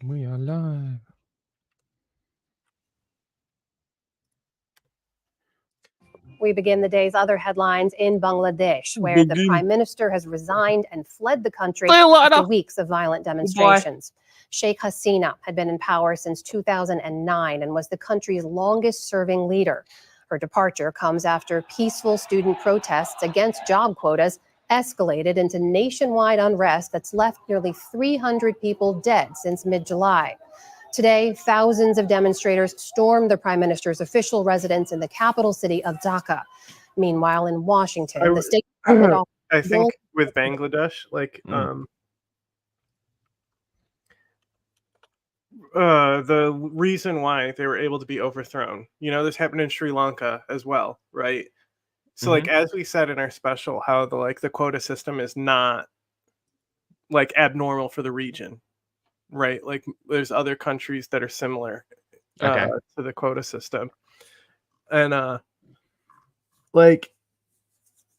We are live. We begin the day's other headlines in Bangladesh, where the prime minister has resigned and fled the country after weeks of violent demonstrations. Sheikh Hasina had been in power since 2009 and was the country's longest-serving leader. Her departure comes after peaceful student protests against job quotas escalated into nationwide unrest that's left nearly 300 people dead since mid-July. Today, thousands of demonstrators stormed the prime minister's official residence in the capital city of Dhaka. Meanwhile, in Washington, the state department I think with Bangladesh, like the reason why they were able to be overthrown, this happened in Sri Lanka as well, right? So like as we said in our special, how the quota system is not like abnormal for the region, right? Like there's other countries that are similar to the quota system, and like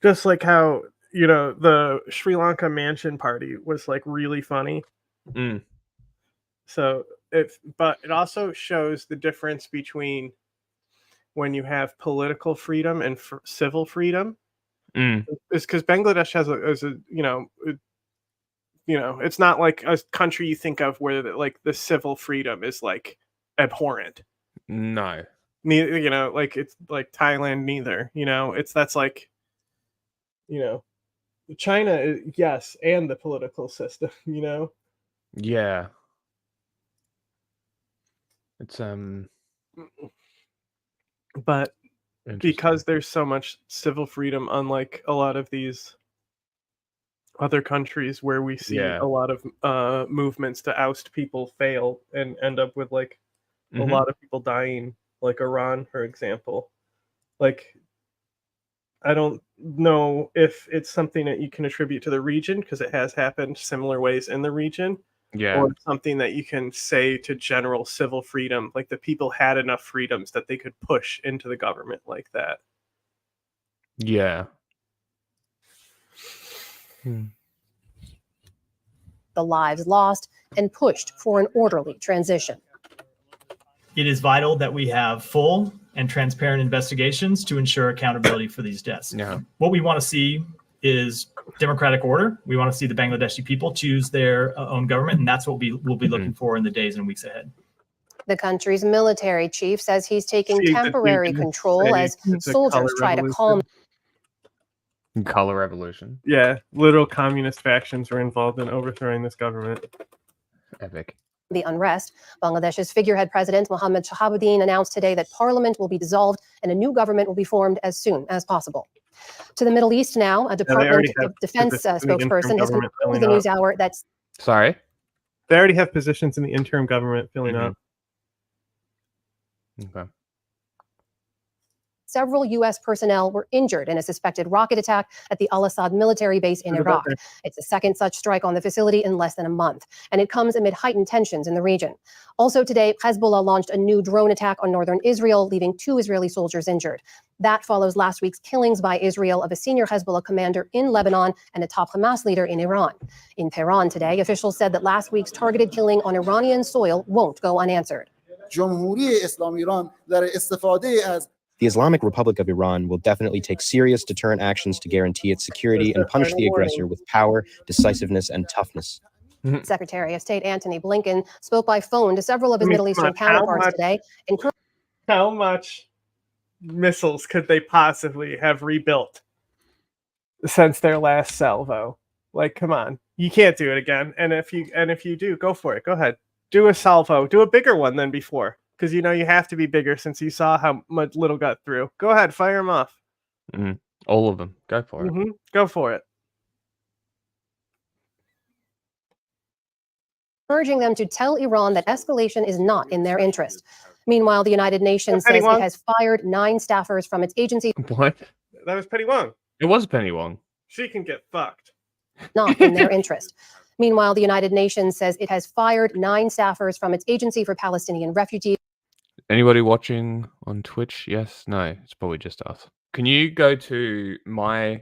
just like how the Sri Lanka Mansion Party was like really funny. So but it also shows the difference between when you have political freedom and civil freedom. It's because Bangladesh has it's not like a country you think of where the civil freedom is like abhorrent. No, neither, like it's like Thailand neither. That's like China, yes, and the political system. Yeah. It's but because there's so much civil freedom, unlike a lot of these other countries where we see a lot of movements to oust people fail and end up with like a lot of people dying, like Iran, for example. Like, I don't know if it's something that you can attribute to the region because it has happened similar ways in the region. Or something that you can say to general civil freedom, like the people had enough freedoms that they could push into the government like that. Yeah. The lives lost and pushed for an orderly transition. It is vital that we have full and transparent investigations to ensure accountability for these deaths. What we want to see is democratic order. We want to see the Bangladeshi people choose their own government, and that's what we'll be looking for in the days and weeks ahead. The country's military chief says he's taking temporary control as soldiers try to calm. Color revolution. Yeah, literal communist factions were involved in overthrowing this government. Epic. The unrest. Bangladesh's figurehead president Mohammad Shahabuddin announced today that parliament will be dissolved and a new government will be formed as soon as possible. To the Middle East now, a Department of Defense spokesperson has confirmed to the NewsHour that's... Sorry? They already have positions in the interim government filling up. Okay. Several U.S. personnel were injured in a suspected rocket attack at the Al-Assad military base in Iraq. It's the second such strike on the facility in less than a month, and it comes amid heightened tensions in the region. Also today, Hezbollah launched a new drone attack on northern Israel, leaving 2 Israeli soldiers injured. That follows last week's killings by Israel of a senior Hezbollah commander in Lebanon and a top Hamas leader in Iran. In Tehran today, officials said that last week's targeted killing on Iranian soil won't go unanswered. The Islamic Republic of Iran will definitely take serious deterrent actions to guarantee its security and punish the aggressor with power, decisiveness, and toughness. Secretary of State Antony Blinken spoke by phone to several of his Middle Eastern counterparts today. How much missiles could they possibly have rebuilt since their last salvo? Like, come on, you can't do it again. And if you do, go for it. Go ahead, do a salvo, do a bigger one than before. Because you have to be bigger since you saw how much little got through. Go ahead, fire them off. All of them. Go for it. Go for it. Urging them to tell Iran that escalation is not in their interest. Meanwhile, the United Nations says it has fired 9 staffers from its agency. What? That was Penny Wong. It was Penny Wong. She can get fucked. Not in their interest. Meanwhile, the United Nations says it has fired 9 staffers from its Agency for Palestinian Refugees. Anybody watching on Twitch? Yes? No? It's probably just us. Can you go to my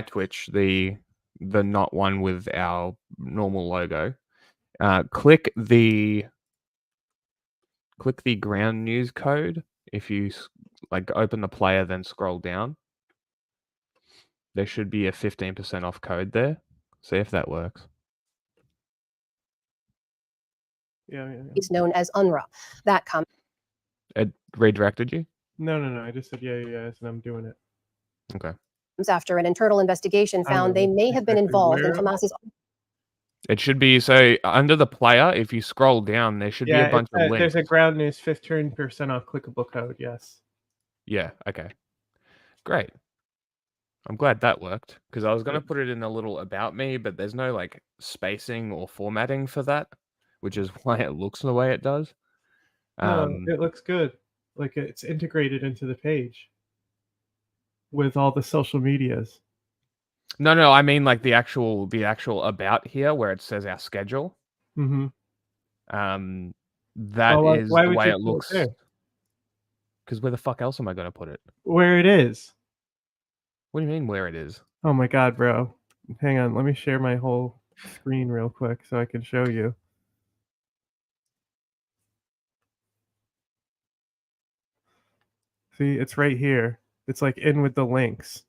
Twitch, the not one with our normal logo, Click the ground news code. If you like open the player, then scroll down. There should be a 15% off code there. See if that works. Yeah. It's known as UNRWA. That comes. It redirected you? No. I just said yes, and I'm doing it. Okay. After an internal investigation found they may have been involved in Hamas's. It should be, so under the player, if you scroll down, there should be a bunch of links. There's a ground news 15% off clickable code, yes. Yeah, okay. Great. I'm glad that worked, because I was going to put it in a little about me, but there's no like spacing or formatting for that, which is why it looks the way it does. No, it looks good. Like it's integrated into the page with all the social medias. No, I mean like the actual about here where it says our schedule. Mm-hmm. That is the way it looks. Because where the fuck else am I going to put it? Where it is. What do you mean where it is? Oh my god, bro. Hang on, let me share my whole screen real quick so I can show you. See, it's right here. It's like in with the links.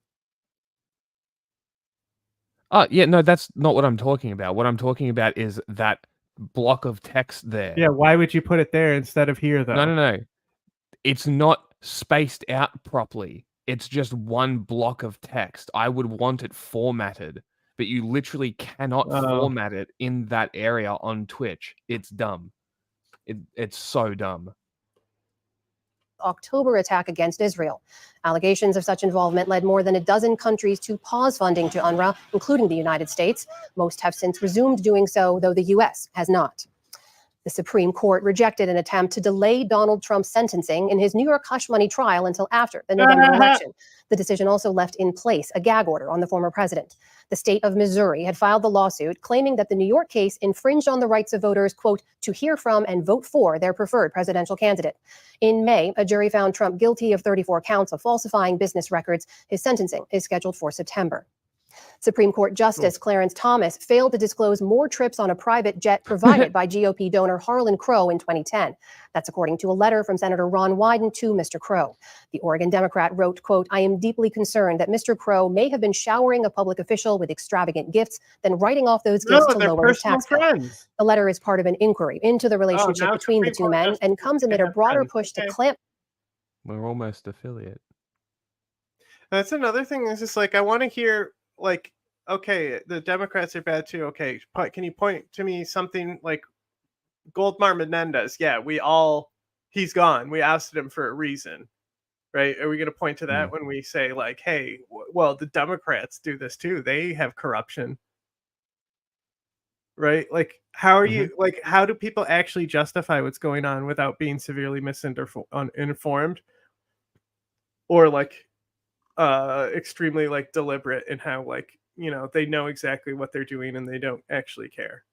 Oh, yeah, no, that's not what I'm talking about. What I'm talking about is that block of text there. Yeah, why would you put it there instead of here, though? No. It's not spaced out properly. It's just one block of text. I would want it formatted, but you literally cannot format it in that area on Twitch. It's dumb. It's so dumb. October attack against Israel. Allegations of such involvement led more than a dozen countries to pause funding to UNRWA, including the United States. Most have since resumed doing so, though the U.S. has not. The Supreme Court rejected an attempt to delay Donald Trump's sentencing in his New York hush money trial until after the November election. The decision also left in place a gag order on the former president. The state of Missouri had filed the lawsuit claiming that the New York case infringed on the rights of voters, quote, to hear from and vote for their preferred presidential candidate. In May, a jury found Trump guilty of 34 counts of falsifying business records. His sentencing is scheduled for September. Supreme Court Justice Clarence Thomas failed to disclose more trips on a private jet provided by GOP donor Harlan Crow in 2010. That's according to a letter from Senator Ron Wyden to Mr. Crow. The Oregon Democrat wrote, quote, I am deeply concerned that Mr. Crow may have been showering a public official with extravagant gifts, then writing off those gifts to lower his tax bill. The letter is part of an inquiry into the relationship between the two men and comes amid a broader push to clamp. We're almost affiliate. That's another thing. Is just like, I want to hear, like, okay, the Democrats are bad too. Okay, can you point to me something like Goldmar Menendez? Yeah, he's gone. We ousted him for a reason, right? Are we going to point to that when we say like, hey, well, the Democrats do this too. They have corruption, right? Like, how are you, like, how do people actually justify what's going on without being severely uninformed or like extremely like deliberate in how, like, you know, they know exactly what they're doing and they don't actually care,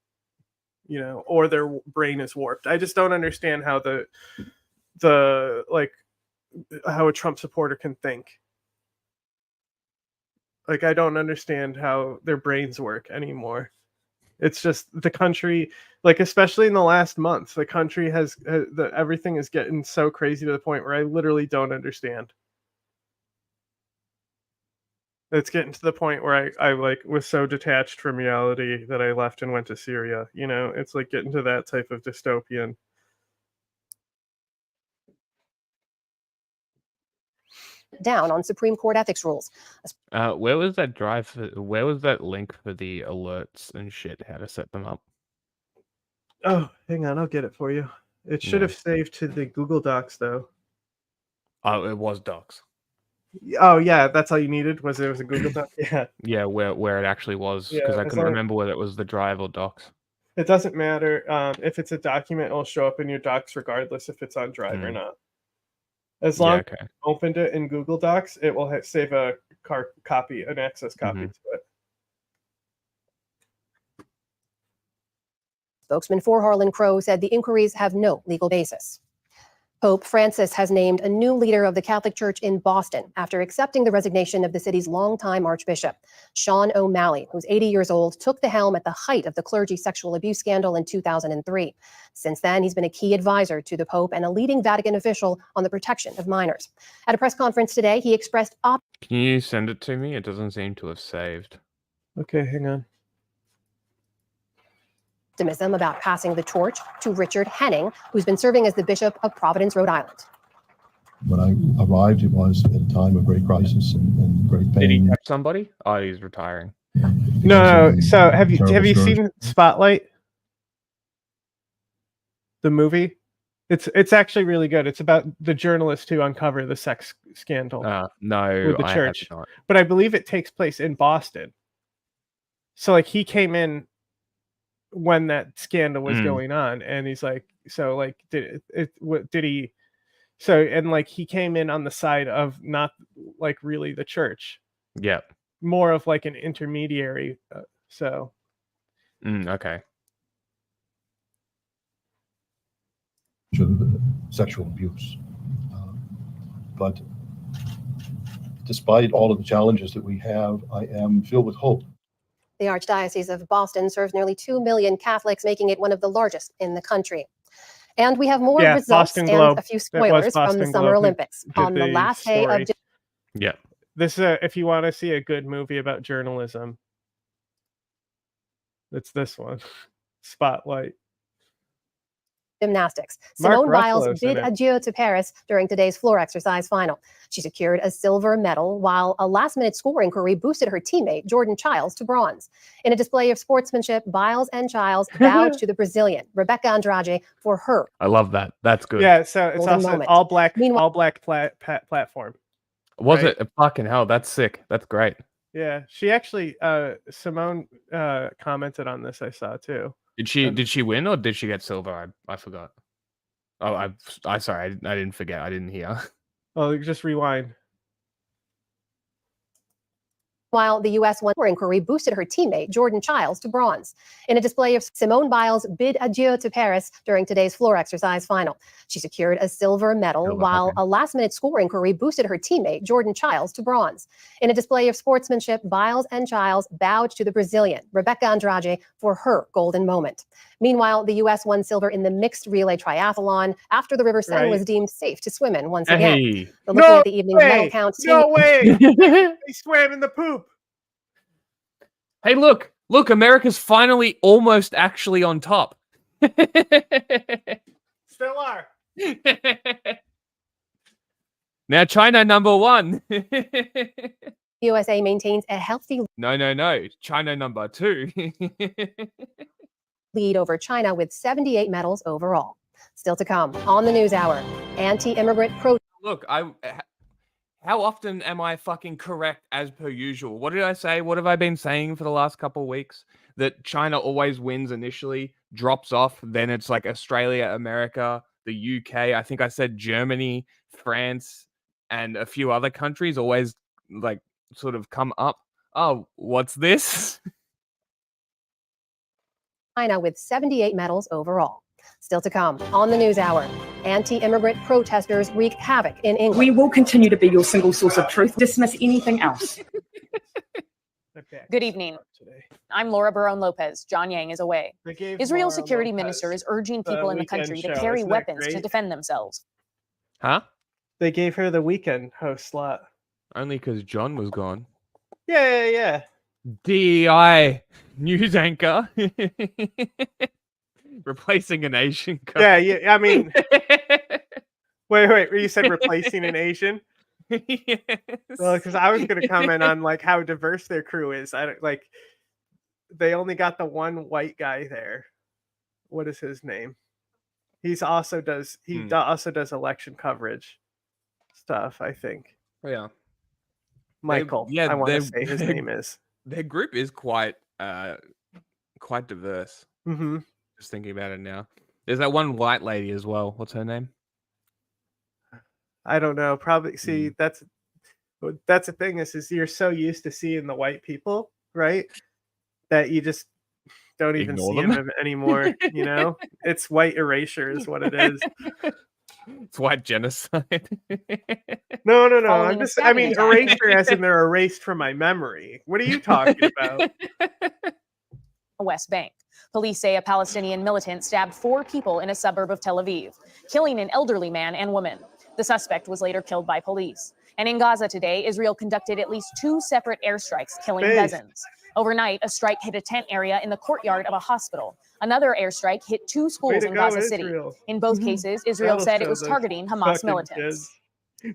you know, or their brain is warped. I just don't understand how the like how a Trump supporter can think. Like, I don't understand how their brains work anymore. It's just the country, like, especially in the last month, the country has everything is getting so crazy to the point where I literally don't understand. It's getting to the point where I like was so detached from reality that I left and went to Syria. You know, it's like getting to that type of dystopian. Down on Supreme Court ethics rules. Where was that where was that link for the alerts and shit, how to set them up? Oh, hang on, I'll get it for you. It should have saved to the Google Docs though. Oh, it was Docs. Oh yeah, that's all you needed, was it was a Google Doc? Yeah, where it actually was, because I couldn't remember whether it was the drive or Docs. It doesn't matter. If it's a document, it'll show up in your Docs regardless if it's on Drive or not. As long as you opened it in Google Docs, it will save a copy, an access copy to it. Spokesman for Harlan Crow said the inquiries have no legal basis. Pope Francis has named a new leader of the Catholic Church in Boston after accepting the resignation of the city's longtime Archbishop. Sean O'Malley, who's 80 years old, took the helm at the height of the clergy sexual abuse scandal in 2003. Since then, he's been a key advisor to the Pope and a leading Vatican official on the protection of minors. At a press conference today, he expressed Can you send it to me? It doesn't seem to have saved. Okay, hang on. Optimism about passing the torch to Richard Henning, who's been serving as the Bishop of Providence, Rhode Island. When I arrived, it was at a time of great crisis and great pain. Did he catch somebody? Oh, he's retiring. No. So have you seen Spotlight? The movie? It's actually really good. It's about the journalist who uncovered the sex scandal. No, with the church. I have not. But I believe it takes place in Boston. So like he came in when that scandal was going on, and he's like, so like did he? So and like he came in on the side of not like really the church. Yeah. More of like an intermediary. Okay. Sexual abuse. But despite all of the challenges that we have, I am filled with hope. The Archdiocese of Boston serves nearly 2 million Catholics, making it one of the largest in the country. And we have more results Boston and Globe. a few spoilers from the Summer Olympics. On the last day of... Yeah. This is if you want to see a good movie about journalism, it's this one. Spotlight. Gymnastics. Mark Simone Biles Ruffalo's bid in it. adieu to Paris during today's floor exercise final. She secured a silver medal, while a last-minute score inquiry boosted her teammate, Jordan Childs, to bronze. In a display of sportsmanship, Biles and Childs bowed to the Brazilian, Rebecca Andrade, for her. I love that. That's good. Yeah, so it's golden also moment. all black Meanwhile, platform. Was right? it? Fucking hell, that's sick. That's great. Yeah, she actually Simone commented on this. I saw too. Did she win or did she get silver? I forgot. Oh, I sorry, I didn't forget. I didn't hear. Oh, just rewind. While the U.S. won inquiry boosted her teammate, Jordan Childs, to bronze. In a display of Simone Biles bid adieu to Paris during today's floor exercise final. She secured a silver medal, while a last-minute score inquiry boosted her teammate, Jordan Childs, to bronze. In a display of sportsmanship, Biles and Childs bowed to the Brazilian, Rebecca Andrade, for her golden moment. Meanwhile, the U.S. won silver in the mixed relay triathlon after the River Seine was deemed safe to swim in once again. Hey. Looking at the evening's medal count. No way! They swam in the poop. Hey, look, America's finally almost actually on top. Still are. Now China #1. USA maintains a healthy No. China #2. lead over China with 78 medals overall. Still to come on the NewsHour, anti-immigrant protest. Look, how often am I fucking correct as per usual? What did I say? What have I been saying for the last couple of weeks? That China always wins initially, drops off, then it's like Australia, America, the UK. I think I said Germany, France, and a few other countries always like sort of come up. Oh, what's this? China with 78 medals overall. Still to come on the NewsHour, anti-immigrant protesters wreak havoc in England. We will continue to be your single source of truth. Dismiss anything else. Good evening. I'm Laura Barone Lopez. John Yang is away. Israel's security minister is urging people in the country to carry weapons to defend themselves. Huh? They gave her the weekend host slot. Only because John was gone. Yeah. DEI news anchor. Replacing an Asian guy. Yeah. I mean, wait. You said replacing an Asian? Yes. Well, because I was going to comment on like how diverse their crew is. I don't like. They only got the one white guy there. What is his name? He also does election coverage stuff. I think. Yeah. Michael. I want to say his name is. Their group is quite diverse. Mm-hmm. Just thinking about it now. There's that one white lady as well. What's her name? I don't know. Probably. See, that's the thing is you're so used to seeing the white people, right? That you just don't even see them anymore. You know, it's white erasure is what it is. It's white genocide. No. Following a I mean, stabbing attack. erasure as in they're erased from my memory. What are you talking about? West Bank. Police say a Palestinian militant stabbed 4 people in a suburb of Tel Aviv, killing an elderly man and woman. The suspect was later killed by police. And in Gaza today, Israel conducted at least 2 separate airstrikes, killing dozens. Overnight, a strike hit a tent area in the courtyard of a hospital. Another airstrike hit 2 schools in Gaza City. In both cases, Israel said it was targeting Hamas militants.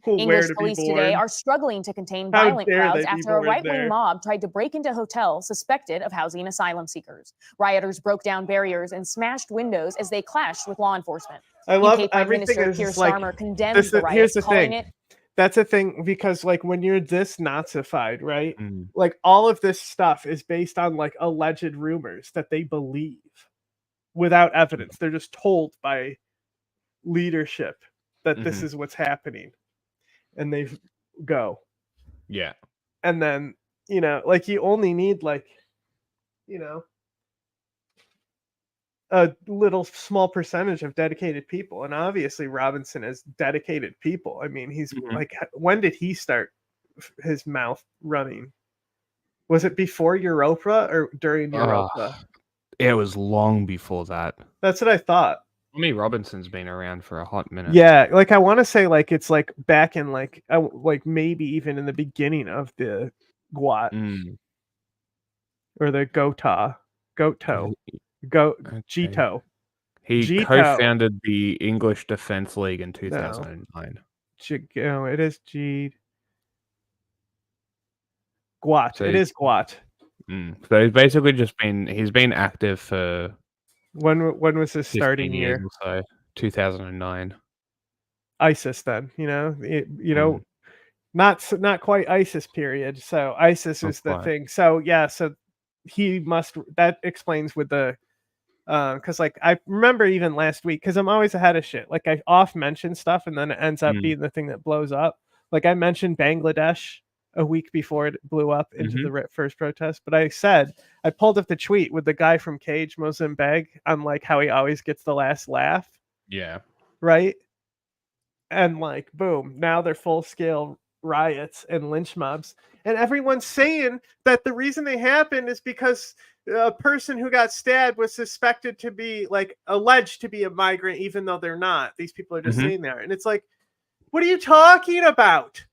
English police today are struggling to contain violent crowds after a right-wing mob tried to break into hotels suspected of housing asylum seekers. Rioters broke down barriers and smashed windows as they clashed with law enforcement. I love UK Prime everything Minister is Keir like, Starmer condemned the riots, here's the calling thing. it. That's a thing, because like when you're this Nazified, right? Like all of this stuff is based on like alleged rumors that they believe without evidence. They're just told by leadership that this is what's happening. And they go. Yeah. And then, you know, like you only need like, you know, a little small percentage of dedicated people. And obviously Robinson is dedicated people. I mean, he's like, when did he start his mouth running? Was it before Europa or during Europa? It was long before that. That's what I thought. Tommy Robinson's been around for a hot minute. Yeah, like I want to say like it's like back in like maybe even in the beginning of the GWAT or the Gito. He co-founded the English Defense League in 2009. No, it is GWAT. So it is GWAT. So he's basically he's been active for. When was his starting year? So 2009. ISIS then, not quite ISIS period. So ISIS is the thing. So yeah, so he must, that explains with the because like I remember even last week, because I'm always ahead of shit. Like I off mention stuff and then it ends up being the thing that blows up. Like I mentioned Bangladesh a week before it blew up into the first protest. But I pulled up the tweet with the guy from Cage, Mozambique, on like how he always gets the last laugh. Yeah. Right. And like, boom, now they're full scale riots and lynch mobs. And everyone's saying that the reason they happened is because a person who got stabbed was suspected to be like alleged to be a migrant, even though they're not. These people are just saying that. And it's like, what are you talking about?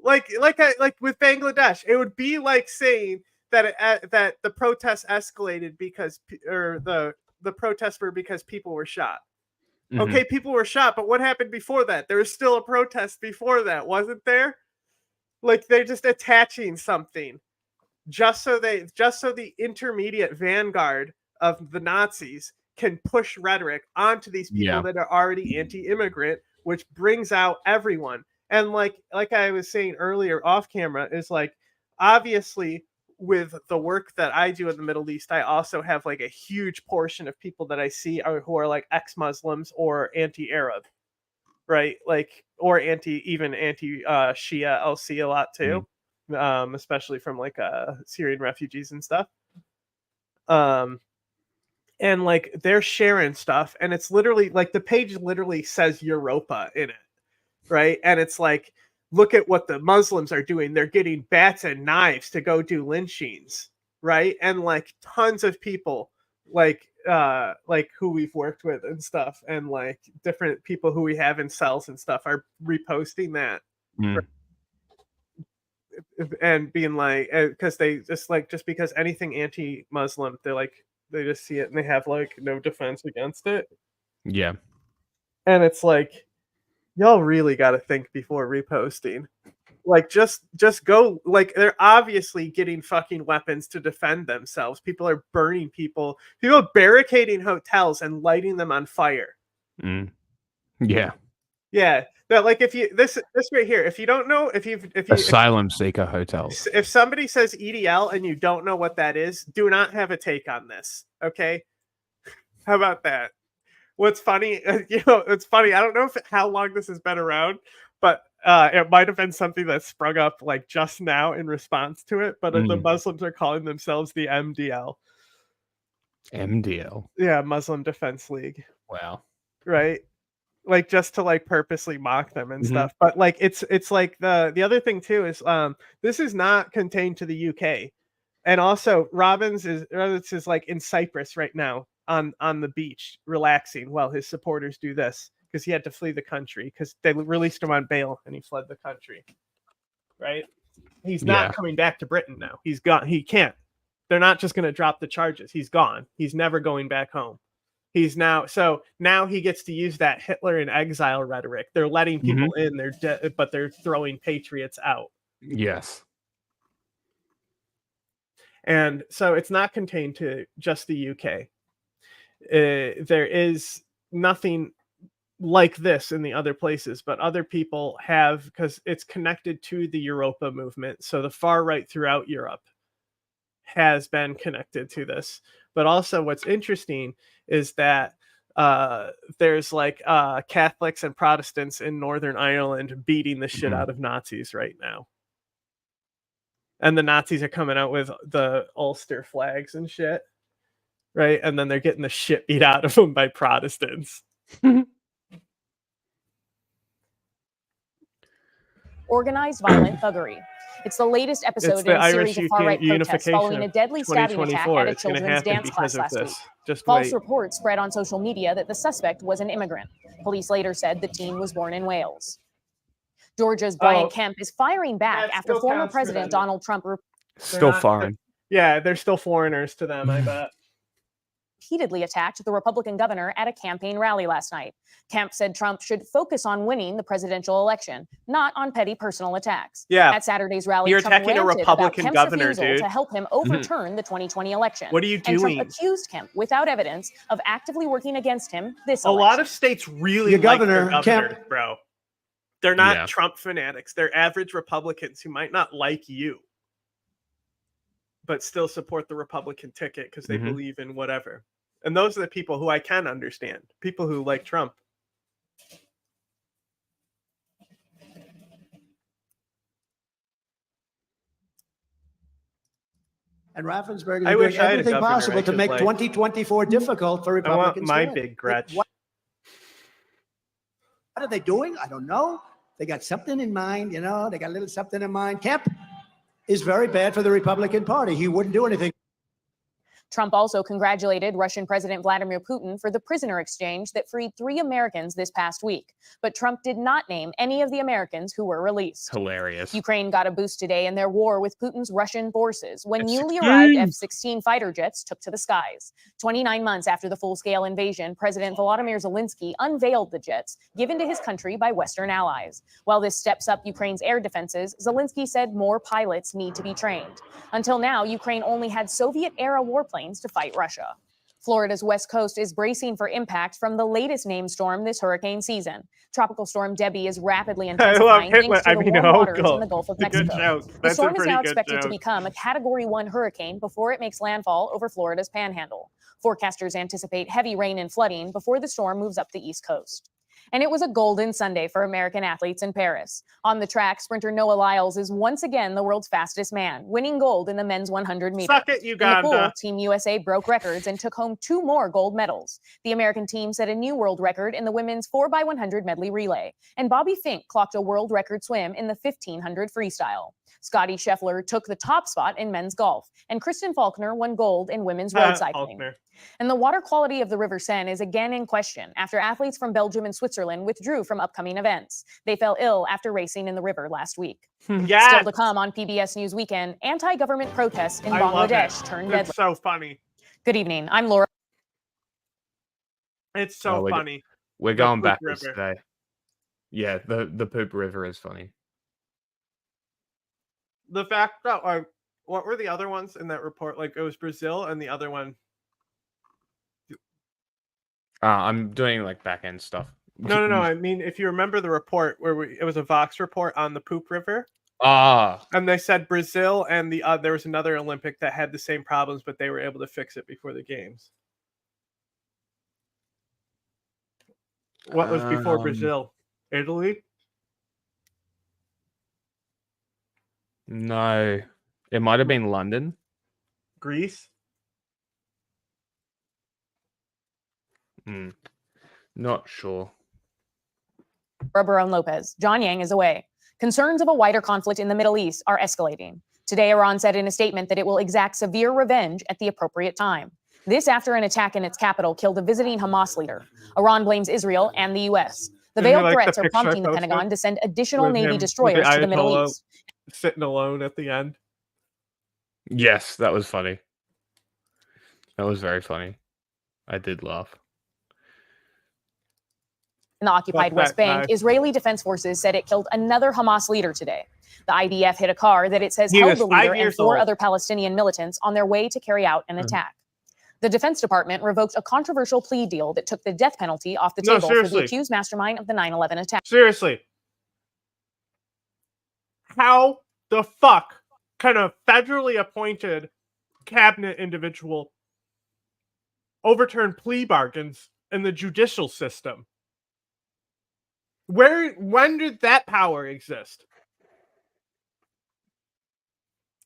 Like with Bangladesh, it would be like saying that that the protests escalated because, or the protests were because people were shot. Okay, people were shot, but what happened before that? There was still a protest before that, wasn't there? Like they're just attaching something just so the intermediate vanguard of the Nazis can push rhetoric onto these people that are already anti-immigrant, which brings out everyone. And like I was saying earlier off camera, is like, obviously with the work that I do in the Middle East, I also have like a huge portion of people that I see who are like ex-Muslims or anti-Arab, right? Like, or anti-Shia. I'll see a lot too, especially from like Syrian refugees and stuff. And like they're sharing stuff, and it's literally like the page literally says Europa in it. Right. And it's like, look at what the Muslims are doing. They're getting bats and knives to go do lynchings. Right. And like tons of people like who we've worked with and stuff, and like different people who we have in cells and stuff are reposting that. And being like, because they just because anything anti-Muslim, they just see it and they have like no defense against it. Yeah. And it's like, y'all really got to think before reposting. Like, just go. Like, they're obviously getting fucking weapons to defend themselves. People are burning people. People are barricading hotels and lighting them on fire. Yeah. Yeah. That, like, if you this right here, if you don't know, if you asylum seeker hotels. If somebody says EDL and you don't know what that is, do not have a take on this. Okay. How about that? What's funny, it's funny. I don't know how long this has been around, but it might have been something that sprung up like just now in response to it. But the Muslims are calling themselves the MDL. MDL. Yeah, Muslim Defense League. Wow. Right. like just to like purposely mock them and stuff. But like it's like the other thing too is this is not contained to the UK. And also Robbins is like in Cyprus right now on the beach relaxing while his supporters do this because he had to flee the country because they released him on bail and he fled the country. Right? He's not coming back to Britain now. He's gone. He can't. They're not just going to drop the charges. He's gone. He's never going back home. He's now he gets to use that Hitler in exile rhetoric. They're letting people in, but they're throwing patriots out. Yes. And so it's not contained to just the UK. There is nothing like this in the other places, but other people have, because it's connected to the Europa movement. So the far right throughout Europe has been connected to this. But also what's interesting is that there's like Catholics and Protestants in Northern Ireland beating the shit out of Nazis right now. And the Nazis are coming out with the Ulster flags and shit. Right? And then they're getting the shit beat out of them by Protestants. Organized violent thuggery. It's the latest episode in a series of far-right protests following a deadly stabbing attack at a children's dance class last week. False reports spread on social media that the suspect was an immigrant. Police later said the teen was born in Wales. Georgia's Brian Kemp is firing back after former President Donald Trump still foreign. Yeah, they're still foreigners to them, I bet. Repeatedly attacked the Republican governor at a campaign rally last night. Kemp said Trump should focus on winning the presidential election, not on petty personal attacks. Yeah. At Saturday's rally, You're Trump attacking a ranted Republican about Kemp's governor, refusal dude. to help him overturn the 2020 election. What are you And doing? Trump accused Kemp, without evidence, of actively working against him this A election. lot of states really like their governor, bro. They're not Trump fanatics. They're average Republicans who might not like you, but still support the Republican ticket because they believe in whatever. And those are the people who I can understand. People who like Trump. And Raffensperger I is wish doing I had a everything governor possible I to could make like. 2024 difficult for I Republicans. want my to win. big Gretch. What are they doing? I don't know. They got something in mind, you know. They got a little something in mind. Kemp is very bad for the Republican Party. He wouldn't do anything. Trump also congratulated Russian President Vladimir Putin for the prisoner exchange that freed 3 Americans this past week. But Trump did not name any of the Americans who were released. Hilarious. Ukraine got a boost today in their war with Putin's Russian forces when newly arrived F-16 fighter jets took to the skies. 29 months after the full-scale invasion, President Volodymyr Zelensky unveiled the jets given to his country by Western allies. While this steps up Ukraine's air defenses, Zelensky said more pilots need to be trained. Until now, Ukraine only had Soviet-era warplanes to fight Russia. Florida's west coast is bracing for impact from the latest named storm this hurricane season. Tropical storm Debbie is rapidly intensifying thanks to the warm waters in the Gulf of Mexico. The storm is now expected to become a Category 1 hurricane before it makes landfall over Florida's panhandle. Forecasters anticipate heavy rain and flooding before the storm moves up the East Coast. And it was a golden Sunday for American athletes in Paris. On the track, sprinter Noah Lyles is once again the world's fastest man, winning gold in the men's 100 meters. Suck it, Uganda. In the pool, Team USA broke records and took home 2 more gold medals. The American team set a new world record in the women's 4x100 medley relay. And Bobby Fink clocked a world record swim in the 1500 freestyle. Scotty Scheffler took the top spot in men's golf, and Kristen Faulkner won gold in women's road cycling. And the water quality of the River Seine is again in question after athletes from Belgium and Switzerland withdrew from upcoming events. They fell ill after racing in the river last week. Still to come on PBS News Weekend, anti-government protests in Bangladesh turned deadly. It's so funny. Good evening. I'm Laura. It's so funny. We're going backwards today. Yeah, the poop river is funny. The fact that, like, what were the other ones in that report? Like, it was Brazil and the other one. I'm doing like back end stuff. No. I mean, if you remember the report where it was a Vox report on the poop river. And they said Brazil and there was another Olympic that had the same problems, but they were able to fix it before the games. What was before Brazil? Italy? No, it might have been London. Greece? Not sure. Barón Lopez. John Yang is away. Concerns of a wider conflict in the Middle East are escalating. Today, Iran said in a statement that it will exact severe revenge at the appropriate time. This after an attack in its capital killed a visiting Hamas leader. Iran blames Israel and the U.S. The veiled threats are prompting the Pentagon to send additional Navy destroyers to the Middle East. Sitting alone at the end. Yes, that was funny. That was very funny. I did laugh. In the occupied West Bank, Israeli Defense Forces said it killed another Hamas leader today. The IDF hit a car that it says held the leader and 4 other Palestinian militants on their way to carry out an attack. The Defense Department revoked a controversial plea deal that took the death penalty off the table for the accused mastermind of the 9/11 attack. Seriously. How the fuck can a federally appointed cabinet individual overturn plea bargains in the judicial system? When did that power exist?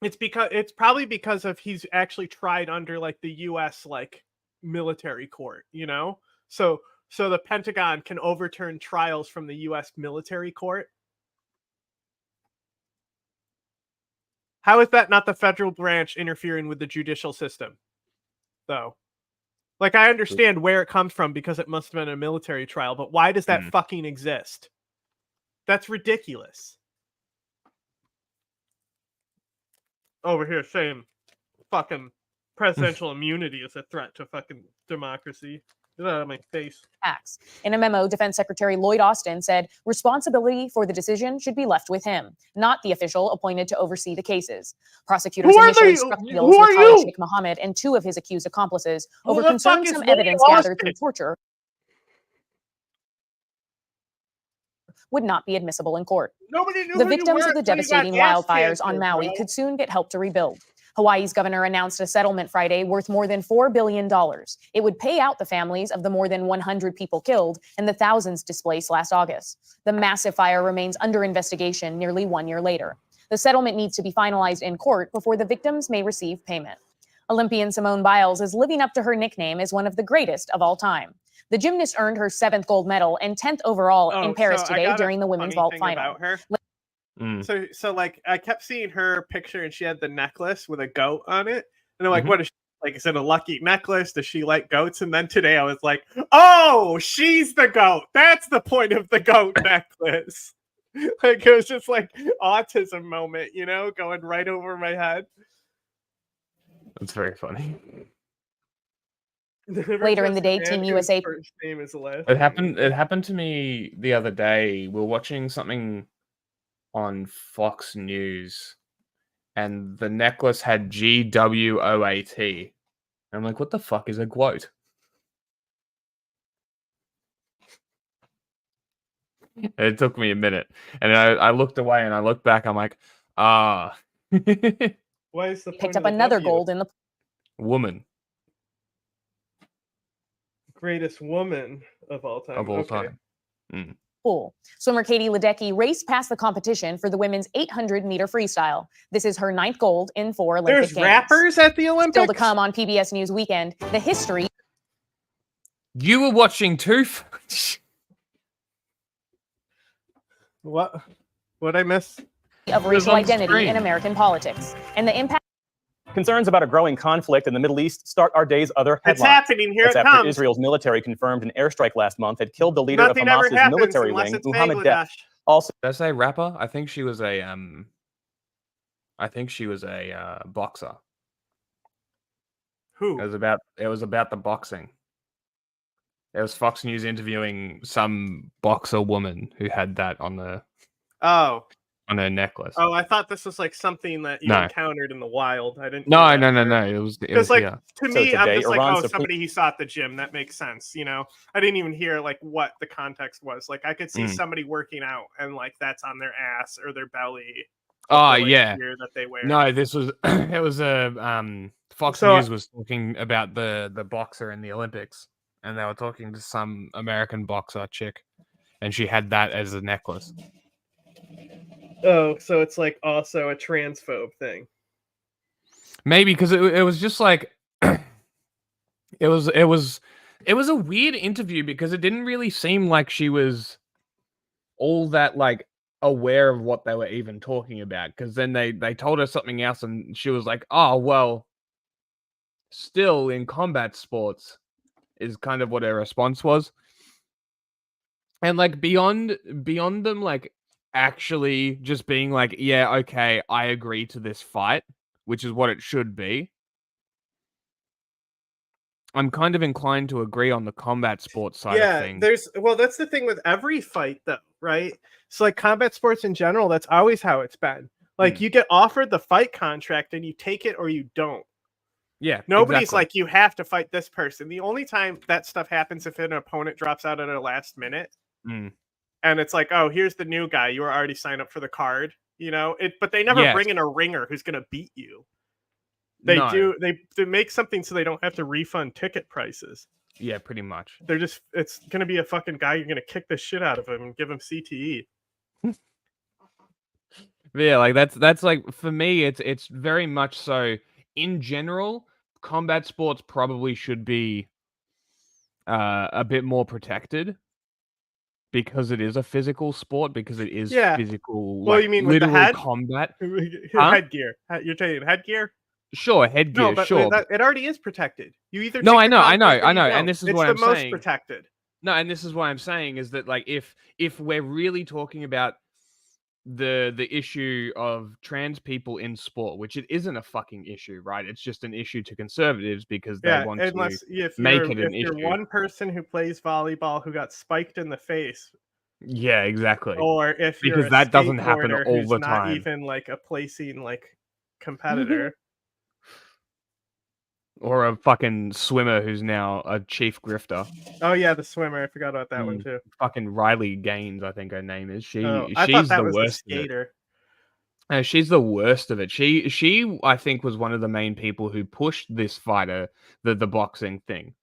It's probably because of he's actually tried under like the US like military court, you know? So the Pentagon can overturn trials from the US military court. How is that not the federal branch interfering with the judicial system? Though. Like, I understand where it comes from because it must have been a military trial, but why does that fucking exist? That's ridiculous. Over here saying fucking presidential immunity is a threat to fucking democracy. Get out of my face. Acts. In a memo, Defense Secretary Lloyd Austin said responsibility for the decision should be left with him, not the official appointed to oversee the cases. Prosecutors initially struck deals with Khalid Sheikh Mohammed and 2 of his accused accomplices over concerns some evidence gathered through torture would not be admissible in court. The victims of the devastating wildfires on Maui could soon get help to rebuild. Hawaii's governor announced a settlement Friday worth more than $4 billion. It would pay out the families of the more than 100 people killed and the thousands displaced last August. The massive fire remains under investigation nearly 1 year later. The settlement needs to be finalized in court before the victims may receive payment. Olympian Simone Biles is living up to her nickname as one of the greatest of all time. The gymnast earned her 7th gold medal and 10th overall in Paris today during the women's vault final. So like I kept seeing her picture and she had the necklace with a goat on it. And I'm like, what is she like? Is it a lucky necklace? Does she like goats? And then today I was like, oh, she's the goat. That's the point of the goat necklace. Like it was just like autism moment, you know, going right over my head. That's very funny. Later in the day, Team USA. First name is It happened to me the other day. We were watching something on Fox News, and the necklace had GWOAT. I'm like, what the fuck is a quote? It took me a minute, and I looked away and I looked back. I'm like, ah. Why is the picked up another gold in the woman. Greatest woman of all time. Of all time. Pool. Swimmer Katie Ledecky raced past the competition for the women's 800-meter freestyle. This is her 9th gold in 4 Olympic Games. There's rappers at the Olympics? Still to come on PBS News Weekend, the history. You were watching too. What I miss? Of racial identity in American politics and the impact. Concerns about a growing conflict in the Middle East start our day's other headlines. It's happening. Here That's it after comes. Israel's military confirmed an airstrike last month had killed the leader of Hamas's military wing, Muhammad Def. Also, did I say rapper? I think she was a boxer. Who? It was about the boxing. It was Fox News interviewing some boxer woman who had that on her necklace. Oh, I thought this was like something that you encountered in the wild. I didn't. No. It was like yeah. To me, I'm just like, oh, somebody he saw at the gym. That makes sense. You know, I didn't even hear like what the context was. Like I could see somebody working out and like that's on their ass or their belly. Oh yeah. That they wear. No, this was it was a Fox News was talking about the boxer in the Olympics, and they were talking to some American boxer chick, and she had that as a necklace. Oh, so it's like also a transphobe thing. Maybe because it was just like it was a weird interview because it didn't really seem like she was all that like aware of what they were even talking about, because then they told her something else and she was like, oh well, still in combat sports, is kind of what her response was. And like beyond them like actually just being like, yeah, okay, I agree to this fight, which is what it should be, I'm kind of inclined to agree on the combat sports side of things. That's the thing with every fight though, right? So like combat sports in general, that's always how it's been. Like you get offered the fight contract and you take it or you don't. Yeah. Nobody's exactly. like, you have to fight this person. The only time that stuff happens if an opponent drops out at a last minute. And it's like, oh, here's the new guy. You were already signed up for the card, you know? But they never bring in a ringer who's gonna beat you. They make something so they don't have to refund ticket prices. Yeah, pretty much. They're just, it's going to be a fucking guy. You're going to kick the shit out of him and give him CTE. Yeah, like that's like, for me, it's very much so. In general, combat sports probably should be a bit more protected because it is a physical sport, because it is physical. Well, like, you mean with the head? Combat? Headgear. You're taking headgear? Sure, headgear. No, but sure. it already is protected. You either no, take I the know, contract or you don't. and this is it's what the I'm most saying. Protected. No, and this is what I'm saying is that like if we're really talking about the issue of trans people in sport, which it isn't a fucking issue, right? It's just an issue to conservatives because they want to make it an issue. If you're one person who plays volleyball who got spiked in the face. Yeah, exactly. Or if you're because that doesn't happen all the time. Not even like a placing like competitor. Or a fucking swimmer who's now a chief grifter. Oh yeah, the swimmer. I forgot about that one too. Fucking Riley Gaines, I think her name is. She's the worst skater. She's the worst of it. She I think was one of the main people who pushed this fighter, the boxing thing.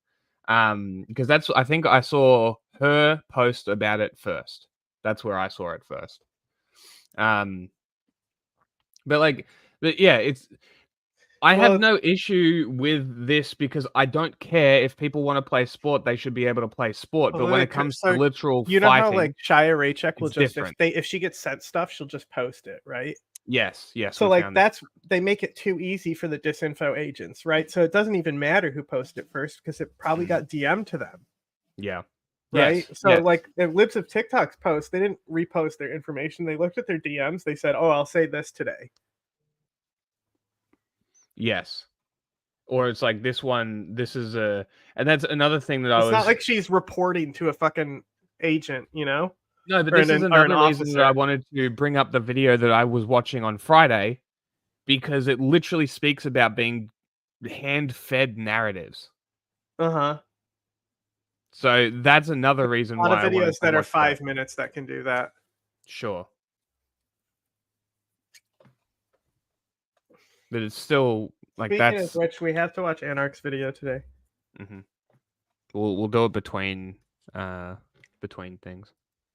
Because I think I saw her post about it first. That's where I saw it first. But yeah, I have no issue with this because I don't care if people want to play sport, they should be able to play sport. But when it comes to literal you know fighting, how like Shia Raychek will just different. if she gets sent stuff, she'll just post it, right? Yes. So like they make it too easy for the disinfo agents, right? So it doesn't even matter who posted it first because it probably got DM'd to them. Yeah. Right. Yes. So like the Libs of TikTok's post, they didn't repost their information. They looked at their DMs. They said, "Oh, I'll say this today." Yes. Or it's like this one. This is and that's another thing that it's not like she's reporting to a fucking agent, you know? No, but this is another reason that I wanted to bring up the video that I was watching on Friday, because it literally speaks about being hand-fed narratives. So that's another reason why a lot of videos that are 5 minutes that can do that. Sure. But it's still like Speaking of which, we have to watch Anarch's video today. We'll do it between things.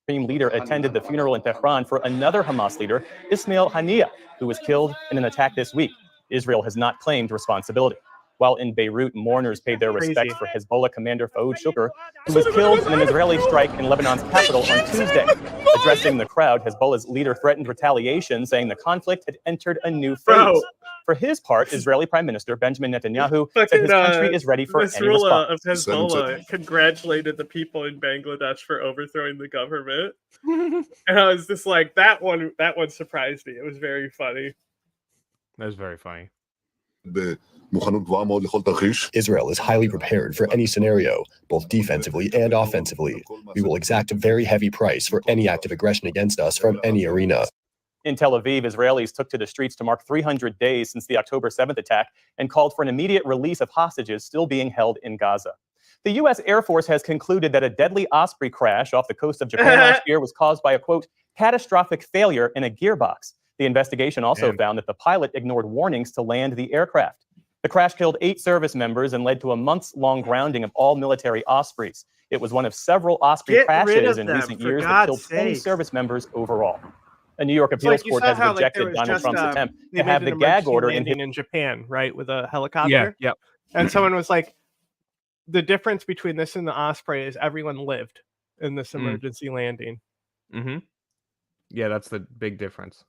Supreme leader attended the funeral in Tehran for another Hamas leader, Ismail Haniyeh, who was killed in an attack this week. Israel has not claimed responsibility. While in Beirut, mourners paid their respects for Hezbollah commander Faoud Shukr, who was killed in an Israeli strike in Lebanon's capital on Tuesday. Addressing the crowd, Hezbollah's leader threatened retaliation, saying the conflict had entered a new phase. For his part, Israeli Prime Minister Benjamin Netanyahu said his country is ready for any response. Of Hezbollah congratulated the people in Bangladesh for overthrowing the government. And I was just like, that one surprised me. It was very funny. That was very funny. Israel is highly prepared for any scenario, both defensively and offensively. We will exact a very heavy price for any act of aggression against us from any arena. In Tel Aviv, Israelis took to the streets to mark 300 days since the October 7th attack and called for an immediate release of hostages still being held in Gaza. The U.S. Air Force has concluded that a deadly Osprey crash off the coast of Japan last year was caused by a, quote, catastrophic failure in a gearbox. The investigation also found that the pilot ignored warnings to land the aircraft. The crash killed 8 service members and led to a months-long grounding of all military Ospreys. It was one of several Osprey crashes in recent years that killed 20 service members overall. A New York appeals court has rejected Donald Trump's attempt to have the gag order in Japan, right, with a helicopter. Yeah. And someone was like, the difference between this and the Osprey is everyone lived in this emergency landing. Mm-hmm. Yeah, that's the big difference.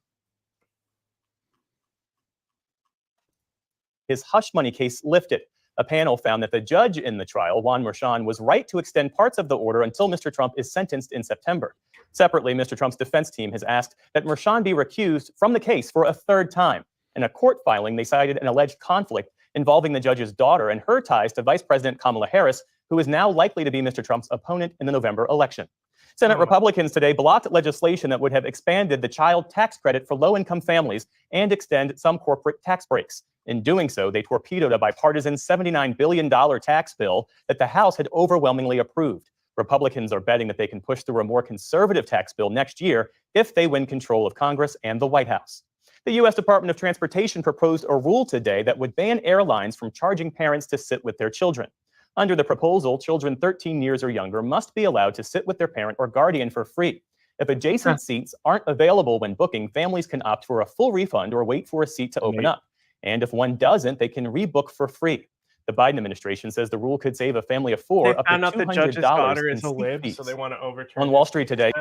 His hush money case lifted. A panel found that the judge in the trial, Juan Merchan, was right to extend parts of the order until Mr. Trump is sentenced in September. Separately, Mr. Trump's defense team has asked that Merchan be recused from the case for a third time. In a court filing, they cited an alleged conflict involving the judge's daughter and her ties to Vice President Kamala Harris, who is now likely to be Mr. Trump's opponent in the November election. Senate Republicans today blocked legislation that would have expanded the child tax credit for low-income families and extend some corporate tax breaks. In doing so, they torpedoed a bipartisan $79 billion tax bill that the House had overwhelmingly approved. Republicans are betting that they can push through a more conservative tax bill next year if they win control of Congress and the White House. The U.S. Department of Transportation proposed a rule today that would ban airlines from charging parents to sit with their children. Under the proposal, children 13 years or younger must be allowed to sit with their parent or guardian for free. If adjacent seats aren't available when booking, families can opt for a full refund or wait for a seat to open up. And if one doesn't, they can rebook for free. The Biden administration says the rule could save a family of four up to $200 the judge's daughter is in a seat lib, fees. so they want to overturn On Wall Street today.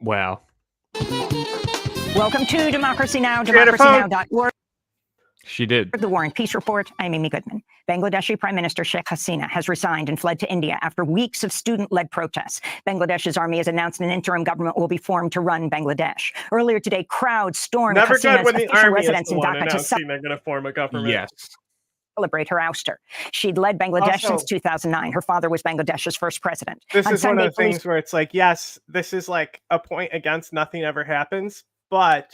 Wow. Welcome to Democracy Now!, democracynow.org. She did. The War and Peace Report. I'm Amy Goodman. Bangladeshi Prime Minister Sheikh Hasina has resigned and fled to India after weeks of student-led protests. Bangladesh's army has announced an interim government will be formed to run Bangladesh. Earlier today, crowds stormed Hasina's official residence in Dhaka to they're going to form a government. Yes. Celebrate her ouster. She'd led Bangladesh since 2009. Her father was Bangladesh's first president. This is one of the things where it's like, yes, this is like a point against nothing ever happens, but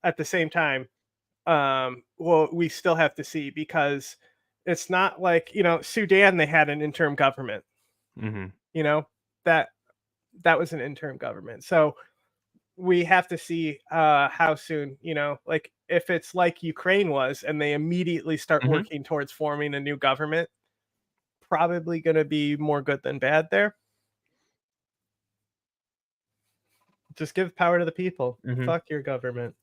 at the same time, well, we still have to see, because it's not like, Sudan, they had an interim government. Mm-hmm. That was an interim government. So we have to see how soon, like if it's like Ukraine was and they immediately start working towards forming a new government, probably going to be more good than bad there. Just give power to the people. Fuck your government.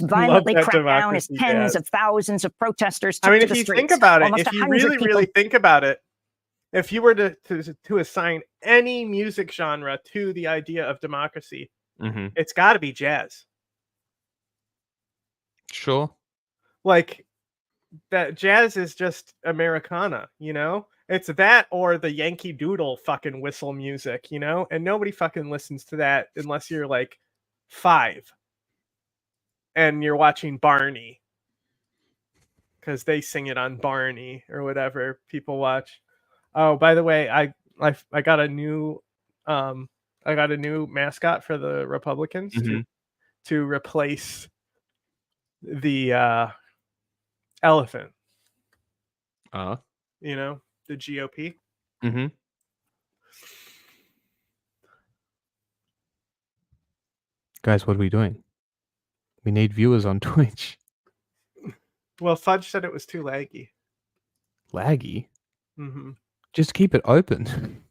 Violently cracked down as tens of thousands of protesters took to the streets. If you think about it, if you really think about it, if you were to assign any music genre to the idea of democracy, it's got to be jazz. Sure. Like, that jazz is just Americana, It's that or the Yankee Doodle fucking whistle music, And nobody fucking listens to that unless you're like 5. And you're watching Barney, because they sing it on Barney or whatever people watch. Oh, by the way, I got a new mascot for the Republicans to replace the elephant. The GOP. Guys, what are we doing? We need viewers on Twitch. Well, Fudge said it was too laggy. Laggy? Just keep it open.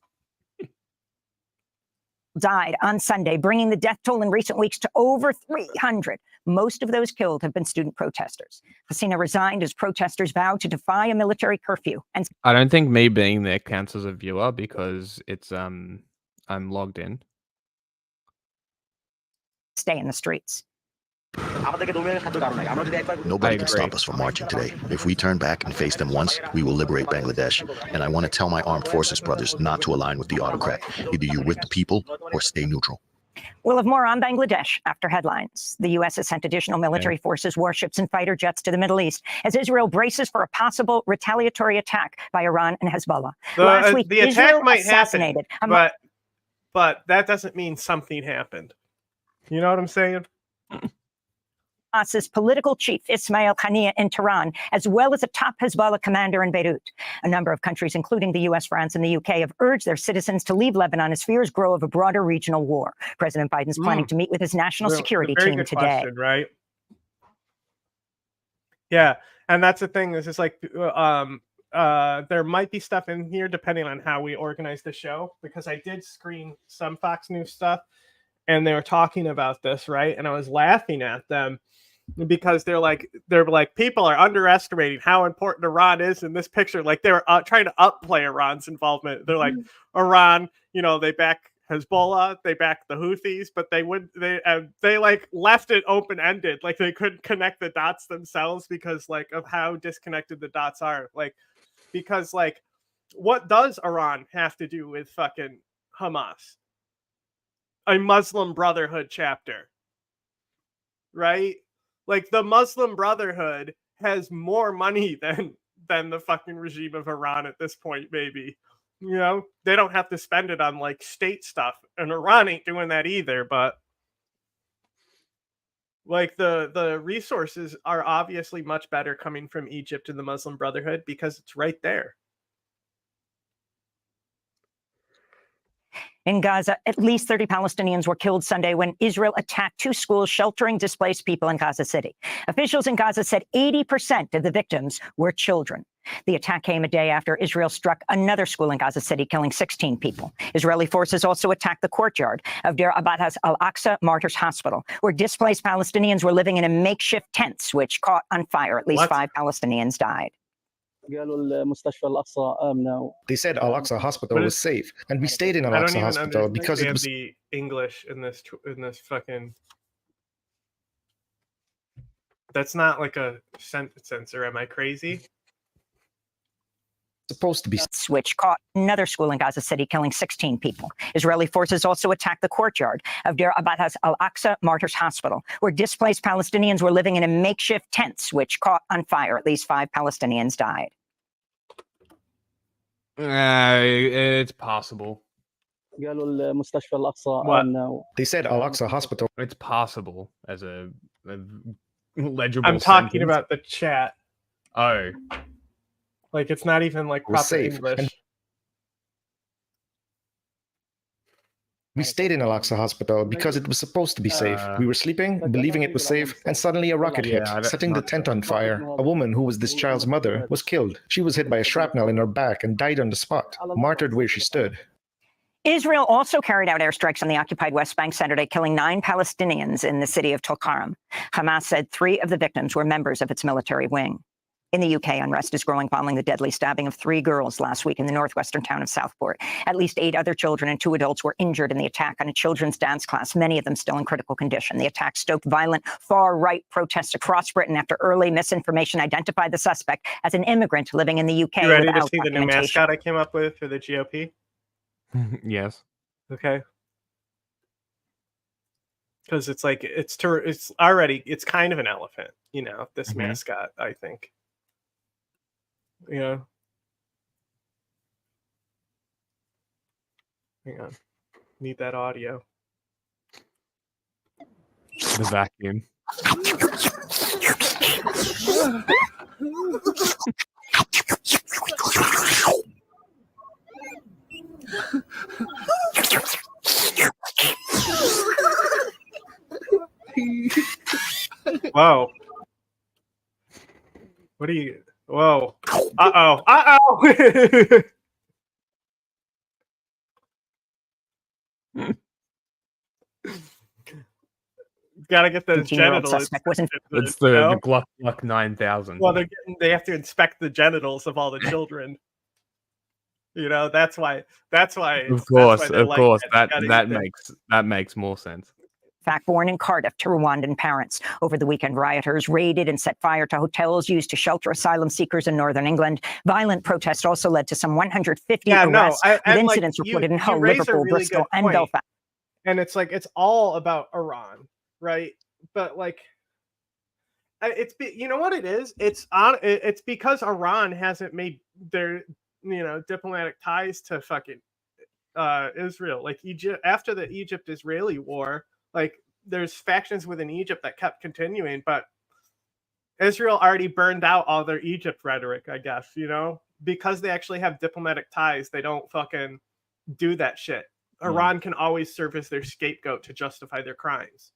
Died on Sunday, bringing the death toll in recent weeks to over 300. Most of those killed have been student protesters. Hasina resigned as protesters vowed to defy a military curfew. And I don't think me being there counts as a viewer because it's I'm logged in. Stay in the streets. Nobody can stop us from marching today. If we turn back and face them once, we will liberate Bangladesh. And I want to tell my armed forces brothers not to align with the autocrat. Either you're with the people or stay neutral. We'll have more on Bangladesh after headlines. The U.S. has sent additional military forces, warships, and fighter jets to the Middle East as Israel braces for a possible retaliatory attack by Iran and Hezbollah. Last week, the attack Israel might assassinated happen, but that doesn't mean something happened. You know what I'm saying? Hamas's political chief, Ismail Haniyeh, in Tehran, as well as a top Hezbollah commander in Beirut. A number of countries, including the U.S., France, and the U.K., have urged their citizens to leave Lebanon as fears grow of a broader regional war. President Biden's planning to meet with his national security team today. Question, right? Yeah, and that's the thing. This is like, there might be stuff in here depending on how we organize the show, because I did screen some Fox News stuff, and they were talking about this, right? And I was laughing at them because they're like people are underestimating how important Iran is in this picture. Like they're trying to upplay Iran's involvement. They're like Iran, they back Hezbollah, they back the Houthis, but they like left it open ended. Like they couldn't connect the dots themselves because like of how disconnected the dots are. Like because like what does Iran have to do with fucking Hamas? A Muslim Brotherhood chapter, right? Like the Muslim Brotherhood has more money than the fucking regime of Iran at this point, maybe. They don't have to spend it on like state stuff, and Iran ain't doing that either, but like the resources are obviously much better coming from Egypt and the Muslim Brotherhood because it's right there. In Gaza, at least 30 Palestinians were killed Sunday when Israel attacked 2 schools sheltering displaced people in Gaza City. Officials in Gaza said 80% of the victims were children. The attack came a day after Israel struck another school in Gaza City, killing 16 people. Israeli forces also attacked the courtyard of Deir Abbas Al-Aqsa Martyrs Hospital, where displaced Palestinians were living in a makeshift tents, which caught on fire. At least 5 Palestinians died. They said Al-Aqsa Hospital was safe, and we stayed in Al-Aqsa Hospital because it was the English in this fucking. That's not like a censor. Am I crazy? Supposed to be. Which caught another school in Gaza City, killing 16 people. Israeli forces also attacked the courtyard of Deir Abbas Al-Aqsa Martyrs Hospital, where displaced Palestinians were living in a makeshift tents, which caught on fire. At least 5 Palestinians died. It's possible. What? They said Al-Aqsa Hospital. It's possible as a legible I'm talking sentence. about the chat. Oh. Like it's not even like proper English. We stayed in Al-Aqsa Hospital because it was supposed to be safe. We were sleeping, believing it was safe, and suddenly a rocket hit, setting the tent on fire. A woman who was this child's mother was killed. She was hit by a shrapnel in her back and died on the spot, martyred where she stood. Israel also carried out airstrikes on the occupied West Bank Saturday, killing 9 Palestinians in the city of Tulkarm. Hamas said 3 of the victims were members of its military wing. In the UK, unrest is growing following the deadly stabbing of 3 girls last week in the northwestern town of Southport. At least 8 other children and 2 adults were injured in the attack on a children's dance class, many of them still in critical condition. The attack stoked violent far-right protests across Britain after early misinformation identified the suspect as an immigrant living in the UK. You ready to see the new mascot I came up with for the GOP? Yes. Okay. Because it's like it's kind of an elephant, this mascot, I think. Yeah. Hang on. Need that audio. The vacuum. Whoa. What do you... Whoa. Uh-oh. Uh-oh! Gotta get those genitals. It's the Gluck 9000. Well, they have to inspect the genitals of all the children. That's why. Of course. That makes more sense. Fact, born in Cardiff to Rwandan parents. Over the weekend, rioters raided and set fire to hotels used to shelter asylum seekers in northern England. Violent protests also led to some 150 arrests, with incidents reported in Hull, Liverpool, really Bristol, and Belfast. And it's like, it's all about Iran, right? But like, you know what it is? It's because Iran hasn't made their, diplomatic ties to fucking Israel. Like Egypt, after the Egypt-Israeli war, like there's factions within Egypt that kept continuing, but Israel already burned out all their Egypt rhetoric, I guess, because they actually have diplomatic ties. They don't fucking do that shit. Iran can always serve as their scapegoat to justify their crimes.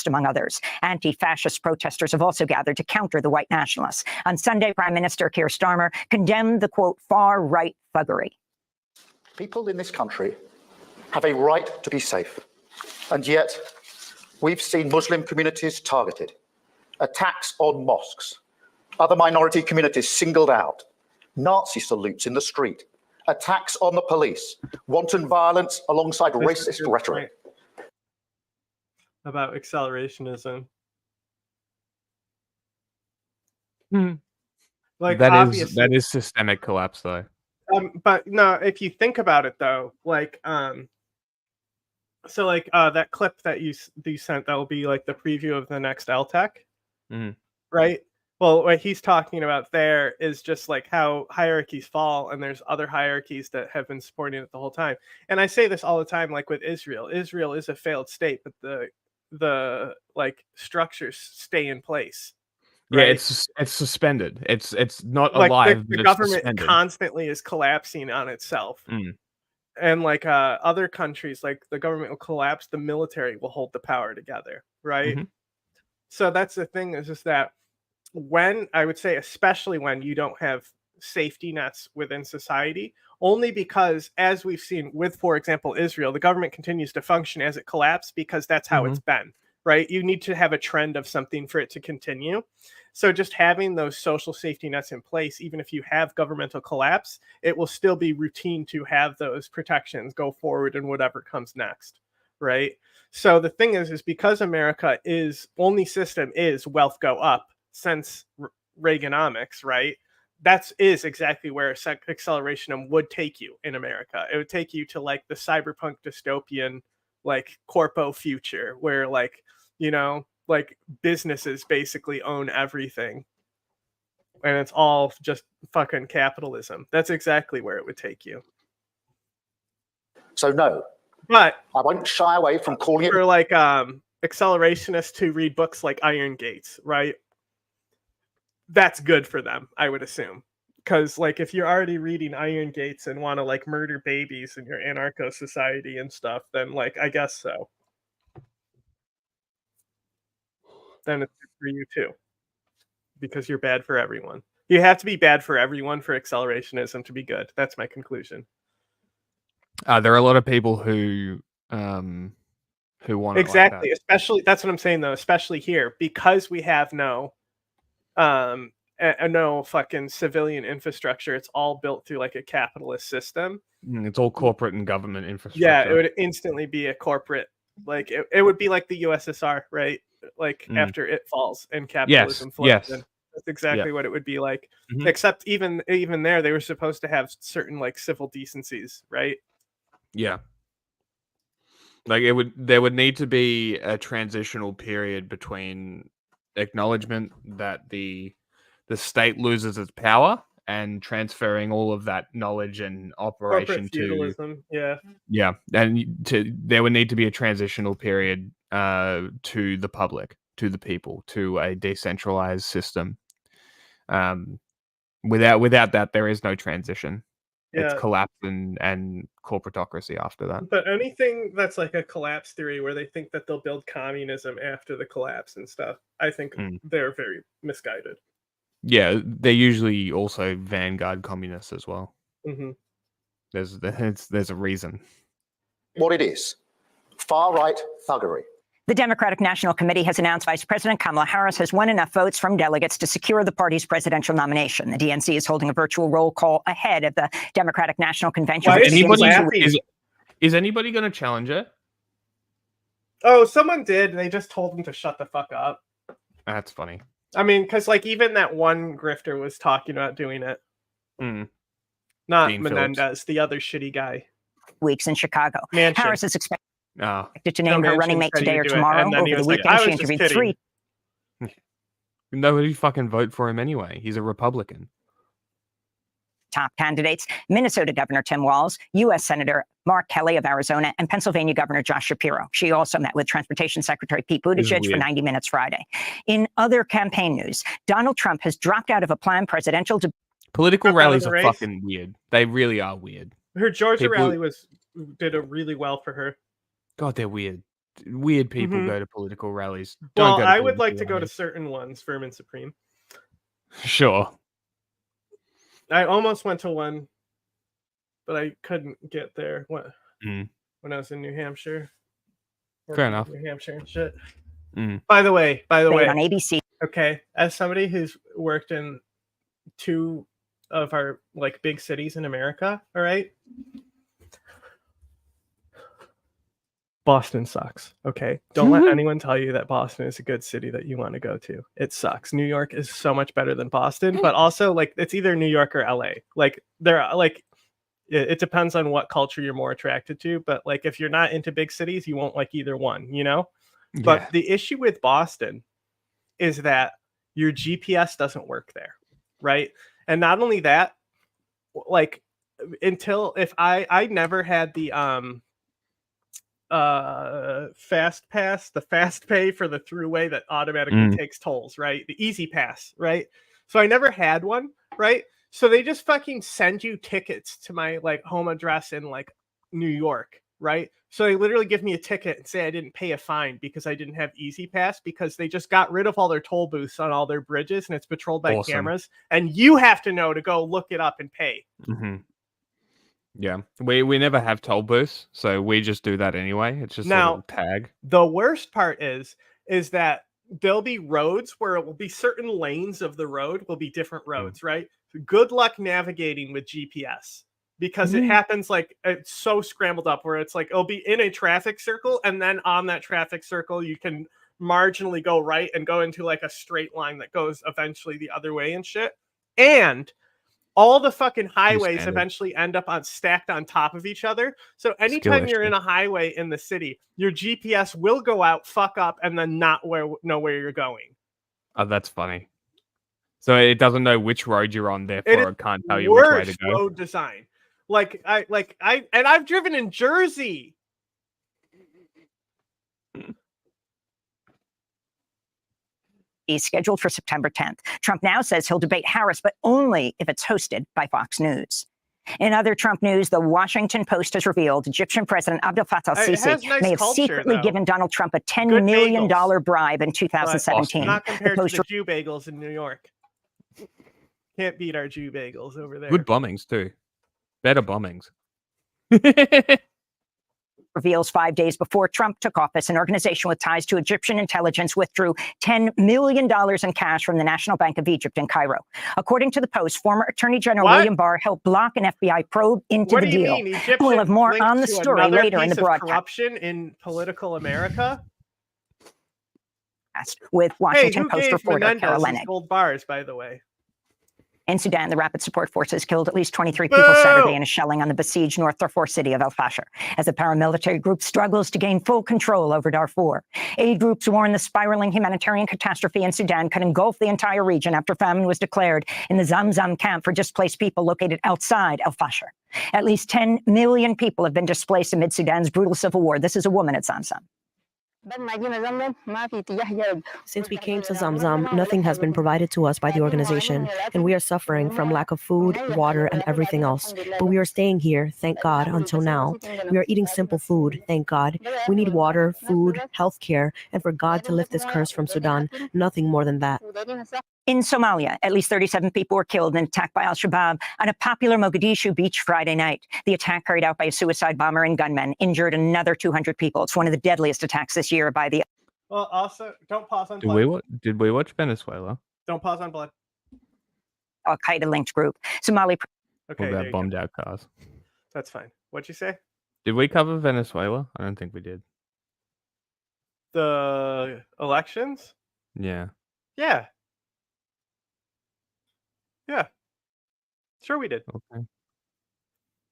Among others, anti-fascist protesters have also gathered to counter the white nationalists. On Sunday, Prime Minister Keir Starmer condemned the, quote, far-right thuggery. People in this country have a right to be safe, and yet We've seen Muslim communities targeted, attacks on mosques, other minority communities singled out, Nazi salutes in the street, attacks on the police, wanton violence alongside racist rhetoric. About accelerationism. Like that is systemic collapse, though. But no, if you think about it, though, like so like that clip that you sent, that will be like the preview of the next LTech, right? Well, what he's talking about there is just like how hierarchies fall, and there's other hierarchies that have been supporting it the whole time. And I say this all the time, like with Israel. Israel is a failed state, but the like structures stay in place. Yeah, right? it's suspended. It's not Like alive. the but it's government suspended. constantly is collapsing on itself. And like other countries, like the government will collapse, the military will hold the power together, right? So that's the thing, is just that when, I would say, especially when you don't have safety nets within society, only because, as we've seen with, for example, Israel, the government continues to function as it collapsed because that's how it's been, right? You need to have a trend of something for it to continue. So just having those social safety nets in place, even if you have governmental collapse, it will still be routine to have those protections go forward in whatever comes next, right? So the thing is because America only system is wealth go up since Reaganomics, right? That is exactly where accelerationism would take you in America. It would take you to like the cyberpunk dystopian, like corpo future, where like, you know, like businesses basically own everything. And it's all just fucking capitalism. That's exactly where it would take you. So no. But I won't shy away from calling it for like accelerationists to read books like Iron Gates, right? That's good for them, I would assume. Because like if you're already reading Iron Gates and want to like murder babies in your anarcho society and stuff, then like I guess so. Then it's good for you too. Because you're bad for everyone. You have to be bad for everyone for accelerationism to be good. That's my conclusion. There are a lot of people who want it exactly. like that. Especially, that's what I'm saying though. Especially here, because we have no fucking civilian infrastructure. It's all built through like a capitalist system. It's all corporate and government infrastructure. Yeah, it would instantly be a corporate. Like it would be like the USSR, right? Like after it falls and capitalism flows in. That's exactly what it would be like. Except even there, they were supposed to have certain like civil decencies, right? Yeah. Like there would need to be a transitional period between acknowledgement that the state loses its power and transferring all of that knowledge and operation corporate feudalism, and there would need to be a transitional period to the public, to the people, to a decentralized system. Without that, there is no transition. It's collapse and corporatocracy after that. But anything that's like a collapse theory where they think that they'll build communism after the collapse and stuff, I think they're very misguided. Yeah, they're usually also vanguard communists as well. There's a reason. What it is. Far-right thuggery. The Democratic National Committee has announced Vice President Kamala Harris has won enough votes from delegates to secure the party's presidential nomination. The DNC is holding a virtual roll call ahead of the Democratic National Convention. Is anybody going to challenge it? Oh, someone did. They just told him to shut the fuck up. That's funny. I mean, because like even that one grifter was talking about doing it. Not Dean Menendez, Phillips. The other shitty guy. Weeks in Chicago. Manchin. Harris is expected to name her Manchin running mate said today he'd or do it, tomorrow. and then Over he the was like, weekend, "I she was just interviewed kidding." 3 Nobody fucking vote for him anyway. He's a Republican. top candidates: Minnesota Governor Tim Walz, U.S. Senator Mark Kelly of Arizona, and Pennsylvania Governor Josh Shapiro. She also met with Transportation Secretary Pete Buttigieg for 90 minutes Friday. In other campaign news, Donald Trump has dropped out of a planned presidential Political rallies are fucking weird. They really are weird. Her Georgia rally did a really well for her. God, they're weird. Weird people go to political rallies. Well, I would like to go to certain ones, Vermin Supreme. Sure. I almost went to one, but I couldn't get there when I was in New Hampshire. Fair enough. New Hampshire and shit. Mm. By the way, on ABC. Okay, as somebody who's worked in 2 of our like big cities in America, all right, Boston sucks. Okay, don't let anyone tell you that Boston is a good city that you want to go to. It sucks. New York is so much better than Boston, but also like it's either New York or LA. Like they're like it depends on what culture you're more attracted to, but like if you're not into big cities, you won't like either one, you know? Yeah. But the issue with Boston is that your GPS doesn't work there, right? And not only that, like until if I never had the fast pass, the fast pay for the throughway that automatically takes tolls, right? The easy pass, right? So I never had one, right? So they just fucking send you tickets to my like home address in like New York, right? So they literally give me a ticket and say I didn't pay a fine because I didn't have Easy Pass because they just got rid of all their toll booths on all their bridges and it's patrolled by cameras and you have to know to go look it up and pay. Mm-hmm. Yeah, we never have toll booths, so we just do that anyway. It's just a little tag. The worst part is that there'll be roads where it will be certain lanes of the road will be different roads, right? So good luck navigating with GPS because it happens like it's so scrambled up where it's like it'll be in a traffic circle and then on that traffic circle you can marginally go right and go into like a straight line that goes eventually the other way and shit. And all the fucking highways eventually end up stacked on top of each other. So anytime you're in a highway in the city, your GPS will go out, fuck up, and then not know where you're going. Oh, that's funny. So it doesn't know which road you're on, therefore it can't tell you which way to go. Road design. I've driven in Jersey. Is scheduled for September 10th. Trump now says he'll debate Harris, but only if it's hosted by Fox News. In other Trump news, the Washington Post has revealed Egyptian President Abdel Fattah al-Sisi may have secretly given Donald Trump a $10 million bribe in 2017. Not compared to the Jew bagels in New York. Can't beat our Jew bagels over there. Good bombings, too. Better bombings. Reveals 5 days before Trump took office, an organization with ties to Egyptian intelligence withdrew $10 million in cash from the National Bank of Egypt in Cairo. According to the Post, former Attorney General William Barr helped block an FBI probe into the deal. We'll have more on the story later in the broadcast. Corruption in political America? With Washington Post reporter Carol Leonnig. Gold bars, by the way. In Sudan, the Rapid Support Forces killed at least 23 people Saturday in a shelling on the besieged North Darfur city of Al-Fasher as the paramilitary group struggles to gain full control over Darfur. Aid groups warn the spiraling humanitarian catastrophe in Sudan could engulf the entire region after famine was declared in the Zamzam camp for displaced people located outside Al-Fasher. At least 10 million people have been displaced amid Sudan's brutal civil war. This is a woman at Zamzam. Since we came to Zamzam, nothing has been provided to us by the organization, and we are suffering from lack of food, water, and everything else. But we are staying here, thank God, until now. We are eating simple food, thank God. We need water, food, health care, and for God to lift this curse from Sudan. Nothing more than that. In Somalia, at least 37 people were killed in an attack by al-Shabaab on a popular Mogadishu beach Friday night. The attack, carried out by a suicide bomber and gunmen, injured another 200 people. It's one of the deadliest attacks this year by the... Well, also, don't pause on blood. Did we watch Venezuela? Don't pause on blood. Al-Qaeda linked group. Somali... Okay, that bombed out cars. That's fine. What'd you say? Did we cover Venezuela? I don't think we did. The elections? Yeah. Yeah. Yeah. Sure we did. Okay.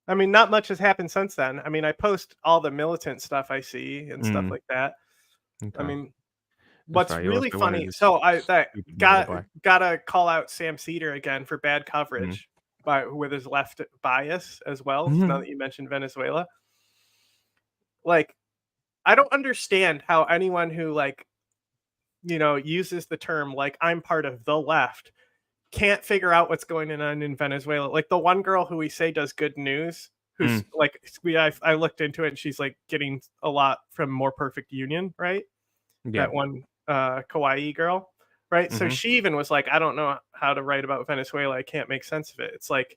I mean, not much has happened since then. I mean, I post all the militant stuff I see and stuff like that. Okay. I mean, what's really funny, so I gotta call out Sam Cedar again for bad coverage with his left bias as well, now that you mentioned Venezuela. Like, I don't understand how anyone who, like, you know, uses the term, like, I'm part of the left, can't figure out what's going on in Venezuela. Like the one girl who we say does good news, who's like, I looked into it and she's like getting a lot from More Perfect Union, right? Yeah. That one kawaii girl, right? So she even was like, I don't know how to write about Venezuela. I can't make sense of it. It's like,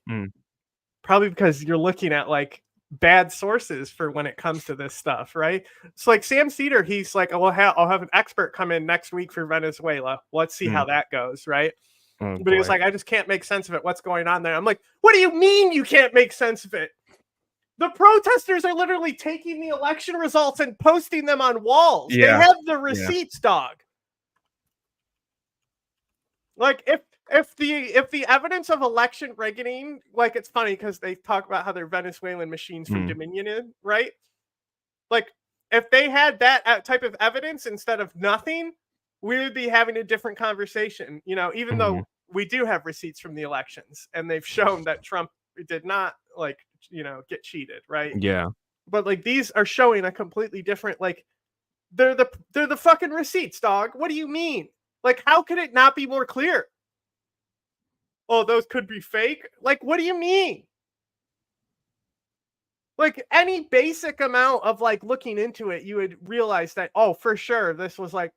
probably because you're looking at like bad sources for when it comes to this stuff, right? It's like Sam Cedar, he's like, I'll have an expert come in next week for Venezuela. Let's see how that goes, right? But he was like, I just can't make sense of it. What's going on there? I'm like, what do you mean you can't make sense of it? The protesters are literally taking the election results and posting them on walls. They have the receipts, dog. Like if the evidence of election rigging, like, it's funny because they talk about how they're Venezuelan machines from Dominion, right? Like, if they had that type of evidence instead of nothing, we would be having a different conversation. You know, even though we do have receipts from the elections, and they've shown that Trump did not, like, you know, get cheated, right? Yeah. But like, these are showing a completely different, like, they're the fucking receipts, dog. What do you mean? Like, how could it not be more clear? Oh, those could be fake? Like, what do you mean? Like, any basic amount of, like, looking into it, you would realize that, oh, for sure, this was, like,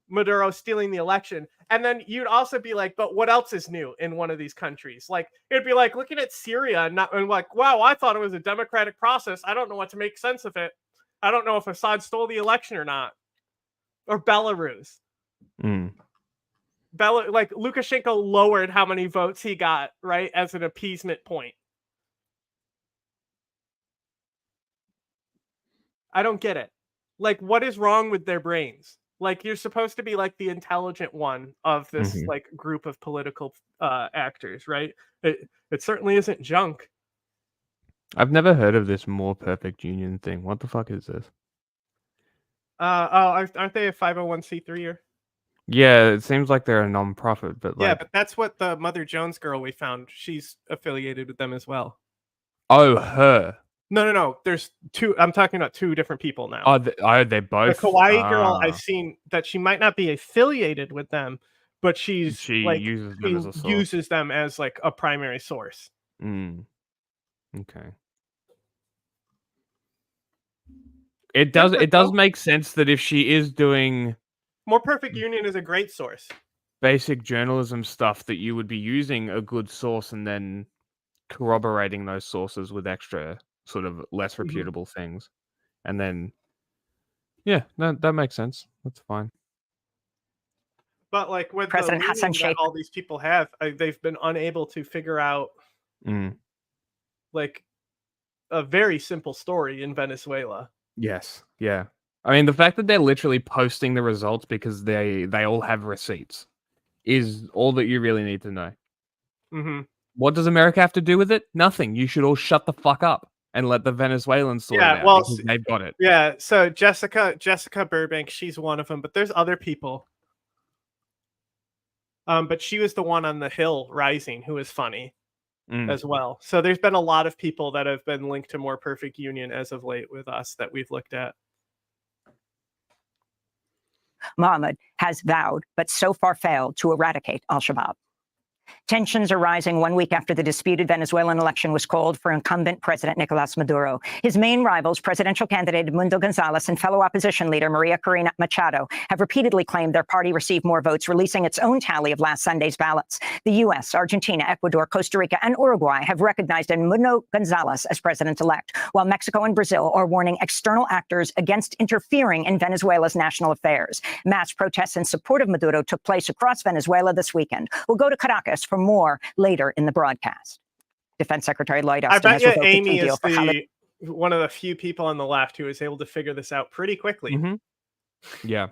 Maduro stealing the election. And then you'd also be like, but what else is new in one of these countries? Like, it'd be like looking at Syria and like, wow, I thought it was a democratic process. I don't know what to make sense of it. I don't know if Assad stole the election or not. Or Belarus. Like, Lukashenko lowered how many votes he got, right, as an appeasement point. I don't get it. Like, what is wrong with their brains? Like, you're supposed to be like the intelligent one of this like group of political actors, right? It certainly isn't junk. I've never heard of this more perfect union thing. What the fuck is this? Aren't they a 501c3 or? Yeah, it seems like they're a non-profit, but like, yeah, but that's what the Mother Jones girl we found. She's affiliated with them as well. Oh, her. No. There's two. I'm talking about two different people now. Oh, they're both. The Kauai girl, I've seen that she might not be affiliated with them, but she like, uses them as a source. Uses them as like a primary source. Okay. It does make sense that if she is doing More Perfect Union is a great source. Basic journalism stuff, that you would be using a good source and then corroborating those sources with extra sort of less reputable things. And then, yeah, that makes sense. That's fine. But like, with President the Hassan that Sheikh, all these people have, they've been unable to figure out like a very simple story in Venezuela. Yes. Yeah. I mean, the fact that they're literally posting the results because they all have receipts is all that you really need to know. What does America have to do with it? Nothing. You should all shut the fuck up and let the Venezuelans sort it out, because they've got it. Yeah, so Jessica Burbank, she's one of them, but there's other people. But she was the one on the Hill Rising who is funny as well. So there's been a lot of people that have been linked to More Perfect Union as of late with us that we've looked at. Mohammed has vowed, but so far failed, to eradicate al-Shabaab. Tensions are rising 1 week after the disputed Venezuelan election was called for incumbent President Nicolas Maduro. His main rivals, presidential candidate Edmundo Gonzalez and fellow opposition leader Maria Corina Machado, have repeatedly claimed their party received more votes, releasing its own tally of last Sunday's ballots. The U.S., Argentina, Ecuador, Costa Rica, and Uruguay have recognized Edmundo Gonzalez as president-elect, while Mexico and Brazil are warning external actors against interfering in Venezuela's national affairs. Mass protests in support of Maduro took place across Venezuela this weekend. We'll go to Caracas for more later in the broadcast. Defense Secretary Lloyd Austin I bet you Amy is one of the few people on the left who is able to figure this out pretty quickly. Yeah.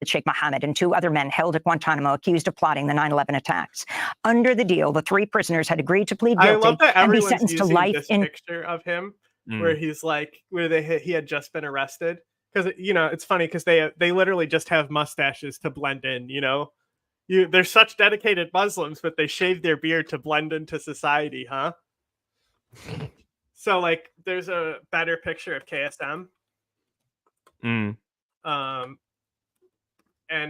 Sheikh Mohammed and 2 other men held at Guantanamo accused of plotting the 9/11 attacks. Under the deal, the 3 prisoners had agreed to plead guilty I love that and be everyone's sentenced to using life this in picture of him where he's like, he had just been arrested. Because, you know, it's funny because they literally just have mustaches to blend in, you know? They're such dedicated Muslims, but they shave their beard to blend into society, huh? So, like, there's a better picture of KSM. And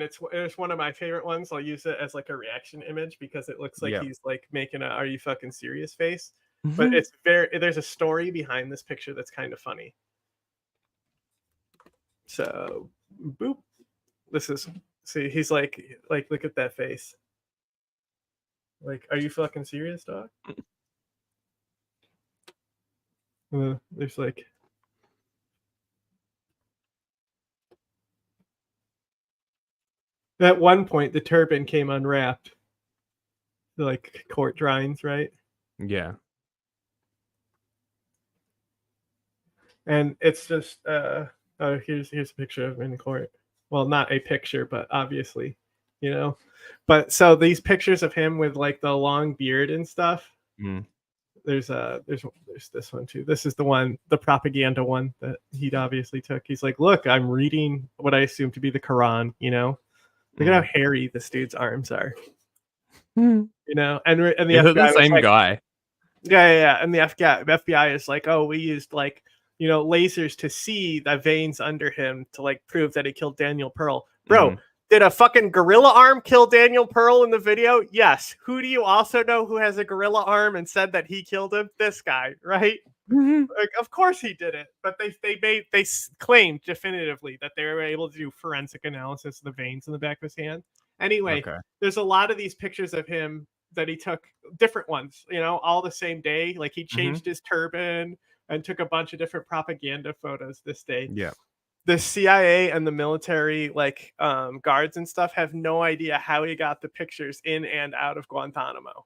it's one of my favorite ones. I'll use it as like a reaction image because it looks like he's like making a "Are you fucking serious?" face. But there's a story behind this picture that's kind of funny. So, boop. See, he's like, look at that face. Like, are you fucking serious, dog? There's like at one point the turban came unwrapped. Like court drawings, right? Yeah. And it's just here's a picture of him in court. Well, not a picture, but obviously, But so these pictures of him with like the long beard and stuff. There's this one too. This is the propaganda one that he'd obviously took. He's like, look, I'm reading what I assume to be the Quran. Look at how hairy this dude's arms are. And the FBI the same guy. Yeah. And the FBI is like, oh, we used like lasers to see the veins under him to like prove that he killed Daniel Pearl. Bro, did a fucking gorilla arm kill Daniel Pearl in the video? Yes. Who do you also know who has a gorilla arm and said that he killed him? This guy, right? Like, of course he did it, but they claimed definitively that they were able to do forensic analysis of the veins in the back of his hand. Anyway, there's a lot of these pictures of him that he took, different ones, all the same day. Like he changed his turban and took a bunch of different propaganda photos this day. Yeah. The CIA and the military, like guards and stuff, have no idea how he got the pictures in and out of Guantanamo.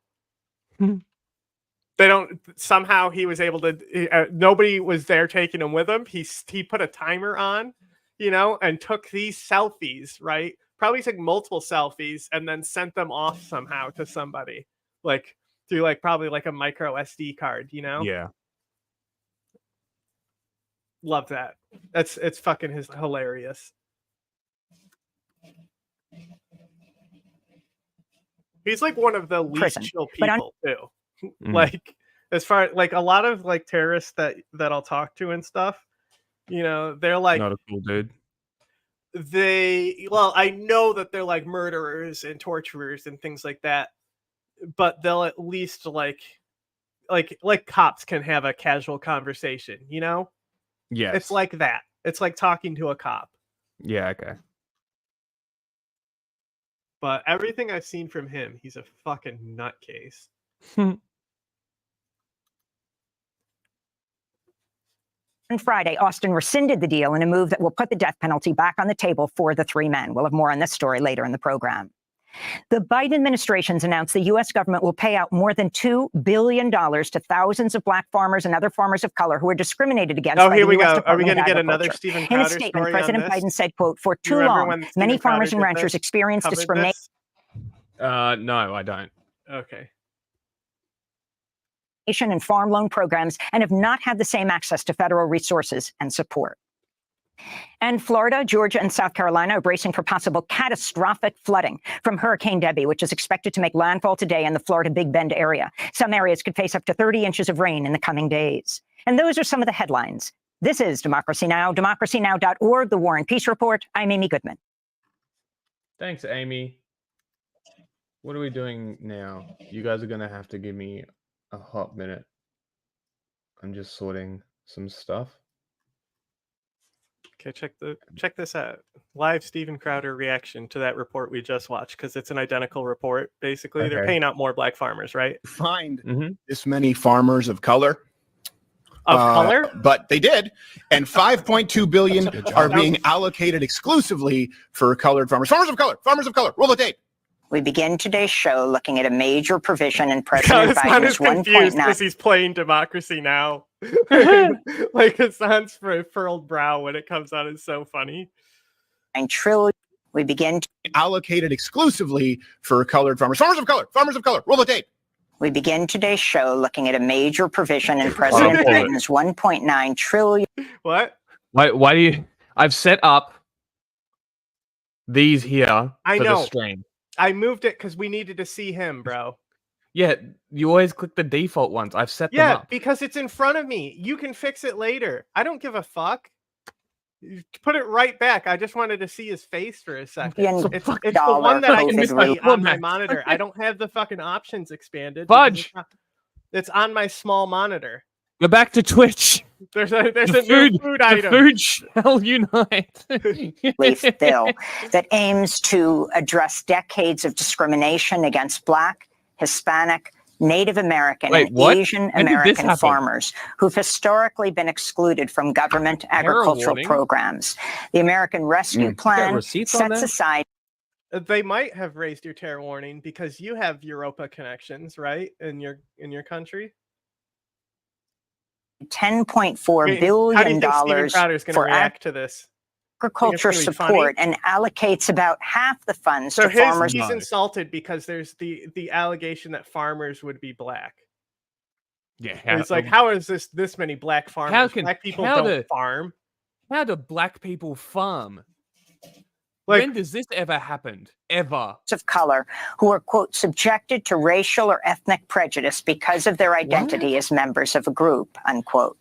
They don't. Somehow he was able to. Nobody was there taking him with him. He put a timer on, and took these selfies. Right, probably took multiple selfies and then sent them off somehow to somebody, like through like probably like a micro SD card. Yeah. Love that. It's fucking hilarious. He's like one of the least chill people too. Like as far like a lot of like terrorists that I'll talk to and stuff, they're like not a cool dude. I know that they're like murderers and torturers and things like that, but they'll at least like cops can have a casual conversation, Yeah. It's like that. It's like talking to a cop. Yeah, okay. But everything I've seen from him, he's a fucking nutcase. On Friday, Austin rescinded the deal in a move that will put the death penalty back on the table for the three men. We'll have more on this story later in the program. The Biden administration's announced the U.S. government will pay out more than $2 billion to thousands of black farmers and other farmers of color who are discriminated against by the U.S. Department of Agriculture. Are we going to get another Stephen Crowder In a statement, President Biden said, quote, for too long, many farmers and ranchers experienced discrimination. No, I don't. Okay. And farm loan programs and have not had the same access to federal resources and support. And Florida, Georgia, and South Carolina are bracing for possible catastrophic flooding from Hurricane Debbie, which is expected to make landfall today in the Florida Big Bend area. Some areas could face up to 30 inches of rain in the coming days. And those are some of the headlines. This is Democracy Now!, democracynow.org, The War and Peace Report. I'm Amy Goodman. Thanks, Amy. What are we doing now? You guys are going to have to give me a hot minute. I'm just sorting some stuff. Okay, check this out. Live Stephen Crowder reaction to that report we just watched, because it's an identical report. Basically, Okay. They're paying out more black farmers, right? Find this many farmers of color. Color? But they did, and 5.2 billion are being allocated exclusively for colored farmers. Farmers of color. Roll the tape. We begin today's show looking at a major provision in President Biden's confused 1.9 because he's playing Democracy Now! Like Hassan's furrowed brow when it comes out is so funny. trillion. We begin allocated exclusively for colored farmers. Farmers of color. Roll the tape. We begin today's show looking at a major provision in President Biden's 1.9 trillion. What? Why do you? I've set up these here I for know. the stream. I moved it because we needed to see him, bro. Yeah, you always click the default ones. I've set them Yeah, up. because it's in front of me. You can fix it later. I don't give a fuck. You put it right back. I just wanted to see his face for a second. It's the one that I can see on my monitor. I don't have the fucking options expanded. Fudge. It's on my small monitor. Go back to Twitch. There's a The new food item. The food shall unite. bill that aims to address decades of discrimination against Black, Hispanic, Native American Wait, and what? Asian When did this American happen? farmers who've historically been excluded from government agricultural warning. programs. The American Rescue Plan sets aside. They might have raised your terror warning because you have Europa connections, right? In your country. $10.4 billion How do you think Steven Crowder's going to for react to this? agriculture support and allocates about half the funds So to farmers. he's insulted because there's the allegation that farmers would be black. Yeah, It's like, how is this many black farmers? Black people don't farm. How do black people farm? Like, when does this ever happen? Ever? Of color who are, quote, subjected to racial or ethnic prejudice because of their identity as members of a group, unquote.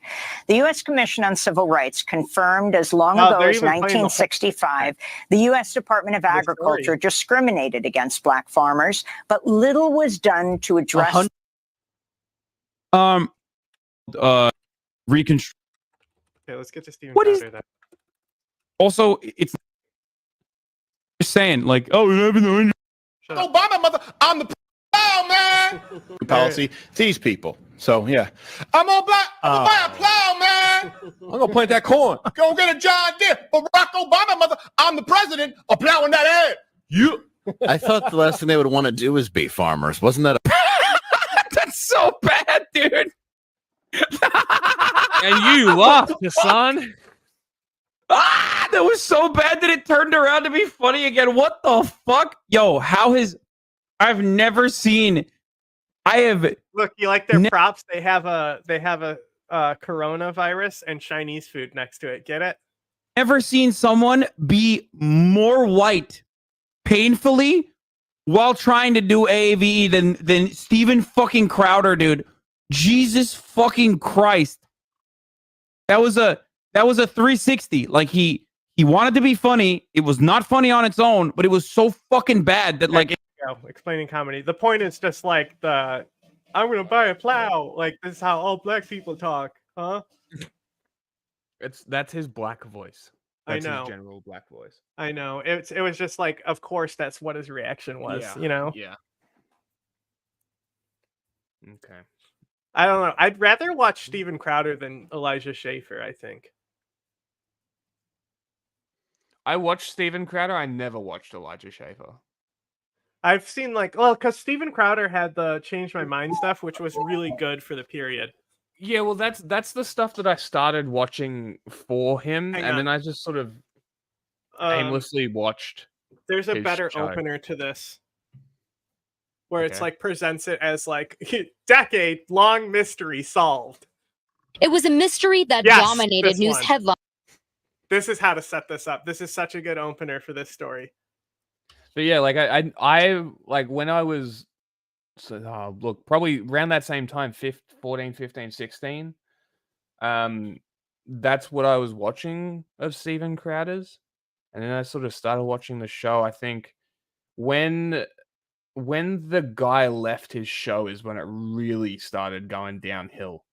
The U.S. Commission on Civil Rights confirmed as long ago as 1965, the U.S. Department of Agriculture discriminated against black farmers, but little was done to address. Reconstruct. Okay, let's get to Steven Crowder then. Also, it's saying like, oh, we have no. Obama, mother, I'm the plow man. Policy, these people. So yeah, I'm gonna buy a plow man. I'm gonna plant that corn. Go get a John Deere. Barack Obama, mother, I'm the president of plowing that air. You. I thought the last thing they would want to do is be farmers. Wasn't that a? That's so bad, dude. And you lost, son. That was so bad that it turned around to be funny again. What the fuck? Yo, I've never seen. Look, you like their props? They have a coronavirus and Chinese food next to it. Get it? Never seen someone be more white painfully while trying to do AAVE than Steven fucking Crowder, dude. Jesus fucking Christ. That was a 360. Like he wanted to be funny. It was not funny on its own, but it was so fucking bad that like explaining comedy. The point is just like I'm gonna buy a plow. Like this is how all black people talk, huh? That's his black voice. That's I know. His general black voice. I know. It was just like, of course, that's what his reaction was. Yeah. You know. Yeah. Okay. I don't know. I'd rather watch Steven Crowder than Elijah Schaffer, I think. I watched Steven Crowder. I never watched Elijah Schaffer. I've seen because Steven Crowder had the Change My Mind stuff, which was really good for the period. Yeah, well, that's the stuff that I started watching for him, and then I just sort of aimlessly watched. There's a better opener to this. Where it's like presents it as like decade-long mystery solved. It was a mystery that dominated news headlines. This is how to set this up. This is such a good opener for this story. But yeah, like I like when I was probably around that same time, 14, 15, 16. That's what I was watching of Steven Crowder's. And then I sort of started watching the show. I think when the guy left his show is when it really started going downhill.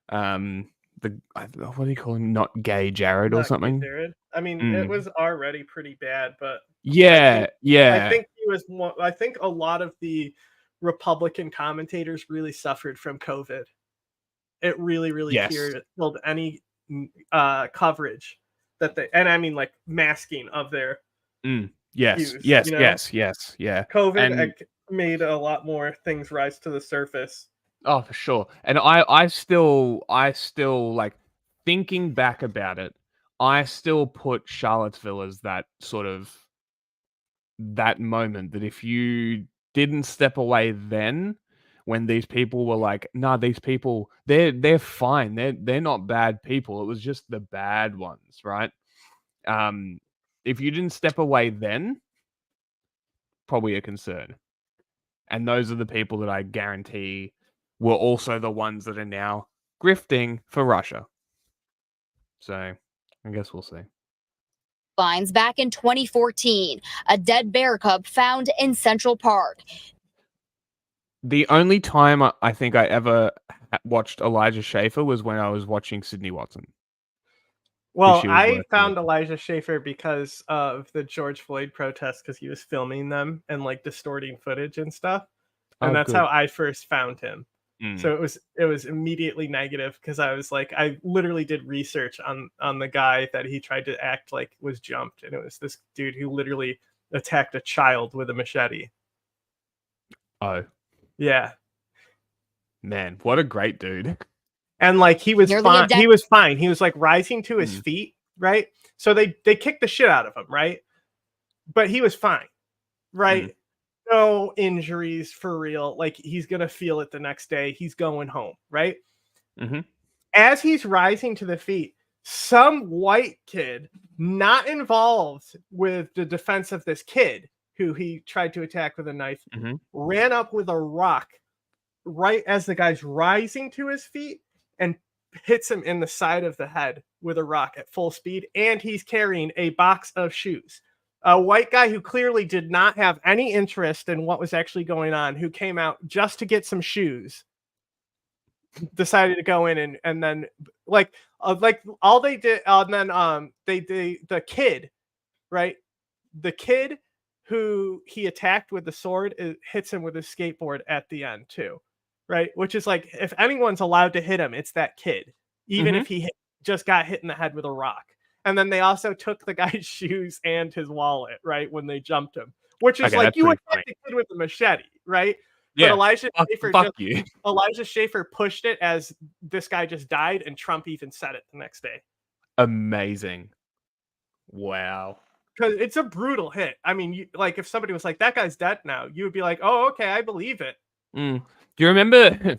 What do you call him? Not Gay Jared or something? Jared. I mean, it was already pretty bad, but yeah. I think he was. I think a lot of the Republican commentators really suffered from COVID. It really killed any coverage that they, and I mean like masking of their. Yes, views, yes, you know? yes, yeah. COVID made a lot more things rise to the surface. Oh, for sure. And I still like thinking back about it. I still put Charlottesville as that moment that if you didn't step away then, when these people were like, nah, these people they're fine. They're not bad people. It was just the bad ones, right? If you didn't step away then, probably a concern. And those are the people that I guarantee were also the ones that are now grifting for Russia. So I guess we'll see. Lines back in 2014, a dead bear cub found in Central Park. The only time I think I ever watched Elijah Schaffer was when I was watching Sydney Watson. Well, I found Elijah Schaffer because of the George Floyd protests, because he was filming them and like distorting footage and stuff. and that's good. how I first found him. Mm. So it was immediately negative because I was like, I literally did research on the guy that he tried to act like was jumped, and it was this dude who literally attacked a child with a machete. Oh, yeah, man, what a great dude. And like he was fine. He was fine. He was like rising to his Mm. feet, right? So they kicked the shit out of him, right? But he was fine, right? Mm. No injuries for real. Like he's gonna feel it the next day. He's going home, right? Mm-hmm. As he's rising to the feet, some white kid not involved with the defense of this kid who he tried to attack with a knife ran up with a rock right as the guy's rising to his feet and hits him in the side of the head with a rock at full speed. And he's carrying a box of shoes. A white guy who clearly did not have any interest in what was actually going on, who came out just to get some shoes, decided to go in and then like all they did, and then the kid, right? The kid who he attacked with the sword hits him with his skateboard at the end too, right? Which is like, if anyone's allowed to hit him, it's that kid, even if he just got hit in the head with a rock. And then they also took the guy's shoes and his wallet, right, when they jumped him, which is like, you attacked the kid with a machete, right? Yeah, but Elijah fuck Schaffer pushed it as this guy just died, and Trump even said it the next day. Amazing. Wow. Because it's a brutal hit. I mean, like if somebody was like, that guy's dead now, you would be like, oh, okay, I believe it. Do you remember?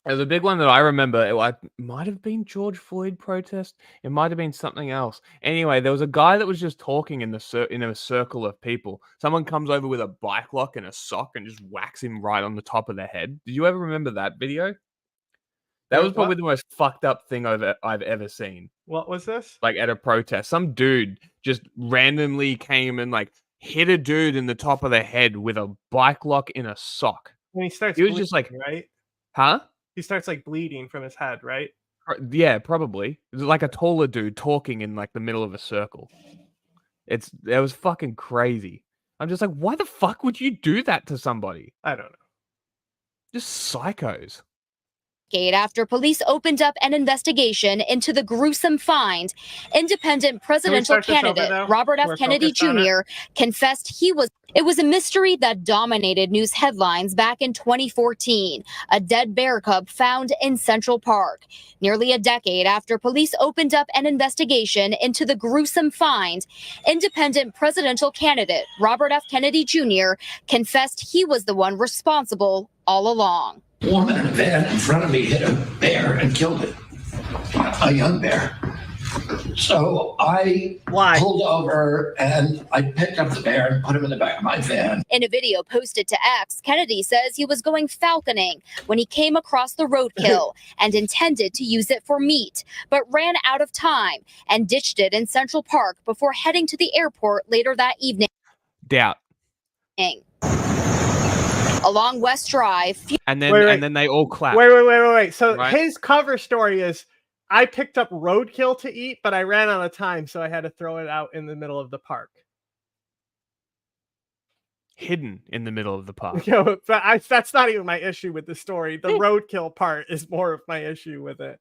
There's a big one that I remember. It might have been George Floyd protest. It might have been something else. Anyway, there was a guy that was just talking in a circle of people. Someone comes over with a bike lock and a sock and just whacks him right on the top of the head. Did you ever remember that video? That was probably the most fucked up thing I've ever seen. What was this? Like at a protest, some dude just randomly came and like hit a dude in the top of the head with a bike lock in a sock. And he starts. He was just like, right? Huh? He starts like bleeding from his head, right? Yeah, probably. It was like a taller dude talking in like the middle of a circle. That was fucking crazy. I'm just like, why the fuck would you do that to somebody? I don't know. Just psychos. After police opened up an investigation into the gruesome find, independent presidential candidate Robert F. Kennedy Jr. confessed it was a mystery that dominated news headlines back in 2014, a dead bear cub found in Central Park. Nearly a decade after police opened up an investigation into the gruesome find, independent presidential candidate Robert F. Kennedy Jr. confessed he was the one responsible all along. A woman in a van in front of me hit a bear and killed it, a young bear. So I pulled over and I picked up the bear and put him in the back of my van. In a video posted to X, Kennedy says he was going falconing when he came across the roadkill and intended to use it for meat, but ran out of time and ditched it in Central Park before heading to the airport later that evening. Doubt. Along West Drive. And then they all clap. Wait. So his cover story is, I picked up roadkill to eat, but I ran out of time, so I had to throw it out in the middle of the park. Hidden in the middle of the park. That's not even my issue with the story. The roadkill part is more of my issue with it.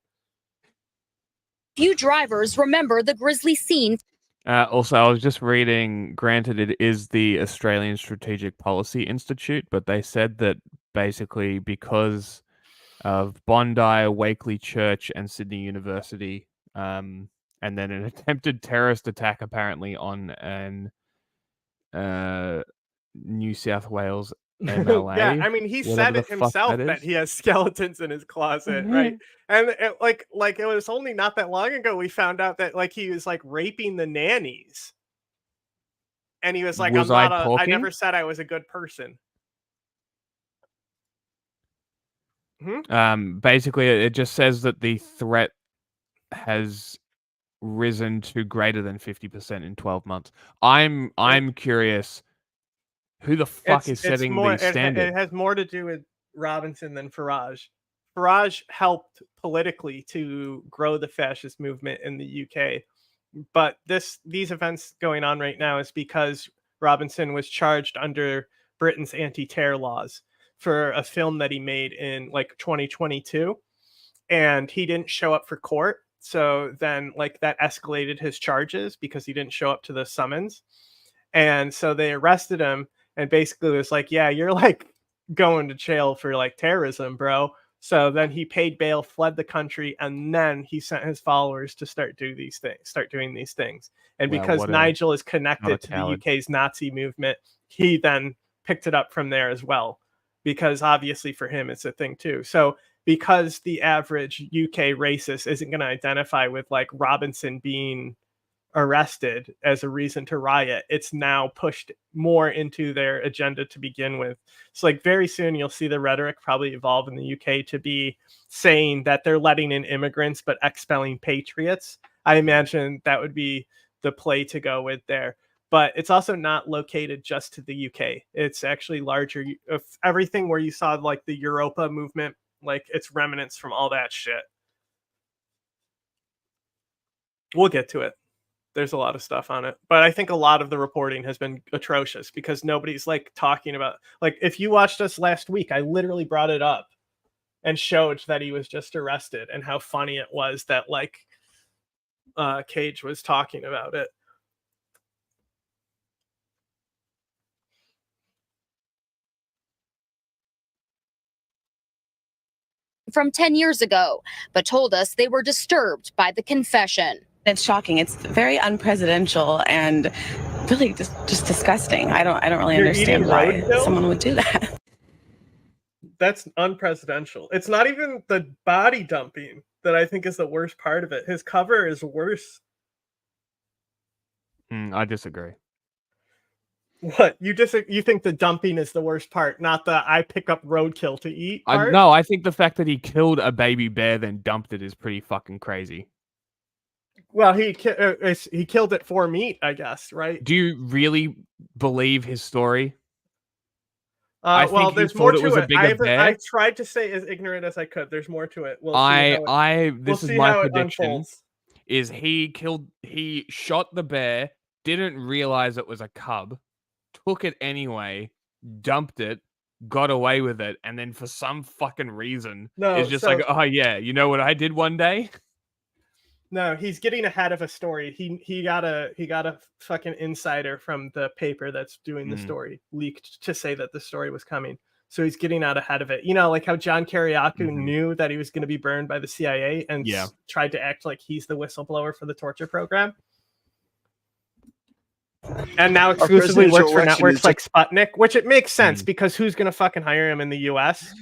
Few drivers remember the grisly scene. Also, I was just reading, granted it is the Australian Strategic Policy Institute, but they said that basically because of Bondi, Wakeley Church, and Sydney University, and then an attempted terrorist attack apparently on an New South Wales MLA. Yeah, I mean, he said it himself that he has skeletons in his closet, right? And it, like it was only not that long ago we found out that like he was like raping the nannies, and he was like, I never said I was a good person. Basically, it just says that the threat has risen to greater than 50% in 12 months. I'm curious. Who the fuck is setting these standards? It has more to do with Robinson than Farage. Farage helped politically to grow the fascist movement in the UK. But these events going on right now is because Robinson was charged under Britain's anti-terror laws. for a film that he made in like 2022, and he didn't show up for court. So then like that escalated his charges because he didn't show up to the summons. And so they arrested him and basically was like, yeah, you're like going to jail for like terrorism, bro. So then he paid bail, fled the country, and then he sent his followers to start doing these things. And because Nigel is connected to the UK's Nazi movement, he then picked it up from there as well, because obviously for him it's a thing too. So because the average UK racist isn't going to identify with like Robinson being arrested as a reason to riot, it's now pushed more into their agenda to begin with. So like very soon you'll see the rhetoric probably evolve in the UK to be saying that they're letting in immigrants but expelling patriots. I imagine that would be the play to go with there. But it's also not located just to the UK. It's actually larger. If everything where you saw like the Europa movement, like it's remnants from all that shit. We'll get to it. There's a lot of stuff on it, but I think a lot of the reporting has been atrocious because nobody's like talking about, like, if you watched us last week, I literally brought it up and showed that he was just arrested and how funny it was that like Cage was talking about it. From 10 years ago, but told us they were disturbed by the confession. It's shocking. It's very unpresidential and really just disgusting. I don't really understand why someone would do that. That's unpresidential. It's not even the body dumping that I think is the worst part of it. His cover is worse. I disagree. What? You think the dumping is the worst part, not the I pick up roadkill to eat part? No, I think the fact that he killed a baby bear then dumped it is pretty fucking crazy. Well, he killed it for meat, I guess, right? Do you really believe his story? Well, there's more to it. I tried to stay as ignorant as I could. There's more to it. This is my prediction. Is he shot the bear, didn't realize it was a cub, took it anyway, dumped it, got away with it, and then for some fucking reason is just like, oh yeah, you know what I did one day? No, he's getting ahead of a story. He got a fucking insider from the paper that's doing the story leaked to say that the story was coming. So he's getting out ahead of it. You know, like how John Kiriakou knew that he was going to be burned by the CIA and tried to act like he's the whistleblower for the torture program. And now exclusively works for networks like Sputnik, which it makes sense because who's going to fucking hire him in the US,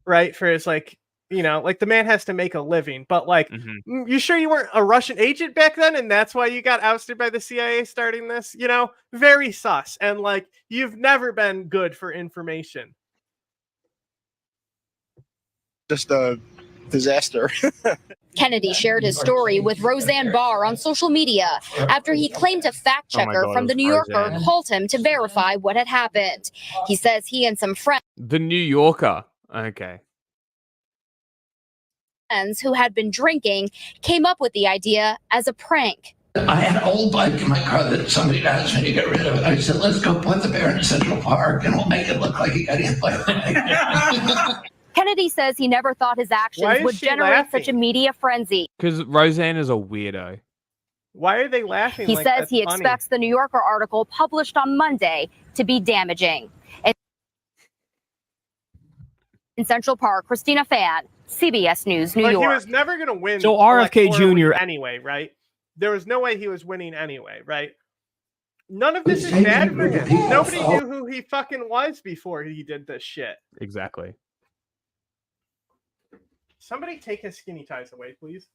right? For his like, you know, like the man has to make a living, but like, you sure you weren't a Russian agent back then? And that's why you got ousted by the CIA starting this, you know, very sus. And like, you've never been good for information. Just a disaster. Kennedy shared his story with Roseanne Barr on social media after he claimed a fact checker from the New Yorker called him to verify what had happened. He says he and some friends. The New Yorker. Okay. Who had been drinking came up with the idea as a prank. I had an old bike in my car that somebody had asked me to get rid of it. I said, let's go put the bear in Central Park and we'll make it look like he got hit by a bike. Kennedy says he never thought his actions would generate such a media frenzy. Because Roseanne is a weirdo. Why are they laughing? He says he expects the New Yorker article published on Monday to be damaging. In Central Park, Christina Fan, CBS News, New York. He was never going to win. So RFK Jr. anyway, right? There was no way he was winning anyway, right? None of this is bad for him. Nobody knew who he fucking was before he did this shit. Exactly. Somebody take his skinny ties away, please.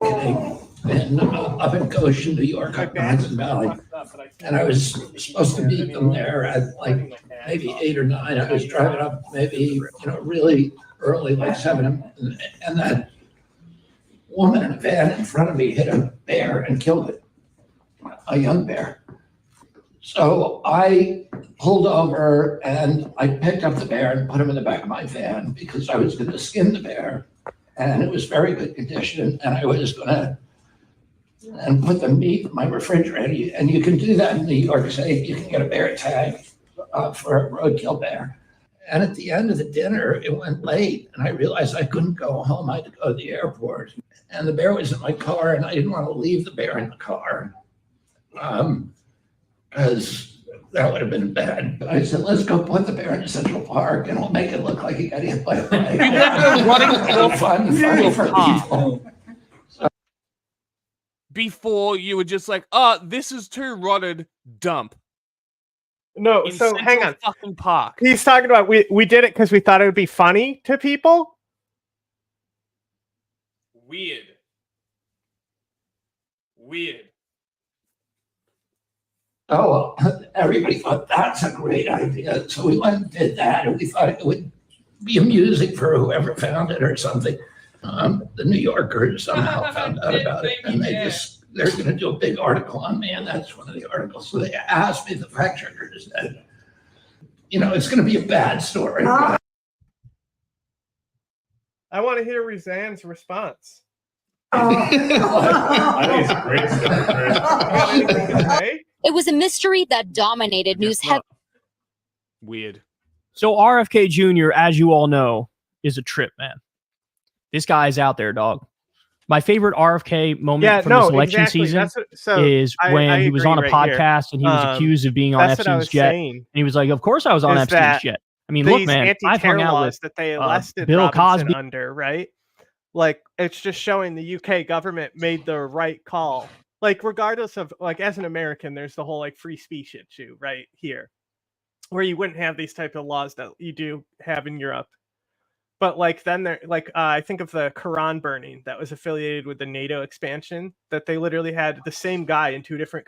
And up in Goshen, New York, up in Hudson Valley. And I was supposed to meet them there at like maybe 8 or 9. I was driving up maybe, really early, like 7. And that woman in a van in front of me hit a bear and killed it, a young bear. So I pulled over and I picked up the bear and put him in the back of my van because I was going to skin the bear. And it was very good condition. And I was going to put the meat in my refrigerator. And you can do that in New York State. You can get a bear tag for a roadkill bear. And at the end of the dinner, it went late, and I realized I couldn't go home. I had to go to the airport. And the bear was in my car, and I didn't want to leave the bear in the car because that would have been bad. But I said, let's go put the bear in Central Park, and we'll make it look like he got hit by a bike. Fun for people. Before you were just like, oh, this is too rotted, dump. No, in so hang on. Fucking park. He's talking about we did it because we thought it would be funny to people. Weird. Oh, well, everybody thought that's a great idea. So we went and did that, and we thought it would be amusing for whoever found it or something. The New Yorker somehow found out about it, and they're going to do a big article on me, and that's one of the articles. So they asked me, the fact checker said, it's going to be a bad story. I want to hear Roseanne's response. I think it's a great story. It was a mystery that dominated news headlines. Weird. So RFK Jr., as you all know, is a trip, man. This guy's out there, dog. My favorite RFK moment from this election season is when he was on a podcast and he was accused of being on Epstein's jet. And he was like, of course I was on Epstein's jet. I mean, look, man, I've hung out with that they arrested Bill Robinson Cosby under, right? Like, it's just showing the UK government made the right call. Like, regardless of, like, as an American, there's the whole, like, free speech issue right here, where you wouldn't have these type of laws that you do have in Europe. But like then there, like I think of the Quran burning that was affiliated with the NATO expansion, that they literally had the same guy in two different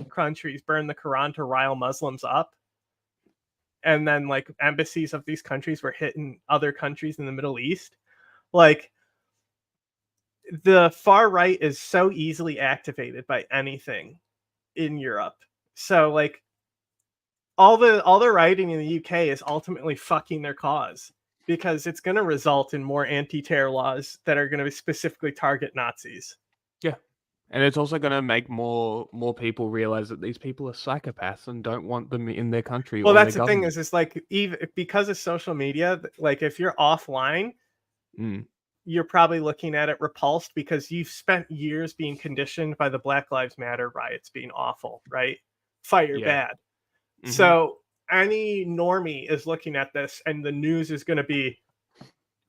countries burn the Quran to rile Muslims up. And then like embassies of these countries were hit in other countries in the Middle East. Like the far right is so easily activated by anything in Europe. So like all the writing in the UK is ultimately fucking their cause, because it's going to result in more anti-terror laws that are going to specifically target Nazis. Yeah. And it's also going to make more people realize that these people are psychopaths and don't want them in their country. Well, that's the thing is like, even because of social media, like if you're offline, you're probably looking at it repulsed because you've spent years being conditioned by the Black Lives Matter riots being awful, right? Fire bad. Mm-hmm. So any normie is looking at this and the news is going to be,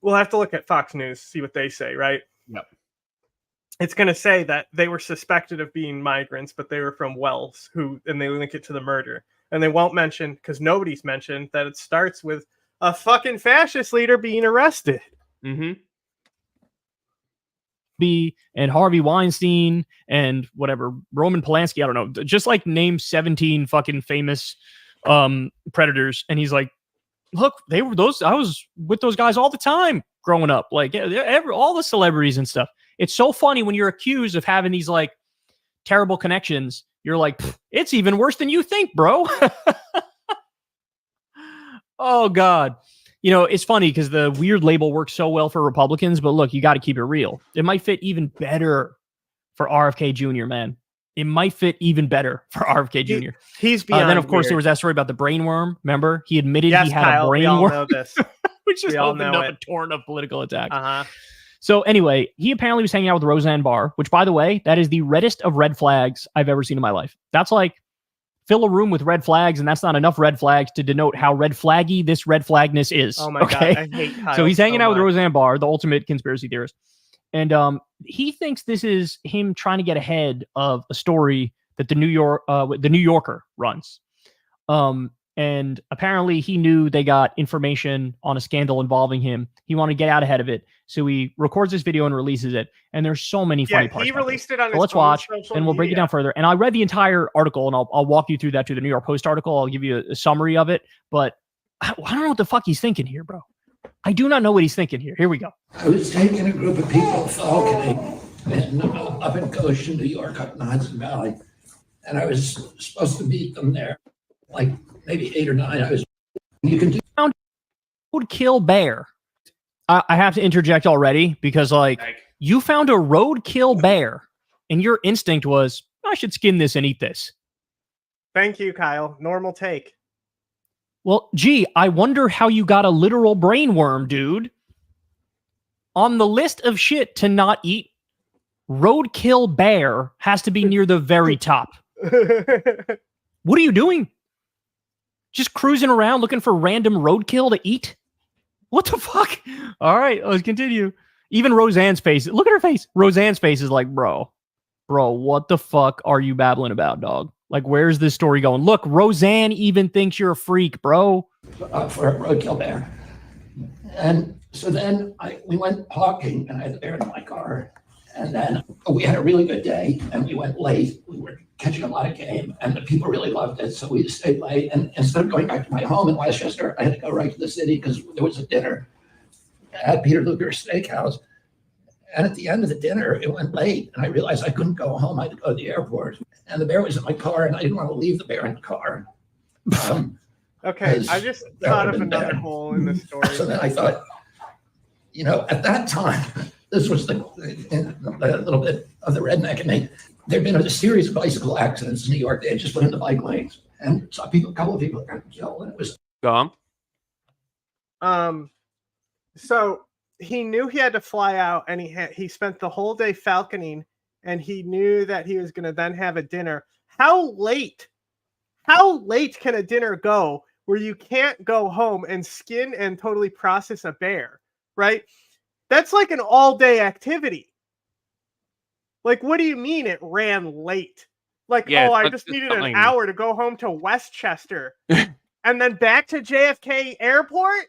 we'll have to look at Fox News, see what they say, right? Yep. It's going to say that they were suspected of being migrants, but they were from Wales, and they link it to the murder. And they won't mention, because nobody's mentioned, that it starts with a fucking fascist leader being arrested. Mm-hmm. And Harvey Weinstein and whatever, Roman Polanski, I don't know, just like name 17 fucking famous predators, and he's like, look, they were those, I was with those guys all the time growing up, like all the celebrities and stuff. It's so funny when you're accused of having these like terrible connections. You're like, it's even worse than you think, bro. Oh god. It's funny because the weird label works so well for Republicans, but look, you got to keep it real. It might fit even better for RFK Jr., man. It might fit even better for RFK Jr. He's beyond then, of course, weird. there was that story about the brain worm. Remember? He admitted yes, he had Kyle, a brain we all worm. know this. Which just we all opened know up it. a torrent of political attacks. Uh-huh. So anyway, he apparently was hanging out with Roseanne Barr, which, by the way, that is the reddest of red flags I've ever seen in my life. That's like fill a room with red flags, and that's not enough red flags to denote how red flaggy this red flagness is. Oh my okay? god, I hate Kyle So he's hanging out with much. Roseanne Barr, the ultimate conspiracy theorist. And he thinks this is him trying to get ahead of a story that the New Yorker runs. And apparently he knew they got information on a scandal involving him. He wanted to get out ahead of it. So he records this video and releases it. And there's so many funny parts. He released it on his let's own watch, social and we'll break it media. down further. And I read the entire article, and I'll walk you through that to the New York Post article. I'll give you a summary of it. But I don't know what the fuck he's thinking here, bro. I do not know what he's thinking here. Here we go. I was taking a group of people falconing up in Goshen, New York, up in the Hudson Valley. And I was supposed to meet them there, like maybe 8 or 9. You can do would kill bear. I have to interject already because you found a roadkill bear and your instinct was, I should skin this and eat this. Thank you, Kyle. Normal take. Well, gee, I wonder how you got a literal brain worm, dude. On the list of shit to not eat, roadkill bear has to be near the very top. What are you doing? Just cruising around looking for random roadkill to eat? What the fuck? All right, let's continue. Even Roseanne's face. Look at her face. Roseanne's face is like, bro, what the fuck are you babbling about, dog? Like, where's this story going? Look, Roseanne even thinks you're a freak, bro. For a roadkill bear. And so then we went hawking, and I had the bear in my car. And then we had a really good day, and we went late. We were catching a lot of game, and the people really loved it. So we stayed late. And instead of going back to my home in Westchester, I had to go right to the city because there was a dinner at Peter Luger's Steakhouse. And at the end of the dinner, it went late, and I realized I couldn't go home. I had to go to the airport. And the bear was in my car, and I didn't want to leave the bear in the car. Okay, I just thought of another hole in the story. So then I thought, at that time, this was a little bit of the redneck in me. There'd been a series of bicycle accidents in New York. They had just put in the bike lanes, and saw a couple of people got killed, and it was gone. So he knew he had to fly out, and he spent the whole day falconing, and he knew that he was going to then have a dinner. How late can a dinner go where you can't go home and skin and totally process a bear, right? That's like an all-day activity. Like, what do you mean it ran late? Like, yeah, I just needed an hour to go home to Westchester and then back to JFK Airport?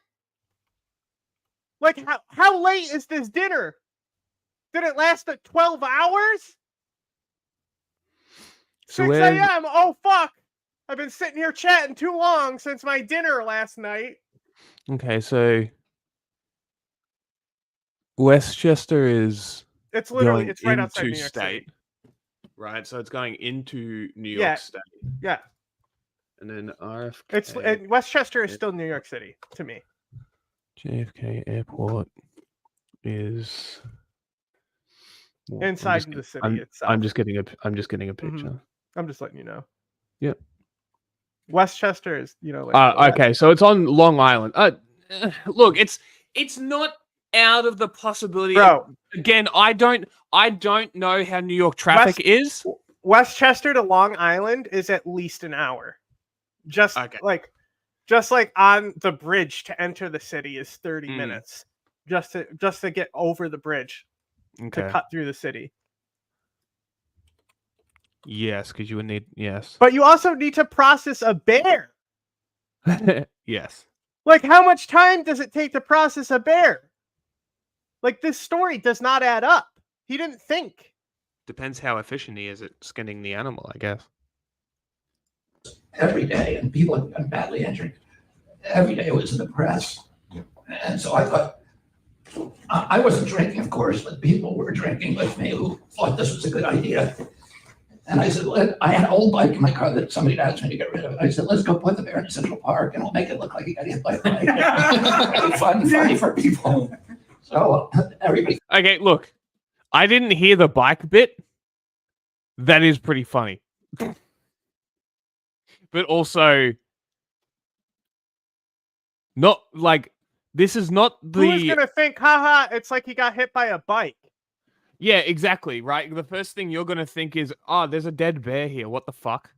Like, how late is this dinner? Did it last 12 hours? So 6 a.m. Oh, fuck. I've been sitting here chatting too long since my dinner last night. Okay, so Westchester is it's right outside New York State. City. Right, so it's going into New York State. Yeah. And then RFK. Westchester is still New York City to me. JFK Airport is inside the city itself. I'm just getting a picture. Mm-hmm. I'm just letting you know. Yep. Westchester is, okay, so it's on Long Island. Look, it's not out of the possibility. Bro, again, I don't know how New York traffic is. Westchester to Long Island is at least an hour. Just like on the bridge to enter the city is 30 minutes. Just to get over the bridge to cut through the city. Yes, because you would need But you also need to process a bear. Yes. Like, how much time does it take to process a bear? Like, this story does not add up. He didn't think. Depends how efficient he is at skinning the animal, I guess. Every day, and people have been badly injured. Every day it was in the press. And so I thought, I wasn't drinking, of course, but people were drinking with me who thought this was a good idea. And I said, I had an old bike in my car that somebody asked me to get rid of. I said, let's go put the bear in Central Park and we'll make it look like he got hit by a bike. It'll be funny for people. So everybody. Okay, look, I didn't hear the bike bit. That is pretty funny. But also, not like, this is not the... Who's going to think, haha, it's like he got hit by a bike? Yeah, exactly, right? The first thing you're going to think is, there's a dead bear here. What the fuck?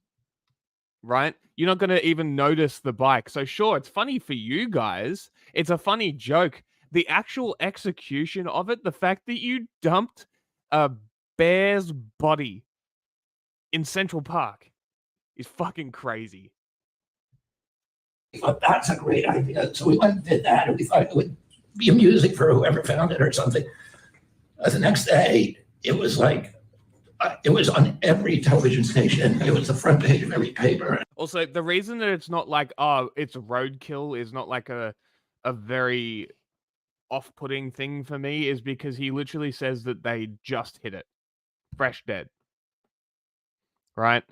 Right? You're not going to even notice the bike. So sure, it's funny for you guys. It's a funny joke. The actual execution of it, the fact that you dumped a bear's body in Central Park is fucking crazy. We thought that's a great idea. So we went and did that, and we thought it would be amusing for whoever found it or something. The next day, it was like, it was on every television station. It was the front page of every paper. Also, the reason that it's not like, it's roadkill is not like a very off-putting thing for me is because he literally says that they just hit it. Fresh dead. Right?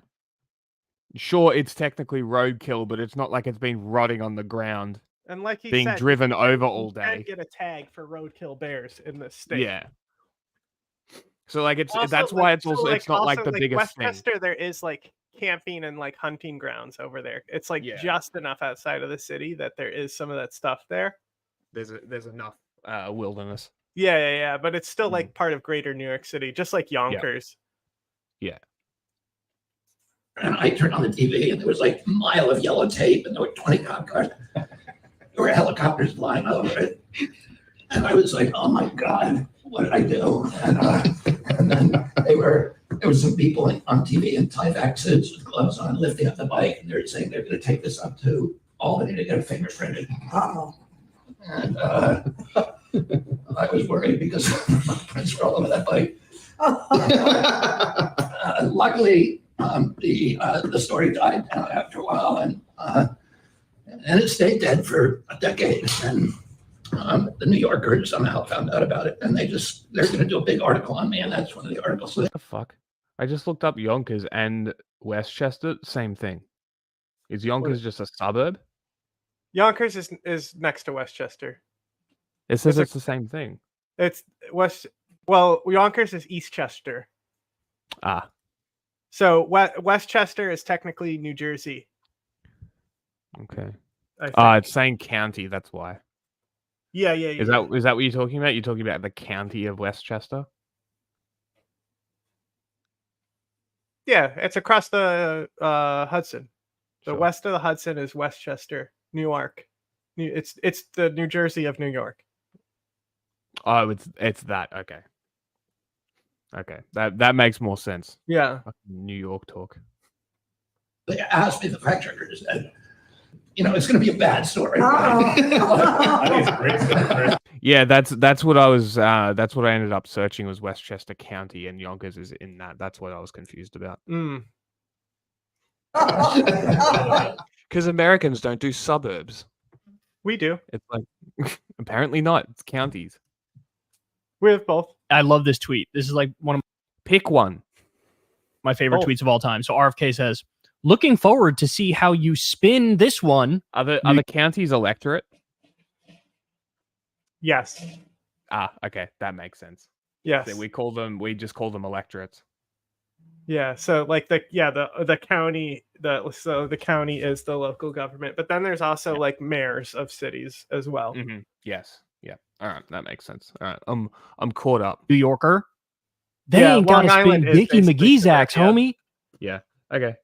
Sure, it's technically roadkill, but it's not like it's been rotting on the ground. And like he being said, driven over all day. You can't get a tag for roadkill bears in this state. Yeah. So like it's Also, that's why it's also like, it's not like the biggest Westchester, thing. There is like camping and like hunting grounds over there. It's like just enough outside of the city that there is some of that stuff there. There's enough wilderness. Yeah. But it's still like part of greater New York City, just like Yonkers. Yeah. And I turned on the TV and there was like a mile of yellow tape and there were 20 cop cars. There were helicopters flying over it. And I was like, oh my God, what did I do? And then there was some people on TV in Tyvek suits with gloves on lifting up the bike. And they're saying they're going to take this up to Albany to get a fingerprinted. And I was worried because my prints were all over that bike. Luckily, the story died down after a while, and it stayed dead for a decade. And the New Yorker somehow found out about it, and they're going to do a big article on me, and that's one of the articles. What the fuck? I just looked up Yonkers and Westchester. Same thing. Is Yonkers just a suburb? Yonkers is next to Westchester. It says it's the same thing. It's Well, Yonkers is Eastchester. Ah. So Westchester is technically New Jersey. Okay. It's saying county. That's why. Yeah. Is that what you're talking about? You're talking about the county of Westchester? Yeah, it's across the Hudson. The west of the Hudson is Westchester, New York. It's the New Jersey of New York. Oh, it's that. Okay. Okay, that makes more sense. Yeah. New York talk. They asked me, the fact checkers, and it's going to be a bad story. Yeah, that's what I was. That's what I ended up searching was Westchester County, and Yonkers is in that. That's what I was confused about. Because Americans don't do suburbs. We do. It's like apparently not. It's counties. We have both. I love this tweet. This is like one of pick one. My favorite tweets of all time. So RFK says, "Looking forward to see how you spin this one." Are the counties electorate? Yes. Ah, okay, that makes sense. Yes. So we just call them electorates. Yeah, so like the county, the county is the local government, but then there's also like mayors of cities as well. Mm-hmm. Yes. Yeah. All right, that makes sense. All right, I'm caught up. New Yorker. They ain't got to spin Dickie McGee's axe, homie. Yeah. Okay.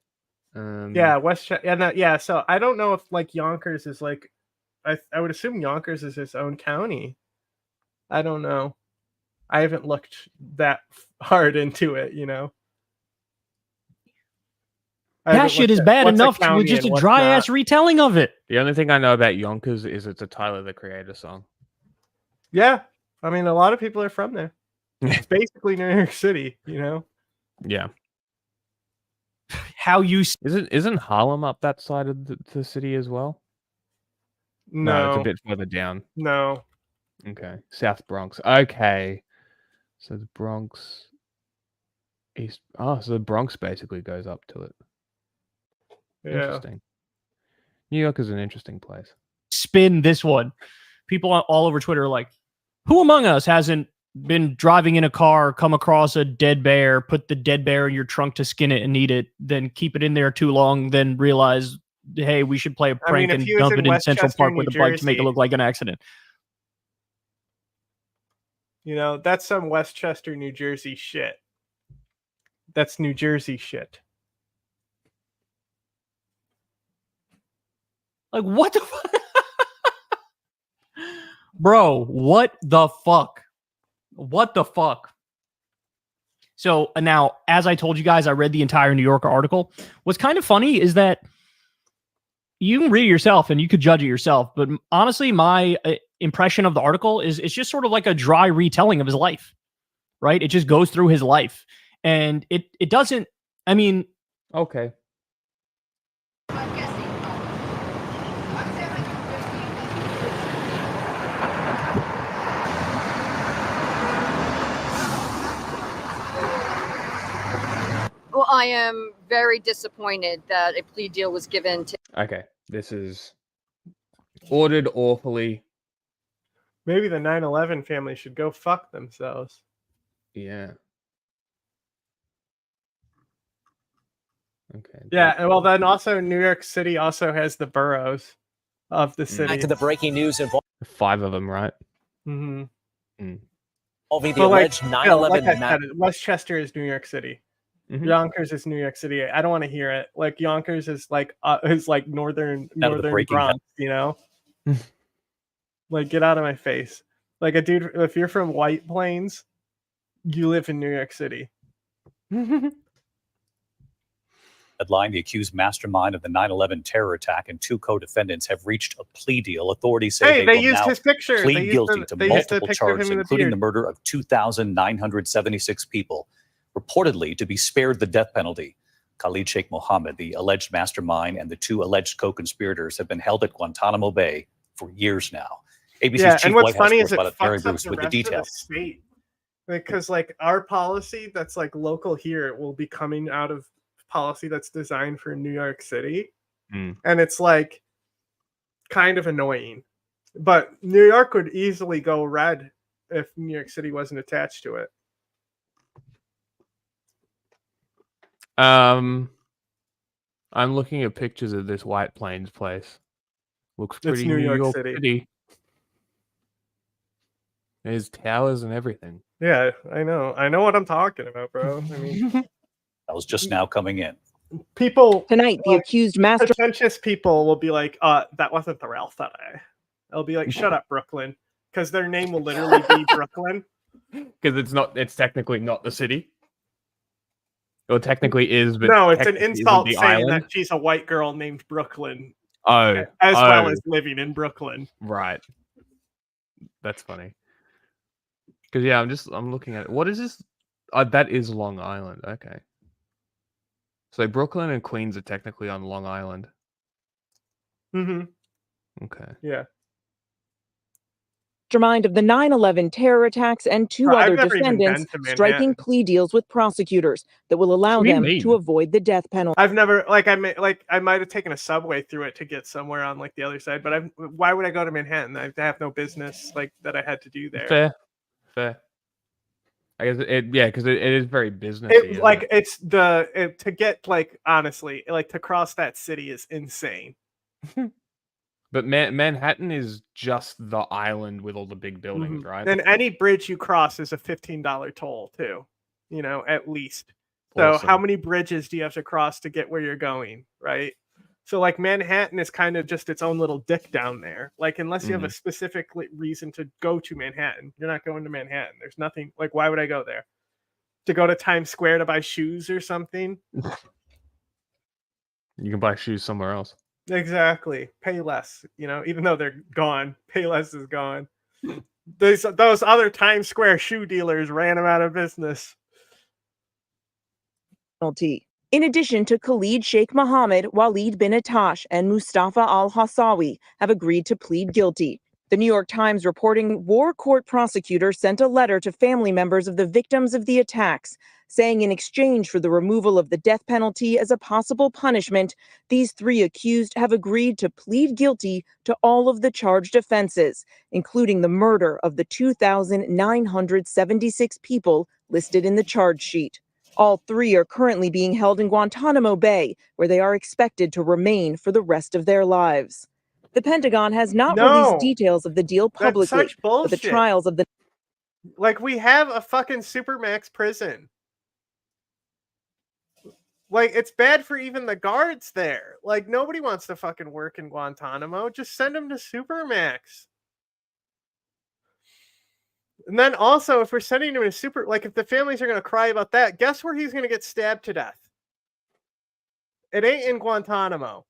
Yeah, Westchester. So I don't know if like Yonkers is like, I would assume Yonkers is its own county. I don't know. I haven't looked that hard into it, That shit is bad enough with just a dry ass retelling of it. The only thing I know about Yonkers is it's a Tyler the Creator song. Yeah, I mean a lot of people are from there. It's basically New York City, Yeah. How you isn't Harlem up that side of the city as well? No, it's a bit further down. No. Okay, South Bronx. Okay, so the Bronx East. Oh, so the Bronx basically goes up to it. Yeah. Interesting. New York is an interesting place. Spin this one. People all over Twitter are like, who among us hasn't been driving in a car, come across a dead bear, put the dead bear in your trunk to skin it and eat it, then keep it in there too long, then realize, hey, we should play a prank and dump it in Central Park with a bike to make it look like an accident. That's some Westchester, New Jersey shit. That's New Jersey shit. Like, what the fuck? Bro, what the fuck? What the fuck? So now, as I told you guys, I read the entire New Yorker article. What's kind of funny is that you can read it yourself and you could judge it yourself. But honestly, my impression of the article is it's just sort of like a dry retelling of his life, right? It just goes through his life. And it doesn't, I mean... Okay. Well, I am very disappointed that a plea deal was given to... Okay, this is ordered awfully. Maybe the 9/11 family should go fuck themselves. Yeah. Okay. Yeah, well, then also New York City also has the boroughs of the city. Back to the breaking news involving 5 of them, right? Mm-hmm. Mm. the But alleged 9/11. like I said, Westchester is New York City. Mm-hmm. Yonkers is New York City. I don't want to hear it. Like Yonkers is like northern Bronx, you know? Like, get out of my face. Like, a dude, if you're from White Plains, you live in New York City. Headline: The accused mastermind of the 9/11 terror attack and 2 co-defendants have reached a plea deal. Authorities say They will used now his picture. plead guilty to multiple picture charges, of him in the including the beard. murder of 2,976 people, reportedly to be spared the death penalty. Khalid Sheikh Mohammed, the alleged mastermind, and the 2 alleged co-conspirators have been held at Guantanamo Bay for years now. ABC's chief and what's White House funny is it correspondent Mary fucks up Bruce the with the rest of the details. state. Because like our policy that's like local here will be coming out of policy that's designed for New York City. Mm. And it's like kind of annoying. But New York would easily go red if New York City wasn't attached to it. I'm looking at pictures of this White Plains place. Looks pretty It's New New York York City. City. There's towers and everything. Yeah, I know. I know what I'm talking about, bro. I mean, That was just now coming in. people tonight, the accused master pretentious people will be like, that wasn't the Ralph that I. They'll be like, shut up, Brooklyn. Because their name will literally be Brooklyn. Because it's technically not the city. Well, technically is, but no, it's an technically insult isn't saying the island. that she's a white girl named Brooklyn. Oh, as well as living in Brooklyn. Right. That's funny. Because yeah, I'm looking at it. What is this? That is Long Island. Okay. So Brooklyn and Queens are technically on Long Island. Mm-hmm. Okay. Yeah. mastermind of the 9/11 terror attacks and 2 Bro, I've other never even defendants been to striking Manhattan. plea deals with prosecutors that will allow What do you them mean? to avoid the death penalty. I've never I might have taken a subway through it to get somewhere on like the other side, but why would I go to Manhattan? I have no business like that I had to do there. Fair. I guess because it is very businessy. To get like honestly like to cross that city is insane. But Manhattan is just the island with all the big buildings, right? And any bridge you cross is a $15 toll too, you know, at least. Awesome. So how many bridges do you have to cross to get where you're going, right? So like Manhattan is kind of just its own little dick down there. Like unless you have a specific reason to go to Manhattan, you're not going to Manhattan. There's nothing like why would I go there? To go to Times Square to buy shoes or something? You can buy shoes somewhere else. Exactly. Pay less, you know, even though they're gone. Pay less is gone. Those other Times Square shoe dealers ran them out of business. In addition to Khalid Sheikh Mohammed, Walid bin Attash, and Mustafa al-Hassawi have agreed to plead guilty. The New York Times reporting war court prosecutors sent a letter to family members of the victims of the attacks, saying in exchange for the removal of the death penalty as a possible punishment, these 3 accused have agreed to plead guilty to all of the charged offenses, including the murder of the 2,976 people listed in the charge sheet. All 3 are currently being held in Guantanamo Bay, where they are expected to remain for the rest of their lives. The Pentagon has not released details of the deal publicly, That's such bullshit. but the trials of the like we have a fucking supermax prison. Like it's bad for even the guards there. Like nobody wants to fucking work in Guantanamo. Just send them to supermax. And then also, if we're sending him to if the families are going to cry about that, guess where he's going to get stabbed to death? It ain't in Guantanamo.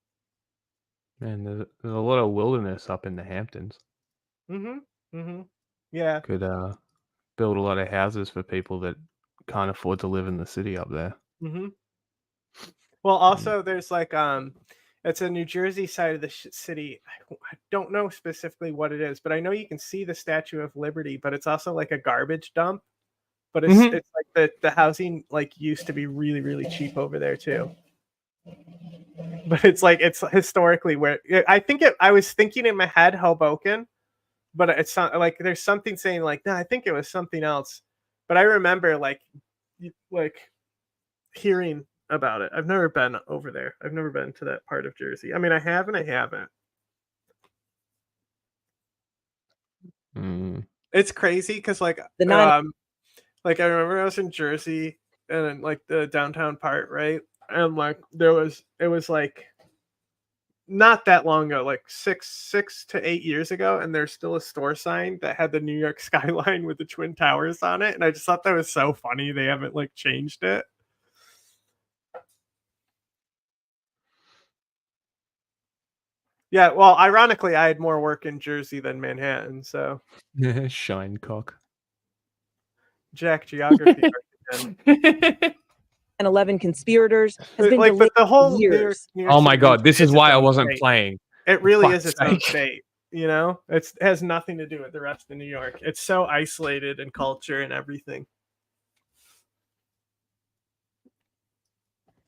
Man, there's a lot of wilderness up in the Hamptons. Yeah. Could build a lot of houses for people that can't afford to live in the city up there. Well, also there's like it's a New Jersey side of the city. I don't know specifically what it is, but I know you can see the Statue of Liberty, but it's also like a garbage dump. But it's like the housing like used to be really, really cheap over there too. But it's historically where I was thinking in my head Hoboken, but it's not like there's something saying like, no, I think it was something else. But I remember like hearing about it. I've never been over there. I've never been to that part of Jersey. I mean, I have and I haven't. It's crazy because like I remember I was in Jersey and like the downtown part, right? And like it was like not that long ago, like 6 to 8 years ago, and there's still a store sign that had the New York skyline with the Twin Towers on it, and I just thought that was so funny. They haven't like changed it. Yeah, well, ironically, I had more work in Jersey than Manhattan, so shine cock. Jack geography. And 11 conspirators has been like, but delayed the whole years. New York Oh my City god, this is its why I own wasn't state. playing. It really For is its fuck's own sake. state. You know, it has nothing to do with the rest of New York. It's so isolated in culture and everything.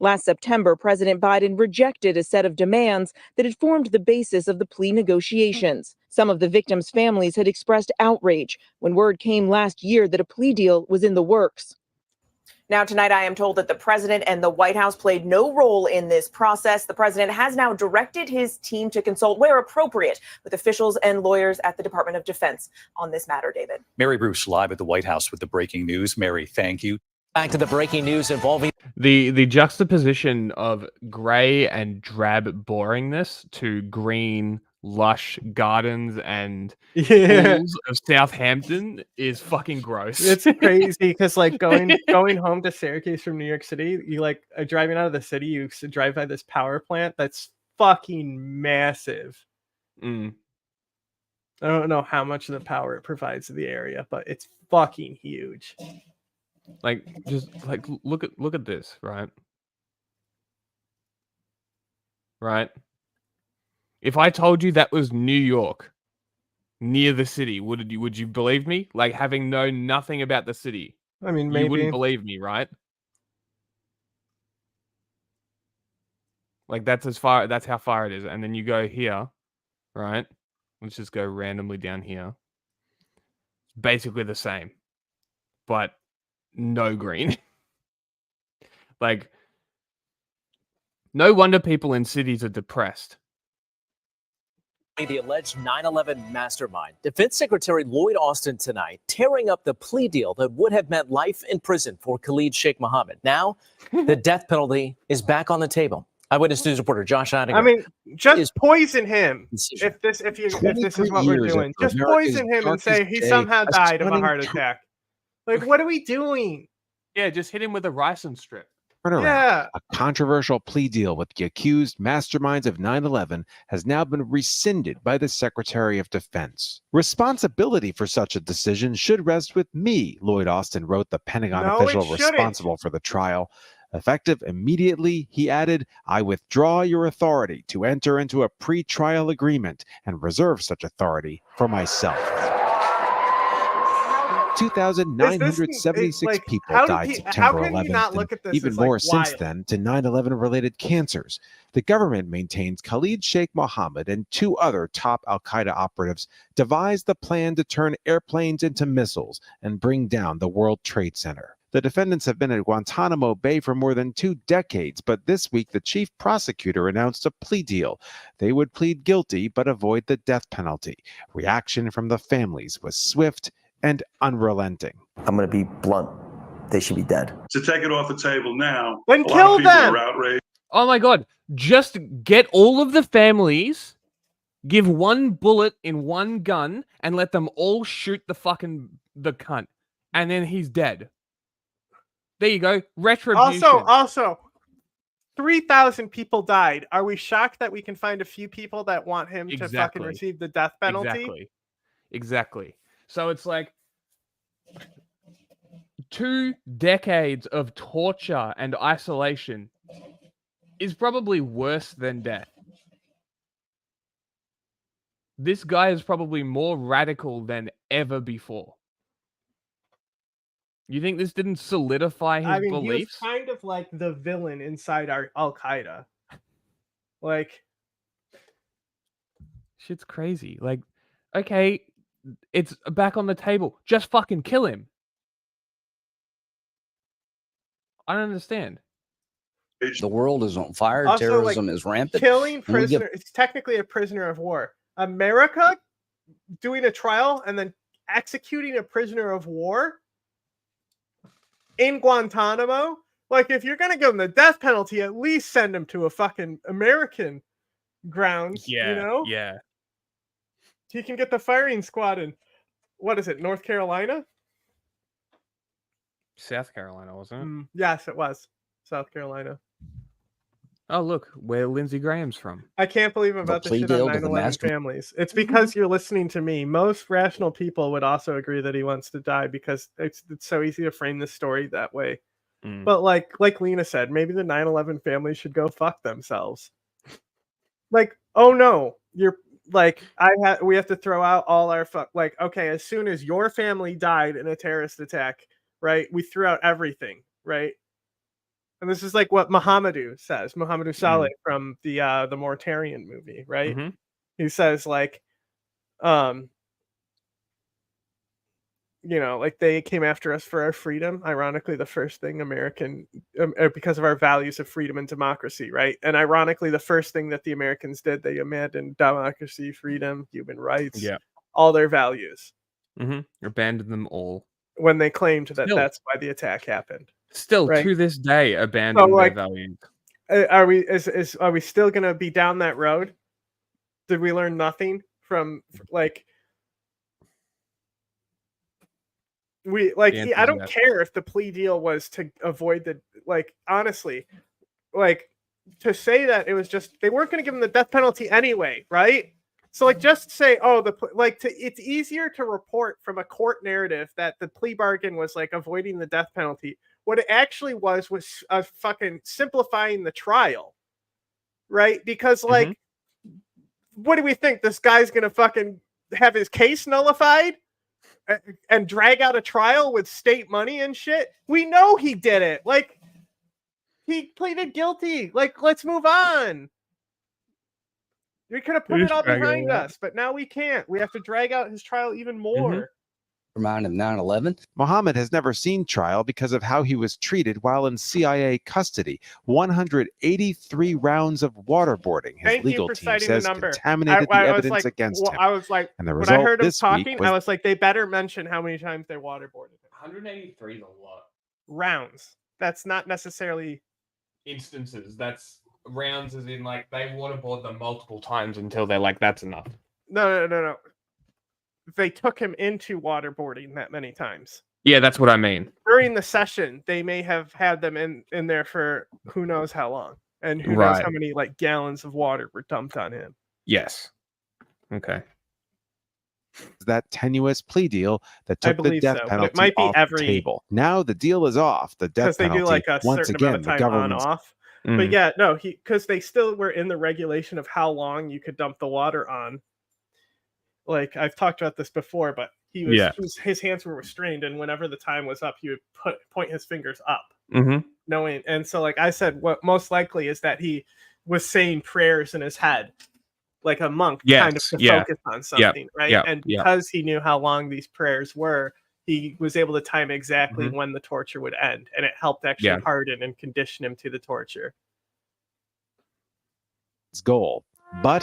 Last September, President Biden rejected a set of demands that had formed the basis of the plea negotiations. Some of the victims' families had expressed outrage when word came last year that a plea deal was in the works. Now, tonight, I am told that the president and the White House played no role in this process. The president has now directed his team to consult where appropriate with officials and lawyers at the Department of Defense on this matter, David. Mary Bruce live at the White House with the breaking news. Mary, thank you. Back to the breaking news involving the juxtaposition of grey and drab boringness to green lush gardens and pools of Southampton is fucking gross. It's crazy because like going home to Syracuse from New York City, you like driving out of the city, you drive by this power plant that's fucking massive. I don't know how much of the power it provides to the area, but it's fucking huge. Like, just like look at this, right? Right? If I told you that was New York, near the city, would you believe me? Like, having known nothing about the city, I mean, you maybe. wouldn't believe me, right? Like, that's how far it is, and then you go here, right? Let's just go randomly down here. It's basically the same, but no green. Like, no wonder people in cities are depressed. the alleged 9/11 mastermind. Defense Secretary Lloyd Austin tonight tearing up the plea deal that would have meant life in prison for Khalid Sheikh Mohammed. Now, the death penalty is back on the table. Eyewitness News reporter Josh Adin. I mean, just poison him. If this is what we're doing, just poison him and say he somehow died of a heart attack. Like, what are we doing? Yeah, just hit him with a ricin strip. Turnaround. A controversial plea deal with the accused masterminds of 9/11 has now been rescinded by the Secretary of Defense. Responsibility for such a decision should rest with me, Lloyd Austin wrote the Pentagon official responsible for the trial. Effective immediately, he added, I withdraw your authority to enter into a pre-trial agreement and reserve such authority for myself. 2,976 people died September 11th, and even more since then to 9/11 related cancers. The government maintains Khalid Sheikh Mohammed and 2 other top Al-qeada operatives devised the plan to turn airplanes into missiles and bring down the World Trade Center. The defendants have been at Guantanamo Bay for more than 2 decades, but this week the chief prosecutor announced a plea deal. They would plead guilty but avoid the death penalty. Reaction from the families was swift and unrelenting. I'm going to be blunt. They should be dead. To take it off the table now, then kill them. Oh my god! Just get all of the families, give 1 bullet in 1 gun, and let them all shoot the cunt, and then he's dead. There you go. Retribution. Also, 3,000 people died. Are we shocked that we can find a few people that want him to fucking receive the death penalty? Exactly. So it's like 2 decades of torture and isolation is probably worse than death. This guy is probably more radical than ever before. You think this didn't solidify his beliefs? He was kind of like the villain inside our Al-qeada. Like, shit's crazy. Like, okay, it's back on the table. Just fucking kill him. I don't understand. The world is on fire. Also, Terrorism like, is rampant. killing and we get- prisoner. It's technically a prisoner of war. America doing a trial and then executing a prisoner of war in Guantanamo. Like, if you're gonna give him the death penalty, at least send him to a fucking American grounds. Yeah, You know, yeah. he can get the firing squad in. What is it, North Carolina? South Carolina, wasn't it? Yes, it was South Carolina. Oh, look, where Lindsey Graham's from. I can't believe I'm about to shit on 9/11 families. It's because you're listening to me. Most rational people would also agree that he wants to die because it's so easy to frame this story that way. But like Lena said, maybe the 9/11 families should go fuck themselves. Like, oh no, you're like, we have to throw out all our like, okay, as soon as your family died in a terrorist attack, right? We threw out everything, right? And this is like what Mohamedou says, Mohamedou Saleh from the Mortarian movie, right? He says like, you know, like, they came after us for our freedom. Ironically, the first thing because of our values of freedom and democracy, right? And ironically, the first thing that the Americans did, they abandoned democracy, freedom, human rights, all their values. Abandoned them all. When they claimed that that's why the attack happened. Still, right? to this day, abandon their values. Are we still gonna be down that road? Did we learn nothing from like? I don't care if the plea deal was to avoid the, like, honestly, like, to say that it was just they weren't going to give him the death penalty anyway, right? So like, just say, oh, it's easier to report from a court narrative that the plea bargain was like avoiding the death penalty. What it actually was fucking simplifying the trial, right? Because like, what do we think? This guy's gonna fucking have his case nullified and drag out a trial with state money and shit? We know he did it. Like, he pleaded guilty. Like, let's move on. We could have put it all behind us, but now we can't. We have to drag out his trial even more. Remind of 9/11. Mohammed has never seen trial because of how he was treated while in CIA custody. 183 rounds of waterboarding. His legal team says contaminated the evidence against him. I was like, and the when result I heard him this talking, week was I was like, they better mention how many times they waterboarded him. 183 is a lot. Rounds. That's not necessarily Instances. That's rounds, as in like they waterboard them multiple times until they're like, that's enough. No. They took him into waterboarding that many times. Yeah, that's what I mean. During the session, they may have had them in there for who knows how long, and who knows how many like gallons of water were dumped on him. Yes. Okay. That tenuous plea deal that took the death penalty off the table. Now the deal is off. The death penalty. Because they do like a once certain again, amount of the time on government's off. But yeah, no, because they still were in the regulation of how long you could dump the water on. Like, I've talked about this before, but his hands were restrained, and whenever the time was up, he would point his fingers up, knowing. And so, like I said, what most likely is that he was saying prayers in his head, like a monk, kind of to focus on something, right? And because he knew how long these prayers were, he was able to time exactly when the torture would end, and it helped actually harden and condition him to the torture. Goal, but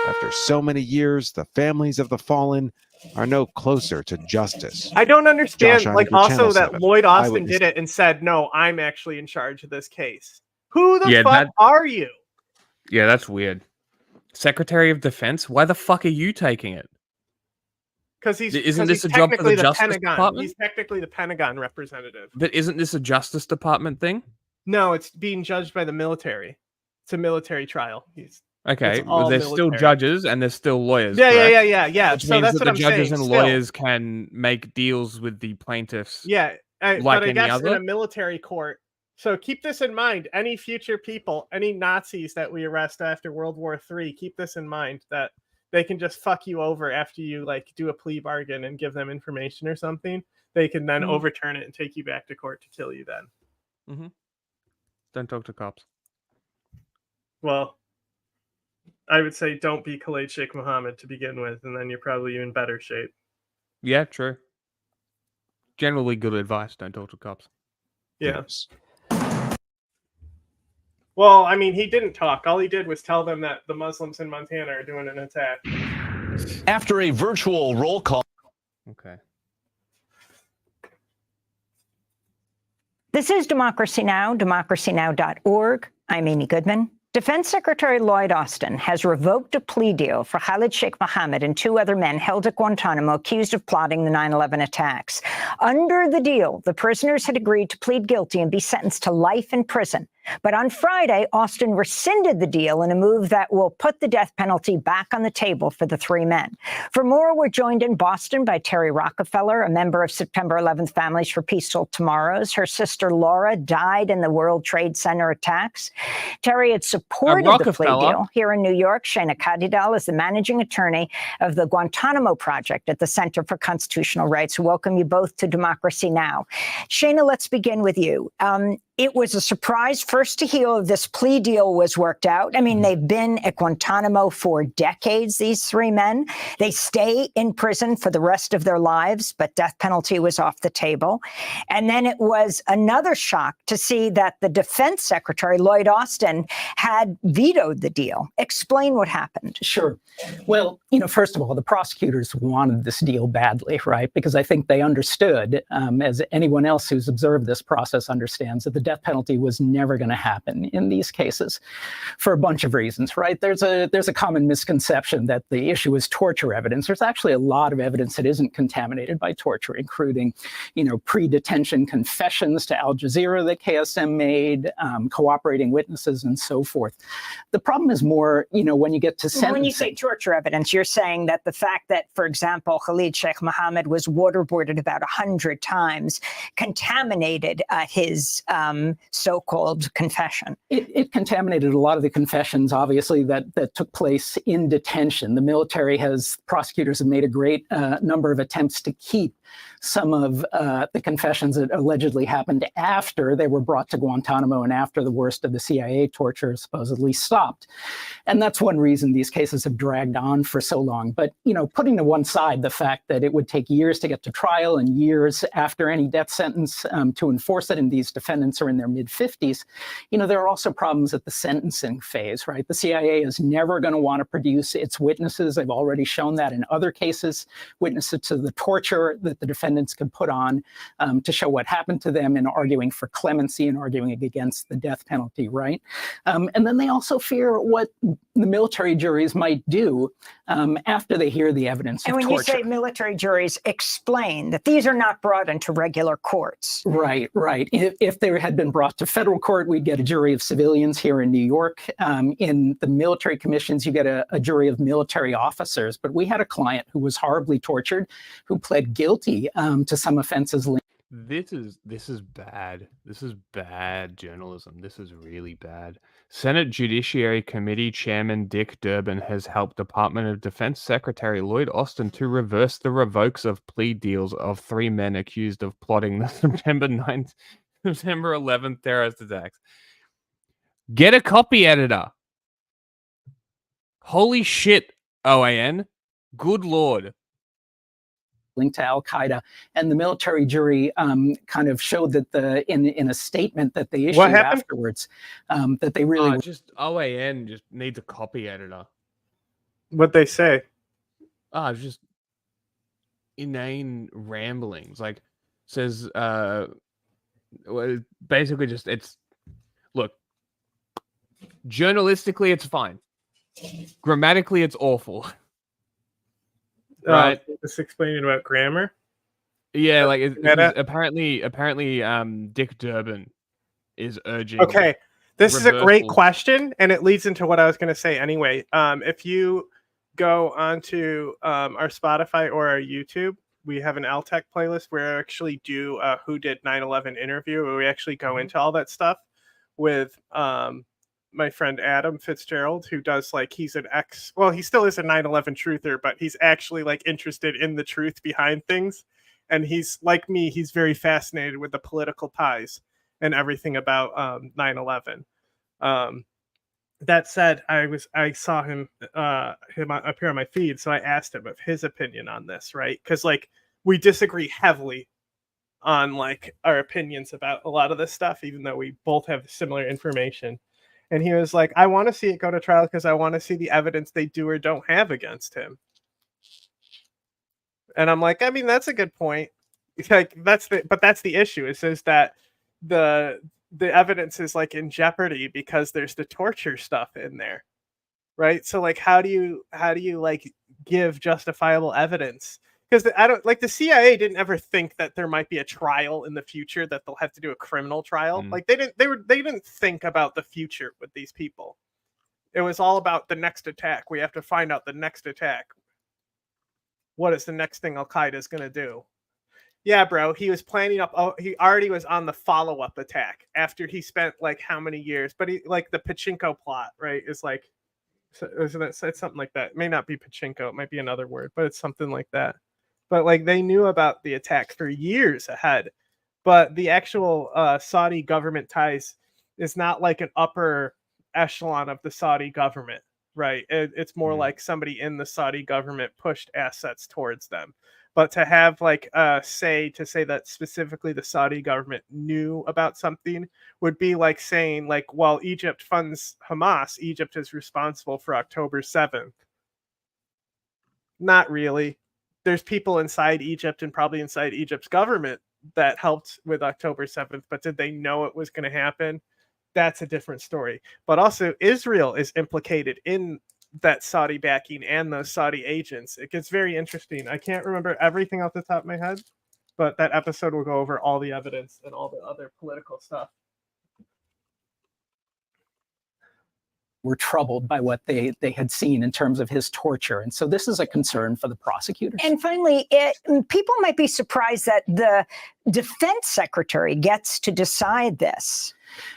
after so many years, the families of the fallen are no closer to justice. I don't understand, Josh, like, also that Lloyd Austin did it and said, no, I'm actually in charge of this case. Who the fuck are you? Yeah, that's weird. Secretary of Defense? Why the fuck are you taking it? Because isn't this a job for the Justice Department? He's technically the Pentagon representative. But isn't this a Justice Department thing? No, it's being judged by the military. It's a military trial. Okay, well, there's still judges and there's still lawyers. Yeah. Which so means that's that what the judges and lawyers can make deals with the plaintiffs. Yeah, like but I any guess other? in a military court. So keep this in mind. Any future people, any Nazis that we arrest after World War III, keep this in mind, that they can just fuck you over after you like do a plea bargain and give them information or something. They can then overturn it and take you back to court to kill you then. Don't talk to cops. Well, I would say don't be Khalid Sheikh Mohammed to begin with, and then you're probably in better shape. Yeah, true. Generally good advice. Don't talk to cops. Yeah. Well, I mean, he didn't talk. All he did was tell them that the Muslims in Montana are doing an attack. After a virtual roll call. Okay. This is Democracy Now!, democracynow.org. I'm Amy Goodman. Defense Secretary Lloyd Austin has revoked a plea deal for Khalid Sheikh Mohammed and 2 other men held at Guantanamo accused of plotting the 9/11 attacks. Under the deal, the prisoners had agreed to plead guilty and be sentenced to life in prison. But on Friday, Austin rescinded the deal in a move that will put the death penalty back on the table for the 3 men. For more, we're joined in Boston by Terry Rockefeller, a member of September 11th Families for Peaceful Tomorrows. Her sister Laura died in the World Trade Center attacks. Terry had supported the plea deal. Here in New York, Shana Kadidal is the managing attorney of the Guantanamo Project at the Center for Constitutional Rights. Welcome you both to Democracy Now! Shana, let's begin with you. It was a surprise first to hear this plea deal was worked out. I mean, they've been at Guantanamo for decades, these 3 men. They stay in prison for the rest of their lives, but death penalty was off the table. And then it was another shock to see that the defense secretary, Lloyd Austin, had vetoed the deal. Explain what happened. Sure. Well, first of all, the prosecutors wanted this deal badly, right? Because I think they understood, as anyone else who's observed this process understands, that the death penalty was never going to happen in these cases for a bunch of reasons, right? There's a common misconception that the issue is torture evidence. There's actually a lot of evidence that isn't contaminated by torture, including, pre-detention confessions to Al Jazeera that KSM made, cooperating witnesses, and so forth. The problem is more, when you get to sentencing. When you say torture evidence, you're saying that the fact that, for example, Khalid Sheikh Mohammed was waterboarded about 100 times contaminated his so-called confession. It contaminated a lot of the confessions, obviously, that took place in detention. The military prosecutors have made a great number of attempts to keep some of the confessions that allegedly happened after they were brought to Guantanamo and after the worst of the CIA torture supposedly stopped. And that's one reason these cases have dragged on for so long. But, putting to one side the fact that it would take years to get to trial and years after any death sentence to enforce it, and these defendants are in their mid-50s, there are also problems at the sentencing phase, right? The CIA is never going to want to produce its witnesses. They've already shown that in other cases, witnesses to the torture that the defendants can put on to show what happened to them, and arguing for clemency and arguing against the death penalty, right? And then they also fear what the military juries might do after they hear the evidence of torture. And when you say military juries, explain that these are not brought into regular courts. Right. If they had been brought to federal court, we'd get a jury of civilians here in New York. In the military commissions, you get a jury of military officers. But we had a client who was horribly tortured, who pled guilty to some offenses. This is bad. This is bad journalism. This is really bad. Senate Judiciary Committee Chairman Dick Durbin has helped Department of Defense Secretary Lloyd Austin to reverse the revokes of plea deals of 3 men accused of plotting the September 11th terrorist attacks. Get a copy editor. Holy shit, OAN. Good Lord. Linked to Al-qeada, and the military jury kind of showed that in a statement that they issued afterwards that they really just OAN just needs a copy editor. What'd they say? Just inane ramblings. Like, says basically just look, journalistically it's fine. Grammatically it's awful. Right. Just explaining about grammar. Yeah, like apparently Dick Durbin is urging. Okay, this is a great question, and it leads into what I was going to say anyway. If you go onto our Spotify or our YouTube, we have an Altec playlist where I actually do a Who Did 9/11 interview, where we actually go into all that stuff with my friend Adam Fitzgerald, who does he's an he still is a 9/11 truther, but he's actually interested in the truth behind things. And he's like me, he's very fascinated with the political ties and everything about 9/11. That said, I saw him appear on my feed, so I asked him of his opinion on this, right? Because we disagree heavily on like our opinions about a lot of this stuff, even though we both have similar information. And he was like, I want to see it go to trial because I want to see the evidence they do or don't have against him. And I'm like, I mean, that's a good point. Like that's the issue. It says that the evidence is like in jeopardy because there's the torture stuff in there. Right? So like how do you like give justifiable evidence? Because the CIA didn't ever think that there might be a trial in the future, that they'll have to do a criminal trial. Like they didn't think about the future with these people. It was all about the next attack. We have to find out the next attack. What is the next thing Al-Qaeda is going to do? Yeah, bro, he was planning he already was on the follow-up attack after he spent like how many years, but he like the pachinko plot, right? Is like, it's something like that. It may not be pachinko, it might be another word, but it's something like that. But like they knew about the attack for years ahead. But the actual Saudi government ties is not like an upper echelon of the Saudi government, right? It's more like somebody in the Saudi government pushed assets towards them. But to have like say that specifically the Saudi government knew about something would be like saying like, while Egypt funds Hamas, Egypt is responsible for October 7th. Not really. There's people inside Egypt and probably inside Egypt's government that helped with October 7th, but did they know it was going to happen? That's a different story. But also Israel is implicated in that Saudi backing and those Saudi agents. It gets very interesting. I can't remember everything off the top of my head, but that episode will go over all the evidence and all the other political stuff. Were troubled by what they had seen in terms of his torture. And so this is a concern for the prosecutors. And finally, people might be surprised that the defense secretary gets to decide this.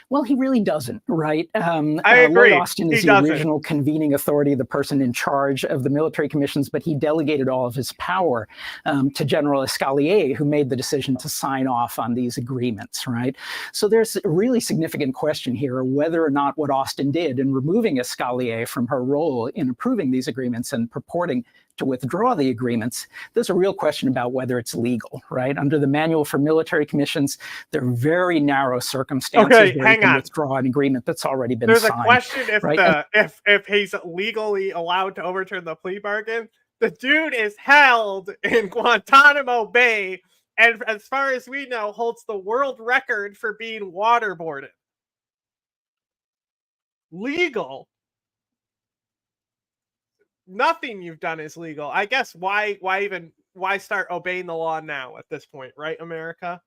Well, he really doesn't, right? I agree. Lloyd Austin is the original convening authority, the person in charge of the military commissions, but he delegated all of his power to General Escalier, who made the decision to sign off on these agreements, right? So there's a really significant question here, whether or not what Austin did in removing Escalier from her role in approving these agreements and purporting to withdraw the agreements, there's a real question about whether it's legal, right? Under the Manual for Military Commissions, there are very narrow circumstances where you can withdraw an agreement that's already been signed. There's a question if right? if he's legally allowed to overturn the plea bargain. The dude is held in Guantanamo Bay, and as far as we know, holds the world record for being waterboarded. Legal. Nothing you've done is legal. I guess why start obeying the law now at this point, right, America?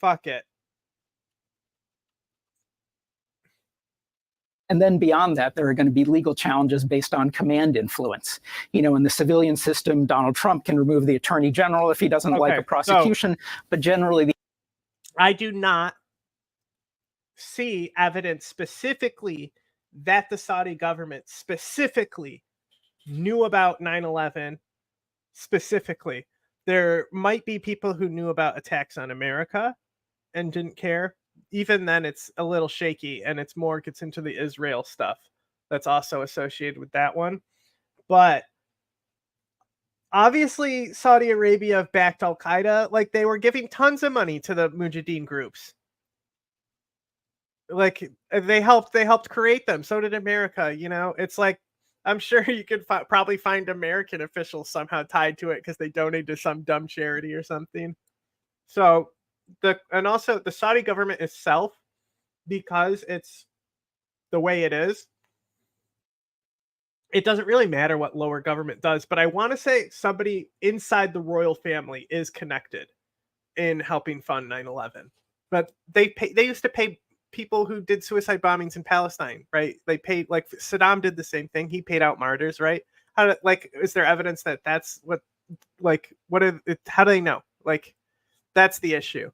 Fuck it. And then beyond that, there are going to be legal challenges based on command influence. You know, in the civilian system, Donald Trump can remove the attorney general if he doesn't like a prosecution, but generally I do not see evidence specifically that the Saudi government specifically knew about 9/11 specifically. There might be people who knew about attacks on America and didn't care. Even then, it's a little shaky, and it's more gets into the Israel stuff that's also associated with that one. But obviously, Saudi Arabia backed Al-Qaeda. Like, they were giving tons of money to the Mujahideen groups. Like, they helped create them. So did America. You know, it's like, I'm sure you could probably find American officials somehow tied to it because they donated to some dumb charity or something. So and also the Saudi government itself, because it's the way it is, it doesn't really matter what lower government does. But I want to say somebody inside the royal family is connected in helping fund 9/11. But they used to pay people who did suicide bombings in Palestine, right? They paid, like Saddam did the same thing. He paid out martyrs, right? Is there evidence that that's what, how do they know? Like, that's the issue.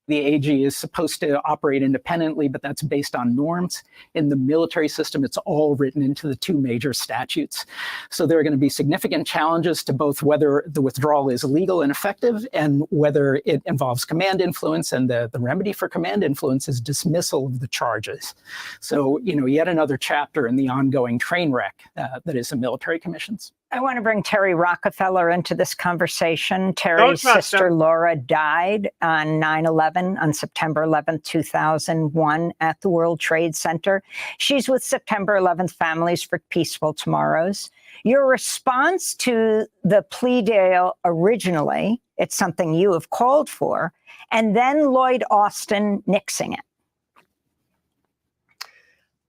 The AG is supposed to operate independently, but that's based on norms. In the military system, it's all written into the two major statutes. So there are going to be significant challenges to both whether the withdrawal is legal and effective and whether it involves command influence. And the remedy for command influence is dismissal of the charges. So, you know, yet another chapter in the ongoing train wreck that is the military commissions. I want to bring Terry Rockefeller into this conversation. Terry's sister Laura died on 9/11 on September 11th, 2001 at the World Trade Center. She's with September 11th Families for Peaceful Tomorrows. Your response to the plea deal originally, it's something you have called for, and then Lloyd Austin nixing it.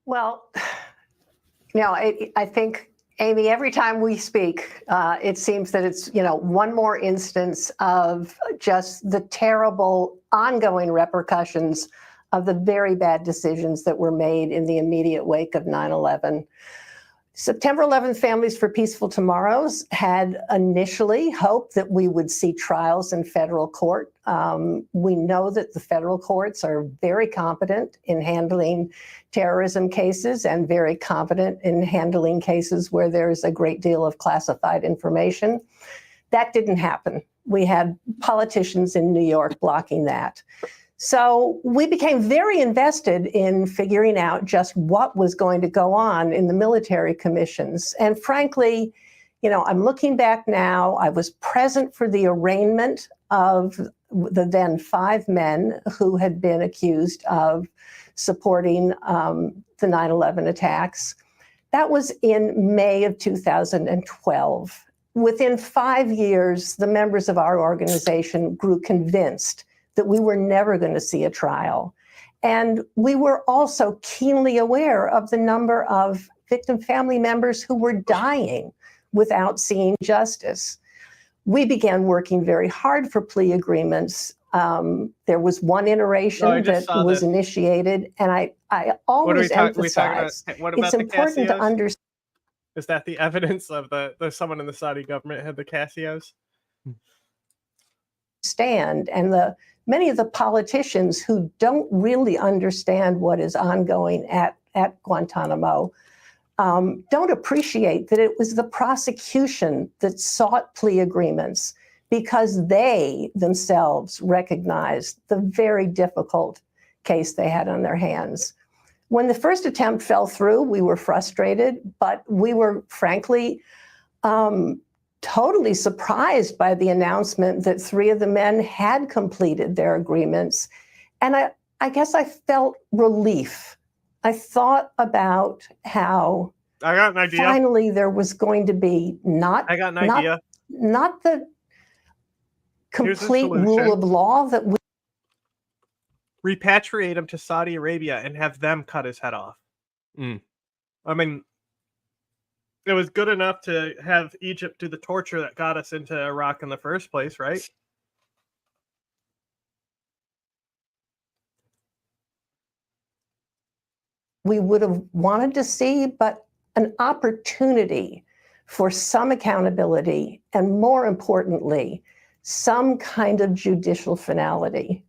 Well, I think, Amy, every time we speak, it seems that it's, one more instance of just the terrible ongoing repercussions of the very bad decisions that were made in the immediate wake of 9/11. September 11th Families for Peaceful Tomorrows had initially hoped that we would see trials in federal court. We know that the federal courts are very competent in handling terrorism cases and very competent in handling cases where there's a great deal of classified information. That didn't happen. We had politicians in New York blocking that. So we became very invested in figuring out just what was going to go on in the military commissions. And frankly, I'm looking back now, I was present for the arraignment of the then 5 men who had been accused of supporting the 9/11 attacks. That was in May of 2012. Within 5 years, the members of our organization grew convinced that we were never going to see a trial. And we were also keenly aware of the number of victim family members who were dying without seeing justice. We began working very hard for plea agreements. There was one iteration that was initiated, and I always emphasize it's important to understand. Is that the evidence of the someone in the Saudi government had the Casios? And many of the politicians who don't really understand what is ongoing at Guantanamo don't appreciate that it was the prosecution that sought plea agreements because they themselves recognized the very difficult case they had on their hands. When the first attempt fell through, we were frustrated, but we were frankly totally surprised by the announcement that 3 of the men had completed their agreements. And I guess I felt relief. I thought about how I got an idea. Finally there was going to be not the complete rule of law that we repatriate him to Saudi Arabia and have them cut his head off. I mean, it was good enough to have Egypt do the torture that got us into Iraq in the first place, right? We would have wanted to see, but an opportunity for some accountability and, more importantly, some kind of judicial finality.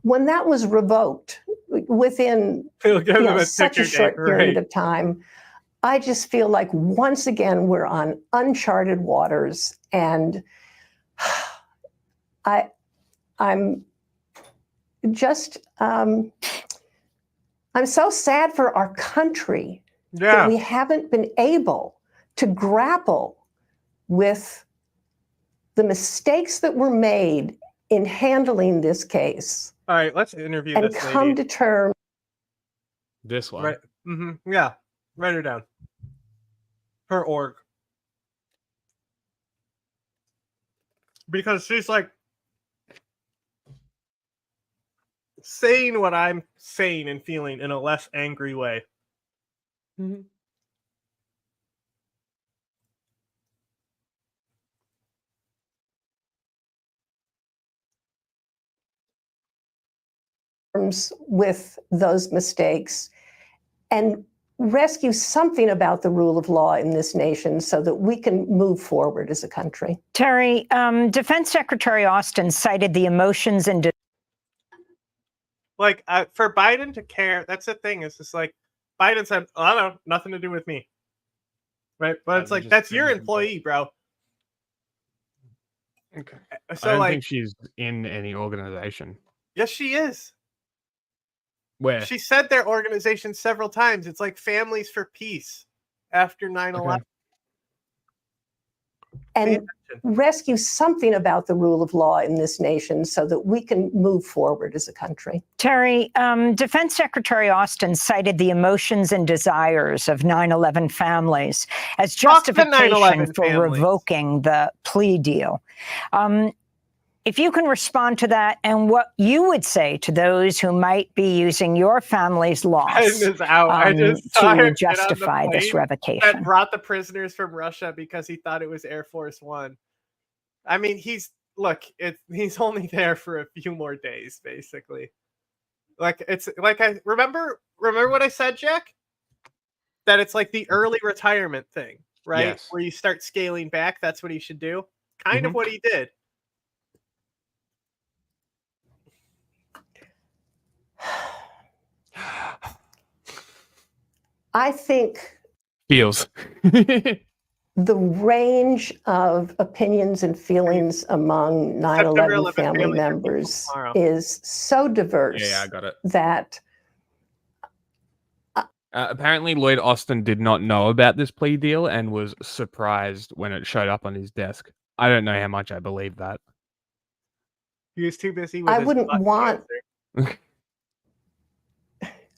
When that was revoked within such a short period of time, I just feel like once again we're on uncharted waters, and I'm so sad for our country that we haven't been able to grapple with the mistakes that were made in handling this case. All right, let's interview and this lady. come to terms. This one. Right. Yeah, write her down. Her org. Because she's like saying what I'm saying and feeling in a less angry way. With those mistakes and rescue something about the rule of law in this nation so that we can move forward as a country. Terry, Defense Secretary Austin cited the emotions and like for Biden to care, that's the thing. It's just like Biden said, "Oh, I don't know, nothing to do with me." Right? But it's like that's your employee, bro. Okay. So I don't like, think she's in any organization. yes, she is. Where? She said their organization several times. It's like Families for Peace after 9/11. and rescue something about the rule of law in this nation so that we can move forward as a country. Terry, Defense Secretary Austin cited the emotions and desires of 9/11 families as justification for revoking the plea deal. If you can respond to that and what you would say to those who might be using your family's loss to justify this revocation. That brought the prisoners from Russia because he thought it was Air Force One. I mean, he's only there for a few more days, basically. Like it's like I remember what I said, Jack? That it's like the early retirement thing, right? Yes. Where you start scaling back. That's what he should do. Kind of what he did. I think feels the range of opinions and feelings among 9/11 family members is so diverse. Yeah, I got it. That apparently Lloyd Austin did not know about this plea deal and was surprised when it showed up on his desk. I don't know how much I believe that. He was too busy with I wouldn't want.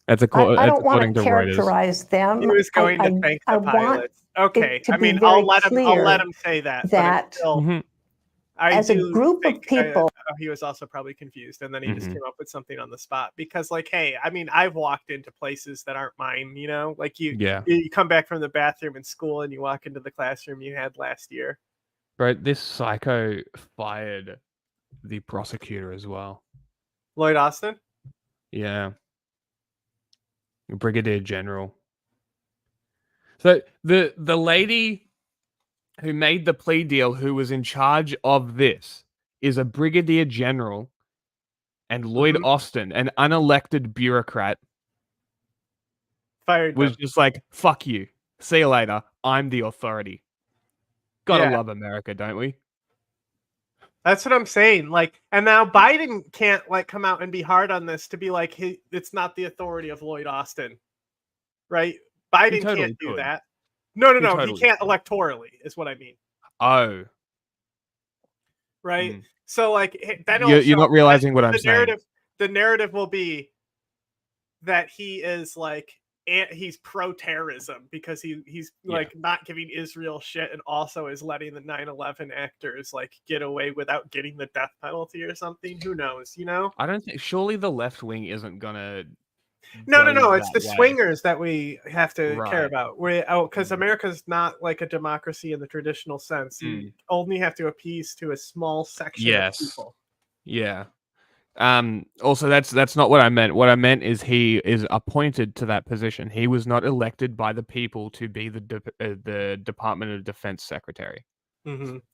That's I don't want according to characterize them. He was going to thank the pilots. Okay, I mean, I'll let him say that. That as a group of people, he was also probably confused, and then he just came up with something on the spot. Because, like, hey, I mean, I've walked into places that aren't mine. You know, like you come back from the bathroom in school, and you walk into the classroom you had last year. Right, this psycho fired the prosecutor as well. Lloyd Austin. Yeah. Brigadier General. So the lady who made the plea deal, who was in charge of this, is a Brigadier General, and Lloyd Austin, an unelected bureaucrat, was just like, fuck you. See you later. I'm the authority. Gotta love America, don't we? That's what I'm saying. Like, and now Biden can't like come out and be hard on this to be like, it's not the authority of Lloyd Austin, right? Biden can't do that. No, he can't electorally, is what I mean. Oh, right. So like, then you're not realizing what I'm saying. The narrative will be that he is like, he's pro-terrorism because he's like not giving Israel shit and also is letting the 9/11 actors like get away without getting the death penalty or something. Who knows, you know? I don't think, surely the left wing isn't gonna No, it's the swingers that we have to care about. Because America's not like a democracy in the traditional sense. You only have to appease to a small section of people. Yeah. Also, that's not what I meant. What I meant is he is appointed to that position. He was not elected by the people to be the Department of Defense Secretary.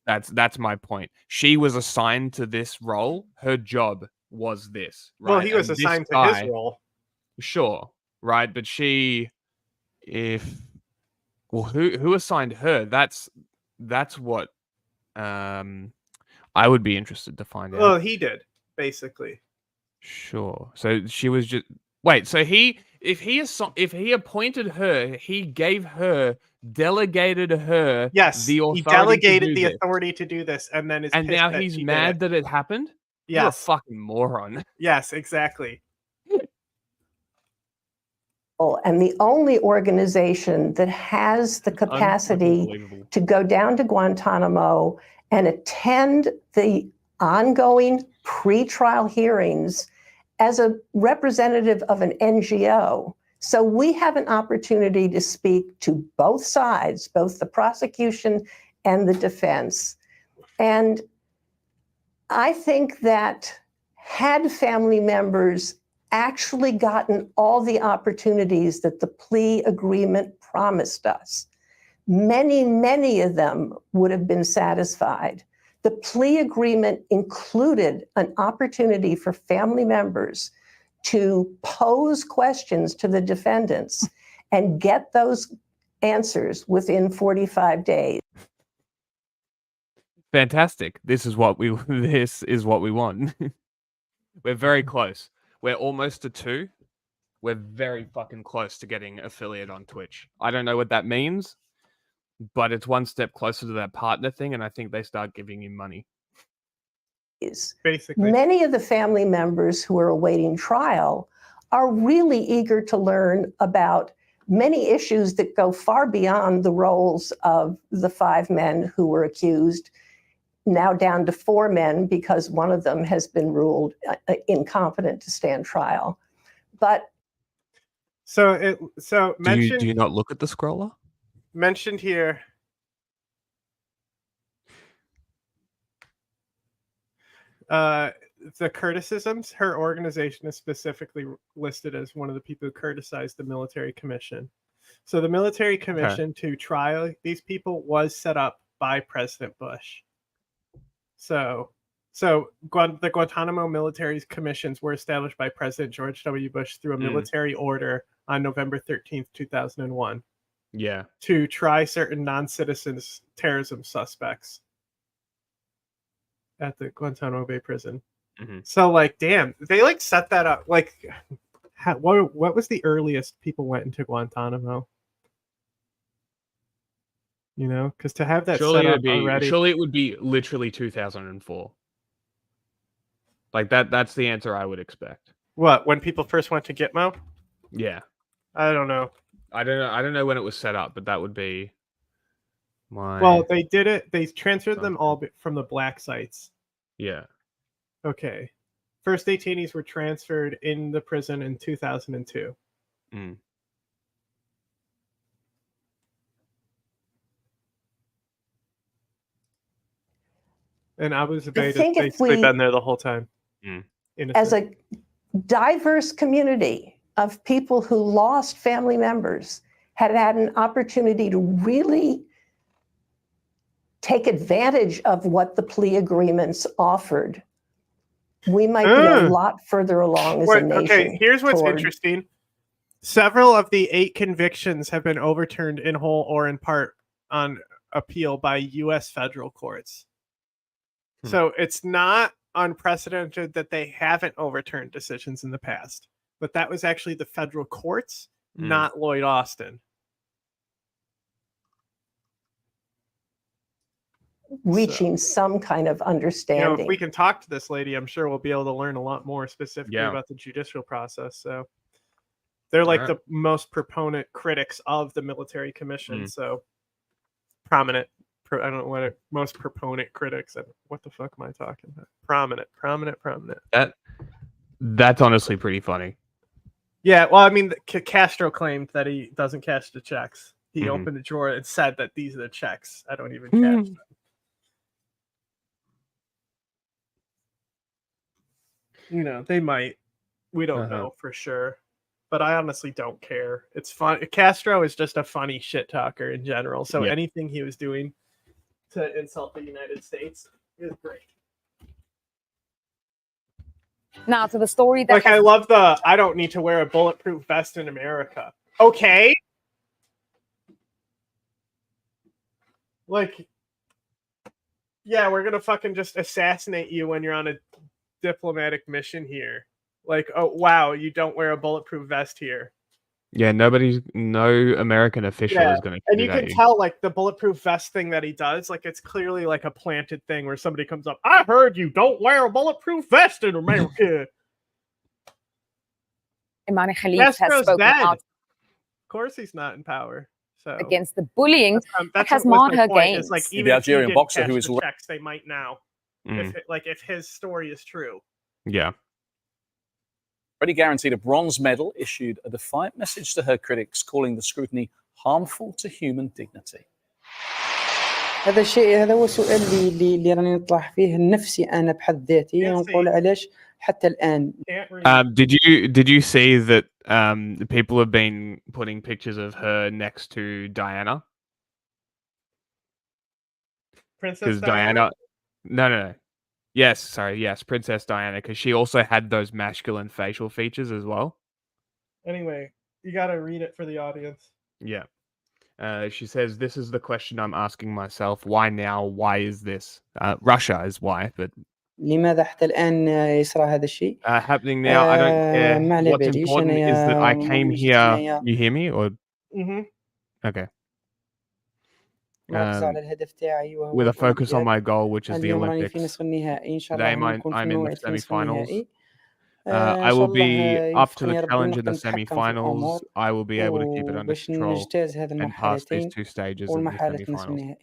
That's my point. She was assigned to this role. Her job was this. Right? Well, he was assigned to his role. Sure, right, but who assigned her? That's what I would be interested to find out. Well, he did. Basically, sure. So she was just So if he appointed her, he delegated her. Yes, the authority. He delegated the authority to do this, and then now he's mad that it happened. Yes. You're a fucking moron. Yes, exactly. And the only organization that has the capacity to go down to Guantanamo and attend the ongoing pre-trial hearings as a representative of an NGO. So we have an opportunity to speak to both sides, both the prosecution and the defense. And I think that had family members actually gotten all the opportunities that the plea agreement promised us, many of them would have been satisfied. The plea agreement included an opportunity for family members to pose questions to the defendants and get those answers within 45 days. Fantastic. This is what we want. We're very close. We're almost to 2. We're very fucking close to getting affiliate on Twitch. I don't know what that means, but it's one step closer to that partner thing, and I think they start giving him money. Basically, many of the family members who are awaiting trial are really eager to learn about many issues that go far beyond the roles of the 5 men who were accused, now down to 4 men because one of them has been ruled incompetent to stand trial. But mentioned, do you not look at the scroller? Mentioned here. The criticisms, her organization is specifically listed as one of the people who criticized the military commission. So the military commission to try these people was set up by President Bush. So the Guantanamo military commissions were established by President George W. Bush through a military order on November 13th, 2001. Yeah. To try certain non-citizens terrorism suspects at the Guantanamo Bay prison. So like, damn, they like set that up. Like, what was the earliest people went into Guantanamo? You know, because to have that set up already, surely it would be literally 2004. Like that's the answer I would expect. What, when people first went to Gitmo? Yeah. I don't know. I don't know when it was set up, but that would be my. Well, they did it. They transferred them all from the black sites. Yeah. Okay. First detainees were transferred in the prison in 2002. And Abu Zubaydah, they've been there the whole time. As a diverse community of people who lost family members had an opportunity to really take advantage of what the plea agreements offered, we might be a lot further along as a nation. Okay, here's what's interesting. Several of the 8 convictions have been overturned in whole or in part on appeal by U.S. federal courts. So it's not unprecedented that they haven't overturned decisions in the past. But that was actually the federal courts, not Lloyd Austin. Reaching some kind of understanding. You know, if we can talk to this lady, I'm sure we'll be able to learn a lot more specifically about the judicial process. So they're like the most proponent critics of the military commission. So prominent. I don't know what most proponent critics. What the fuck am I talking about? Prominent. That's honestly pretty funny. Yeah, well, I mean, Castro claimed that he doesn't cash the checks. He opened a drawer and said that these are the checks. I don't even cash them. You know, they might. We don't know for sure. But I honestly don't care. It's fun. Castro is just a funny shit talker in general. So anything he was doing to insult the United States is great. Now to the story that like I love the I don't need to wear a bulletproof vest in America. Okay. Like, yeah, we're gonna fucking just assassinate you when you're on a diplomatic mission here. Like, oh wow, you don't wear a bulletproof vest here. Yeah, no American official is going to. And you can tell, like, the bulletproof vest thing that he does, like, it's clearly like a planted thing where somebody comes up. I heard you don't wear a bulletproof vest in America. Imani Khalid has spoken out. Of course, he's not in power. So against the bullying that has marred her gains. It's like even the Algerian boxer who is checks, they might now, if his story is true. Yeah. Already guaranteed a bronze medal, issued a defiant message to her critics, calling the scrutiny harmful to human dignity. هذا هو السؤال اللي راني نطرح فيه نفسي أنا بحد ذاتي ونقول علاش حتى الآن. Did you see that people have been putting pictures of her next to Diana? Princess Diana? No. Yes, Princess Diana, because she also had those masculine facial features as well. Anyway, you got to read it for the audience. Yeah. She says, this is the question I'm asking myself. Why now? Why is this? Russia is why, but... لماذا حتى الآن يصرى هذا الشيء؟ Happening now, I don't care. What's important is that I came here... You hear me? Or... Mm-hmm. Okay. with a focus on my goal, which is the اليوم راني في Olympics. نصف النهائي إن شاء Today الله نكون في I'm in the الموعد في نصف semi-finals. النهائي I إن will شاء الله be up to the يوفقني ربي challenge in the ونقدر نتحكم في الأمور semi-finals. I will be able to keep it under وباش control نجتاز هذه and pass these المرحلتين 2 stages of the والمرحلة نصف semi-finals. النهائي.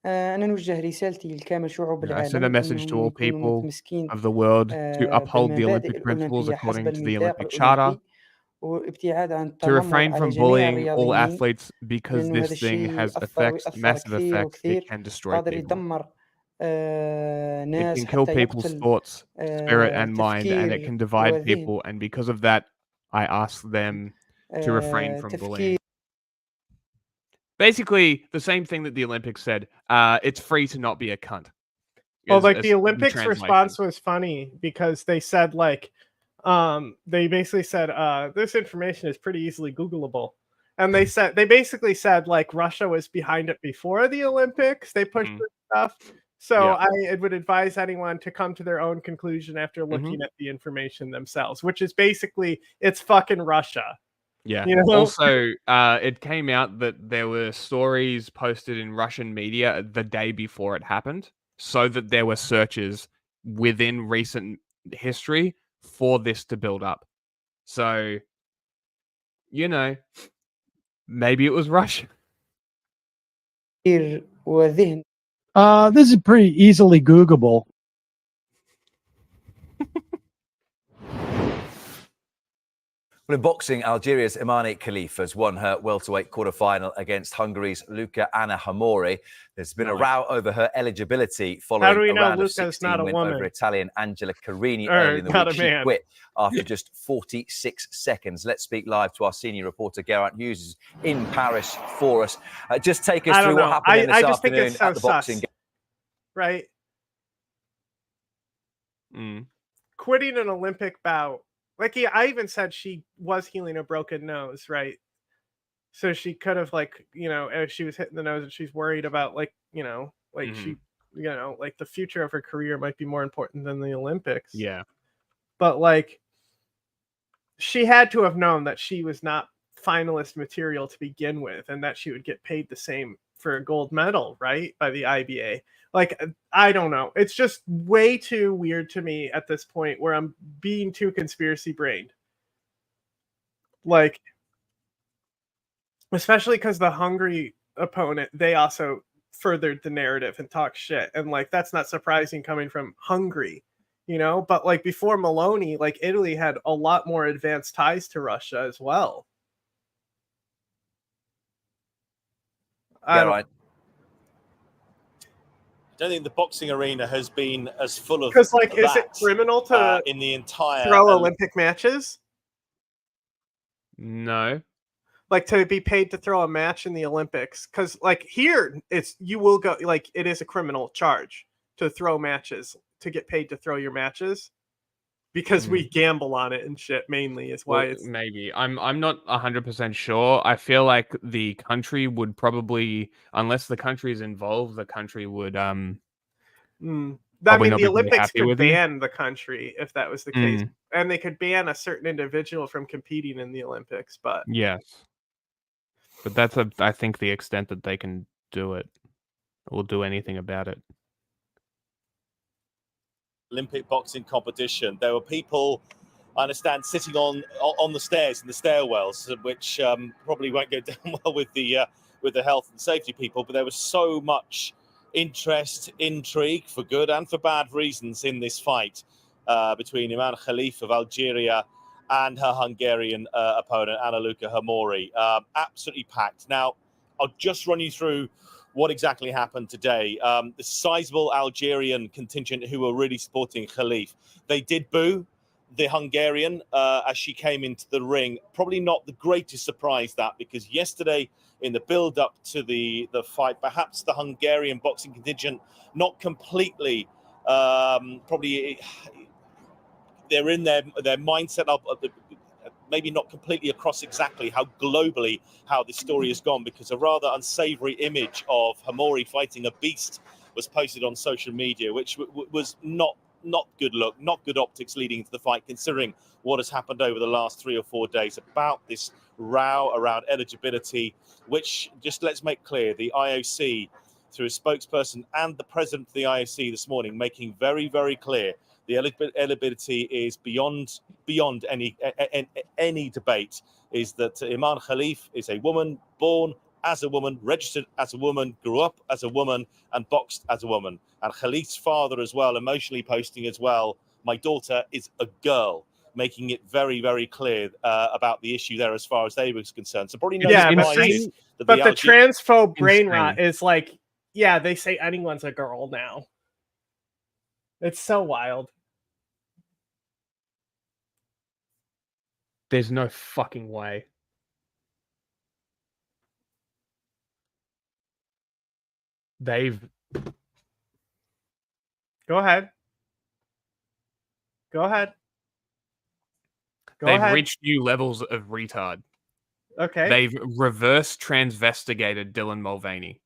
أنا نوجه رسالتي لكامل شعوب I send a العالم message to أنهم all يكونوا people متمسكين of the world to uphold the بالمبادئ Olympic principles الأولمبية according حسب to the الميثاق Olympic Charter, الأولمبي والابتعاد عن to التنمر refrain على from جميع bullying all الرياضيين athletes because لأنه هذا this thing الشيء has يأثر massive كثير effects. It وكثير can destroy قادر people. يدمر It ناس can kill حتى people's يقتل thoughts, spirit, and mind, and it تفكير can divide وذهن people. And because of that, I ask them to refrain from bullying. تفكير Basically, the same thing that the Olympics said. It's free to not be a cunt. Well, is- like is the the Olympics translation. response was funny because they said like, they basically said this information is pretty easily Googleable, and they basically said like Russia was behind it before the Olympics. They pushed this stuff. So Yeah. I would advise anyone to come to their own conclusion after looking at the information themselves, which is basically it's fucking Russia. Yeah. You know? Also, it came out that there were stories posted in Russian media the day before it happened, so that there were searches within recent history for this to build up. So, you know, maybe it was Russia. وذهن This is pretty easily Googleable. Well, in boxing, Algeria's Imane Khalif has won her welterweight quarterfinal against Hungary's Luca Anna Hamori. There's been a row over her eligibility following we a know round of Luca's 16 not a win woman? over Italian Angela Carini Or early in the not week. a She man. quit after just 46 seconds. Let's speak live to our senior reporter, Geraint Hughes, who's in Paris for us. Just take us I don't through what know. happened in this I just think afternoon it's so at the boxing sus, game. right? Mm. Quitting an Olympic bout. Like, yeah, I even said she was healing a broken nose, right? So she could have, like, you know, if she was hitting the nose and she's worried about, like, you know, like she, you know, like the future of her career might be more important than the Olympics. Yeah. But, like, she had to have known that she was not finalist material to begin with and that she would get paid the same for a gold medal, right? By the IBA. Like, I don't know. It's just way too weird to me at this point where I'm being too conspiracy brained. Like, especially because the Hungary opponent, they also furthered the narrative and talked shit. And, like, that's not surprising coming from Hungary, you know? But, like, before Maloney, like, Italy had a lot more advanced ties to Russia as well. Right. I don't think the boxing arena has been as full of because, like, is it that, criminal to in the entire throw Olympic matches? No. Like, to be paid to throw a match in the Olympics? Because, like, here it's you will go, like, it is a criminal charge to throw matches, to get paid to throw your matches, because we gamble on it and shit. Mainly is why Well, it's maybe. I'm not 100% sure. I feel like the country would probably, unless the country is involved, the country would I mean, probably not the be very Olympics happy could with you. ban the country if that was the case, and they could ban a certain individual from competing in the Olympics. But Yes. But that's I think the extent that they can do it, or do anything about it. Olympic boxing competition. There were people, I understand, sitting on the stairs in the stairwells, which probably won't go down well with the health and safety people. But there was so much interest, intrigue, for good and for bad reasons, in this fight between Imane Khalif of Algeria and her Hungarian opponent, Anna Luca Hamori. Absolutely packed. Now, I'll just run you through what exactly happened today. The sizable Algerian contingent who were really supporting Khalif, they did boo the Hungarian as she came into the ring. Probably not the greatest surprise, that, because yesterday in the build-up to the fight, perhaps the Hungarian boxing contingent not completely, probably they're in their mindset of maybe not completely across exactly how this story has gone, because a rather unsavory image of Hamori fighting a beast was posted on social media, which was not good look, not good optics leading into the fight, considering what has happened over the last 3 or 4 days about this row around eligibility, which, just let's make clear, the IOC, through a spokesperson and the president of the IOC this morning, making very, very clear the eligibility is beyond any debate, is that Iman Khalif is a woman born as a woman, registered as a woman, grew up as a woman, and boxed as a woman. And Khalif's father as well, emotionally posting as well, my daughter is a girl, making it very, very clear about the issue there as far as they were concerned. So probably no surprises. But the transphobe brain rot is like, yeah, they say anyone's a girl now. It's so wild. There's no fucking way. They've... Go ahead. Go ahead. They've reached new levels of retard. Okay. They've reverse transvestigated Dylan Mulvaney.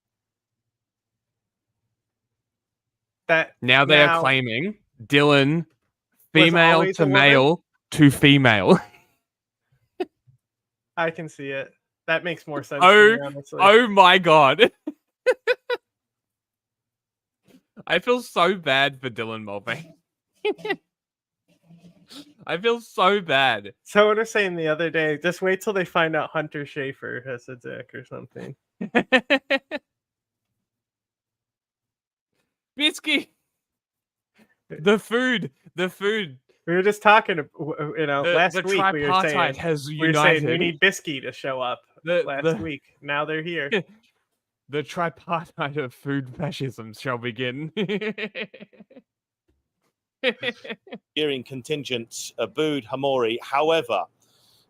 Now they are claiming Dylan female to male to female. I can see it. That makes more sense to me, honestly. Oh my god. I feel so bad for Dylan Mulvaney. I feel so bad. Someone was saying the other day, just wait till they find out Hunter Schafer has a dick or something. Bisky! The food. We were just talking, last week we were saying, we need Bisky to show up last week. Now they're here. The tripartite of food fascism shall begin. Hearing contingent booed Hamori. However,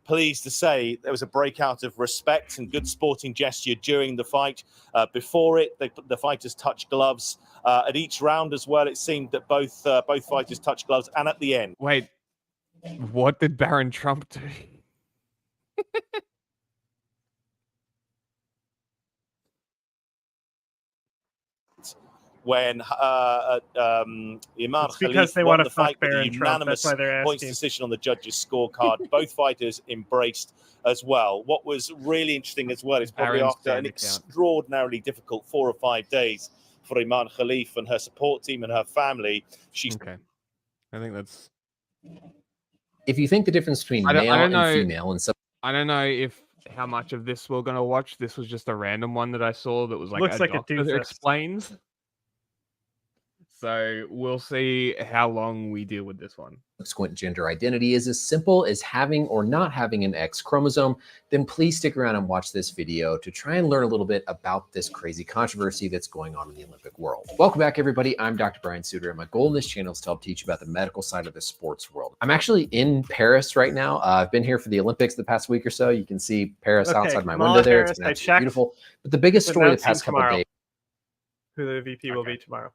pleased to say there was a breakout of respect and good sporting gesture during the fight. Before it, the fighters touched gloves. At each round as well, it seemed that both fighters touched gloves. And at the end, wait, what did Baron Trump do? when Iman because they won want the to fight fuck with a Baron Trump. That's unanimous why they're points asking. decision on the judges' scorecard. Both fighters embraced as well. What was really interesting as well is probably Baron's after an bank account. extraordinarily difficult 4 or 5 days for Iman Khalif and her support team and her family. Okay. I think that's... If you think the difference between male and female and I don't know if how much of this we're going to watch. This was just a random one that I saw that was like Looks a like a doctor that doofus. explains. So we'll see how long we deal with this one. subsequent gender identity is as simple as having or not having an X chromosome, then please stick around and watch this video to try and learn a little bit about this crazy controversy that's going on in the Olympic world. Welcome back, everybody. I'm Dr. Brian Suter, and my goal in this channel is to help teach you about the medical side of the sports world. I'm actually in Paris right now. I've been here for the Olympics the past week or so. You can see Paris outside my window there. It's been absolutely beautiful. But the biggest story the past couple of days, who the VP will be tomorrow,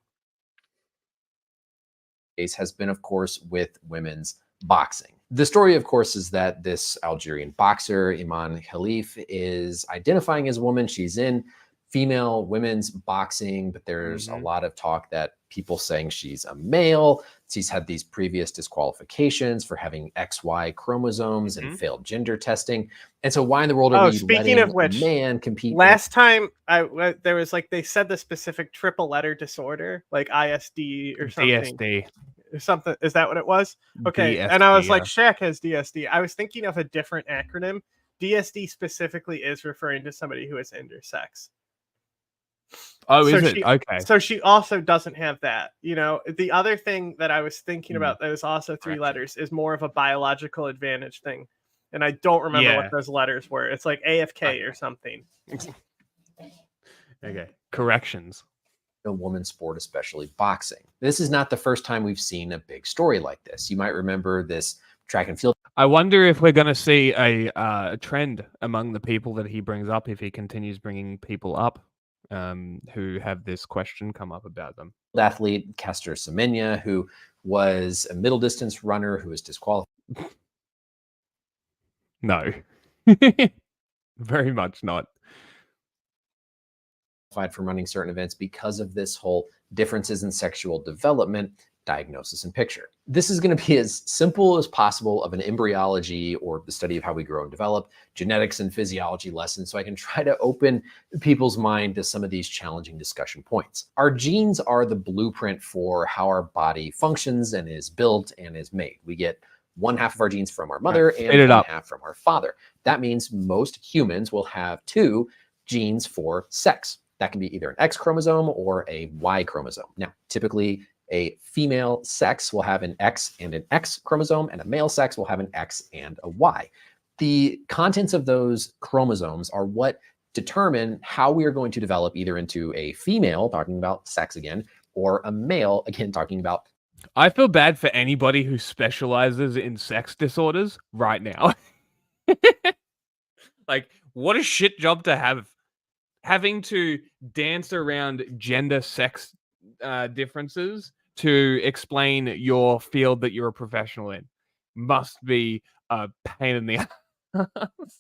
has been, of course, with women's boxing. The story, of course, is that this Algerian boxer, Iman Khalif, is identifying as a woman. She's in female women's boxing, but there's a lot of talk that people saying she's a male. She's had these previous disqualifications for having XY chromosomes and failed gender testing. And so why in the world are we letting a man compete? Last time there was like, they said the specific triple letter disorder, like ISD or something. DSD. Or something. Is that what it was? Okay. DSD, and I was like, Shaq has DSD. I was thinking of a different acronym. DSD specifically is referring to somebody who is intersex. Oh, so is it? Okay. So she also doesn't have that. You know, the other thing that I was thinking about that was also three letters is more of a biological advantage thing. And I don't remember what those letters were. It's like AFK or something. Okay. Corrections. A women's sport, especially boxing. This is not the first time we've seen a big story like this. You might remember this track and field. I wonder if we're going to see a trend among the people that he brings up if he continues bringing people up who have this question come up about them. Athlete Caster Semenya, who was a middle distance runner who was disqualified. No, very much not. From running certain events because of this whole differences in sexual development. diagnosis and picture. This is going to be as simple as possible of an embryology or the study of how we grow and develop, genetics and physiology lesson, so I can try to open people's mind to some of these challenging discussion points. Our genes are the blueprint for how our body functions and is built and is made. We get one half of our genes from our mother and one half from our father. That means most humans will have 2 genes for sex. That can be either an X chromosome or a Y chromosome. Now, typically, a female sex will have an X and an X chromosome, and a male sex will have an X and a Y. The contents of those chromosomes are what determine how we are going to develop either into a female, talking about sex again, or a male, again, talking about. I feel bad for anybody who specializes in sex disorders right now. Like, what a shit job to have. Having to dance around gender sex differences to explain your field that you're a professional in must be a pain in the ass.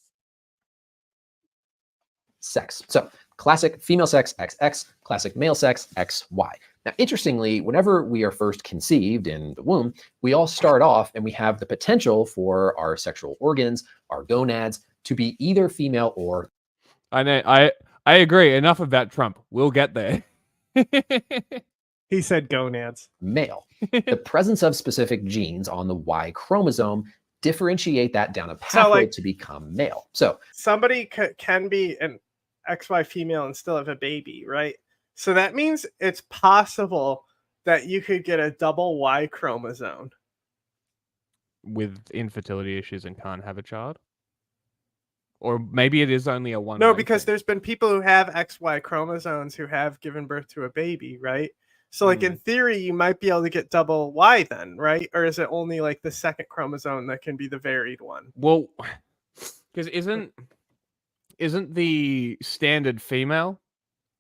Sex. So classic female sex, XX, classic male sex, XY. Now, interestingly, whenever we are first conceived in the womb, we all start off and we have the potential for our sexual organs, our gonads, to be either female or. I agree. Enough about Trump. We'll get there. He said gonads. Male. The presence of specific genes on the Y chromosome differentiate that down a pathway to become male. So somebody can be an XY female and still have a baby, right? So that means it's possible that you could get a double Y chromosome. With infertility issues and can't have a child? Or maybe it is only a one. No, because there's been people who have XY chromosomes who have given birth to a baby, right? So like in theory, you might be able to get double Y then, right? Or is it only like the second chromosome that can be the varied one? Well, because isn't the standard female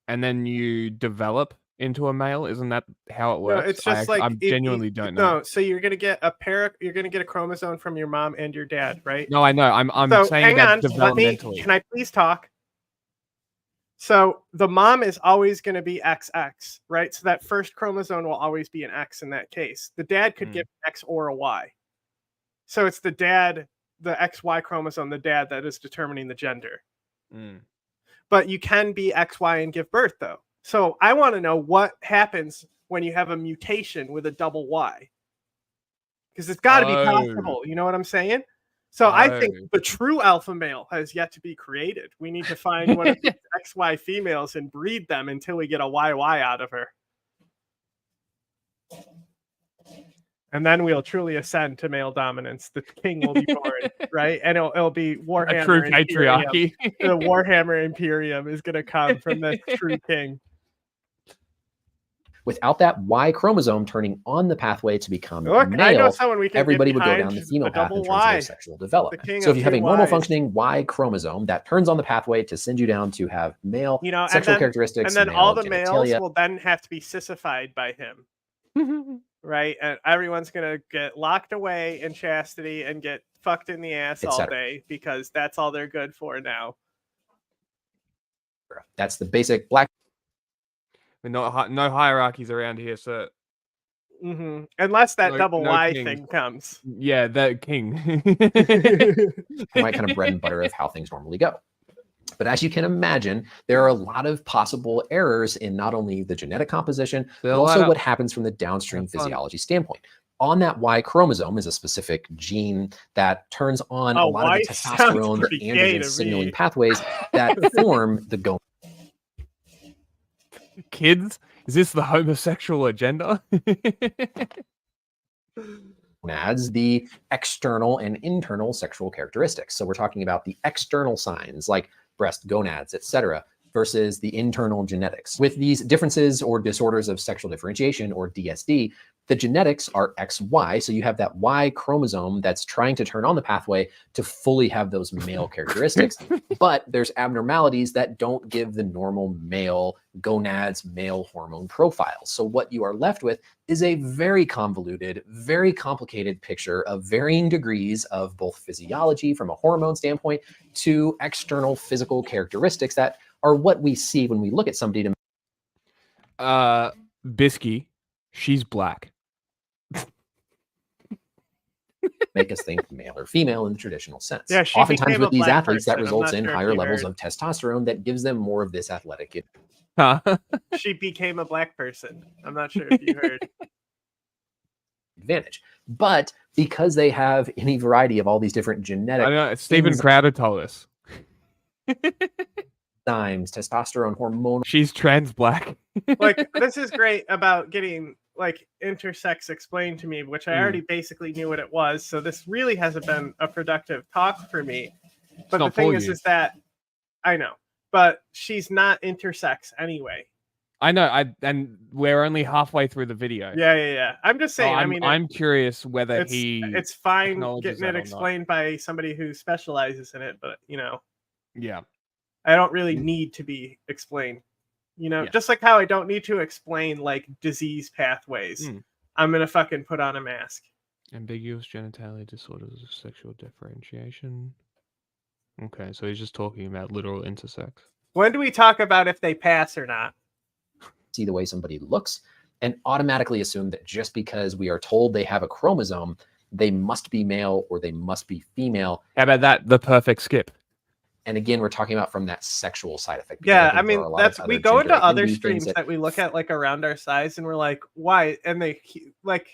and then you develop into a male? Isn't that how it works? No, it's just I genuinely don't know. No, so you're gonna get a chromosome from your mom and your dad, right? No, I know. I'm so saying hang that on, developmentally. Can I please talk? So the mom is always going to be XX, right? So that first chromosome will always be an X in that case. The dad could give an X or a Y. So it's the dad, the XY chromosome, the dad that is determining the gender. But you can be XY and give birth though. So I want to know what happens when you have a mutation with a double Y. Because it's got to be possible. You know what I'm saying? So I think the true alpha male has yet to be created. We need to find one of these XY females and breed them until we get a YY out of her. And then we'll truly ascend to male dominance. The king will be born, right? And it'll be Warhammer. A true patriarchy. The Warhammer Imperium is going to come from the true king. Without that Y chromosome turning on the pathway to become male, I know someone we can everybody get would go down the female path in terms of their sexual development. So if you have a normal functioning Y chromosome that turns on the pathway to send you down to have male sexual characteristics, and then all the males will then have to be sissified by him, right? And everyone's gonna get locked away in chastity and get fucked in the ass all day because that's all they're good for now. That's the basic black. No hierarchies around here, sir. Unless that double Y thing comes. Yeah, that king. My kind of bread and butter of how things normally go. But as you can imagine, there are a lot of possible errors in not only the genetic composition, but also what happens from the downstream physiology standpoint. On that Y chromosome is a specific gene that turns on a lot of the testosterone or androgen signaling pathways that form the gonad. Kids, is this the homosexual agenda? Gonads, the external and internal sexual characteristics. So we're talking about the external signs like breast, gonads, etc., versus the internal genetics. With these differences or disorders of sexual differentiation, or DSD, the genetics are XY, so you have that Y chromosome that's trying to turn on the pathway to fully have those male characteristics, but there's abnormalities that don't give the normal male gonads, male hormone profiles. So what you are left with is a very convoluted, very complicated picture of varying degrees of both physiology from a hormone standpoint to external physical characteristics that are what we see when we look at somebody. Bisky, she's black. make us think male or female in the traditional sense. Yeah, she Oftentimes became with a these black athletes, that person. I'm results not in sure if higher you levels heard. of testosterone that gives them more of this athletic She became a black person. I'm not sure if you heard. advantage. But because they have any variety of all these different genetic I know Stephen Crowder told us enzymes, testosterone, hormonal. she's trans black. Like, this is great about getting like intersex explained to me, which I already Mm. basically knew what it was. So this really hasn't been a productive talk for me. But the not thing for is you. that I know, but she's not intersex anyway. I know, and we're only halfway through the video. Yeah. I'm just saying. I mean, I'm curious whether it's fine acknowledges getting it that or not. explained by somebody who specializes in it, but you know, Yeah. I don't really need to be explained. You know, Yeah. just like how I don't need to explain like disease pathways. I'm gonna fucking put on a mask. Ambiguous genitalia disorders of sexual differentiation. Okay, so he's just talking about literal intersex. When do we talk about if they pass or not? See the way somebody looks and automatically assume that just because we are told they have a chromosome, they must be male or they must be female. How about that? The perfect skip. And again, we're talking about from that sexual side effect. Yeah, I mean, that's we go into other streams that we look at like around our size, and we're like, why? And they like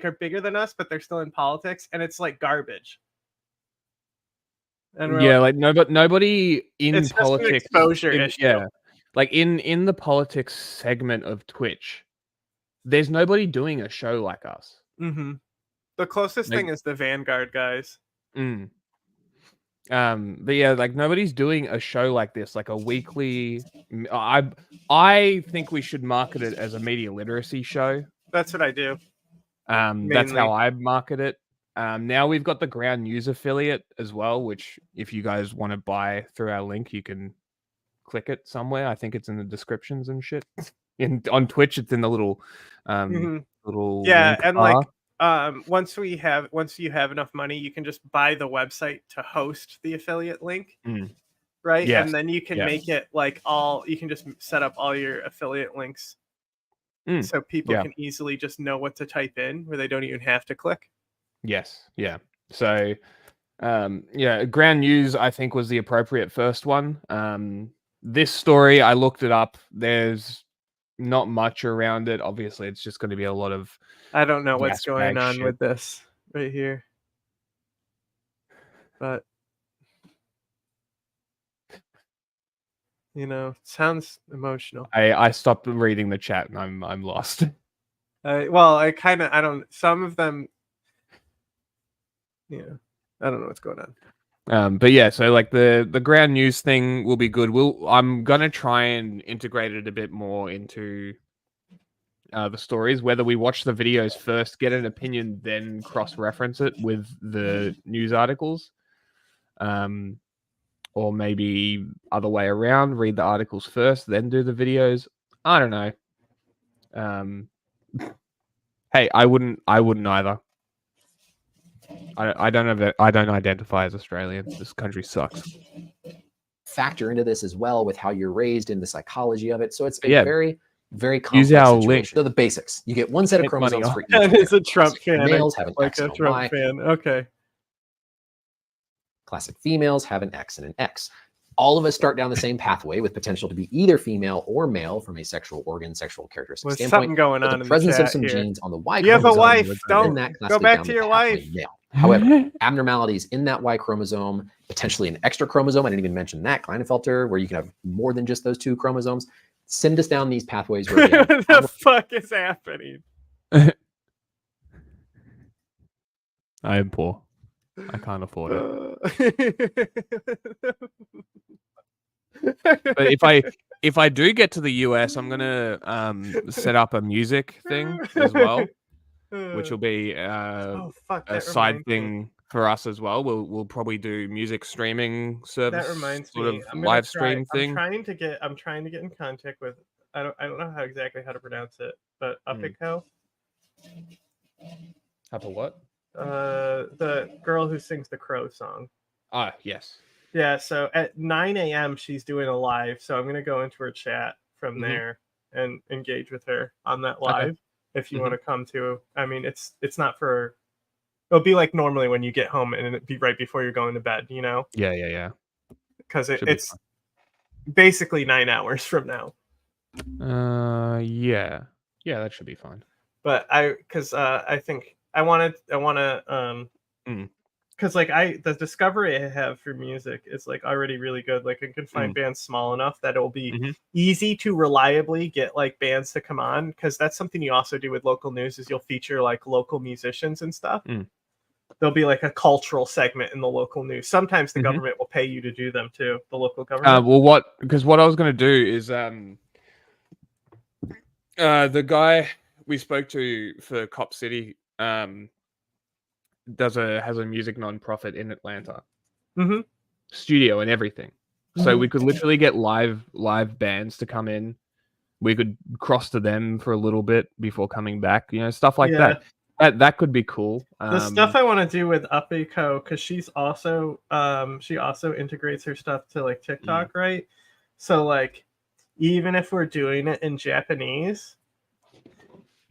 are bigger than us, but they're still in politics, and it's like garbage. And yeah, like nobody in it's politics. Just an exposure issue. Yeah, like in the politics segment of Twitch, there's nobody doing a show like us. Mm-hmm. The closest thing is the Vanguard guys. But yeah, like nobody's doing a show like this, like a weekly. I think we should market it as a media literacy show. That's what I do. That's how I market it. Now we've got the Ground News affiliate as well, which if you guys want to buy through our link, you can click it somewhere. I think it's in the descriptions and shit. On Twitch, it's in the little little yeah, link and bar. like once you have enough money, you can just buy the website to host the affiliate link, right? Yes. And then you can make it like you can just set up all your affiliate links, so people can easily just know what to type in, where they don't even have to click. Yes, yeah. So, Ground News I think was the appropriate first one. This story I looked it up. There's not much around it. Obviously, it's just going to be a lot of. I don't know what's going on with this right here, but you know, sounds emotional. I stopped reading the chat and I'm lost. Well, I don't. Some of them, I don't know what's going on. But yeah, so like the Ground News thing will be good. I'm gonna try and integrate it a bit more into the stories. Whether we watch the videos first, get an opinion, then cross-reference it with the news articles, or maybe other way around. Read the articles first, then do the videos. I don't know. Hey, I wouldn't either. I don't identify as Australian. This country sucks. Factor into this as well with how you're raised and the psychology of it. So it's a very, very complex Use our situation. link. So the basics. You get one set of chromosomes for each. That is a Trump fan. Males have an like X a and a Trump Y. fan. Okay. Classic females have an X and an X. All of us start down the same pathway with potential to be either female or male from a sexual organ, sexual characteristic There's standpoint. something going on the in the presence of chat some here. genes on the Y You have a chromosome wife. would Don't send that go classically back down to the your pathway wife. male. However, abnormalities in that Y chromosome, potentially an extra chromosome, I didn't even mention that, Klinefelter, where you can have more than just those two chromosomes, send us down these pathways where again, What the fuck is happening? I am poor. I can't afford it. But if I do get to the US, I'm gonna set up a music thing as well, which will be a side thing for us as well. We'll probably do music streaming service. That reminds sort me. of I'm live stream thing. I'm trying to get in contact with. I don't know how to pronounce it, but Upiko. Up a what? The girl who sings the Crow song. Ah, yes. Yeah, so at 9 a.m. she's doing a live, so I'm gonna go into her chat from there and engage with her on that live. If you want to come to, I mean, it's not for It'll be like normally when you get home, and it'd be right before you're going to bed. You know? Yeah. Because it's basically 9 hours from now. Yeah, that should be fine. But I think I want to because like the discovery I have for music is like already really good. Like I can find bands small enough that it'll be easy to reliably get like bands to come on, because that's something you also do with local news is you'll feature like local musicians and stuff. There'll be like a cultural segment in the local news. Sometimes the government will pay you to do them too, the local government. Well, what I was going to do is the guy we spoke to for Cop City has a music nonprofit in Atlanta, studio and everything. So we could literally get live bands to come in. We could cross to them for a little bit before coming back. You know, stuff like that. That could be cool. The stuff I want to do with Upiko, because she's also she also integrates her stuff to like TikTok, right? So like, even if we're doing it in Japanese,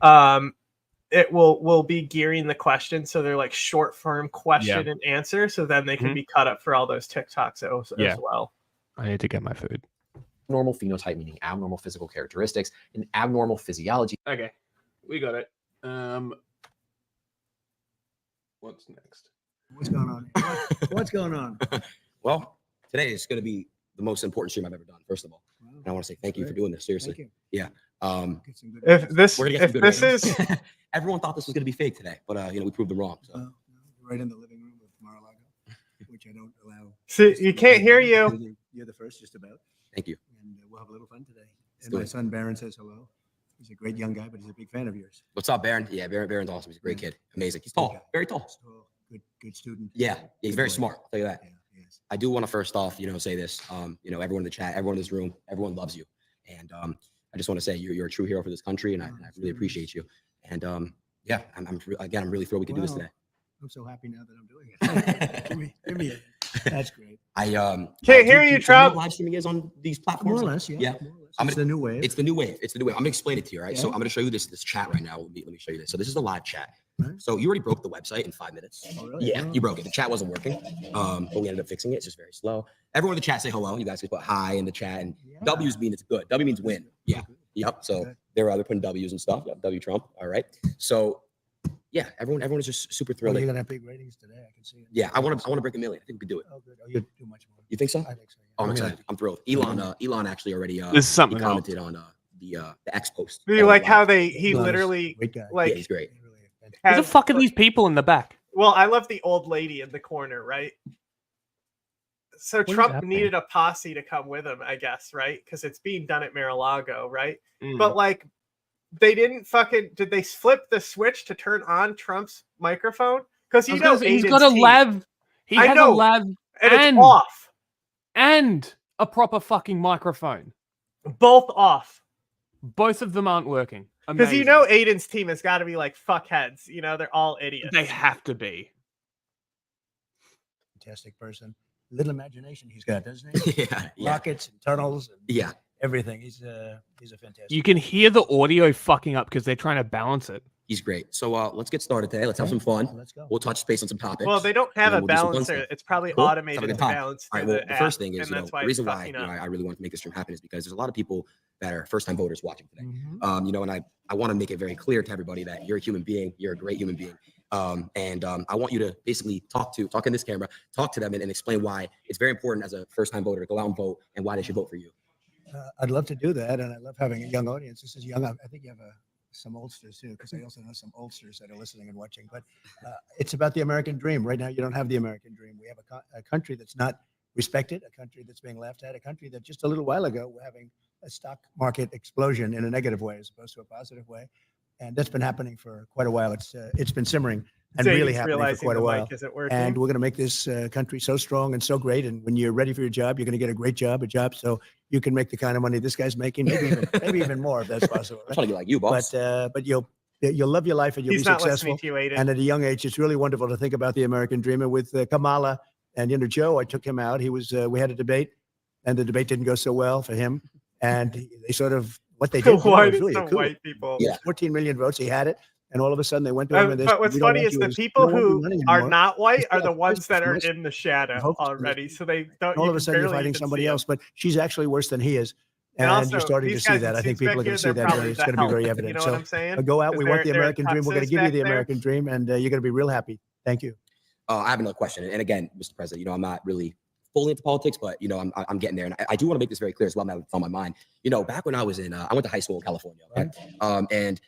it will be gearing the question so they're like short form question and answer, so then they can be cut up for all those TikToks as well. I need to get my food. Normal phenotype, meaning abnormal physical characteristics, and abnormal physiology. Okay, we got it. What's next? What's going on? What's going on? Well, today is going to be the most important stream I've ever done, first of all. And I want to say thank you for doing this, seriously. Thank you. Yeah. If this is everyone thought this was going to be fake today, but we proved them wrong. So. Right in the living room with Mar-a-Lago, which I don't allow. See, you can't hear you. You're the first, just about. Thank you. And we'll have a little fun today. And my son Baron says hello. He's a great young guy, but he's a big fan of yours. What's up, Baron? Yeah, Baron's awesome. He's a great kid. Amazing. He's tall, very tall. Good student. Yeah, he's very smart. I'll tell you that. I do want to first off, say this. Everyone in the chat, everyone in this room, everyone loves you, and I just want to say you're a true hero for this country, and I really appreciate you. And I'm really thrilled we can do this today. I'm so happy now that I'm doing it. Give me it. That's great. I can't hear you, Trump. Live streaming is on these platforms. More or less, yeah. It's the new wave. It's the new wave. I'm gonna explain it to you, right? So I'm gonna show you this chat right now. Let me show you this. So this is the live chat. So you already broke the website in 5 minutes. Oh, really? Yeah, you broke it. The chat wasn't working, but we ended up fixing it. It's just very slow. Everyone in the chat say hello. You guys can put hi in the chat, and W's mean it's good. W means win. Yeah. Yep. So they're putting W's and stuff. Yep. W Trump. All right. So yeah, everyone is just super thrilled. You're gonna have big ratings today. I can see it. Yeah, I want to break 1 million. I think we could do it. Oh, good. Oh, you do much more. You think so? I think so. Yeah. Oh, I'm excited. I'm thrilled. Elon actually already this is something he commented on the X post. Do you like how he literally like yeah, he's great. Who the fuck are these people in the back? Well, I love the old lady in the corner, right? So Trump needed a posse to come with him, I guess, right? Because it's being done at Mar-a-Lago, right? But like, they didn't did they flip the switch to turn on Trump's microphone? Because he's got a lab. He has a lab and it's off. And a proper fucking microphone. Both off. Both of them aren't working. Because Adin's team has got to be like fuckheads. They're all idiots. They have to be. Fantastic person. Little imagination he's got, doesn't he? Yeah. Rockets and tunnels. And yeah. Everything. He's a fantastic. You can hear the audio fucking up because they're trying to balance it. He's great. So let's get started today. Let's have some fun. Let's go. We'll touch base on some topics. Well, they don't have a balancer. It's probably automated to balance. All right. Well, the first thing is, the reason why I really want to make this stream happen is because there's a lot of people that are first-time voters watching today. And I want to make it very clear to everybody that you're a human being. You're a great human being. And I want you to basically talk in this camera, talk to them and explain why it's very important as a first-time voter to go out and vote and why they should vote for you. I'd love to do that, and I love having a young audience. This is young. I think you have some oldsters too, because I also know some oldsters that are listening and watching. But it's about the American dream. Right now, you don't have the American dream. We have a country that's not respected, a country that's being laughed at, a country that just a little while ago we're having a stock market explosion in a negative way as opposed to a positive way, and that's been happening for quite a while. It's been simmering and really happening for quite a while. And we're going to make this country so strong and so great. And when you're ready for your job, you're going to get a great job, so you can make the kind of money this guy's making, maybe even more if that's possible. I'm trying to get like you, boss. But you'll love your life and you'll be successful. And at a young age, it's really wonderful to think about the American dream. And with Kamala and Joe, I took him out. He was we had a debate, and the debate didn't go so well for him. And they sort of what they did was really a coup. White people. Yeah, 14 million votes. He had it. And all of a sudden they went to him and but what's funny is the people who are not white are the ones that are in the shadow already. So they don't. All of a sudden you're fighting somebody else, but she's actually worse than he is. And also, you're starting to see that. I think people are going to see that. It's going to be very evident. You know what I'm saying? Go out. We want the American dream. We're going to give you the American dream, and you're going to be real happy. Thank you. I have another question. And again, Mr. President, I'm not really fully into politics, but I'm getting there. And I do want to make this very clear as well. Now it's on my mind. Back when I was I went to high school in California, okay? And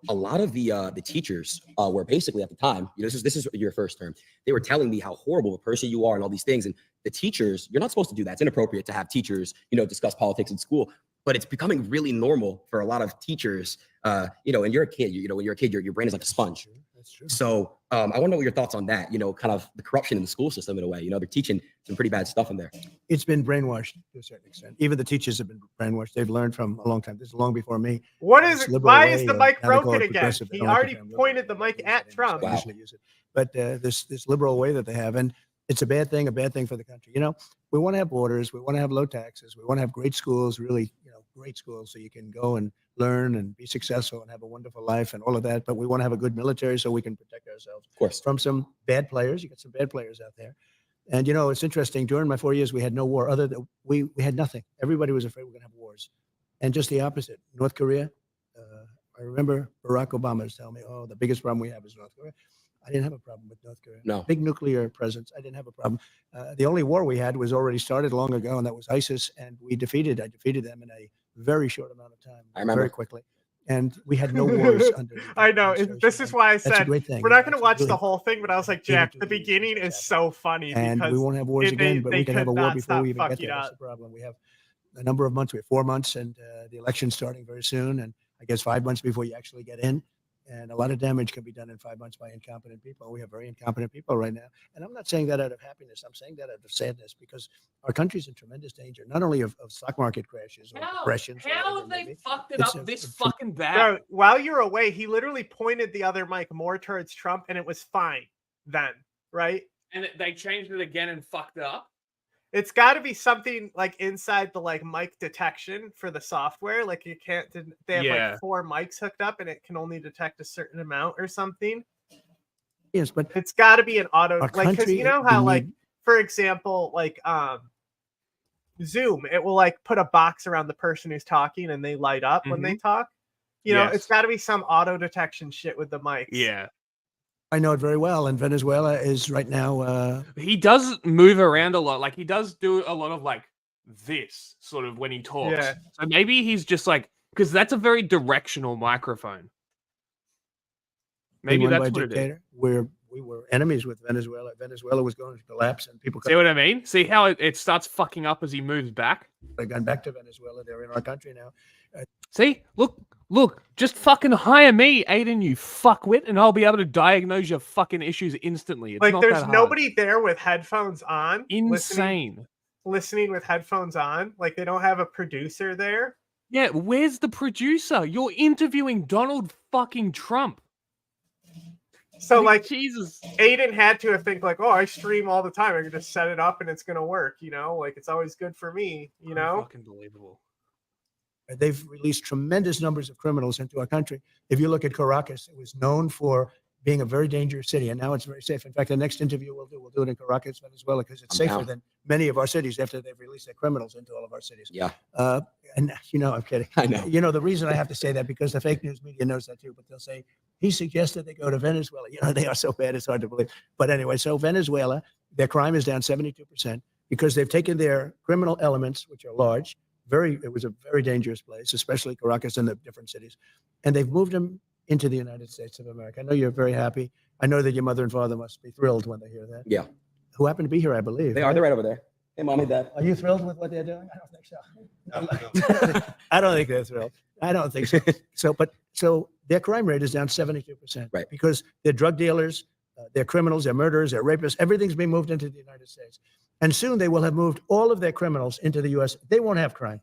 a lot of the teachers were basically at the time, this is your first term. They were telling me how horrible a person you are and all these things. And the teachers, you're not supposed to do that. It's inappropriate to have teachers, discuss politics in school. But it's becoming really normal for a lot of teachers. And you're a kid. When you're a kid, your brain is like a sponge. That's true. So I want to know what your thoughts on that. Kind of the corruption in the school system in a way. They're teaching some pretty bad stuff in there. It's been brainwashed to a certain extent. Even the teachers have been brainwashed. They've learned from a long time. This is long before me. What is it? Why is the mic broken again? He already pointed the mic at Trump. Wow. But this liberal way that they have, and it's a bad thing for the country. We want to have borders. We want to have low taxes. We want to have great schools, really, great schools, so you can go and learn and be successful and have a wonderful life and all of that. But we want to have a good military so we can protect ourselves, of course, from some bad players. You got some bad players out there. And, it's interesting. During my 4 years, we had no war. Other than we had nothing. Everybody was afraid we were going to have wars. And just the opposite. North Korea, I remember Barack Obama was telling me, oh, the biggest problem we have is North Korea. I didn't have a problem with North Korea. No. Big nuclear presence. I didn't have a problem. The only war we had was already started long ago, and that was ISIS. And I defeated them in a very short amount of time. I remember. Very quickly. And we had no wars under. I know. This is why I said we're not going to watch really the whole thing, but I was like, Jack, the beginning is so funny. And because we won't have wars again, but we can have a war before we even get there. Up. That's the problem. We have a number of months. We have 4 months, and the election's starting very soon. And I guess 5 months before you actually get in. And a lot of damage can be done in 5 months by incompetent people. We have very incompetent people right now. And I'm not saying that out of happiness. I'm saying that out of sadness, because our country's in tremendous danger, not only of stock market crashes or depressions. How have they fucked it up this fucking bad? Bro, while you're away, he literally pointed the other mic more towards Trump, and it was fine then, right? And they changed it again and fucked it up? It's got to be something like inside the mic detection for the software. Like you can't. They have 4 mics hooked up, and it can only detect a certain amount or something. Yes, but it's got to be an auto. Because you know how for example, Zoom, it will put a box around the person who's talking, and they light up when they talk. It's got to be some auto detection shit with the mics. Yeah. I know it very well, and Venezuela is right now. He does move around a lot. He does do a lot of this sort of when he talks. Yeah. So maybe he's just because that's a very directional microphone. Maybe that's what it is. We were enemies with Venezuela. Venezuela was going to collapse, and people. See what I mean? See how it starts fucking up as he moves back? They've gone back to Venezuela. They're in our country now. See, look, just fucking hire me, Adin, you fuckwit, and I'll be able to diagnose your fucking issues instantly. It's not there's that hard. Nobody there with headphones on. Insane. Listening with headphones on. They don't have a producer there. Yeah, where's the producer? You're interviewing Donald fucking Trump. So Jesus, Adin had to think oh, I stream all the time. I can just set it up and it's gonna work. It's always good for me. Fucking believable. They've released tremendous numbers of criminals into our country. If you look at Caracas, it was known for being a very dangerous city, and now it's very safe. In fact, the next interview we'll do it in Caracas, Venezuela, because it's safer than many of our cities after they've released their criminals into all of our cities. Yeah. And I'm kidding. I know. The reason I have to say that, because the fake news media knows that too, but they'll say, he suggested they go to Venezuela. They are so bad, it's hard to believe. But anyway, so Venezuela, their crime is down 72% because they've taken their criminal elements, which are large. It was a very dangerous place, especially Caracas and the different cities. And they've moved them into the United States of America. I know you're very happy. I know that your mother and father must be thrilled when they hear that. Yeah. Who happen to be here, I believe. They are. They're right over there. Hey, Mommy, Dad. Are you thrilled with what they're doing? I don't think so. I don't think they're thrilled. I don't think so. So their crime rate is down 72%. Right. Because they're drug dealers, they're criminals, they're murderers, they're rapists. Everything's being moved into the United States. And soon they will have moved all of their criminals into the U.S. They won't have crime.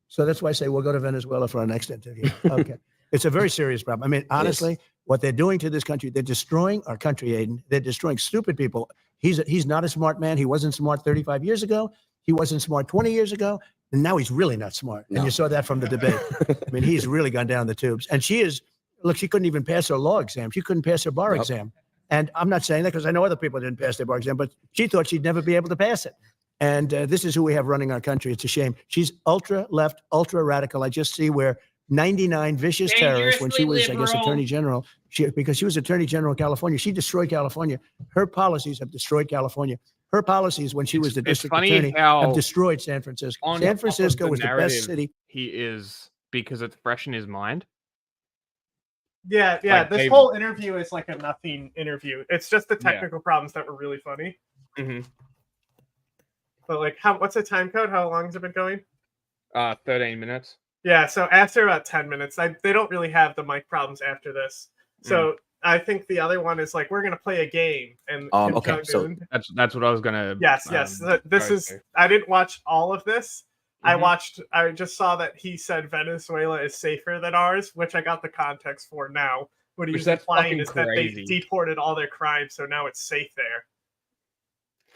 So that's why I say we'll go to Venezuela for our next interview. Okay. It's a very serious problem. I mean, honestly, what they're doing to this country, they're destroying our country, Adin. They're destroying stupid people. He's not a smart man. He wasn't smart 35 years ago. He wasn't smart 20 years ago. And now he's really not smart. And you saw that from the debate. I mean, he's really gone down the tubes. And she is Look, she couldn't even pass her law exam. She couldn't pass her bar exam. And I'm not saying that because I know other people didn't pass their bar exam, but she thought she'd never be able to pass it. And this is who we have running our country. It's a shame. She's ultra left, ultra radical. I just see where 99 vicious terrorists, when she was, I guess, attorney general, because she was attorney general of California, she destroyed California. Her policies have destroyed California. Her policies, when she was the district attorney, have destroyed San Francisco. San Francisco was the best city. He is, because it's fresh in his mind. Yeah. Like, this whole interview is like a nothing interview. It's just the technical problems that were really funny. But like, what's the time code? How long has it been going? 13 minutes. Yeah, so after about 10 minutes, they don't really have the mic problems after this. So I think the other one is like, we're going to play a game. And Okay, so that's what I was going to. Yes. This is, I didn't watch all of this. I just saw that he said Venezuela is safer than ours, which I got the context for now. What he's implying is that they deported all their crimes, so now it's safe there.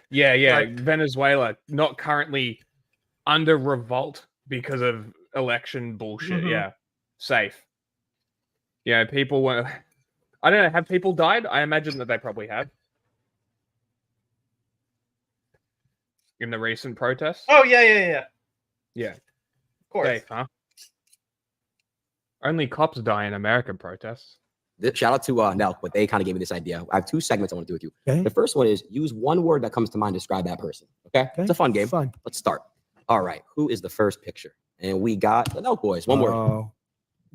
Yeah. Like, Venezuela, not currently under revolt because of election bullshit. Yeah, safe. Yeah, people were. I don't know. Have people died? I imagine that they probably have. In the recent protests? Oh, yeah. Yeah. Of course. Safe, huh? Only cops die in American protests. Shout out to Nelk, but they kind of gave me this idea. I have 2 segments I want to do with you. Okay. The first one is use one word that comes to mind to describe that person. Okay? It's a fun game. Fun. Let's start. All right. Who is the first picture? And we got the Nelk boys. One word.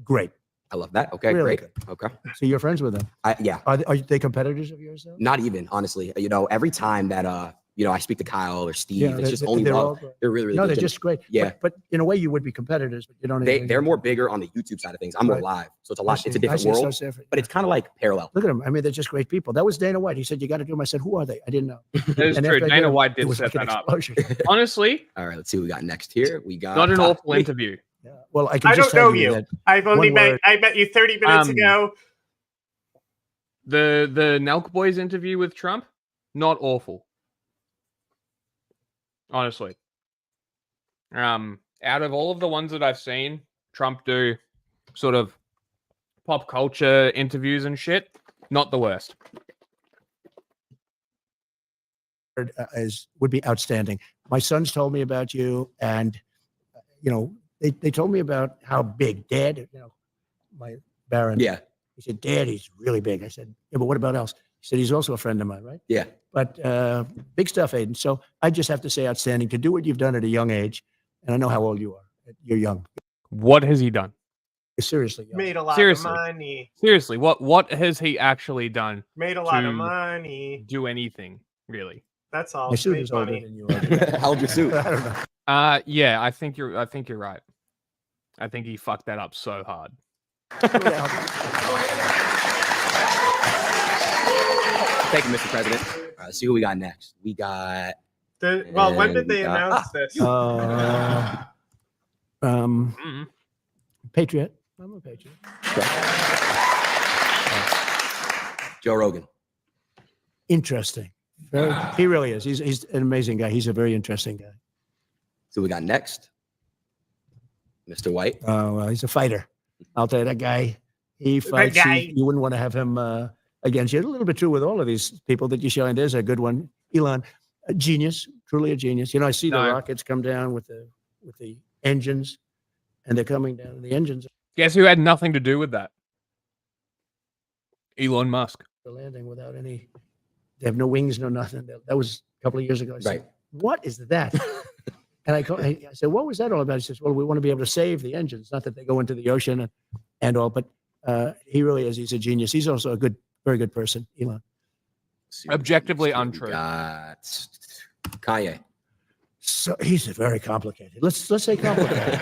Great. I love that. Okay, Really great. good. Okay. So you're friends with them? Yeah. Are they competitors of yours, though? Not even, honestly. Every time that I speak to Kyle or Steve, it's just only love. They're really no, good. they're just great. Yeah. But in a way, you would be competitors, but you don't. They're more bigger on the YouTube side of things. I'm more live, so it's a lot. It's a different world, but it's kind of like parallel. Look at them. I mean, they're just great people. That was Dana White. He said, "You got to do them." I said, "Who are they?" I didn't know. That is true. Dana White did set that up. Honestly. All right, let's see what we got next here. We got not an awful interview. Yeah. Well, I don't know you. I've only met you 30 minutes ago. The Nelk Boys interview with Trump, not awful. Honestly. Out of all of the ones that I've seen Trump do sort of pop culture interviews and shit, not the worst. Would be outstanding. My sons told me about you, and they told me about how big Dad, my Baron. Yeah. He said, Dad, he's really big. I said, yeah, but what about else? He said, he's also a friend of mine, right? Yeah. But big stuff, Adin. So I just have to say outstanding to do what you've done at a young age. And I know how old you are. You're young. What has he done? Seriously. Young. Made a lot of money. Seriously, what has he actually done? Made a lot of money. Do anything, really. That's all. My suit is older than you are. How old your suit? I don't know. Yeah, I think you're right. I think he fucked that up so hard. Thank you, Mr. President. All right, let's see who we got next. We got. When did they announce this? Patriot. I'm a patriot. Okay. Joe Rogan. Interesting. He really is. He's an amazing guy. He's a very interesting guy. So we got next, Mr. White. Oh, well, he's a fighter. I'll tell you, that guy. He fights. You wouldn't want to have him against you. A little bit true with all of these people that you show. And there's a good one, Elon, a genius, truly a genius. I see the rockets come down with the engines, and they're coming down. And the engines. Guess who had nothing to do with that? Elon Musk. They're landing without any. They have no wings, no nothing. That was a couple of years ago. I said, what is that? And I said, what was that all about? He says, well, we want to be able to save the engines, not that they go into the ocean and all. But he really is. He's a genius. He's also a very good person, Elon. Objectively untrue. Got Kanye. So he's very complicated. Let's say complicated.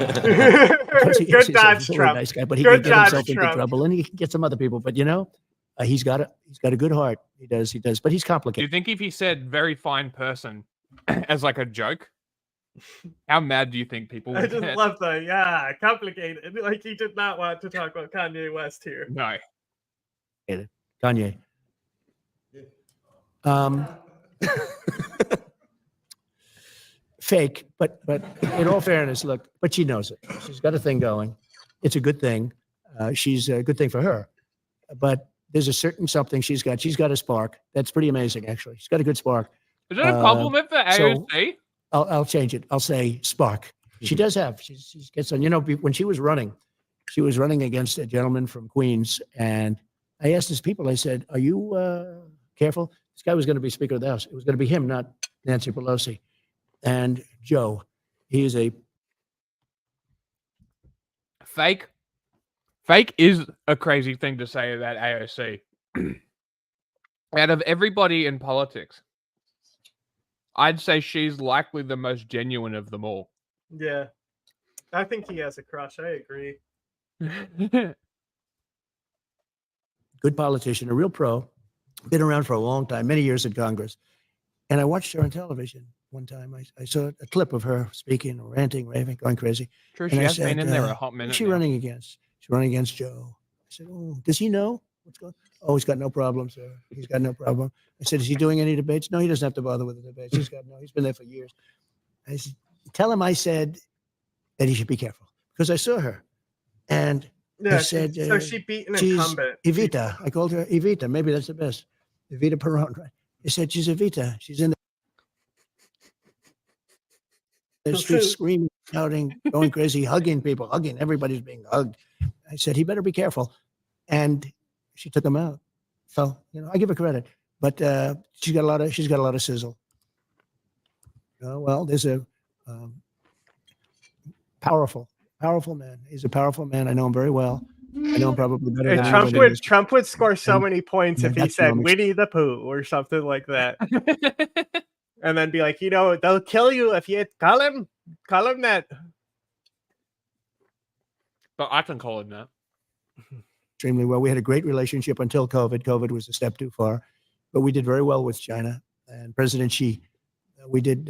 Good dodge, Trump. Nice guy, but he can get himself into trouble, and he can get some other people. But he's got a good heart. He does. But he's Do complicated. you think if he said "very fine person" as like a joke, how mad do you think people would I just get? love the complicated. Like he did not want to talk about Kanye West here. No. Kanye. Fake, but in all fairness, look, but she knows it. She's got a thing going. It's a good thing. She's a good thing for her. but there's a certain something she's got. She's got a spark. That's pretty amazing, actually. She's got a good spark. Is that a compliment for AOC? I'll change it. I'll say spark. She does have. She gets on. When she was running against a gentleman from Queens, and I asked his people. I said, "Are you careful? This guy was going to be Speaker of the House. It was going to be him, not Nancy Pelosi." And Joe, he is a fake. Fake is a crazy thing to say about AOC. Out of everybody in politics, I'd say she's likely the most genuine of them all. Yeah. I think he has a crush. I agree. good politician, a real pro, been around for a long time, many years in Congress. And I watched her on television one time. I saw a clip of her speaking, ranting, raving, going crazy. True, she has been in there a hot minute. Who's she now. running against? She's running against Joe. I said, "Oh, does he know what's going on?" "Oh, he's got no problem, sir. He's got no problem." I said, "Is he doing any debates?" "No, he doesn't have to bother with the debates. He's been there for years." I said, "Tell him I said that he should be careful," because I saw her, and Yeah, I said, so she beat an she's incumbent. Evita. I called her Evita. Maybe that's the best. Evita Peron, right? I said, she's Evita. She's in the streets screaming, shouting, going crazy, hugging people, hugging. Everybody's being hugged. I said, he better be careful. And she took him out. So, I give her credit. But she's got a lot of sizzle. Well, there's a powerful man. He's a powerful man. I know him very well. I know him probably better than anybody. Trump would score so many points if he that's said enormous. Winnie the Pooh or something like that. And then be like, they'll kill you if you call him that. But I can call him that. Extremely well. We had a great relationship until COVID. COVID was a step too far. But we did very well with China. And President Xi, we did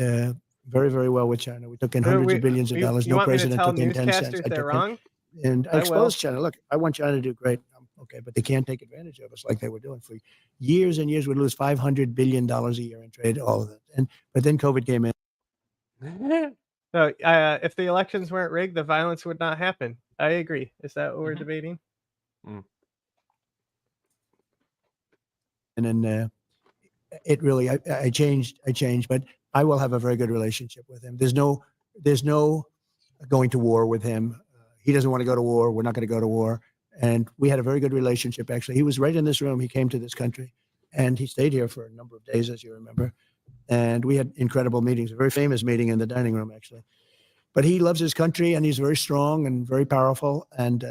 very, very well with China. We took in hundreds of billions of dollars. No president took in 10 cents. They're wrong? And I I exposed China. Look, I want China to do great. Okay, but they can't take advantage of us like they were doing for years and years. We'd lose $500 billion a year in trade, all of it. But then COVID came in. So, if the elections weren't rigged, the violence would not happen. I agree. Is that what we're debating? And then it really, I changed, but I will have a very good relationship with him. There's no going to war with him. He doesn't want to go to war. We're not going to go to war. And we had a very good relationship, actually. He was right in this room. He came to this country, and he stayed here for a number of days, as you remember. And we had incredible meetings, a very famous meeting in the dining room, actually. But he loves his country, and he's very strong and very powerful and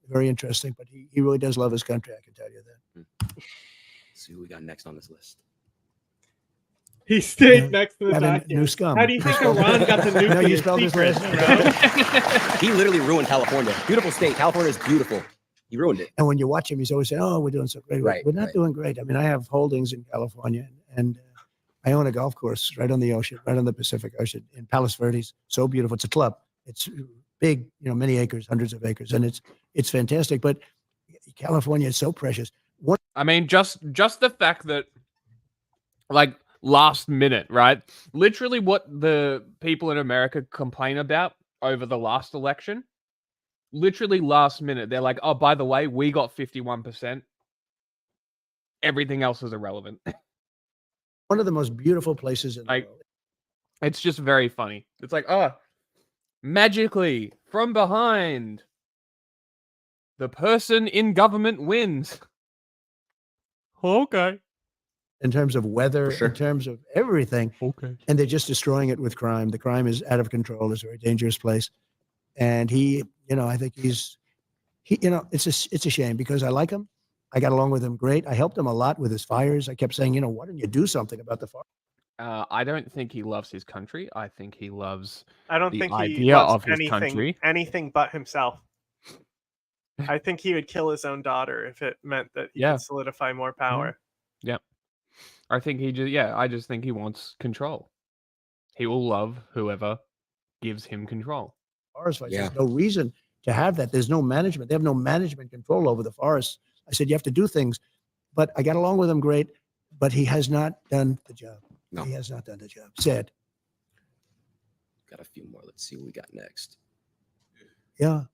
very interesting. But he really does love his country, I can tell you that. Let's see who we got next on this list. He stayed next to the Got a document. new scum. How do you think Iran got the nuclear No, you spelled his secrets, last He literally ruined California. Beautiful state. California is beautiful. He ruined it. And when you watch him, he's always saying, "Oh, we're doing so great." Right, We're not doing great. I mean, I have holdings in California, and I own a golf course right on the ocean, right on the Pacific Ocean in Palos Verdes. So beautiful. It's a club. It's big, many acres, hundreds of acres, and it's fantastic. But California is so precious. I mean, just the fact that, like, last minute, right? Literally what the people in America complain about over the last election, literally last minute, they're like, "Oh, by the way, we got 51%. Everything else is irrelevant." One of the most beautiful places in the world. It's just very funny. It's like, magically, from behind, the person in government wins. Okay. In terms of weather, in terms of everything. Okay. And they're just destroying it with crime. The crime is out of control. It's a very dangerous place. And he, I think it's a shame because I like him. I got along with him great. I helped him a lot with his fires. I kept saying, why don't you do something about the fire? I don't think he loves his country. I think he loves I don't the think he idea loves of his country. anything but himself. I think he would kill his own daughter if it meant that he could solidify more power. Yep. I think I just think he wants control. He will love whoever gives him control. Forest fires. There's no reason to have that. There's no management. They have no management control over the forests. I said, you have to do things. But I got along with him great, but he has not done the job. No. He has not done the job. Sad. Got a few more. Let's see what we got next. Yeah.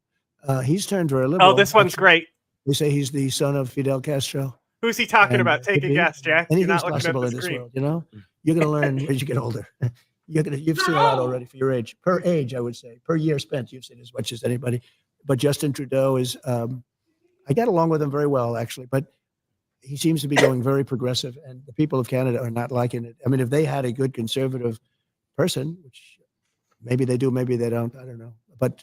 He's turned very liberal. Oh, this one's great. They say he's the son of Fidel Castro. Who's he talking And about? Take could a be. guess, Jack. You're Anything's not looking at possible the in this screen. world, you know? You're going to learn as you get older. You've seen a lot already for your age. Per age, I would say. Per year spent, you've seen as much as anybody. But Justin Trudeau is, I got along with him very well, actually. But he seems to be going very progressive, and the people of Canada are not liking it. I mean, if they had a good conservative person, which maybe they do, maybe they don't, I don't know. But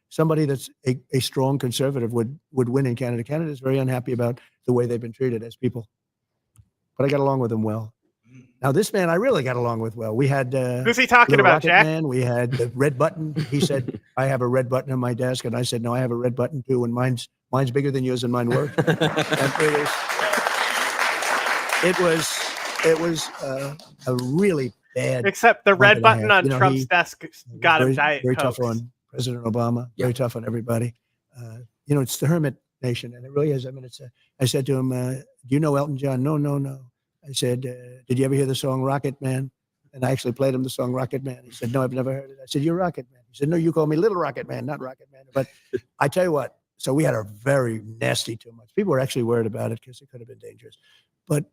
somebody that's a strong conservative would win in Canada. Canada is very unhappy about the way they've been treated as people. But I got along with him well. Now, this man I really got along with well. We had who's he talking about, Rocket Jack? Man. We had the red button. He said, "I have a red button on my desk," and I said, "No, I have a red button too, and mine's bigger than yours, and mine works." It was a really bad. Except the red month and a button half. on You know, Trump's he desk got him very, Diet very Cokes. tough on President Obama. Very tough on everybody. You know, it's the hermit nation, and it really is. I mean, I said to him, "Do you know Elton John?" No, no, no. I said, "Did you ever hear the song Rocket Man?" And I actually played him the song Rocket Man. He said, "No, I've never heard it." I said, "You're Rocket Man." He said, "No, you call me Little Rocket Man, not Rocket Man." But I tell you what, so we had a very nasty 2 months. People were actually worried about it because it could have been dangerous. But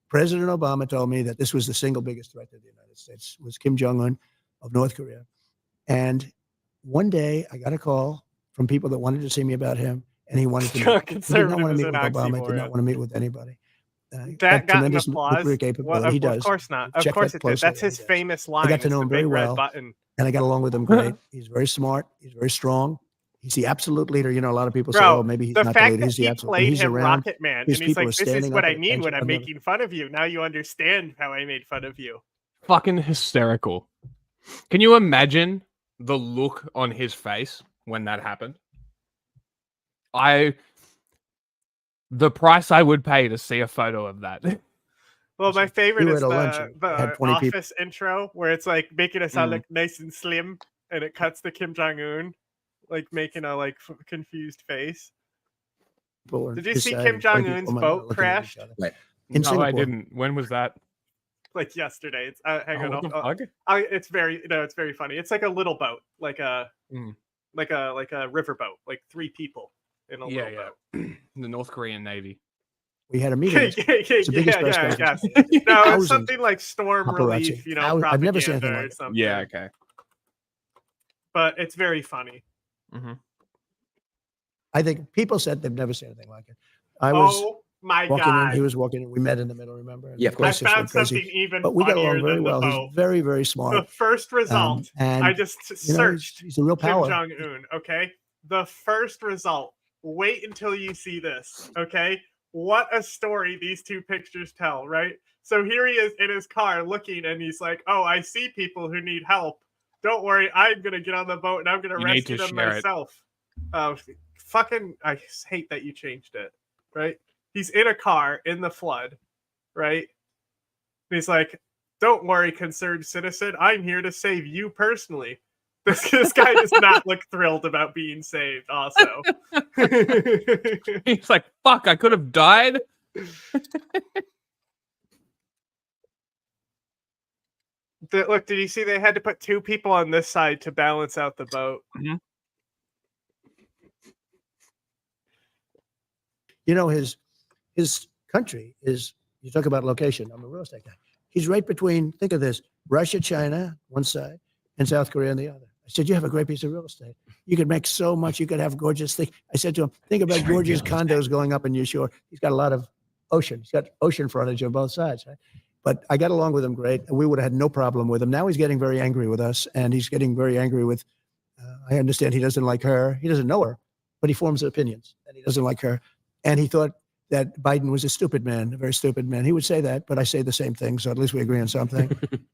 President Obama told me that this was the single biggest threat to the United States, was Kim Jong-un of North Korea. And one day I got a call from people that wanted to see me about him, and he wanted to meet. He did not want to meet with Obama. He did not want to meet with anybody. That got an tremendous applause. nuclear capability. Well, He does. of course not. Of Check course that it did. closely. That's his famous line. I got to It's know the him very big red well, button. and I got along with him great. He's very smart. He's very strong. He's the absolute leader. You know, a lot of people say, Bro, "Oh, maybe he's the not the fact leader." that He's the he absolute. played He's him around. Rocket Man, His and he's people like, are "This is standing what up I at mean when attention. I'm I've never- making fun of you. Now you understand how I made fun of you." Fucking hysterical. Can you imagine the look on his face when that happened? The price I would pay to see a photo of that. Well, my favorite were is at a luncheon. the They had 20 people. Office intro where it's like making it sound like nice and slim, and it cuts to Kim Jong Un, like making a confused face. Did you see Kim Jong Un's boat crashed? Right. No, I didn't. When was that? Like yesterday. It's hang on. What the fuck? It's very funny. It's like a little boat, like a river boat, like 3 people in a little boat. The North Korean Navy. We had a meeting. It's the biggest press conference. No, it's Thousands something like storm paparazzi. relief, propaganda I've never seen anything like or it. something. Yeah, okay. But it's very funny. I think people said they've never seen anything like it. I was my walking God. in. He was walking in. We met in the middle, remember? And Yeah, of course. I found something even But we got funnier along very than the well. boat. He's very, very smart. The first result, and, I just you know, searched he's a real Kim power. Jong Un. Okay, the first result. Wait until you see this. Okay, what a story these 2 pictures tell. Right. So here he is in his car looking, and he's like, "Oh, I see people who need help. Don't worry, I'm gonna get on the boat and I'm gonna rescue them myself." Fucking, I hate that you changed it. Right. He's in a car in the flood. Right. And he's like, "Don't worry, concerned citizen. I'm here to save you personally." This guy does not look thrilled about being saved, also. He's like, fuck, I could have died. Look, did you see they had to put 2 people on this side to balance out the boat? You know, his country is, you talk about location. I'm a real estate guy. He's right between, think of this, Russia, China, one side, and South Korea on the other. I said, "You have a great piece of real estate. You could make so much. You could have gorgeous things." I said to him, "Think about gorgeous condos going up in your shore." He's got a lot of ocean. He's got ocean frontage on both sides, right? But I got along with him great, and we would have had no problem with him. Now he's getting very angry with us, and he's getting very angry with, I understand he doesn't like her. He doesn't know her, but he forms opinions, and he doesn't like her. And he thought that Biden was a stupid man, a very stupid man. He would say that, but I say the same thing, so at least we agree on something.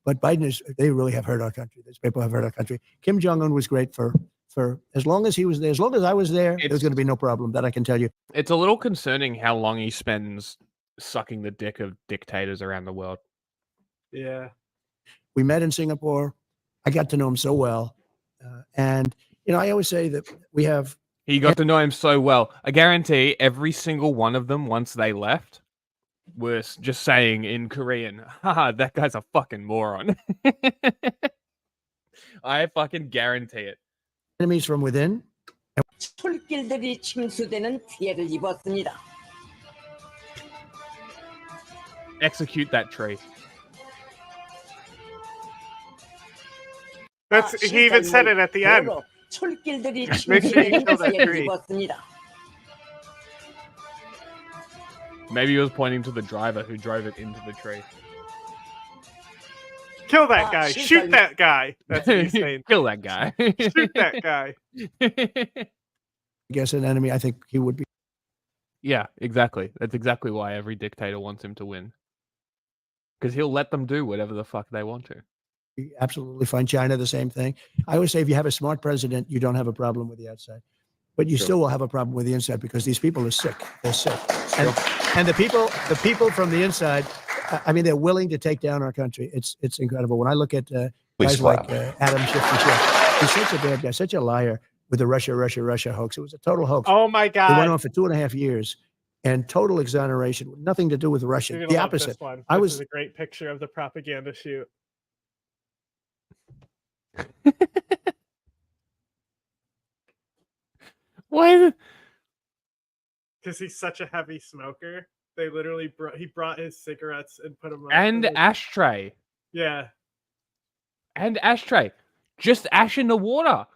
But Biden they really have hurt our country. These people have hurt our country. Kim Jong-un was great for as long as he was there. As long as I was there, there's going to be no problem, that I can tell you. It's a little concerning how long he spends sucking the dick of dictators around the world. Yeah. We met in Singapore. I got to know him so well. And, you know, I always say that we have... He got to know him so well. I guarantee every single one of them, once they left, were just saying in Korean, haha, that guy's a fucking moron. I fucking guarantee it. Enemies from within 출길들이 침수되는 피해를 입었습니다. Execute that tree. He even said it at the end. 출길들이 Make sure you 침수되는 kill that 피해를 tree. 입었습니다. Maybe he was pointing to the driver who drove it into the tree. Kill that guy. Shoot that guy. That's what he's saying. Kill that guy. Shoot that guy. Against an enemy, I think he would be. Yeah, exactly. That's exactly why every dictator wants him to win. Because he'll let them do whatever the fuck they want to. Absolutely fine. China, the same thing. I always say if you have a smart president, you don't have a problem with the outside. But you still will have a problem with the inside because these people are sick. They're sick. And the people from the inside, I mean, they're willing to take down our country. It's incredible. When I look at guys like Adam Schiff, he's such a bad guy, such a liar with the Russia hoax. It was a total hoax. Oh my God. It went on for 2.5 years and total exoneration, nothing to do with Russia. You're The gonna love opposite. This one. I This was is a great picture of the propaganda shoot. Why? Because he's such a heavy smoker. They literally brought his cigarettes and put them on. And ashtray. Yeah. And ashtray. Just ash in the water.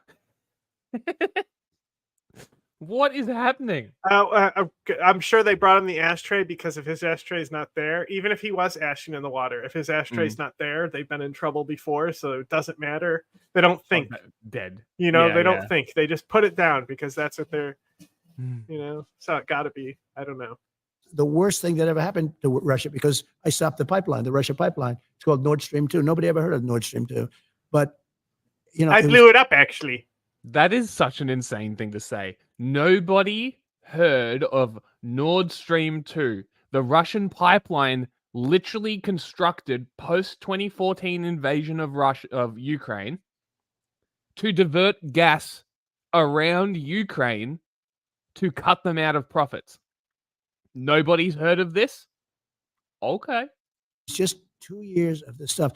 What is happening? I'm sure they brought him the ashtray because if his ashtray is not there, even if he was ashing in the water, if his ashtray is not there, they've been in trouble before, so it doesn't matter. They don't think. Dead. You know, Yeah, they don't yeah. think. They just put it down because that's what they're, you know, so it got to be. I don't know. the worst thing that ever happened to Russia because I stopped the pipeline, the Russia pipeline. It's called Nord Stream 2. Nobody ever heard of Nord Stream 2. But, you know, I blew it up, actually. That is such an insane thing to say. Nobody heard of Nord Stream 2, the Russian pipeline literally constructed post 2014 invasion of Ukraine to divert gas around Ukraine to cut them out of profits. Nobody's heard of this? Okay. It's just 2 years of this stuff.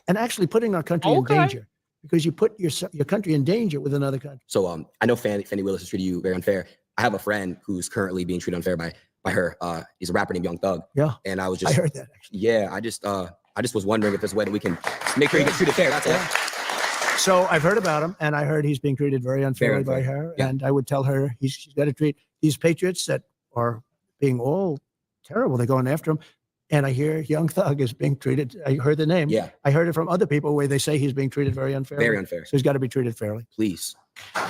And actually putting our country in danger because you put your country in danger with another country. So I know Fannie Willis has treated you very unfair. I have a friend who's currently being treated unfair by her. He's a rapper named Young Thug. Yeah. And I was just I heard that actually. Yeah, I just was wondering if there's a way that we can make sure he gets treated fair. That's all. So I've heard about him, and I heard he's being treated very unfairly by her. Yeah. And I would tell her she's got to treat these patriots that are being all terrible. They're going after him. And I hear Young Thug is being treated. I heard the name. Yeah. I heard it from other people where they say he's being treated very unfairly. Very unfair. So he's got to be treated fairly. Please. So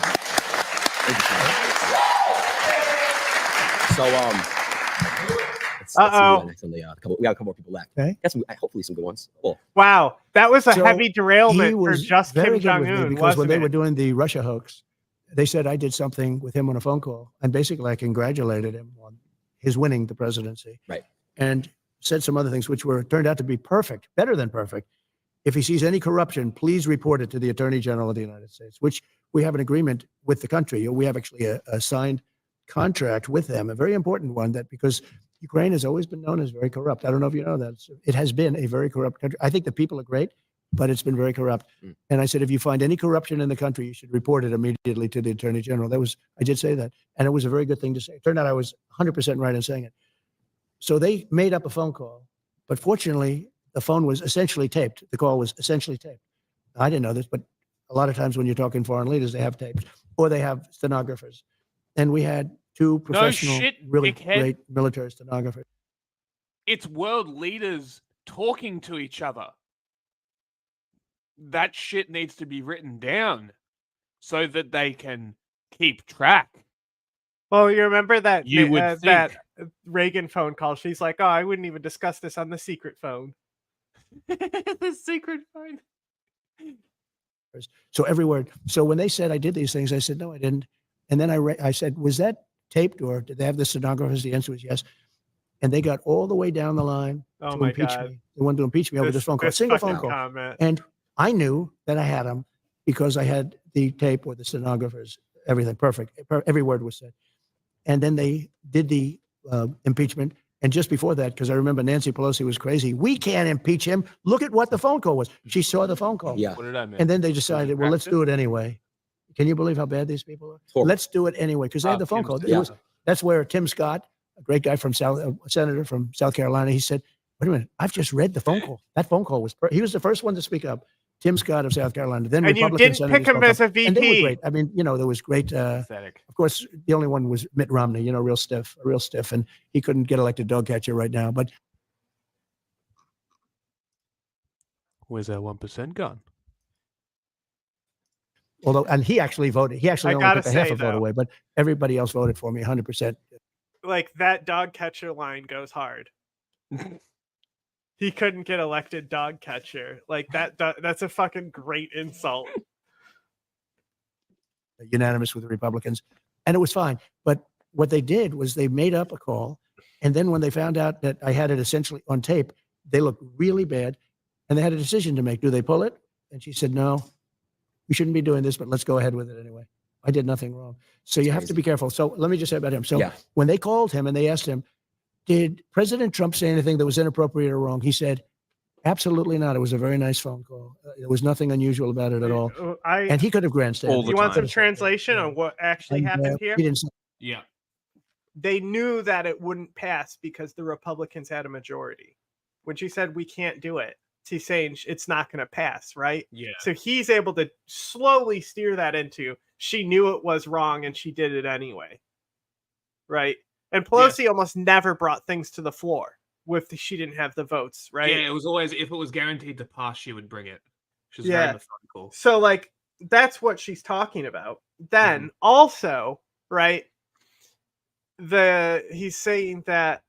let's see who next on the we got a couple more people left. Okay. Got some, hopefully some good ones. Cool. Wow, that was a So heavy derailment he for was just very Kim good with me Jong Un, because when wasn't they it? were doing the Russia hoax, they said I did something with him on a phone call, and basically I congratulated him on his winning the presidency. Right. And said some other things which turned out to be perfect, better than perfect. If he sees any corruption, please report it to the Attorney General of the United States, which we have an agreement with the country. We have actually a signed contract with them, a very important one, that because Ukraine has always been known as very corrupt. I don't know if you know that. It has been a very corrupt country. I think the people are great, but it's been very corrupt. And I said, if you find any corruption in the country, you should report it immediately to the Attorney General. I did say that. And it was a very good thing to say. It turned out I was 100% right in saying it. So they made up a phone call, but fortunately, the phone was essentially taped. The call was essentially taped. I didn't know this, but a lot of times when you're talking foreign leaders, they have tapes or they have stenographers. And we had two professional, really great military stenographers. It's world leaders talking to each other. That shit needs to be written down so that they can keep track. Well, you remember that You would that Reagan phone call? She's like, "Oh, I wouldn't even discuss this on the secret phone." The secret phone. So every word. So when they said I did these things, I said, no, I didn't. And then I said, was that taped or did they have the stenographers? The answer was yes. And they got all the way down the line Oh to my impeach God. me. They wanted to impeach me over this phone call, This single phone fucking call. comment. And I knew that I had them because I had the tape or the stenographers, everything perfect. Every word was said. And then they did the impeachment. And just before that, because I remember Nancy Pelosi was crazy, we can't impeach him. Look at what the phone call was. She saw the phone call. Yeah. What did I mean? And then they decided, well, let's do it anyway. Can you believe how bad these people are? Horrible. Let's do it anyway, because they had the phone call. That's where Tim Scott, a great guy from senator from South Carolina, he said, wait a minute, I've just read the phone call. That phone call was, he was the first one to speak up. Tim Scott of South Carolina. Then and Republican you didn't pick him as a VP. And they were great. I mean, you know, there was great. Of course, the only one was Mitt Romney. You know, real stiff, and he couldn't get elected dog catcher right now. But where's that 1% gone? Although, and he actually voted. He actually only took a half a vote away, but everybody else voted for me 100%. Like that dog catcher line goes hard. He couldn't get elected dog catcher. Like that's a fucking great insult. Unanimous with the Republicans, and it was fine. But what they did was they made up a call, and then when they found out that I had it essentially on tape, they looked really bad, and they had a decision to make. Do they pull it? And she said, no, we shouldn't be doing this, but let's go ahead with it anyway. I did nothing wrong. So you have to be careful. So let me just say about him. So when they called him and they asked him, did President Trump say anything that was inappropriate or wrong? He said, absolutely not. It was a very nice phone call. There was nothing unusual about it at all. And he could have grandstanded. You want some translation on what actually happened here? He didn't say. Yeah. They knew that it wouldn't pass because the Republicans had a majority. When she said we can't do it, she's saying it's not going to pass, right? Yeah. So he's able to slowly steer that into she knew it was wrong and she did it anyway. Right? And Pelosi almost never brought things to the floor she didn't have the votes, right? Yeah, it was always, if it was guaranteed to pass, she would bring it. She was very methodical. So, like, that's what she's talking about. Then, also, right, he's saying that,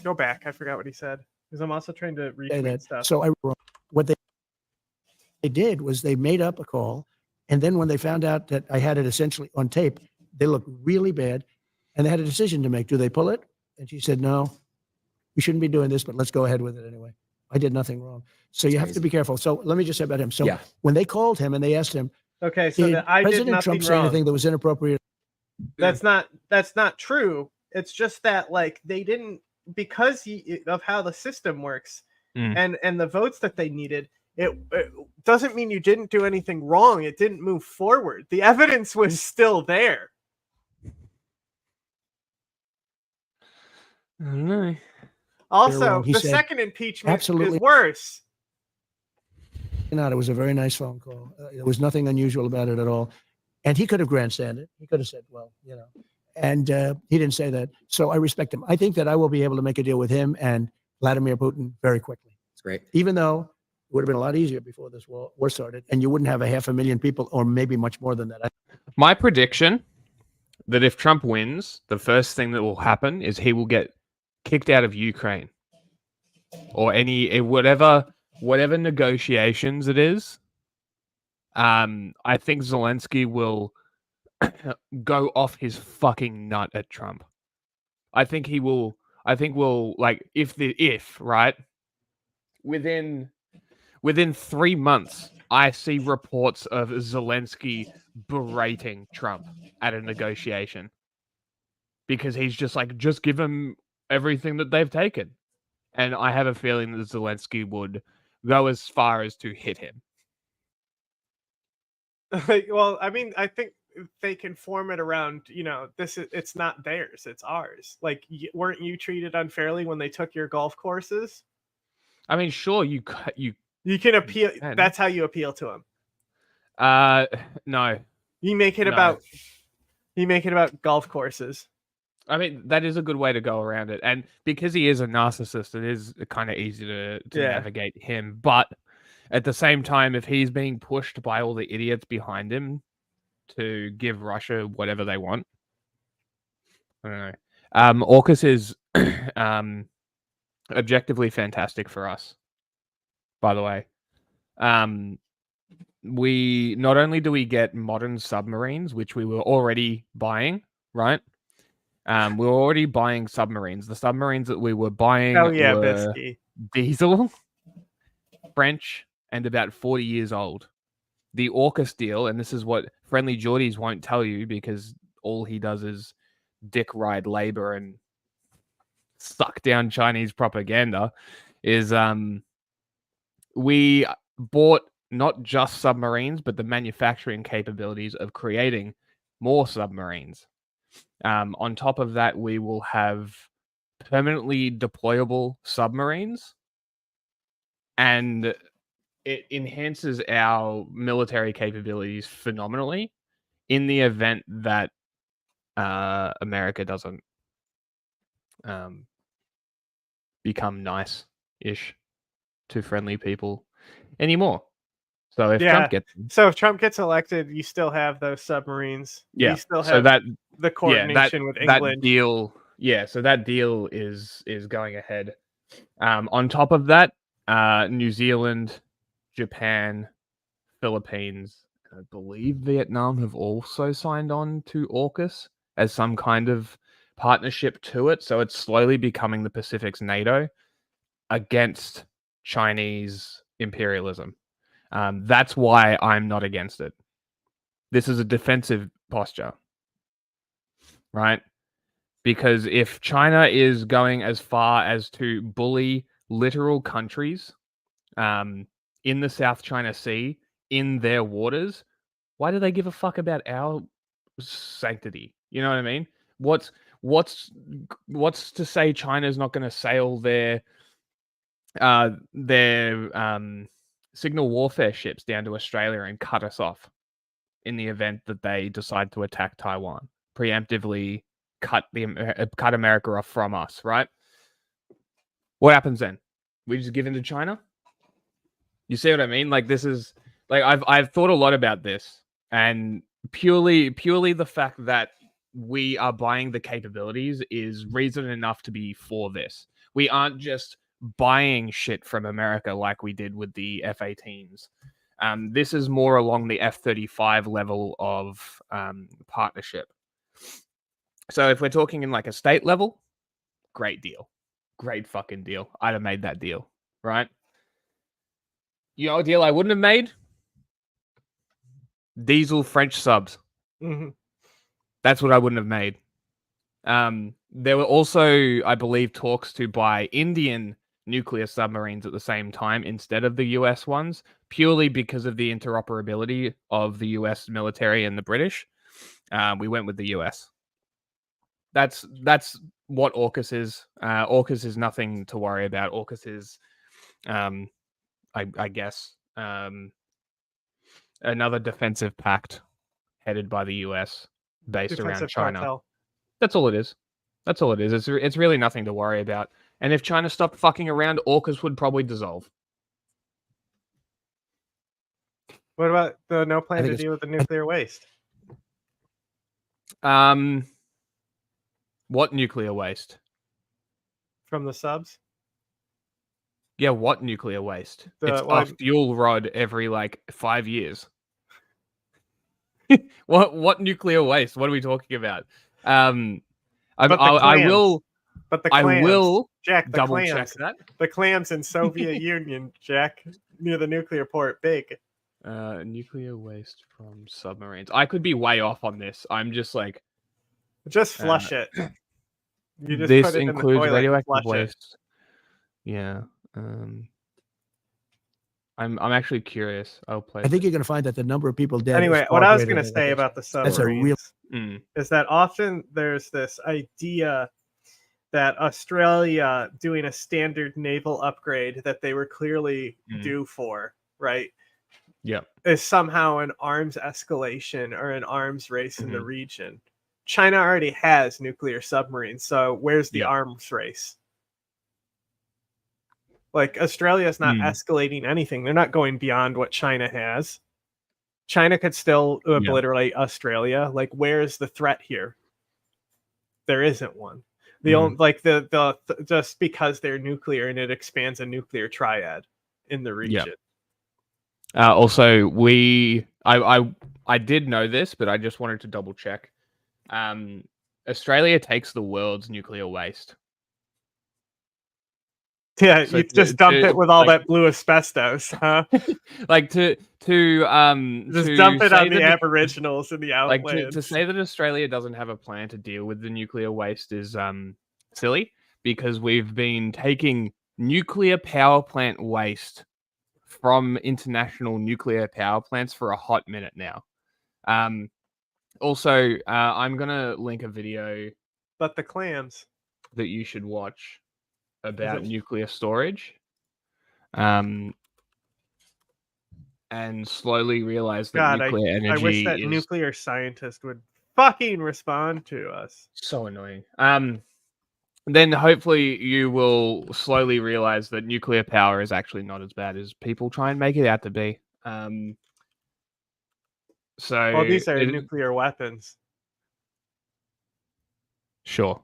go back. I forgot what he said. Because I'm also trying to read stuff. So what they did was they made up a call, and then when they found out that I had it essentially on tape, they looked really bad. And they had a decision to make. Do they pull it? And she said, no, we shouldn't be doing this, but let's go ahead with it anyway. I did nothing wrong. So you have to be careful. So let me just say about him. So when they called him and they asked him, okay, so did President Trump say anything that was inappropriate? That's not true. It's just that, like, they didn't, because of how the system works and the votes that they needed, it doesn't mean you didn't do anything wrong. It didn't move forward. The evidence was still there. I don't know. Also, the second impeachment is worse. It was a very nice phone call. There was nothing unusual about it at all. And he could have grandstanded. He could have said, well, you know. And he didn't say that. So I respect him. I think that I will be able to make a deal with him and Vladimir Putin very quickly. That's great. Even though it would have been a lot easier before this war started. And you wouldn't have 500,000 people, or maybe much more than that. My prediction that if Trump wins, the first thing that will happen is he will get kicked out of Ukraine or whatever negotiations it is. I think Zelensky will go off his fucking nut at Trump. I think we'll like right within 3 months, I see reports of Zelensky berating Trump at a negotiation because he's just like, just give him everything that they've taken. And I have a feeling that Zelensky would go as far as to hit him. Well, I mean, I think they can form it around, it's not theirs, it's ours. Like, weren't you treated unfairly when they took your golf courses? I mean, sure, you can appeal. That's how you appeal to him. No. You make it about golf courses. I mean, that is a good way to go around it. And because he is a narcissist, it is kind of easy to navigate him. But at the same time, if he's being pushed by all the idiots behind him to give Russia whatever they want, I don't know. AUKUS is objectively fantastic for us, by the way. We not only do we get modern submarines, which we were already buying, right? We were already buying submarines. The submarines that we were buying were Bisky. diesel, French, and about 40 years old. The AUKUS deal, and this is what Friendly Geordies won't tell you because all he does is dick ride labor and suck down Chinese propaganda, is we bought not just submarines, but the manufacturing capabilities of creating more submarines. On top of that, we will have permanently deployable submarines, and it enhances our military capabilities phenomenally in the event that America doesn't become nice-ish to friendly people anymore. So if Trump gets so if Trump gets elected, you still have those submarines. yeah, You still so have that the coordination with England. That deal, so that deal is going ahead. On top of that, New Zealand, Japan, Philippines, I believe Vietnam have also signed on to AUKUS as some kind of partnership to it. So it's slowly becoming the Pacific's NATO against Chinese imperialism. That's why I'm not against it. This is a defensive posture, right? Because if China is going as far as to bully literal countries in the South China Sea, in their waters, why do they give a fuck about our sanctity? You know what I mean? What's to say China's not going to sail their signal warfare ships down to Australia and cut us off in the event that they decide to attack Taiwan, preemptively cut America off from us, right? What happens then? We just give in to China? You see what I mean? Like, this is like I've thought a lot about this, and purely the fact that we are buying the capabilities is reason enough to be for this. We aren't just buying shit from America like we did with the F-18s. This is more along the F-35 level of partnership. So if we're talking in like a state level, great deal. Great fucking deal. I'd have made that deal, right? You know a deal I wouldn't have made? Diesel French subs. Mm-hmm. That's what I wouldn't have made. There were also, I believe, talks to buy Indian nuclear submarines at the same time instead of the US ones, purely because of the interoperability of the US military and the British. We went with the US. That's what AUKUS is. AUKUS is nothing to worry about. AUKUS is, I guess, another defensive pact headed by the US based around China. Cartel. That's all it is. That's all it is. It's really nothing to worry about. And if China stopped fucking around, AUKUS would probably dissolve. What about the no plan to deal with the nuclear waste? What nuclear waste? From the subs? Yeah, what nuclear waste? It's a fuel rod every like 5 years. What nuclear waste? What are we talking about? I will. But the clams, I will Jack, the double clams, check that. The clams in Soviet Union, Jack, near the nuclear port, big. Nuclear waste from submarines. I could be way off on this. I'm just like, just flush it. You just this put it includes in the toilet radioactive waste. It. Yeah. I'm actually curious. I'll play. I think you're going to find that the number of people dead. Anyway, is what far I was greater going to than say what about the that's a real. submarines is that often there's this idea that Australia doing a standard naval upgrade that they were clearly due for, right? Yeah. Is somehow an arms escalation or an arms race in the region. China already has nuclear submarines, so where's the arms race? Like, Australia's not escalating anything. They're not going beyond what China has. China could still obliterate Australia. Like, where's the threat here? There isn't one. The only, like the just because they're nuclear and it expands a nuclear triad in the region. Also, I did know this, but I just wanted to double check. Australia takes the world's nuclear waste. Yeah, so you just dump it with all that blue asbestos, huh? Like to just dump it on the Aboriginals in the outlands. Like to say that Australia doesn't have a plan to deal with the nuclear waste is silly, because we've been taking nuclear power plant waste from international nuclear power plants for a hot minute now. Also, I'm going to link a video But the clams that you should watch about nuclear storage. And slowly realize that God, nuclear energy I wish that is nuclear scientist would fucking respond to us. so annoying. Then hopefully you will slowly realize that nuclear power is actually not as bad as people try and make it out to be. Well, these are nuclear weapons. Sure.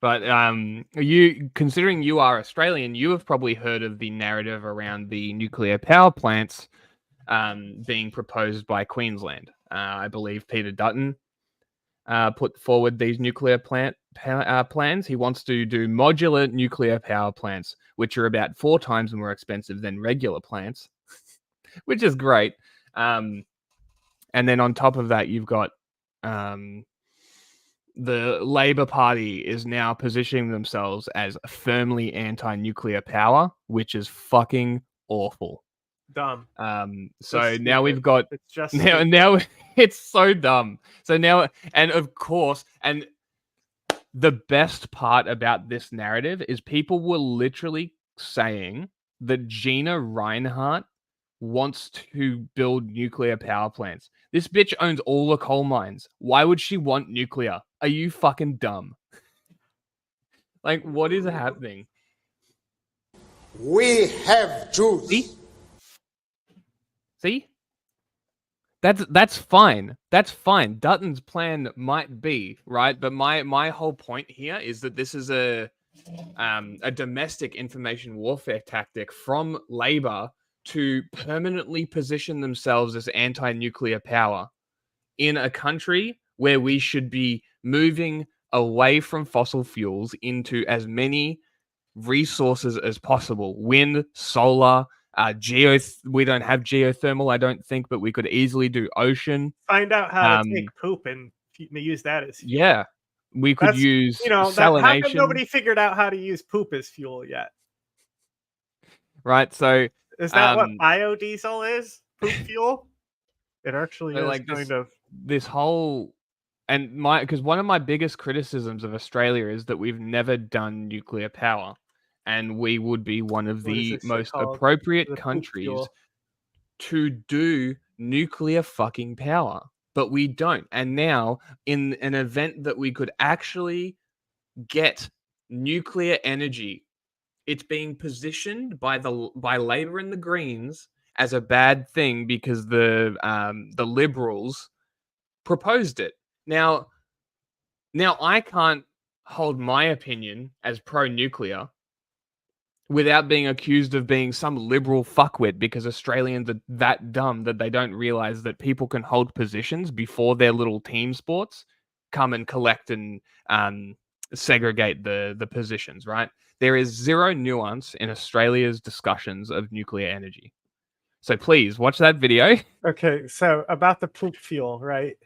But you, considering you are Australian, you have probably heard of the narrative around the nuclear power plants being proposed by Queensland. I believe Peter Dutton put forward these nuclear plans. He wants to do modular nuclear power plants, which are about 4 times more expensive than regular plants, which is great. And then on top of that, you've got the Labour Party is now positioning themselves as firmly anti-nuclear power, which is fucking awful. Dumb. So now we've got it's just now it's so dumb. So now, and of course, and the best part about this narrative is people were literally saying that Gina Reinhardt wants to build nuclear power plants. This bitch owns all the coal mines. Why would she want nuclear? Are you fucking dumb? Like, what is happening? We have Jews. See? That's fine. That's fine. Dutton's plan might be, right? But my whole point here is that this is a domestic information warfare tactic from Labour to permanently position themselves as anti-nuclear power in a country where we should be moving away from fossil fuels into as many resources as possible. Wind, solar, we don't have geothermal, I don't think, but we could easily do ocean. Find out how to take poop and use that as fuel. Yeah. We could use salination. How come nobody figured out how to use poop as fuel yet? Right, so is that what biodiesel is? Poop fuel? It actually is like kind of this whole, and because one of my biggest criticisms of Australia is that we've never done nuclear power, and we would be one of the most appropriate countries to do nuclear fucking power, but we don't. And now, in an event that we could actually get nuclear energy, it's being positioned by Labour and the Greens as a bad thing because the Liberals proposed it. Now I can't hold my opinion as pro-nuclear without being accused of being some liberal fuckwit because Australians are that dumb that they don't realize that people can hold positions before their little team sports come and collect and segregate the positions, right? There is zero nuance in Australia's discussions of nuclear energy. So please watch that video. Okay, so about the poop fuel, right?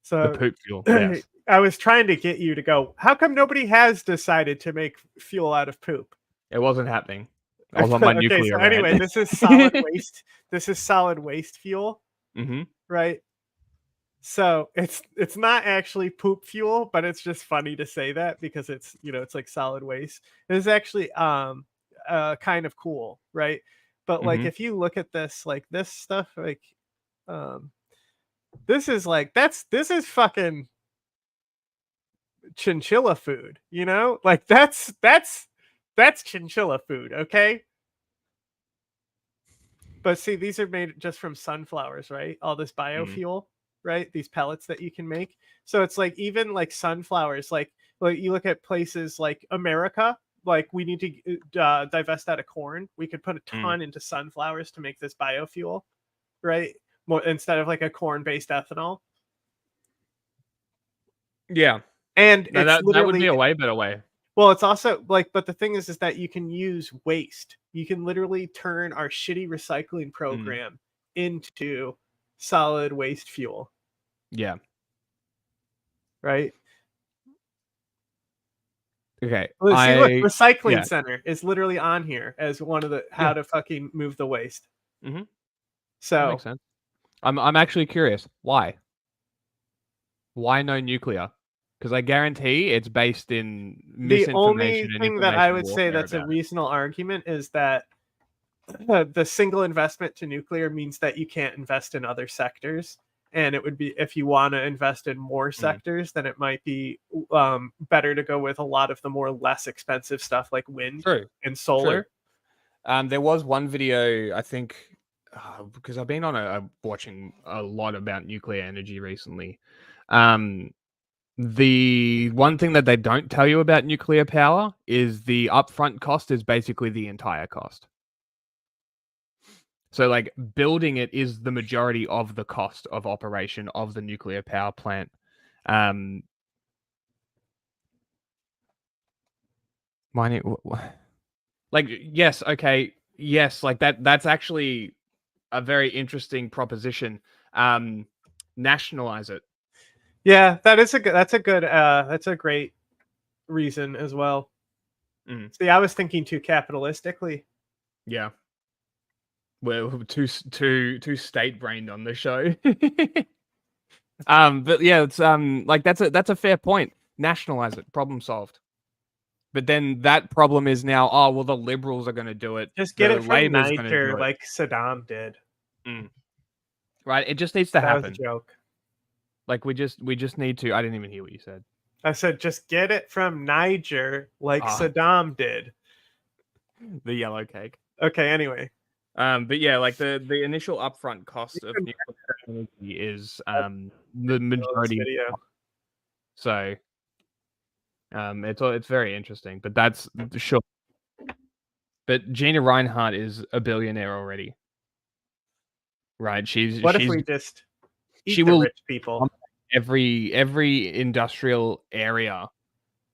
So the poop fuel, yes. I was trying to get you to go, how come nobody has decided to make fuel out of poop? It wasn't happening. I was on my nuclear. So anyway, this is solid waste. This is solid waste fuel, right? So it's not actually poop fuel, but it's just funny to say that because it's it's like solid waste. It's actually kind of cool, right? But like if you look at this, like this stuff, like this is like this is fucking chinchilla food, like that's chinchilla food, okay? But see, these are made just from sunflowers, right? All this biofuel, right? These pellets that you can make. So it's like even like sunflowers, like you look at places like America, like we need to divest out of corn. We could put a ton into sunflowers to make this biofuel, right? More instead of like a corn-based ethanol. Yeah. And that would be a way better way. Well, it's also like, but the thing is that you can use waste. You can literally turn our shitty recycling program into solid waste fuel. Yeah. Right. Okay. Look, see, look, recycling yeah. center is literally on here as one of the how to fucking move the waste. Mm-hmm. That So makes sense. I'm actually curious. Why? Why no nuclear? Because I guarantee it's based in the only misinformation and thing that I information would say warfare that's a about it. reasonable argument is that the single investment to nuclear means that you can't invest in other sectors. And it would be, if you want to invest in more sectors, then it might be better to go with a lot of the more less expensive stuff like wind and solar. There was one video, I think, because I've been on watching a lot about nuclear energy recently. The one thing that they don't tell you about nuclear power is the upfront cost is basically the entire cost. So, like, building it is the majority of the cost of operation of the nuclear power plant. Like, yes, okay, yes, like that's actually a very interesting proposition. Nationalize it. Yeah, that's a great reason as well. See, I was thinking too capitalistically. Yeah. We're too state brained on the show. But yeah, it's like that's a fair point. Nationalize it, problem solved. But then that problem is now, oh well, the liberals are going to do it. Just get the it from Labor's gonna do Niger it. like Saddam did. Right, it just needs to happen. That was a joke. Like we just need to. I didn't even hear what you said. I said just get it from Niger like Saddam did. The yellow cake. Okay, anyway. But yeah, like the initial upfront cost of nuclear energy is the majority. So it's very interesting, but that's sure. But Gina Reinhardt is a billionaire already, right? She's if we just eat she the will rich people? Every industrial area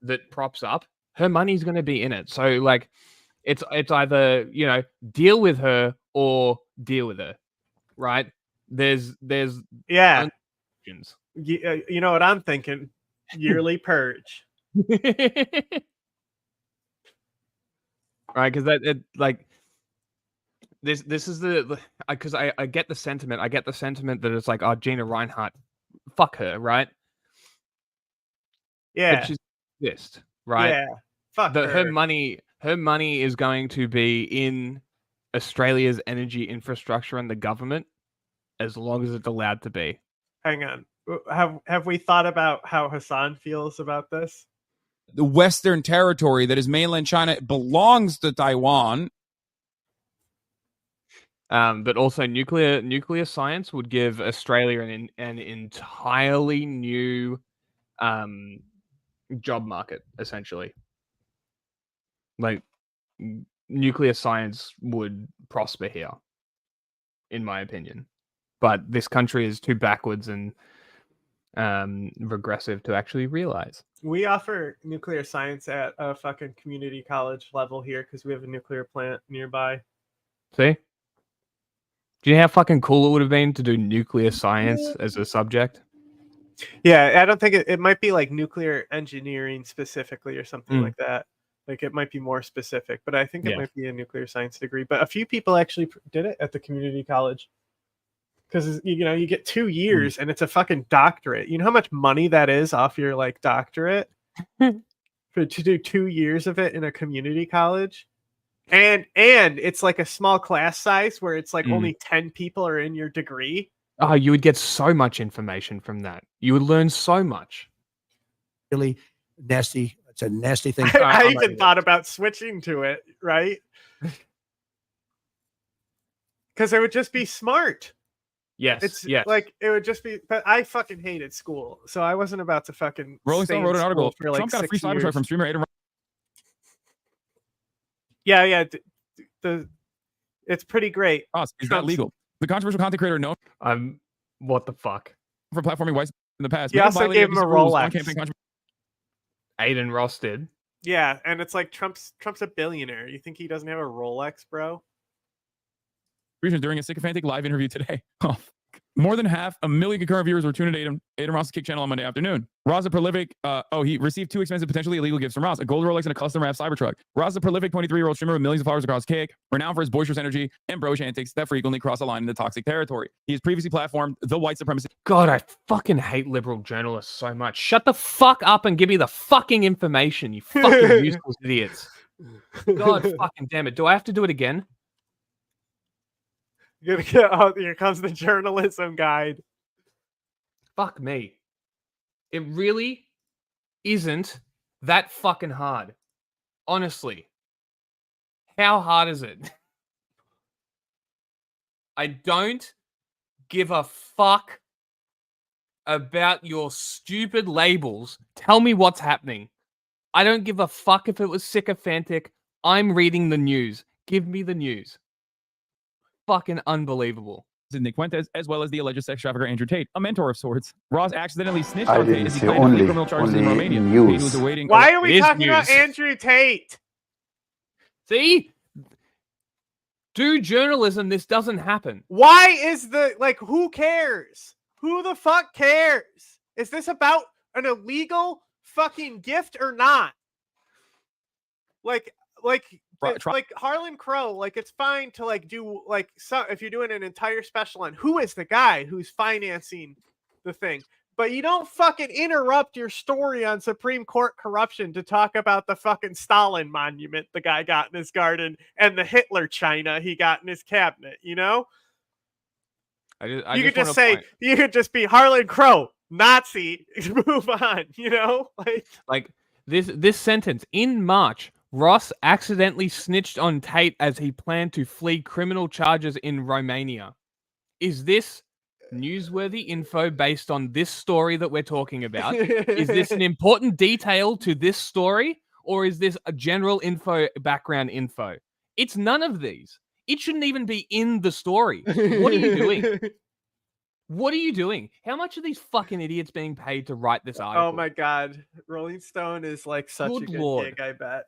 that props up, her money's going to be in it. So like, it's either deal with her or deal with her, right? There's yeah. options. You know what I'm thinking? Yearly purge. Right, because like this is the because I get the sentiment. I get the sentiment that it's like, oh, Gina Reinhardt, fuck her, right? Yeah, but she's exist, right? Yeah, fuck her. Her money is going to be in Australia's energy infrastructure and the government as long as it's allowed to be. Hang on, have we thought about how Hassan feels about this? The Western territory that is mainland China belongs to Taiwan. But also nuclear science would give Australia an entirely new job market, essentially. Like nuclear science would prosper here, in my opinion. But this country is too backwards and regressive to actually realize. We offer nuclear science at a fucking community college level here because we have a nuclear plant nearby. See? Do you know how fucking cool it would have been to do nuclear science as a subject? Yeah, I don't think it might be like nuclear engineering specifically or something like that. Like it might be more specific, but I think it might be a nuclear science degree. But a few people actually did it at the community college. Because you get 2 years and it's a fucking doctorate. You know how much money that is off your like doctorate to do 2 years of it in a community college, and it's like a small class size where it's like only 10 people are in your degree. Oh, you would get so much information from that. You would learn so much. Really nasty. It's a nasty thing. I even thought about switching to it, right? Because it would just be smart. Yes, like it would just be. But I fucking hated school, so I wasn't about to fucking. Rolling Stone wrote an article. For like Trump got a free 6 cybertruck years. from streamer Adin. Yeah. It's pretty great. Is that legal? The controversial content creator known. What the fuck? For platforming whites in the past. He also gave him a Rolex. Adin Ross did. Yeah, and it's like Trump's a billionaire. You think he doesn't have a Rolex, bro? During a sycophantic live interview today. Oh, More than 500,000 concurrent viewers were tuned in Adin Ross's Kick channel on Monday afternoon. Ross, a prolific, he received 2 expensive, potentially illegal gifts from Ross, a gold Rolex and a custom wrapped Cybertruck. Ross, a prolific 23-year-old streamer with millions of followers across Kick, renowned for his boisterous energy and bro antics that frequently cross the line into toxic territory. He has previously platformed the white supremacy. God, I fucking hate liberal journalists so much. Shut the fuck up and give me the fucking information, you fucking useless idiots. God fucking damn it. Do I have to do it again? You're gonna get, oh, here comes the journalism guide. Fuck me. It really isn't that fucking hard. Honestly. How hard is it? I don't give a fuck about your stupid labels. Tell me what's happening. I don't give a fuck if it was sycophantic. I'm reading the news. Give me the news. Fucking unbelievable. Nick Fuentes, as well as the alleged sex trafficker Andrew Tate, a mentor of sorts. Ross accidentally snitched on Tate as he claimed criminal charges in Romania. Tate was awaiting. Why are we talking about Andrew Tate? See? Do journalism, this doesn't happen. Why is who cares? Who the fuck cares? Is this about an illegal fucking gift or not? Like Harlan Crow, it's fine to do if you're doing an entire special on who is the guy who's financing the thing, but you don't fucking interrupt your story on Supreme Court corruption to talk about the fucking Stalin monument the guy got in his garden and the Hitler China he got in his cabinet. You know, you could just say you could just be Harlan Crow, Nazi, move on. You know, like this sentence in March. Ross accidentally snitched on Tate as he planned to flee criminal charges in Romania. Is this newsworthy info based on this story that we're talking about? Is this an important detail to this story? Or is this a general background info? It's none of these. It shouldn't even be in the story. What are you doing? What are you doing? How much are these fucking idiots being paid to write this article? Oh my God. Rolling Stone is such a good gig, I bet.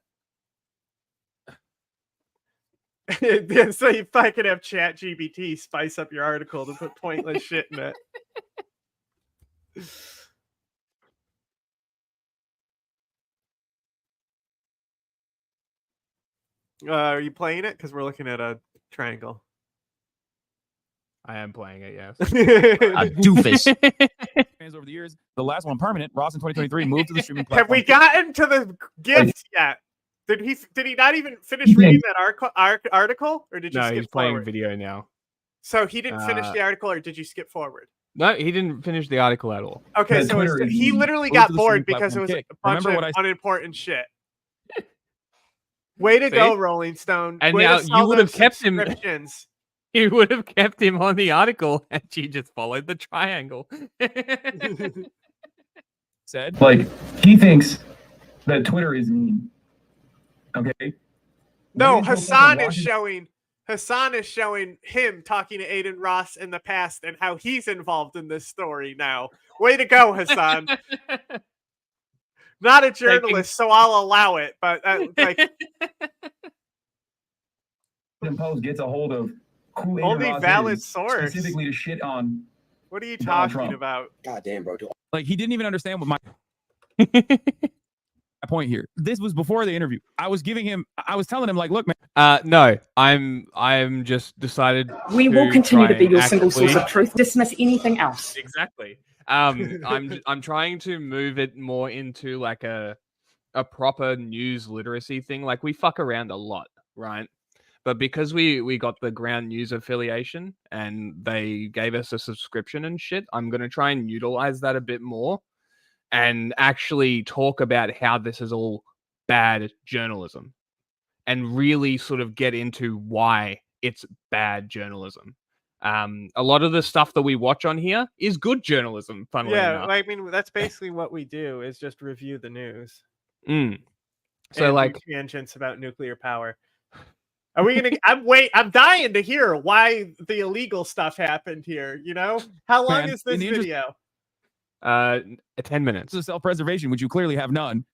So you fucking have ChatGPT spice up your article to put pointless shit in it. Are you playing it? Because we're looking at a triangle. I am playing it, yes. A doofus. Fans over the years, the last one permanent. Ross in 2023 moved to the streaming platform. Have we gotten to the gifts yet? Did he not even finish reading that article, or did you skip he's playing forward? video now. So he didn't finish the article, or did you skip forward? No, he didn't finish the article at all. Okay, so he literally got bored because it was a bunch of unimportant shit. Way to go, Rolling Stone. And way now you would have kept him. You would have kept him on the article, and you just followed the triangle. Said he thinks that Twitter is mean. Okay. No, Hassan is showing him talking to Adin Ross in the past and how he's involved in this story now. Way to go, Hassan. Not a journalist, so I'll allow it. But Post gets a hold of who only Adin Ross valid is, source. specifically to shit on. What are you Donald talking Trump. about? God damn, bro. He didn't even understand what my point here. This was before the interview. I was telling him look, man. No, I'm just decided. We will continue to be your single source of truth. Dismiss anything else. Exactly. I'm trying to move it more into a proper news literacy thing. We fuck around a lot, right? But because we got the Ground News affiliation and they gave us a subscription and shit, I'm gonna try and utilize that a bit more and actually talk about how this is all bad journalism and really sort of get into why it's bad journalism. A lot of the stuff that we watch on here is good journalism, funnily enough. I mean, that's basically what we do is just review the news. So and tangents about nuclear power. Are we gonna? I'm dying to hear why the illegal stuff happened here. You know, how long is this video? 10 minutes. Self-preservation, which you clearly have none.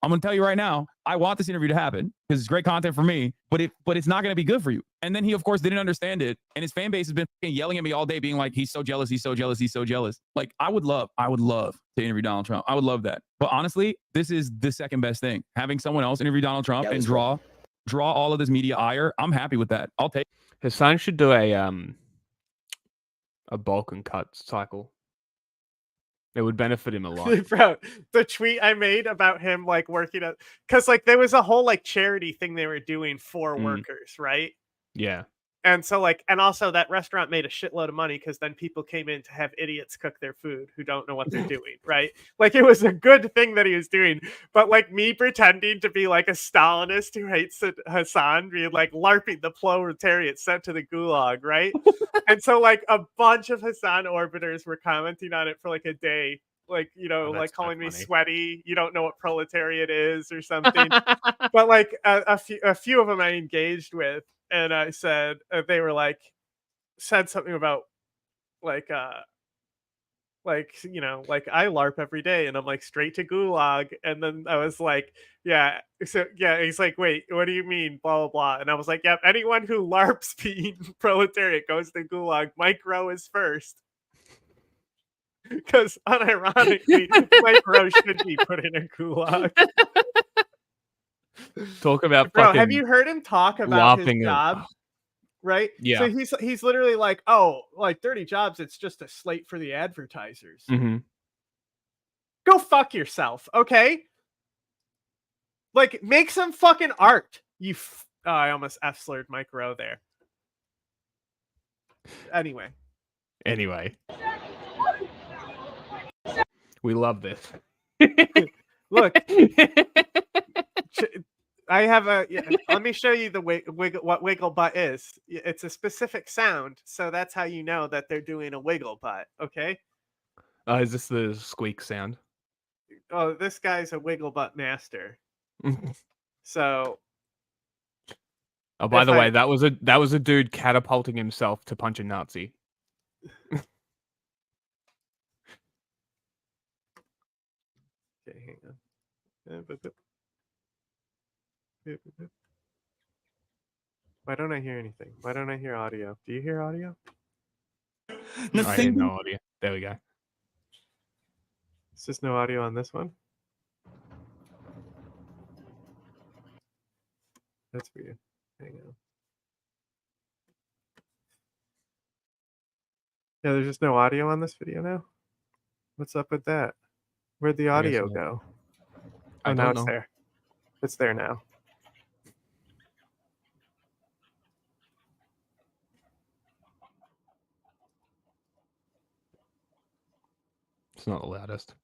I'm going to tell you right now, I want this interview to happen because it's great content for me, but it's not going to be good for you. And then he, of course, didn't understand it. And his fan base has been yelling at me all day, being like, he's so jealous. He's so jealous. He's so jealous. Like, I would love to interview Donald Trump. I would love that. But honestly, this is the second best thing. Having someone else interview Donald Trump and draw all of this media ire. I'm happy with that. I'll take. His son should do a bulk and cut cycle. It would benefit him a lot. Bro, the tweet I made about him like working at, because like there was a whole like charity thing they were doing for workers, right? Yeah. And so like, and also that restaurant made a shitload of money because then people came in to have idiots cook their food who don't know what they're doing, right? Like it was a good thing that he was doing, but like me pretending to be like a Stalinist who hates Hassan, being like LARPing the proletariat sent to the gulag, right? And so like a bunch of Hassan orbiters were commenting on it for like a day, like, you know, like calling me sweaty, you don't know what proletariat is or something. But like a few of them I engaged with. And I said, they were like, said something about like, you know, like I LARP every day and I'm like straight to gulag. And then I was like, yeah. So yeah, he's like, wait, what do you mean? Blah, blah, blah. And I was like, yep, anyone who LARPs being proletariat goes to gulag. Micro is first. Because unironically, Micro should be put in a gulag. Talk about Bro, fucking have you heard him talk about his laughing job? Right? Yeah. So he's literally like, oh, like 30 jobs, it's just a slate for the advertisers. Mm-hmm. Go fuck yourself, okay? Like, make some fucking art. Oh, I almost F-slurred Micro there. Anyway. We love this. Look. I have let me show you the what wiggle butt is. It's a specific sound, so that's how you know that they're doing a wiggle butt, okay? Is this the squeak sound? Oh, this guy's a wiggle butt master. So oh, by the way, that was a dude catapulting himself to punch a Nazi. Okay, hang on. Why don't I hear anything? Why don't I hear audio? Do you hear audio? I hear no audio. There we go. Is just no audio on this one? That's weird. Hang on. Yeah, there's just no audio on this video now? What's up with that? Where'd the audio go? Oh, now it's there. It's there now. It's not the loudest.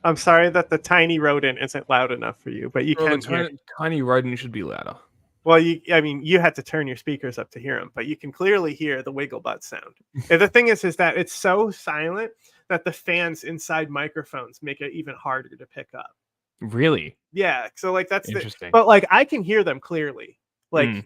I'm sorry that the tiny rodent isn't loud enough for you, but you can hear. Tiny rodent should be louder. Well, I mean, you had to turn your speakers up to hear them, but you can clearly hear the wiggle butt sound. And the thing is that it's so silent that the fans inside microphones make it even harder to pick up. Really? Yeah. So like that's interesting. But like I can hear them clearly. Like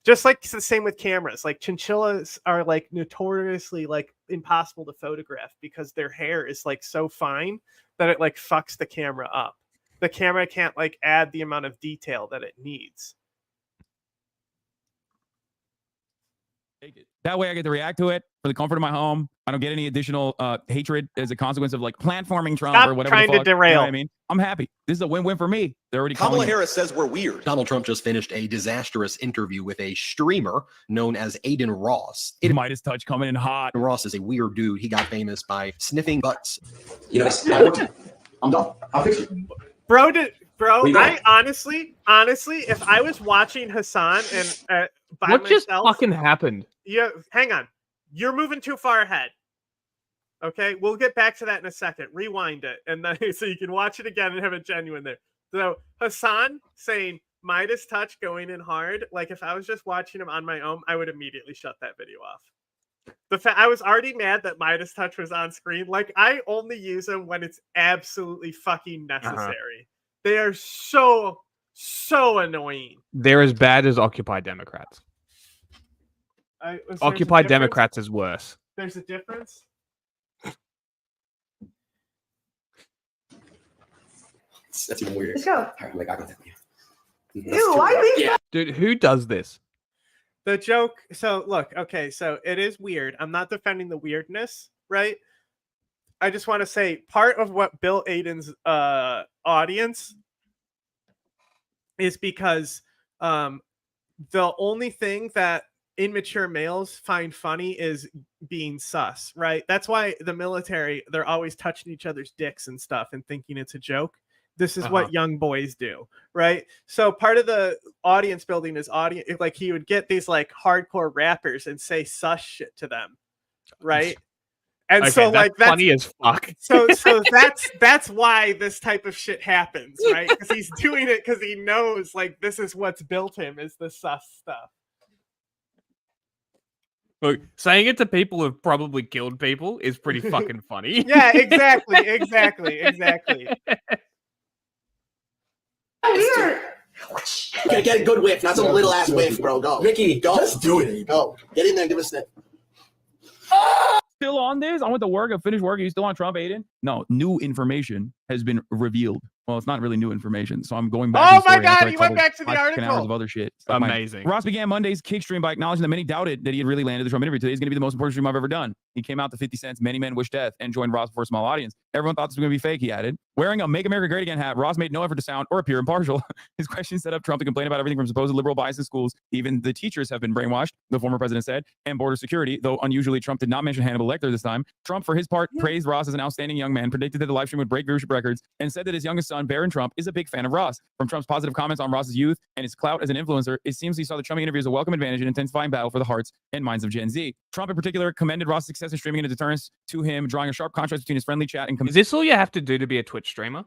just like it's the same with cameras. Like chinchillas are like notoriously like impossible to photograph because their hair is like so fine that it like fucks the camera up. The camera can't like add the amount of detail that it needs. That way I get to react to it for the comfort of my home. I don't get any additional hatred as a consequence of like platforming Trump or whatever. Trying the fuck, to derail. You know what I mean, I'm happy. This is a win-win for me. They're already Kamala Harris says we're weird. Donald Trump just finished a disastrous interview with a streamer known as Adin Ross. Midas touch coming in hot. Ross is a weird dude. He got famous by sniffing butts. You know, I'm done. I'll fix it. Bro, I honestly, if I was watching Hassan and by what myself, just fucking happened? Yeah, hang on. You're moving too far ahead. Okay, we'll get back to that in a second. Rewind it, and then so you can watch it again and have it genuine there. So Hassan saying Midas touch going in hard. Like if I was just watching him on my own, I would immediately shut that video off. I was already mad that Midas touch was on screen. Like I only use them when it's absolutely fucking necessary. They are so annoying. They're as bad as Occupy Democrats. Occupy Democrats is worse. There's a difference. That's even weird. Let's go. I'm like, I can tell you. Ew, I think Dude, who does this? The joke. So look, okay, so it is weird. I'm not defending the weirdness, right? I just want to say part of what built Adin's audience is because the only thing that immature males find funny is being sus, right? That's why the military, they're always touching each other's dicks and stuff and thinking it's a joke. This is what young boys do, right? So part of the audience building is audience, like he would get these like hardcore rappers and say sus shit to them, right? And Okay, so like that's funny as fuck. so that's why this type of shit happens, right? Because he's doing it because he knows like this is what's built him is the sus stuff. Look, saying it to people who've probably killed people is pretty fucking funny. Yeah, exactly. Okay, get a good whiff, not some little ass whiff, bro. Go. Ricky, go. Just do it. Go. Get in there and give us that. Still on this? I went to work. I finished work. Are you still on Trump, Adin? No, new information has been revealed. Well, it's not really new information, so I'm going back. Oh to the my story after god, I he went covered back to the 5 article. hours of other shit. Amazing. Ross began Monday's kick stream by acknowledging that many doubted that he had really landed the Trump interview. Today is going to be the most important stream I've ever done. He came out to 50 Cent's Many Men Wish Death and joined Ross before a small audience. Everyone thought this was going to be fake, he added. Wearing a Make America Great Again hat, Ross made no effort to sound or appear impartial. His questions set up Trump to complain about everything from supposed liberal bias in schools. Even the teachers have been brainwashed, the former president said, and border security, though unusually Trump did not mention Hannibal Lecter this time. Trump, for his part, praised Ross as an outstanding young man, predicted that the live stream would break viewership records, and said that his youngest son, Barron Trump, is a big fan of Ross. From Trump's positive comments on Ross's youth and his clout as an influencer, it seems he saw the Trump interview as a welcome advantage in intensifying battle for the hearts and minds of Gen Z. Trump, in particular, commended Ross's success in streaming and a deterrence to him, drawing a sharp contrast between his friendly chat and... Is this all you have to do to be a Twitch streamer?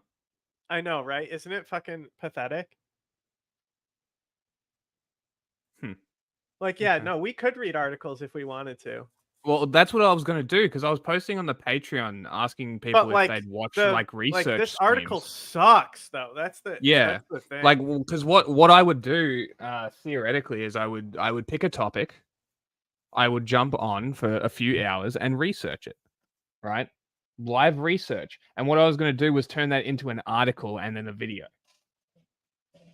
I know, right? Isn't it fucking pathetic? Like, yeah, no, we could read articles if we wanted to. Well, that's what I was going to do because I was posting on the Patreon asking people if they'd watch research. Like, this streams. article sucks, though. That's the yeah. That's the thing. Like, because what I would do theoretically is I would pick a topic, I would jump on for a few hours and research it, right? Live research, and what I was going to do was turn that into an article and then a video.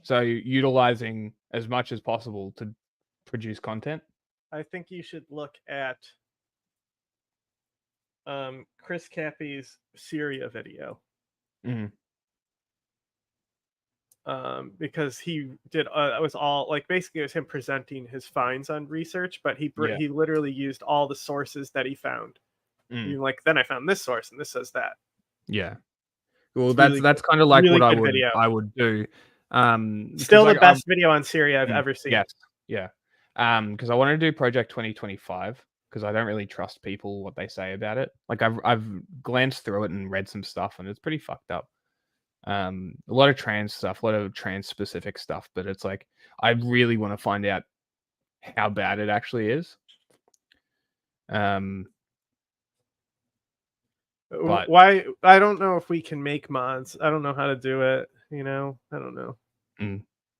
So utilizing as much as possible to produce content. I think you should look at Chris Cappy's Syria video. Because he did it was all like basically it was him presenting his finds on research, but he literally used all the sources that he found. Like, then I found this source and this says that. Yeah. Well, that's kind of like really what video. I would do. Still the best video on Syria I've ever seen. Yes. Yeah. Because I want to do Project 2025 because I don't really trust people what they say about it. Like I've glanced through it and read some stuff and it's pretty fucked up. A lot of trans stuff, a lot of trans specific stuff, but it's like I really want to find out how bad it actually is. But why? I don't know if we can make mods. I don't know how to do it. You know, I don't know.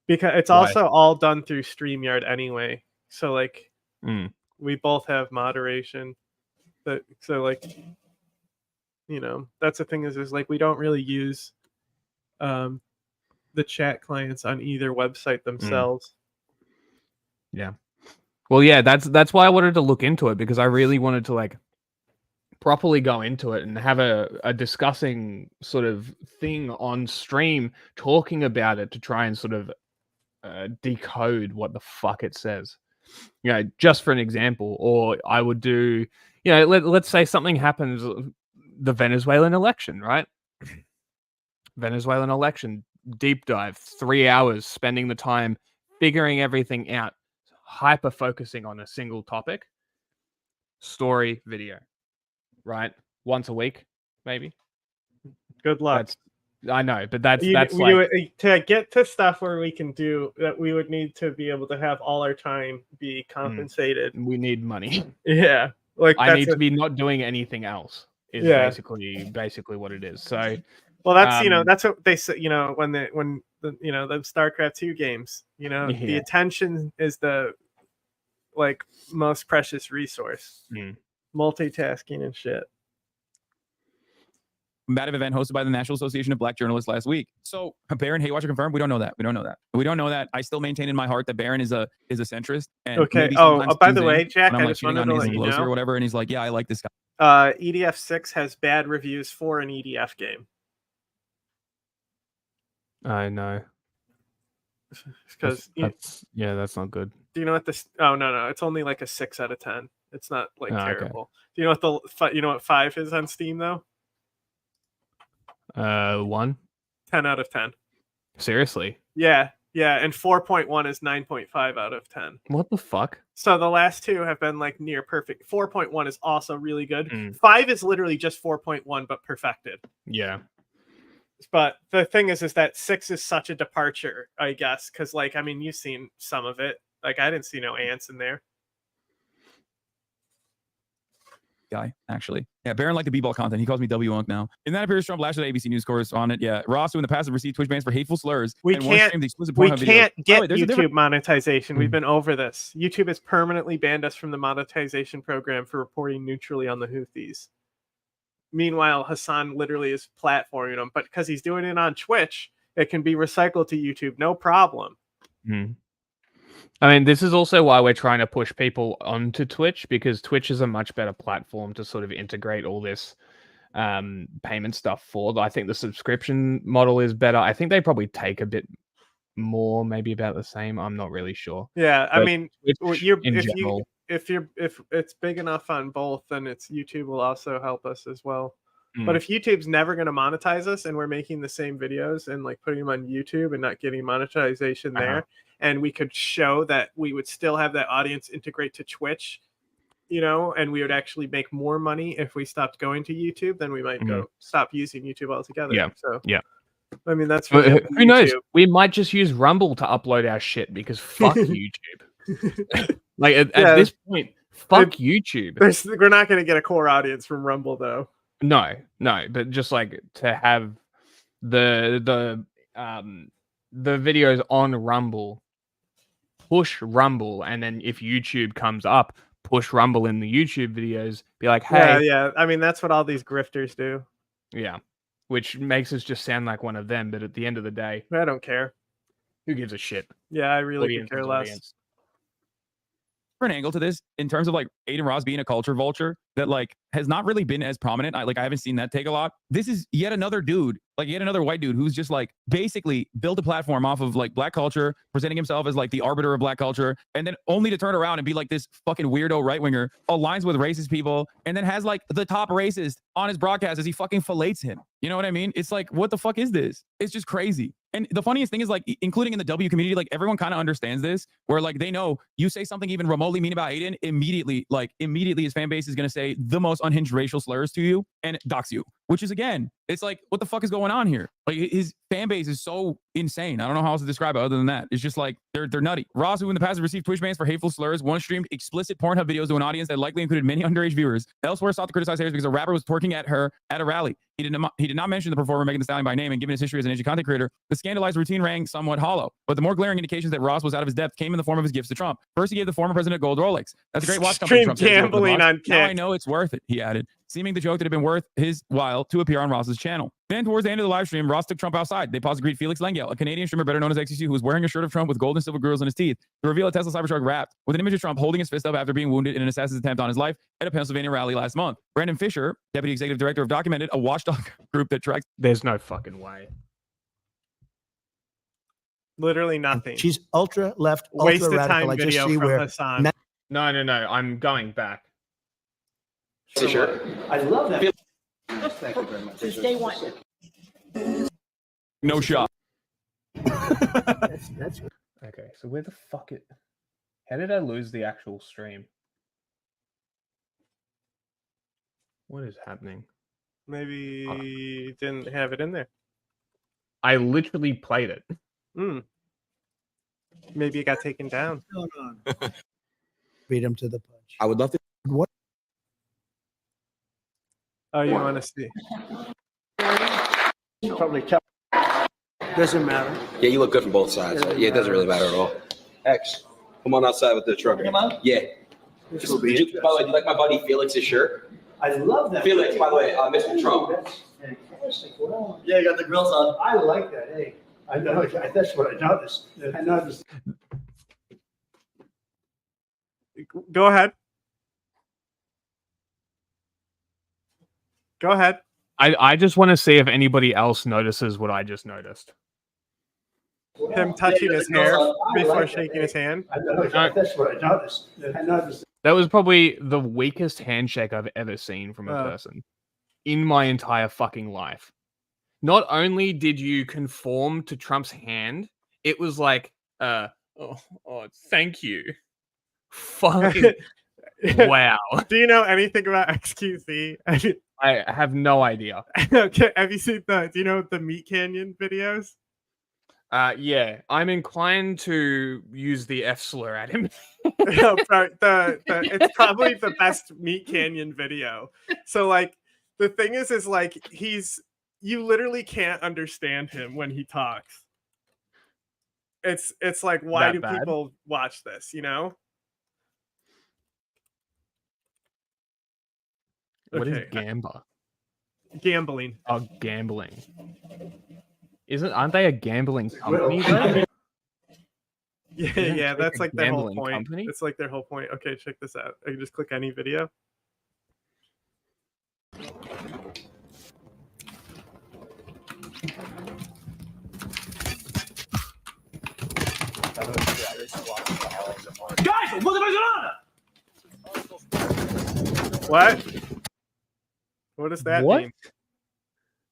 Because it's also all done through StreamYard anyway. So like, we both have moderation. But so like, you know, that's the thing is like we don't really use the chat clients on either website themselves. Yeah. Well, yeah, that's why I wanted to look into it because I really wanted to like properly go into it and have a discussing sort of thing on stream talking about it to try and sort of decode what the fuck it says. You know, just for an example, or I would do, you know, let's say something happens, the Venezuelan election, right? Venezuelan election, deep dive, 3 hours, spending the time figuring everything out, hyper focusing on a single topic, story, video, right? Once a week, maybe. Good luck. I know, but that's to get to stuff where we can do that. We would need to be able to have all our time be compensated. We need money. Yeah, like I need to be not doing anything else. Is basically what it is. So, well, that's you know that's what they say. You know when the you know the StarCraft 2 games. You know the attention is the like most precious resource. Multitasking and shit. combative event hosted by the National Association of Black Journalists last week. So Barron Haywatcher confirmed. We don't know that. We don't know that. I still maintain in my heart that Barron is a centrist. And okay. Maybe By the way, Jack, I just wanted to let you know or whatever, and he's like, yeah, I like this guy. EDF 6 has bad reviews for an EDF game. I know. Because that's not good. Do you know what this? Oh no, it's only like a 6 out of 10. It's not like terrible. Okay. Do you know what 5 is on Steam though? 1. 10 out of 10. Seriously? Yeah, and 4.1 is 9.5 out of 10. What the fuck? So the last 2 have been like near perfect. 4.1 is also really good. 5 is literally just 4.1 but perfected. Yeah. But the thing is that 6 is such a departure, I guess, because like I mean you've seen some of it. Like I didn't see no ants in there. Guy, actually. Yeah, Barron liked the b-ball content. He calls me W-Unk now. And that appears Trump lashed at ABC News correspondent. Yeah, Ross, who in the past have received Twitch bans for hateful slurs. We can't get YouTube monetization. We've been over this. YouTube has permanently banned us from the monetization program for reporting neutrally on the Houthis. Meanwhile, Hassan literally is platforming them, but because he's doing it on Twitch, it can be recycled to YouTube, no problem. I mean, this is also why we're trying to push people onto Twitch, because Twitch is a much better platform to sort of integrate all this payment stuff for. I think the subscription model is better. I think they probably take a bit more, maybe about the same. I'm not really sure. Yeah, but I mean, if it's big enough on both, then YouTube will also help us as well. But if YouTube's never going to monetize us and we're making the same videos and like putting them on YouTube and not getting monetization there, and we could show that we would still have that audience integrate to Twitch, and we would actually make more money if we stopped going to YouTube, then we might stop using YouTube altogether. Yeah. So yeah. I mean, that's who knows? We might just use Rumble to upload our shit because fuck YouTube. Like at this point, fuck YouTube. We're not going to get a core audience from Rumble though. No, but just like to have the videos on Rumble, push Rumble, and then if YouTube comes up, push Rumble in the YouTube videos. Be like, hey, yeah. I mean, that's what all these grifters do. Yeah, which makes us just sound like one of them. But at the end of the day, I don't care. Who gives a shit? Yeah, I really could care less. An angle to this in terms of like Adin Ross being a culture vulture that like has not really been as prominent. I haven't seen that take a lot. This is yet another dude, like yet another white dude who's just like basically built a platform off of like black culture, presenting himself as like the arbiter of black culture, and then only to turn around and be like this fucking weirdo right winger, aligns with racist people, and then has like the top racist on his broadcast as he fucking fillets him. You know what I mean? It's like, what the fuck is this? It's just crazy. And the funniest thing is like, including in the W community, like everyone kind of understands this, where like they know you say something even remotely mean about Adin, immediately his fan base is going to say the most unhinged racial slurs to you and dox you, which is again, it's like, what the fuck is going on here? Like his fan base is so insane. I don't know how else to describe it other than that. It's just like, they're nutty. Ross, who in the past have received Twitch bans for hateful slurs, once streamed explicit Pornhub videos to an audience that likely included many underage viewers. Elsewhere sought to criticize Harris because a rapper was twerking at her at a rally. He did not mention the performer Megan Thee Stallion by name, and given his history as an edgy content creator, the scandalized routine rang somewhat hollow. But the more glaring indications that Ross was out of his depth came in the form of his gifts to Trump. First, he gave the former president a gold Rolex. That's a great watch company. Trump gambling on Kick. Now I know it's worth it, he added, seeming the joke that had been worth his while to appear on Ross's channel. Then, towards the end of the live stream, Ross took Trump outside. They paused to greet Felix Lengel, a Canadian streamer better known as XCC, who was wearing a shirt of Trump with gold and silver grills in his teeth, to reveal a Tesla Cybertruck wrapped with an image of Trump holding his fist up after being wounded in an assassin's attempt on his life at a Pennsylvania rally last month. Brandon Fisher, deputy executive director of Documented, a watchdog group that tracks... There's no fucking way. Literally nothing. She's ultra left, waste ultra of radical. time video from Hassan. No. I'm going back. Sure. I love that. Thank you very much. Since day one. No shot. That's good. Okay, so where the fuck it? How did I lose the actual stream? What is happening? Maybe you didn't have it in there. I literally played it. Maybe it got taken down. Beat him to the punch. I would love to. What? Oh, you want to see? Probably kept. Doesn't matter. Yeah, you look good from both sides. Yeah, it doesn't really matter at all. X, come on outside with the truck. Come on. Yeah. By the way, do you like my buddy Felix's shirt? I love that. Felix, by the way, Mr. Trump. fantastic. Well, Yeah, you got the grills on. I like that. Hey, I know that's what I noticed. I noticed. Go ahead. Go ahead. I just want to see if anybody else notices what I just noticed. Him touching his hair before shaking his hand. I know that's what I noticed. I noticed. That was probably the weakest handshake I've ever seen from a person in my entire fucking life. Not only did you conform to Trump's hand, it was like, thank you. Fucking wow. Do you know anything about XQC? I have no idea. Okay, have you seen do you know the Meat Canyon videos? Yeah, I'm inclined to use the F slur at him. No, it's probably the best Meat Canyon video. So like the thing is like you literally can't understand him when he talks. It's like, why do people watch this, you know? What is gamba? Gambling. Oh, gambling. Aren't they a gambling company though? Yeah, that's like their whole gambling point. company? It's like their whole point. Okay, check this out. I can just click any video. Guys, look at What? What does that mean?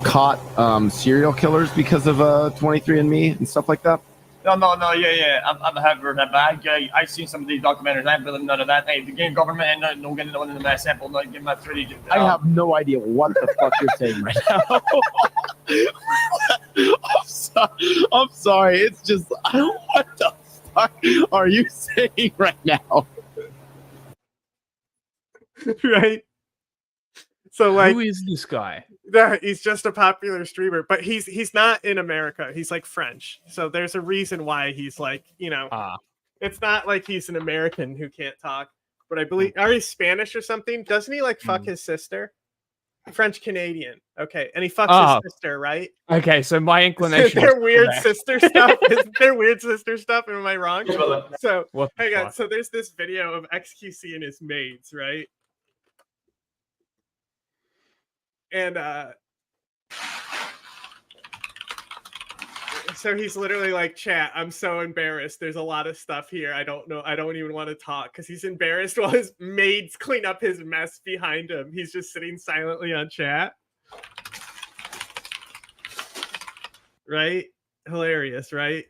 Caught serial killers because of 23andMe and stuff like that? No, yeah. I'm a heard that bag. I've seen some of these documentaries. I believe none of that. Hey, the game government and no getting one in the mass sample, no give my 3D. I have no idea what the fuck you're saying right now. I'm sorry. It's just, what the fuck are you saying right now? Right? So like, who is this guy? He's just a popular streamer, but he's not in America. He's like French. So there's a reason why he's like, you know, it's not like he's an American who can't talk, but I believe, are he Spanish or something? Doesn't he like fuck his sister? French Canadian. Okay. And he fucks his sister, right? Okay. So my inclination. Their weird sister stuff. Isn't there weird sister stuff? Am I wrong? So hang on. So there's this video of XQC and his maids, right? And so he's literally like, chat, I'm so embarrassed. There's a lot of stuff here. I don't know. I don't even want to talk because he's embarrassed while his maids clean up his mess behind him. He's just sitting silently on chat. Right? Hilarious, right?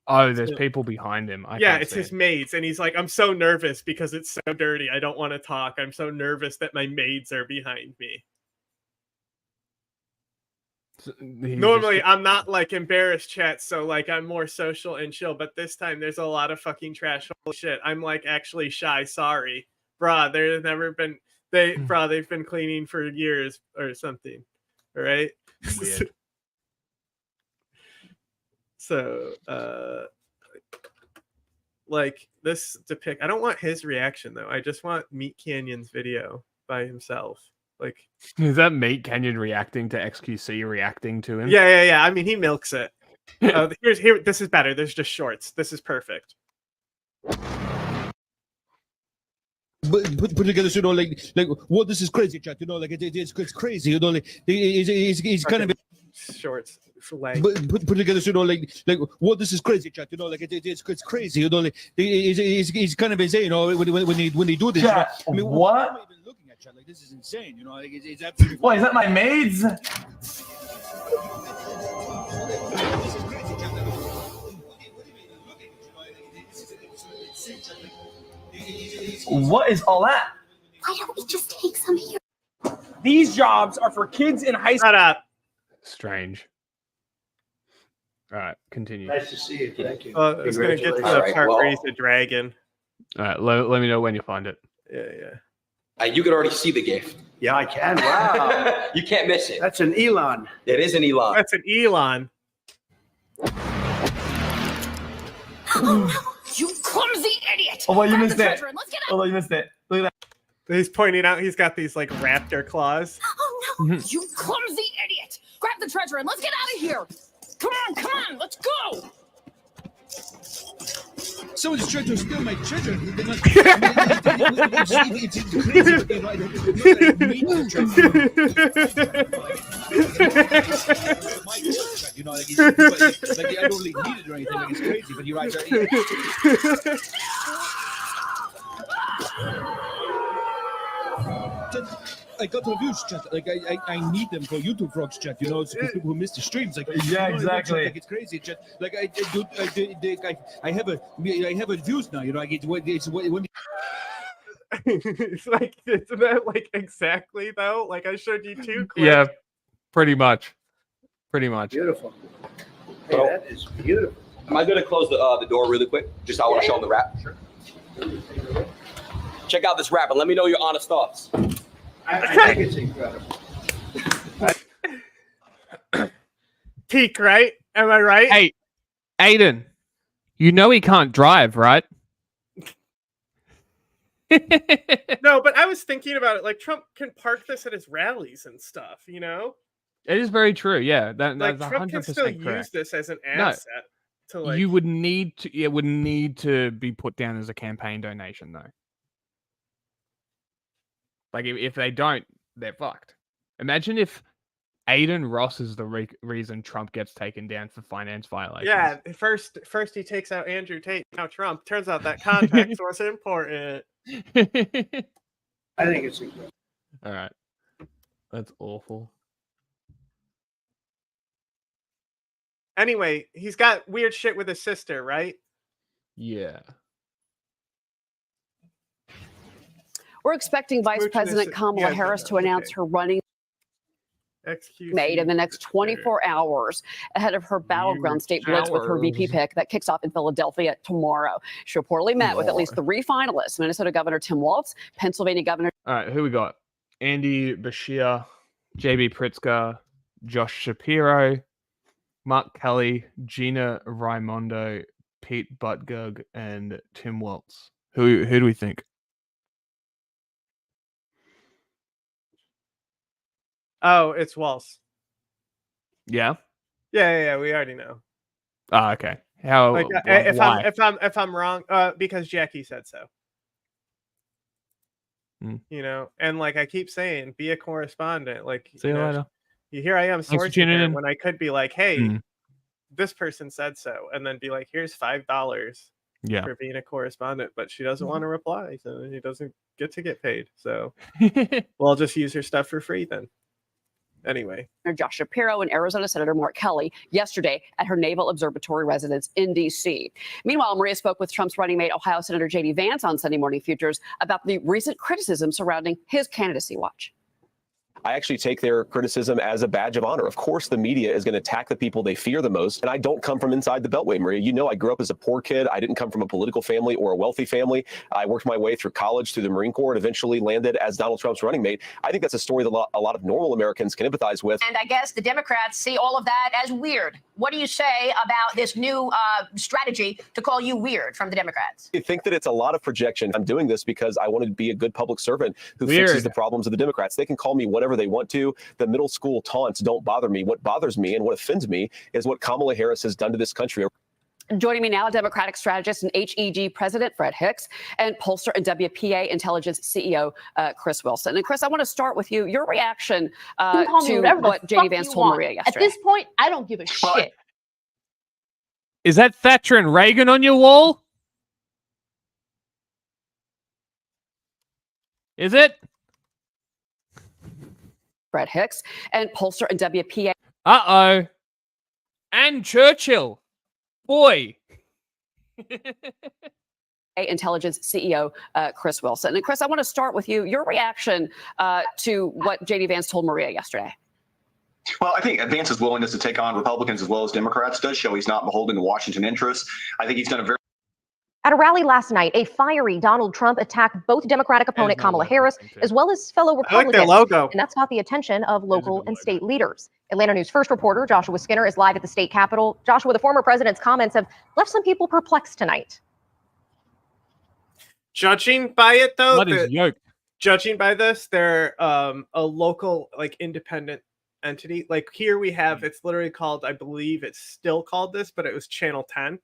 Oh, there's people behind him. Yeah, it's his maids. And he's like, I'm so nervous because it's so dirty. I don't want to talk. I'm so nervous that my maids are behind me. Normally, I'm not like embarrassed, chat. So like, I'm more social and chill. But this time, there's a lot of fucking trash. Holy shit. I'm like actually shy. Sorry. Brah, there's never been... they've been cleaning for years or something. All right? Weird. So, like this I don't want his reaction though. I just want Meat Canyon's video by himself. Like, is that Meat Canyon reacting to XQC reacting to him? Yeah. I mean, he milks it. Here. This is better. There's just shorts. This is perfect. But put together, you know, like what this is crazy, chat. You know, like it's crazy. You know, like he's kind of shorts. But put together, you know, like what this is crazy, chat. You know, like it's crazy. You know, like he's kind of insane. You know, when they do this. Chat, I mean, what? am I even looking at, chat? Like this is insane. You know, like it's absolutely. What is that? My maids? What is all that? Why don't we just take some here? These jobs are for kids in high school. Shut up. Strange. All right, continue. Nice to see you. Thank you. It's gonna get to the part where he's a dragon. All right, let me know when you find it. Yeah. You can already see the gift. Yeah, I can. Wow. You can't miss it. That's an Elon. It is an Elon. That's an Elon. You clumsy idiot! Oh, well, you Grab missed the it. treasure and let's get Oh, you missed it. Look at that. He's pointing out he's got these like raptor claws. Oh You clumsy idiot! Grab the treasure and let's get out of here! Come on, let's go! Someone's trying to steal my treasure. They're not, it's crazy, but I don't need the treasure. My treasure, you know, like, I don't really need it or anything. Like, it's crazy, but you're right. I got reviews, chat. Like I need them for YouTube vlogs, chat. You know, it's people who miss the streams. Like yeah, exactly. Like it's crazy, chat. Like I have a views now. You know, it's when it's like, isn't that like exactly though? Like I showed you 2 clips. Yeah, pretty much. Beautiful. Hey, that is beautiful. Am I going to close the door really quick? Just I want to show them the wrap. Sure. Check out this wrap and let me know your honest thoughts. I think it's incredible. Peak, right? Am I right? Hey, Adin, you know he can't drive, right? No, but I was thinking about it. Like Trump can park this at his rallies and stuff. You know, it is very true. Yeah, that's like 100% Trump can still correct. use this as an asset. To like, you would need to. It would need to be put down as a campaign donation, though. Like if they don't, they're fucked. Imagine if Adin Ross is the reason Trump gets taken down for finance violations. Yeah, first he takes out Andrew Tate, now Trump. Turns out that context was important. I think it's incredible. All right, that's awful. Anyway, he's got weird shit with his sister, right? Yeah. We're expecting Vice President Kamala Harris to announce her running mate in the next 24 hours ahead of her battleground state blitz with her VP pick that kicks off in Philadelphia tomorrow. She reportedly met with at least 3 finalists: Minnesota Governor Tim Walz, Pennsylvania Governor. All right, who we got? Andy Beshear, JB Pritzker, Josh Shapiro, Mark Kelly, Gina Raimondo, Pete Buttigieg, and Tim Walz. Who do we think? Oh, it's Walz. Yeah. Yeah. We already know. Ah, okay. How? Like, why? if I'm wrong, because Jackie said so. You know, and like I keep saying, be a correspondent. Like, see you later. Here I am sourcing it when I could be like, hey, this person said so, and then be like, here's $5 for being a correspondent, but she doesn't want to reply, so she doesn't get paid. So well, I'll just use her stuff for free then. Anyway, Josh Shapiro and Arizona Senator Mark Kelly yesterday at her Naval Observatory residence in D.C. Meanwhile, Maria spoke with Trump's running mate, Ohio Senator J.D. Vance, on Sunday Morning Futures about the recent criticism surrounding his candidacy. Watch. I actually take their criticism as a badge of honor. Of course, the media is going to attack the people they fear the most. And I don't come from inside the Beltway, Maria. You know, I grew up as a poor kid. I didn't come from a political family or a wealthy family. I worked my way through college, through the Marine Corps, and eventually landed as Donald Trump's running mate. I think that's a story that a lot of normal Americans can empathize with. And I guess the Democrats see all of that as weird. What do you say about this new strategy to call you weird from the Democrats? I think that it's a lot of projection. I'm doing this because I want to be a good public servant who fixes the problems of the Democrats. They can call me whatever they want to. The middle school taunts don't bother me. What bothers me and what offends me is what Kamala Harris has done to this country. Joining me now, Democratic strategist and HEG President Fred Hicks, and pollster and WPA Intelligence CEO Chris Wilson. And Chris, I want to start with you. Your reaction to what J.D. Vance told Maria yesterday. At this point, I don't give a shit. Is that Thatcher and Reagan on your wall? Is it? Fred Hicks, and pollster and WPA. Uh-oh. And Churchill. Boy. Intelligence CEO Chris Wilson. And Chris, I want to start with you. Your reaction to what J.D. Vance told Maria yesterday. Well, I think Vance's willingness to take on Republicans as well as Democrats does show he's not beholden to Washington interests. I think he's done a very... At a rally last night, a fiery Donald Trump attacked both Democratic opponent Kamala Harris as well as fellow Republicans. I like their logo. And that's caught the attention of local and state leaders. Atlanta News First reporter Joshua Skinner is live at the state capitol. Joshua, the former president's comments have left some people perplexed tonight. Judging by it, though, What is yoked? judging by this, they're a local, like, independent entity. Like here we have, it's literally called, I believe it's still called this, but it was Channel 10.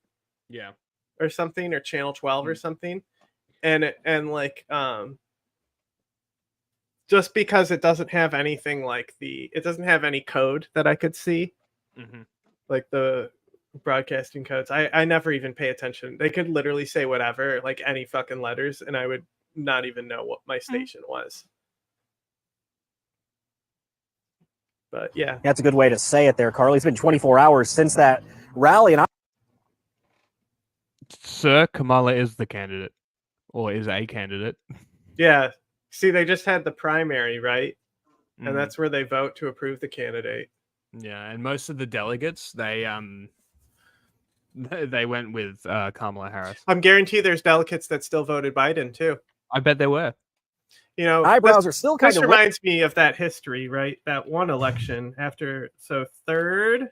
Yeah. Or something, or Channel 12 or something. And like, just because it doesn't have anything like it doesn't have any code that I could see, like the broadcasting codes. I never even pay attention. They could literally say whatever, like any fucking letters, and I would not even know what my station was. But yeah, that's a good way to say it there, Carly. It's been 24 hours since that rally, and Sir, Kamala is the candidate, or is a candidate. Yeah. See, they just had the primary, right? And that's where they vote to approve the candidate. Yeah, and most of the delegates, they went with Kamala Harris. I'm guaranteed there's delegates that still voted Biden too. I bet there were. You know, eyebrows are still kind this of reminds me of that history, right? That one election after, so third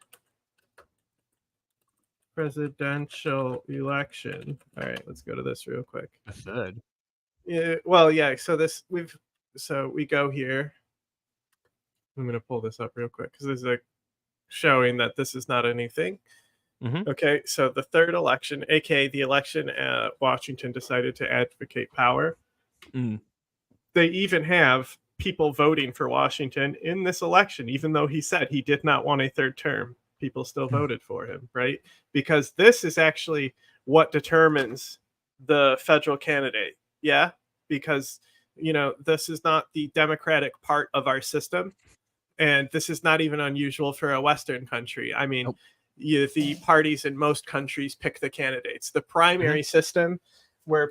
presidential election. All right, let's go to this real quick. A third. Yeah, well, yeah. So we go here. I'm gonna pull this up real quick because there's a showing that this is not anything. Okay, so the third election, aka the election Washington decided to advocate power. They even have people voting for Washington in this election, even though he said he did not want a third term. People still voted for him, right? Because this is actually what determines the federal candidate. Yeah, because, you know, this is not the democratic part of our system, and this is not even unusual for a Western country. I mean, the parties in most countries pick the candidates. The primary system, where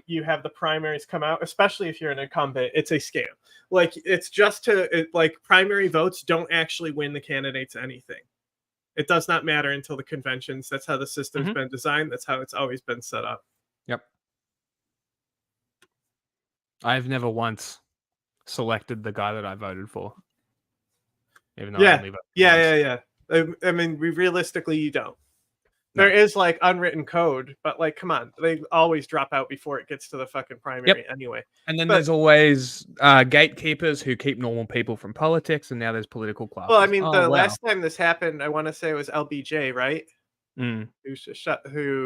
you have the primaries come out, especially if you're an incumbent, it's a scam. Like, it's just like, primary votes don't actually win the candidates anything. It does not matter until the conventions. That's how the system's been designed. That's how it's always been set up. Yep. I've never once selected the guy that I voted for. Even though I only voted once. I mean, realistically, you don't. There is like unwritten code, but like, come on, they always drop out before it gets to the fucking primary anyway. And then there's always gatekeepers who keep normal people from politics, and now there's political classes. Well, I mean, the last time this happened, I want to say it was LBJ, right? Who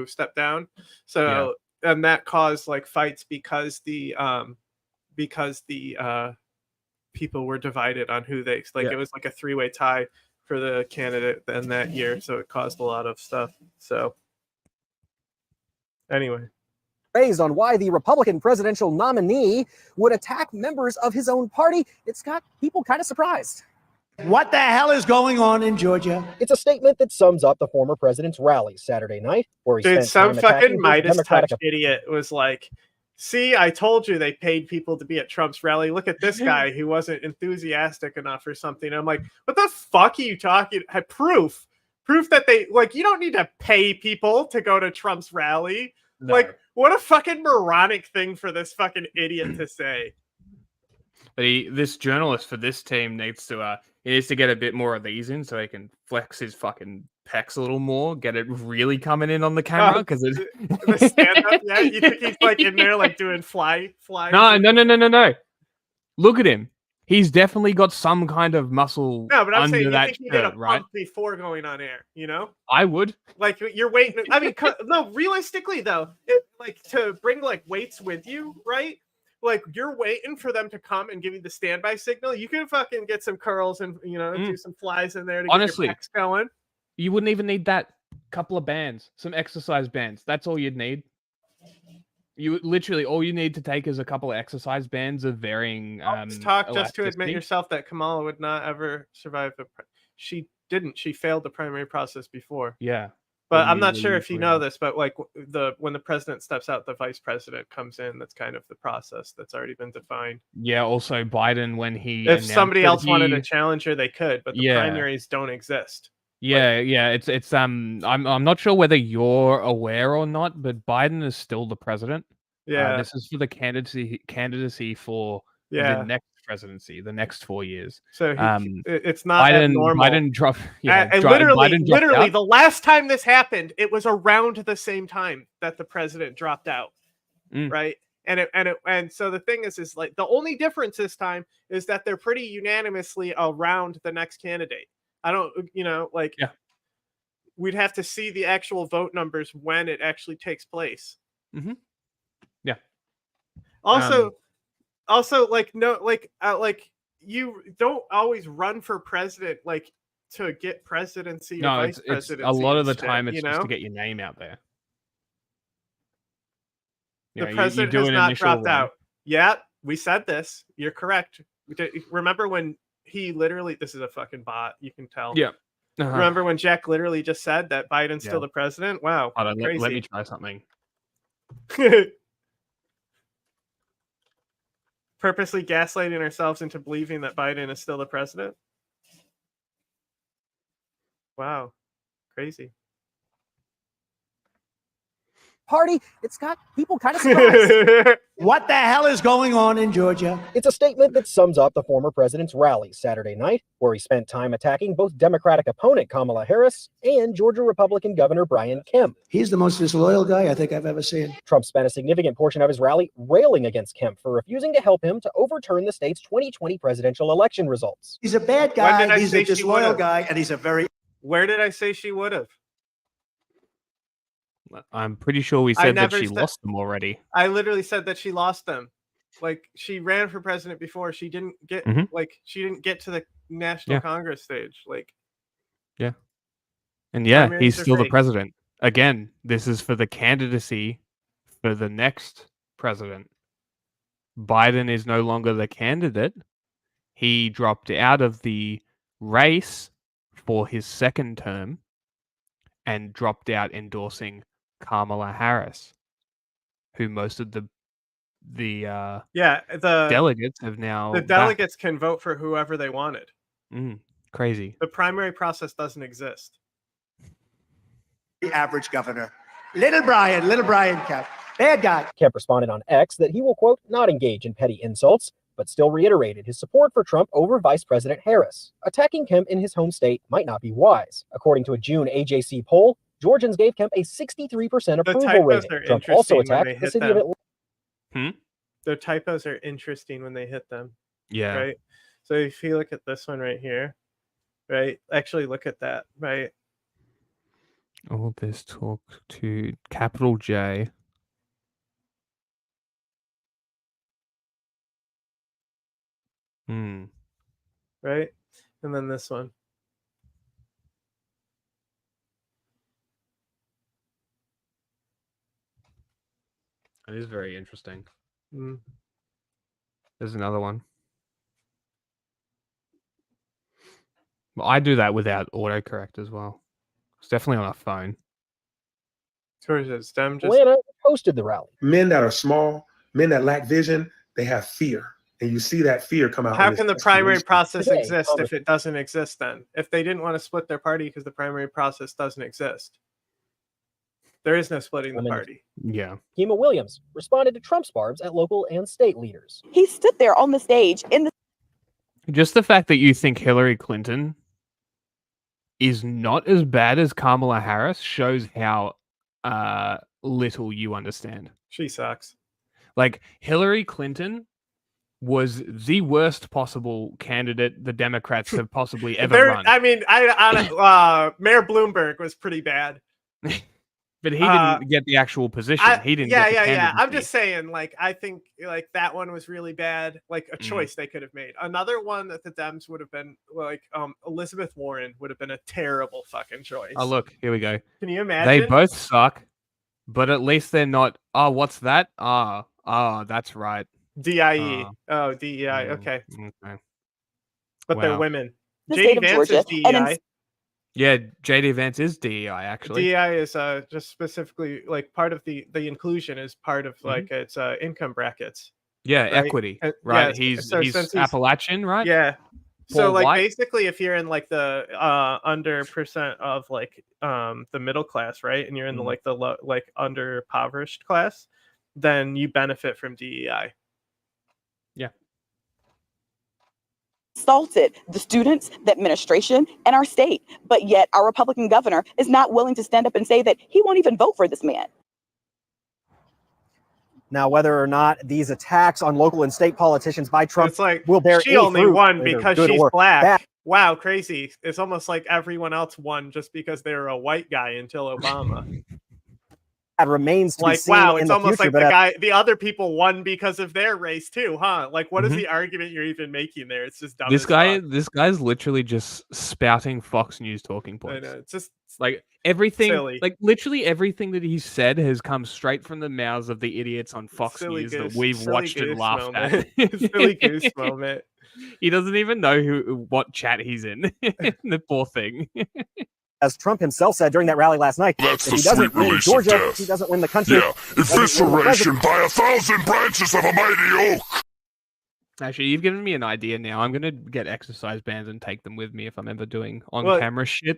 stepped down. So and that caused like fights because the people were divided on who they like. It was like a three-way tie for the candidate in that year, so it caused a lot of stuff. So anyway, raised on why the Republican presidential nominee would attack members of his own party, it's got people kind of surprised. What the hell is going on in Georgia? It's a statement that sums up the former president's rally Saturday night, where he spent some time fucking Midas touch idiot was like, see, I told you they paid people to be at Trump's rally. Look at this guy who wasn't enthusiastic enough or something. I'm like, what the fuck are you talking? Proof that they, like, you don't need to pay people to go to Trump's rally. No. Like, what a fucking moronic thing for this fucking idiot to say. But this journalist for this team needs to get a bit more of these in so he can flex his fucking pecs a little more, get it really coming in on the camera, because the stand up. Yeah, you think he's like in there like doing fly? No. Look at him. He's definitely got some kind of muscle. No, but I'm under saying you that think he did a shirt, right? pump before going on air. You know, I would. Like, you're waiting. I mean, no, realistically though, like, to bring like weights with you, right? Like, you're waiting for them to come and give you the standby signal. You can fucking get some curls and, you know, do some flies in there to honestly get your pecs going. You wouldn't even need that. Couple of bands, some exercise bands. That's all you'd need. You literally, all you need to take is a couple of exercise bands of varying talk just to admit yourself that Kamala would not ever survive. She didn't. She failed the primary process before. Yeah. But I'm not sure if you know this, but like when the president steps out, the vice president comes in. That's kind of the process that's already been defined. Yeah. Also, Biden, when he if somebody else wanted to challenge her, they could, but the primaries don't exist. Yeah, it's I'm not sure whether you're aware or not, but Biden is still the president. Yeah, this is for the candidacy for the next presidency, the next 4 years. So it's not normal. Biden dropped. Yeah, literally, the last time this happened, it was around the same time that the president dropped out, right? And so the thing is like the only difference this time is that they're pretty unanimously around the next candidate. I don't, like, we'd have to see the actual vote numbers when it actually takes place. Mm-hmm. Yeah. Also, like, no, like you don't always run for president, like, to get presidency or vice presidency. It's a lot of the instead, time it's just to get your name out there. The president has not dropped out. Yeah, we said this. You're correct. Remember when he literally, this is a fucking bot, you can tell. Yeah. Remember when Jack literally just said that Biden's still the president? Wow. Hold on, let me try something. Purposely gaslighting ourselves into believing that Biden is still the president? Wow. Crazy. Party, it's got people kind of surprised. What the hell is going on in Georgia? It's a statement that sums up the former president's rally Saturday night, where he spent time attacking both Democratic opponent Kamala Harris and Georgia Republican Governor Brian Kemp. He's the most disloyal guy I think I've ever seen. Trump spent a significant portion of his rally railing against Kemp for refusing to help him to overturn the state's 2020 presidential election results. He's a bad guy, he's a disloyal guy, and he's a very... Where did I say she would have? I'm pretty sure we said that she lost them already. I literally said that she lost them. Like, she ran for president before. She didn't get she didn't get to the National Congress stage. Like, yeah. And he's still the president. Again, this is for the candidacy for the next president. Biden is no longer the candidate. He dropped out of the race for his second term and dropped out endorsing Kamala Harris, who most of the delegates have now. The delegates can vote for whoever they wanted. Crazy. The primary process doesn't exist. The average governor, little Brian Kemp, bad guy. Kemp responded on X that he will, quote, not engage in petty insults, but still reiterated his support for Trump over Vice President Harris. Attacking Kemp in his home state might not be wise. According to a June AJC poll, Georgians gave Kemp a 63% approval rating. Trump also attacked the city of Atlanta. The typos are interesting when they hit them. Yeah. Right? So if you look at this one right here, right? Actually look at that, right? All this talk to capital J. Right? And then this one. It is very interesting. There's another one. Well, I do that without autocorrect as well. It's definitely on a phone. Atlanta hosted the rally. Men that are small, men that lack vision, they have fear. And you see that fear come out. How can the primary process exist if it doesn't exist then? If they didn't want to split their party because the primary process doesn't exist. There is no splitting the party. Yeah. Kima Williams responded to Trump's barbs at local and state leaders. He stood there on the stage in the... Just the fact that you think Hillary Clinton is not as bad as Kamala Harris shows how little you understand. She sucks. Like, Hillary Clinton was the worst possible candidate the Democrats have possibly ever run. I mean, Mayor Bloomberg was pretty bad. But he didn't get the actual position. He didn't get the candidacy. I'm just saying, like, I think like that one was really bad. Like a choice they could have made. Another one that the Dems would have been like Elizabeth Warren would have been a terrible fucking choice. Oh, look, here we go. Can you imagine? They both suck, but at least they're not. Oh, what's that? That's right. DIE. DEI. Okay. But they're women. JD Vance is DEI. Yeah, JD Vance is DEI, actually. DEI is just specifically like part of the inclusion is part of like its income brackets. Yeah, right? Equity, right? Yeah, he's Appalachian, right? Yeah. Paul so like White? basically if you're in like the under percent of like the middle class, right? And you're in the like the low, like under impoverished class, then you benefit from DEI. Yeah. Assaulted the students, the administration, and our state. But yet our Republican governor is not willing to stand up and say that he won't even vote for this man. Now, whether or not these attacks on local and state politicians by Trump It's like will bear she any only fruit, won whether because good she's or black. bad. Wow, crazy. It's almost like everyone else won just because they were a white guy until Obama. That remains to be Like, seen wow, in it's the almost future. like the other people won because of their race too, huh? Like, what is the argument you're even making there? It's just dumb as fuck. This guy's literally just spouting Fox News talking I points. know, it's just Like everything, silly. like literally everything that he said has come straight from the mouths of the idiots on Fox Silly News goose- that we've silly watched and goose laughed moment. at. Silly goose moment. He doesn't even know what chat he's in. The poor thing. As Trump himself said during that rally last night, That's if the he doesn't sweet win release of Georgia, death. he doesn't win the country. Yeah, evisceration by 1,000 branches of a mighty oak. Actually, you've given me an idea now. I'm gonna get exercise bands and take them with me if I'm ever doing on-camera shit.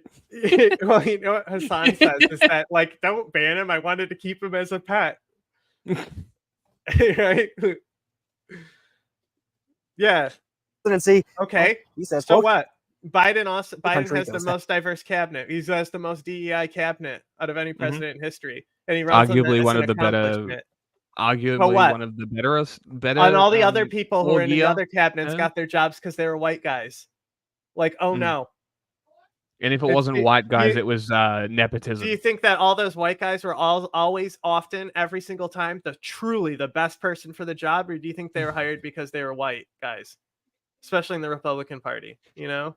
Well, you know what Hassan says is that, like, don't ban him. I wanted to keep him as a pet. Right? Yeah. Presidency. Okay. He says, so quote, what? Biden country has the goes most diverse cabinet. He has the most DEI cabinet out of any president in history, and he runs on that Arguably as one an of the better. accomplishment. Arguably what? one of the better. And all the other people who all are in the year. other cabinets got their jobs because they were white guys. Like, oh no. And if it It's- wasn't it- white guys, you- it was nepotism. Do you think that all those white guys were always, often, every single time, truly the best person for the job, or do you think they were hired because they were white guys, especially in the Republican Party? You know,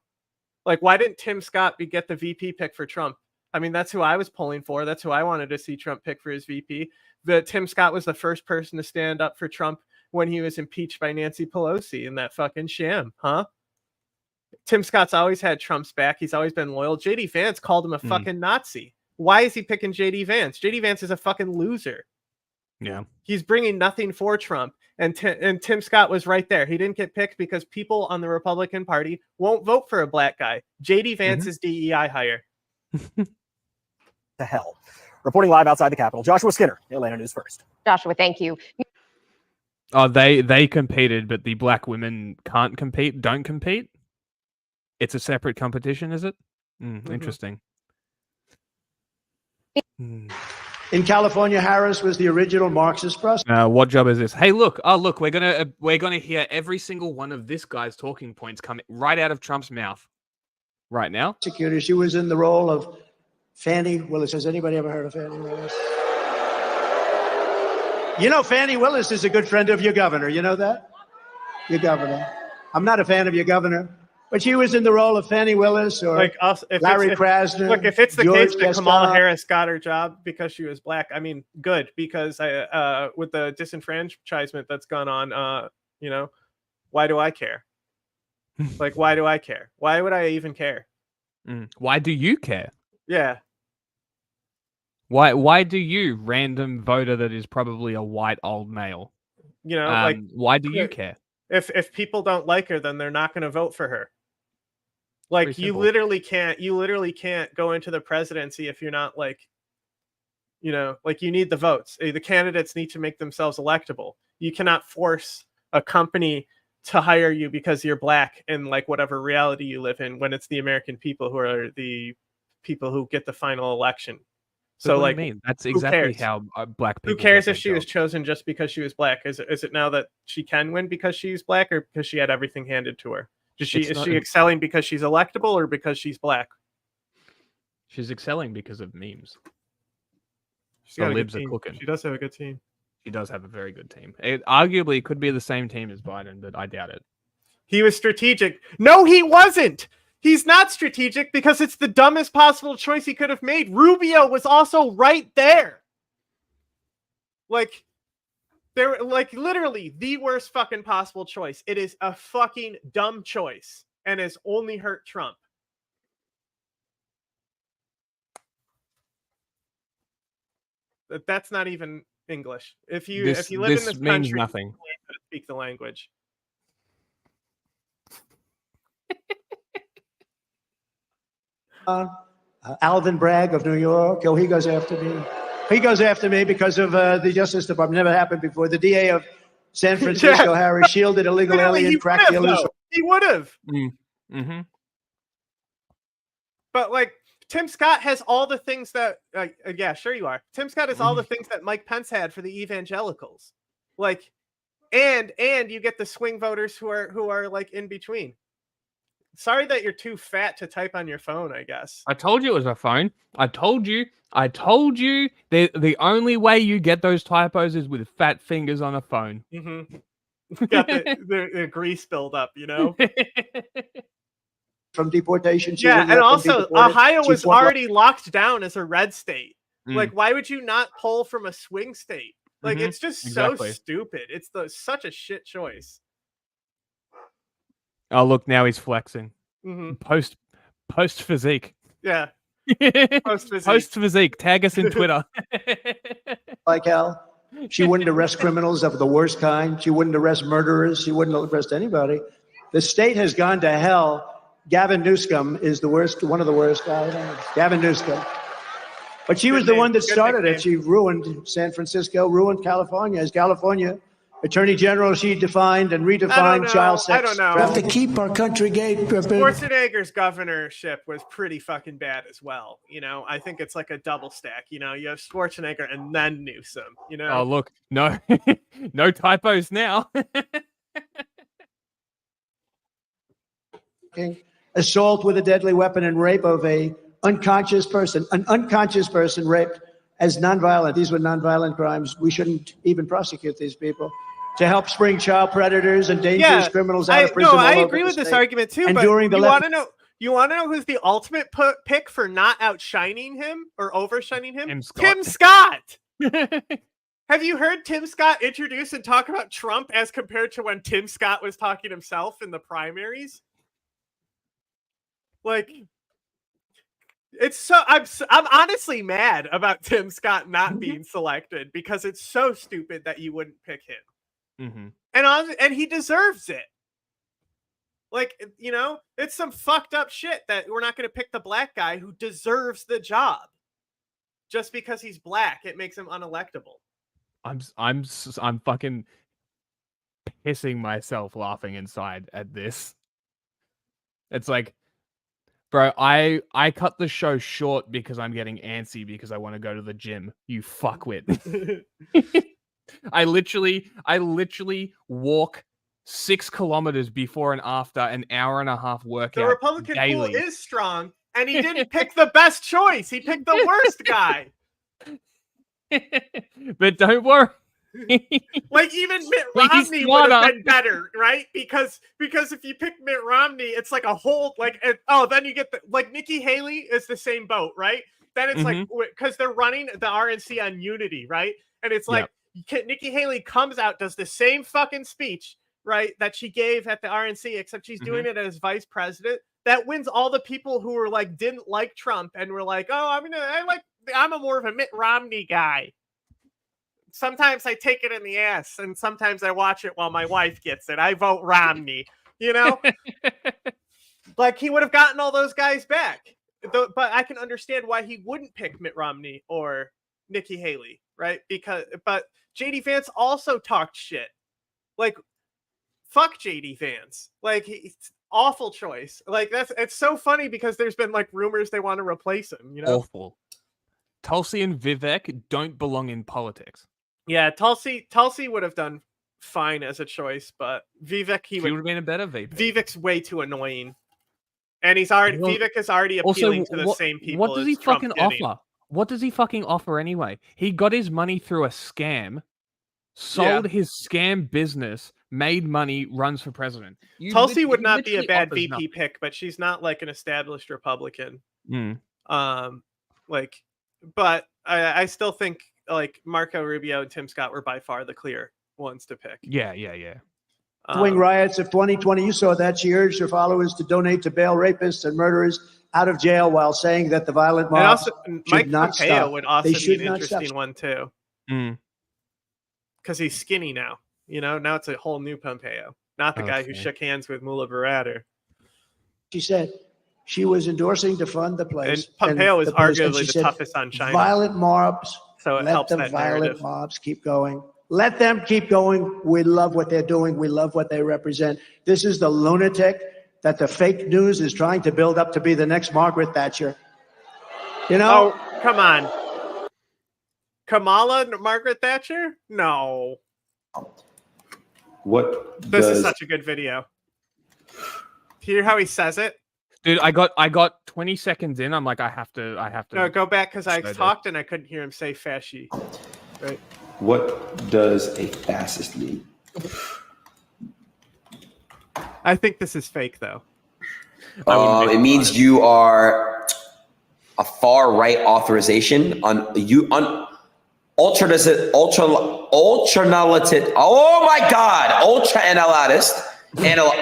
like, why didn't Tim Scott get the VP pick for Trump? I mean, that's who I was pulling for. That's who I wanted to see Trump pick for his VP. But Tim Scott was the first person to stand up for Trump when he was impeached by Nancy Pelosi in that fucking sham, huh? Tim Scott's always had Trump's back. He's always been loyal. JD Vance called him a fucking Nazi. Why is he picking JD Vance? JD Vance is a fucking loser. Yeah. He's bringing nothing for Trump. And Tim Scott was right there. He didn't get picked because people on the Republican Party won't vote for a black guy. JD Vance is DEI hire. To hell. Reporting live outside the Capitol, Joshua Skinner, Atlanta News First. Joshua, thank you. Oh, they competed, but the black women can't compete. Don't compete. It's a separate competition, is it? Interesting. In California, Harris was the original Marxist prosecutor. What job is this? Hey, look! Oh, look! We're gonna hear every single one of this guy's talking points coming right out of Trump's mouth, right now. She was in the role of Fannie Willis. Has anybody ever heard of Fannie Willis? You know, Fannie Willis is a good friend of your governor. You know that? Your governor. I'm not a fan of your governor, but she was in the role of Fannie Willis or Like us, Larry Krasner. Look, if it's the George case that Kamala Kestner. Harris got her job because she was black, I mean, good, because with the disenfranchisement that's gone on, you know, why do I care? Like, why do I care? Why would I even care? Why do you care? Yeah. Why do you, random voter that is probably a white old male? You know, like, why do you care? If people don't like her, then they're not going to vote for her. Like, Pretty you simple. literally can't go into the presidency if you're not, like, you know, like, you need the votes. The candidates need to make themselves electable. You cannot force a company to hire you because you're black in, like, whatever reality you live in, when it's the American people who are the people who get the final election. So, What like, do you mean? That's who exactly cares? how black people. Who cares get if their she was jobs. chosen just because she was black? Is it now that she can win because she's black, or because she had everything handed to her? Is she excelling because she's electable, or because she's black? She's excelling because of memes. She's The got a good libs are team. cooking. She does have a good team. She does have a very good team. It arguably could be the same team as Biden, but I doubt it. He was strategic. No, he wasn't. He's not strategic because it's the dumbest possible choice he could have made. Rubio was also right there. Like, they're like literally the worst fucking possible choice. It is a fucking dumb choice and has only hurt Trump. That's not even English. If you live in this means country, nothing. you learn how to speak the language. Alvin Bragg of New York. Oh, he goes after me. He goes after me because of the Justice Department. Never happened before. The DA of San Francisco, Yeah. Harry Shielded, illegal Literally, alien he crack would have, dealers. though. He would have. Mm-hmm. But, like, Tim Scott has all the things that, yeah, sure you are. Tim Scott has all the things that Mike Pence had for the evangelicals. Like, and you get the swing voters who are like in between. Sorry that you're too fat to type on your phone, I guess. I told you it was a phone. I told you. The only way you get those typos is with fat fingers on a phone. Mm-hmm. Got the grease buildup, you know? From deportation. Yeah, and also Ohio was already locked down as a red state. Like, why would you not pull from a swing state? Like, it's just so stupid. It's such a shit choice. Oh, look, now he's flexing. Mm-hmm. Post physique. Yeah. Post physique. Tag us in Twitter. Like hell. She wouldn't arrest criminals of the worst kind. She wouldn't arrest murderers. She wouldn't arrest anybody. The state has gone to hell. Gavin Newsom is the worst, one of the worst. Gavin Newsom. But she was the one that started it. She ruined San Francisco, ruined California. As California Attorney General, she defined and redefined child sex. I don't know. We have to keep our country gay. Schwarzenegger's governorship was pretty fucking bad as well. You know, I think it's like a double stack. You know, you have Schwarzenegger and then Newsom. You know. Oh, look, no, no typos now. Assault with a deadly weapon and rape of an unconscious person raped as nonviolent. These were nonviolent crimes. We shouldn't even prosecute these people. To help spring child predators and dangerous criminals out of prison. No, I agree with this argument too. And but during the you want to know who's the ultimate pick for not outshining him or overshining him? Tim Scott. Have you heard Tim Scott introduce and talk about Trump as compared to when Tim Scott was talking himself in the primaries? Like, it's so I'm honestly mad about Tim Scott not being selected because it's so stupid that you wouldn't pick him. And he deserves it. Like, you know, it's some fucked up shit that we're not going to pick the black guy who deserves the job just because he's black. It makes him unelectable. I'm fucking pissing myself laughing inside at this. It's like, bro, I cut the show short because I'm getting antsy because I want to go to the gym. You fuckwit. I literally walk 6 kilometers before and after an hour and a half workout. The Republican daily. pool is strong, and he didn't pick the best choice. He picked the worst guy. But don't worry. Like, even Mitt Romney would have been better, right? Because if you pick Mitt Romney, it's like a whole then you get Nikki Haley is the same boat, right? Then it's like, because they're running the RNC on unity, right? And it's like Nikki Haley comes out, does the same fucking speech, right, that she gave at the RNC, except she's doing it as vice president. That wins all the people who were like didn't like Trump and were like, oh, I'm a more of a Mitt Romney guy. Sometimes I take it in the ass, and sometimes I watch it while my wife gets it. I vote Romney, you know? Like, he would have gotten all those guys back. But I can understand why he wouldn't pick Mitt Romney or Nikki Haley, right? But JD Vance also talked shit. Like, fuck JD Vance. Like, it's awful choice. Like, it's so funny because there's been like rumors they want to replace him, you know? Awful. Tulsi and Vivek don't belong in politics. Yeah, Tulsi would have done fine as a choice, but Vivek he would have been a better VP. Vivek's way too annoying, and Vivek is already appealing to the same people. What does he fucking offer? What does he fucking offer anyway? He got his money through a scam, sold his scam business, made money, runs for president. Tulsi would not be a bad VP pick, but she's not like an established Republican. But I still think like Marco Rubio and Tim Scott were by far the clear ones to pick. Yeah. Swing riots of 2020, you saw that. She urged her followers to donate to bail rapists and murderers out of jail while saying that the violent mobs should not stop. Mike Pompeo would also be an interesting one too. Because he's skinny now. You know, now it's a whole new Pompeo, not the guy who shook hands with Mullah Baratter. She said she was endorsing to fund the place. And Pompeo is arguably the toughest on China. Violent mobs. So it helps that violent narrative. Mobs keep going. Let them keep going. We love what they're doing. We love what they represent. This is the lunatic that the fake news is trying to build up to be the next Margaret Thatcher. You know? Oh, come on. Kamala Margaret Thatcher? No. This is such a good video. Hear how he says it? Dude, I got 20 seconds in. I'm like, I have to. No, go back because I talked and I couldn't hear him say fasci. Right. What does a fascist mean? I think this is fake, though. It means you are a far right authorization on ultra-analytic. Oh my God,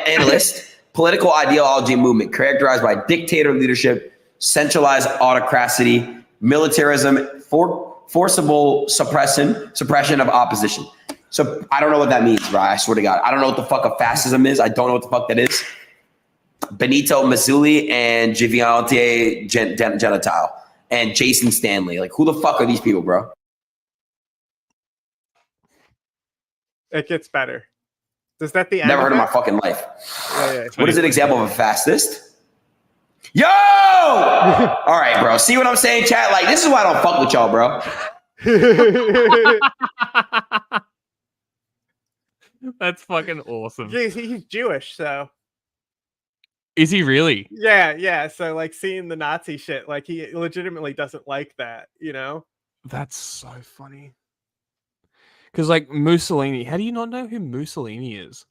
analyst, political ideology movement characterized by dictator leadership, centralized autocracy, militarism, forcible suppression of opposition. So I don't know what that means, bro. I swear to God, I don't know what the fuck a fascism is. I don't know what the fuck that is. Benito Mussolini and Giviante Gentile and Jason Stanley. Like, who the fuck are these people, bro? It gets better. Is that the end? Never heard in my fucking life. Yeah. What is an example of a fascist? Yo! All right, bro. See what I'm saying, chat? Like, this is why I don't fuck with y'all, bro. That's fucking awesome. He's Jewish, so. Is he really? Yeah. So, like, seeing the Nazi shit, like, he legitimately doesn't like that, you know? That's so funny. Because, like, Mussolini, how do you not know who Mussolini is?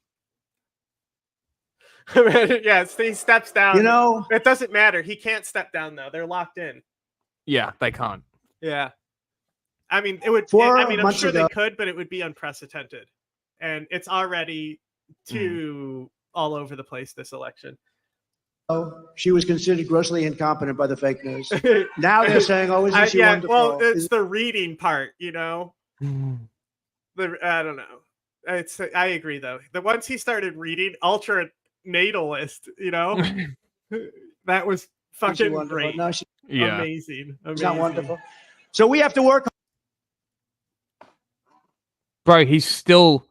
Yeah, he steps down. You know, it doesn't matter. He can't step down, though. They're locked in. Yeah, they can't. Yeah. I mean, it would. I'm sure they could, but it would be unprecedented. And it's already all over the place, this election. She was considered grossly incompetent by the fake news. Now they're saying, "Oh, isn't she wonderful?" Well, it's the reading part, you know. I don't know. I agree though. Once he started reading ultra natalist, you know, that was fucking great. No, amazing. It's not wonderful. So we have to work. Bro, he's still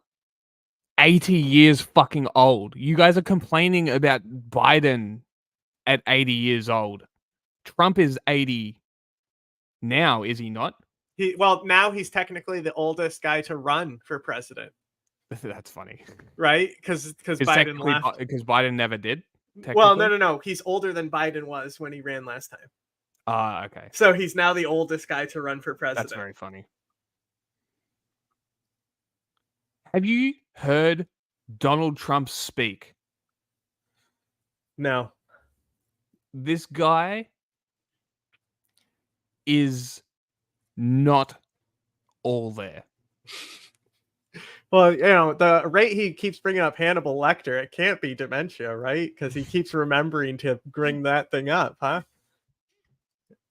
80 years fucking old. You guys are complaining about Biden at 80 years old. Trump is 80 now, is he not? Now he's technically the oldest guy to run for president. That's funny, right? Because Biden left. Because Biden never did. Well, no. He's older than Biden was when he ran last time. Okay. So he's now the oldest guy to run for president. That's very funny. Have you heard Donald Trump speak? No. This guy is not all there. Well, you know, the rate he keeps bringing up Hannibal Lecter, it can't be dementia, right? Because he keeps remembering to bring that thing up, huh?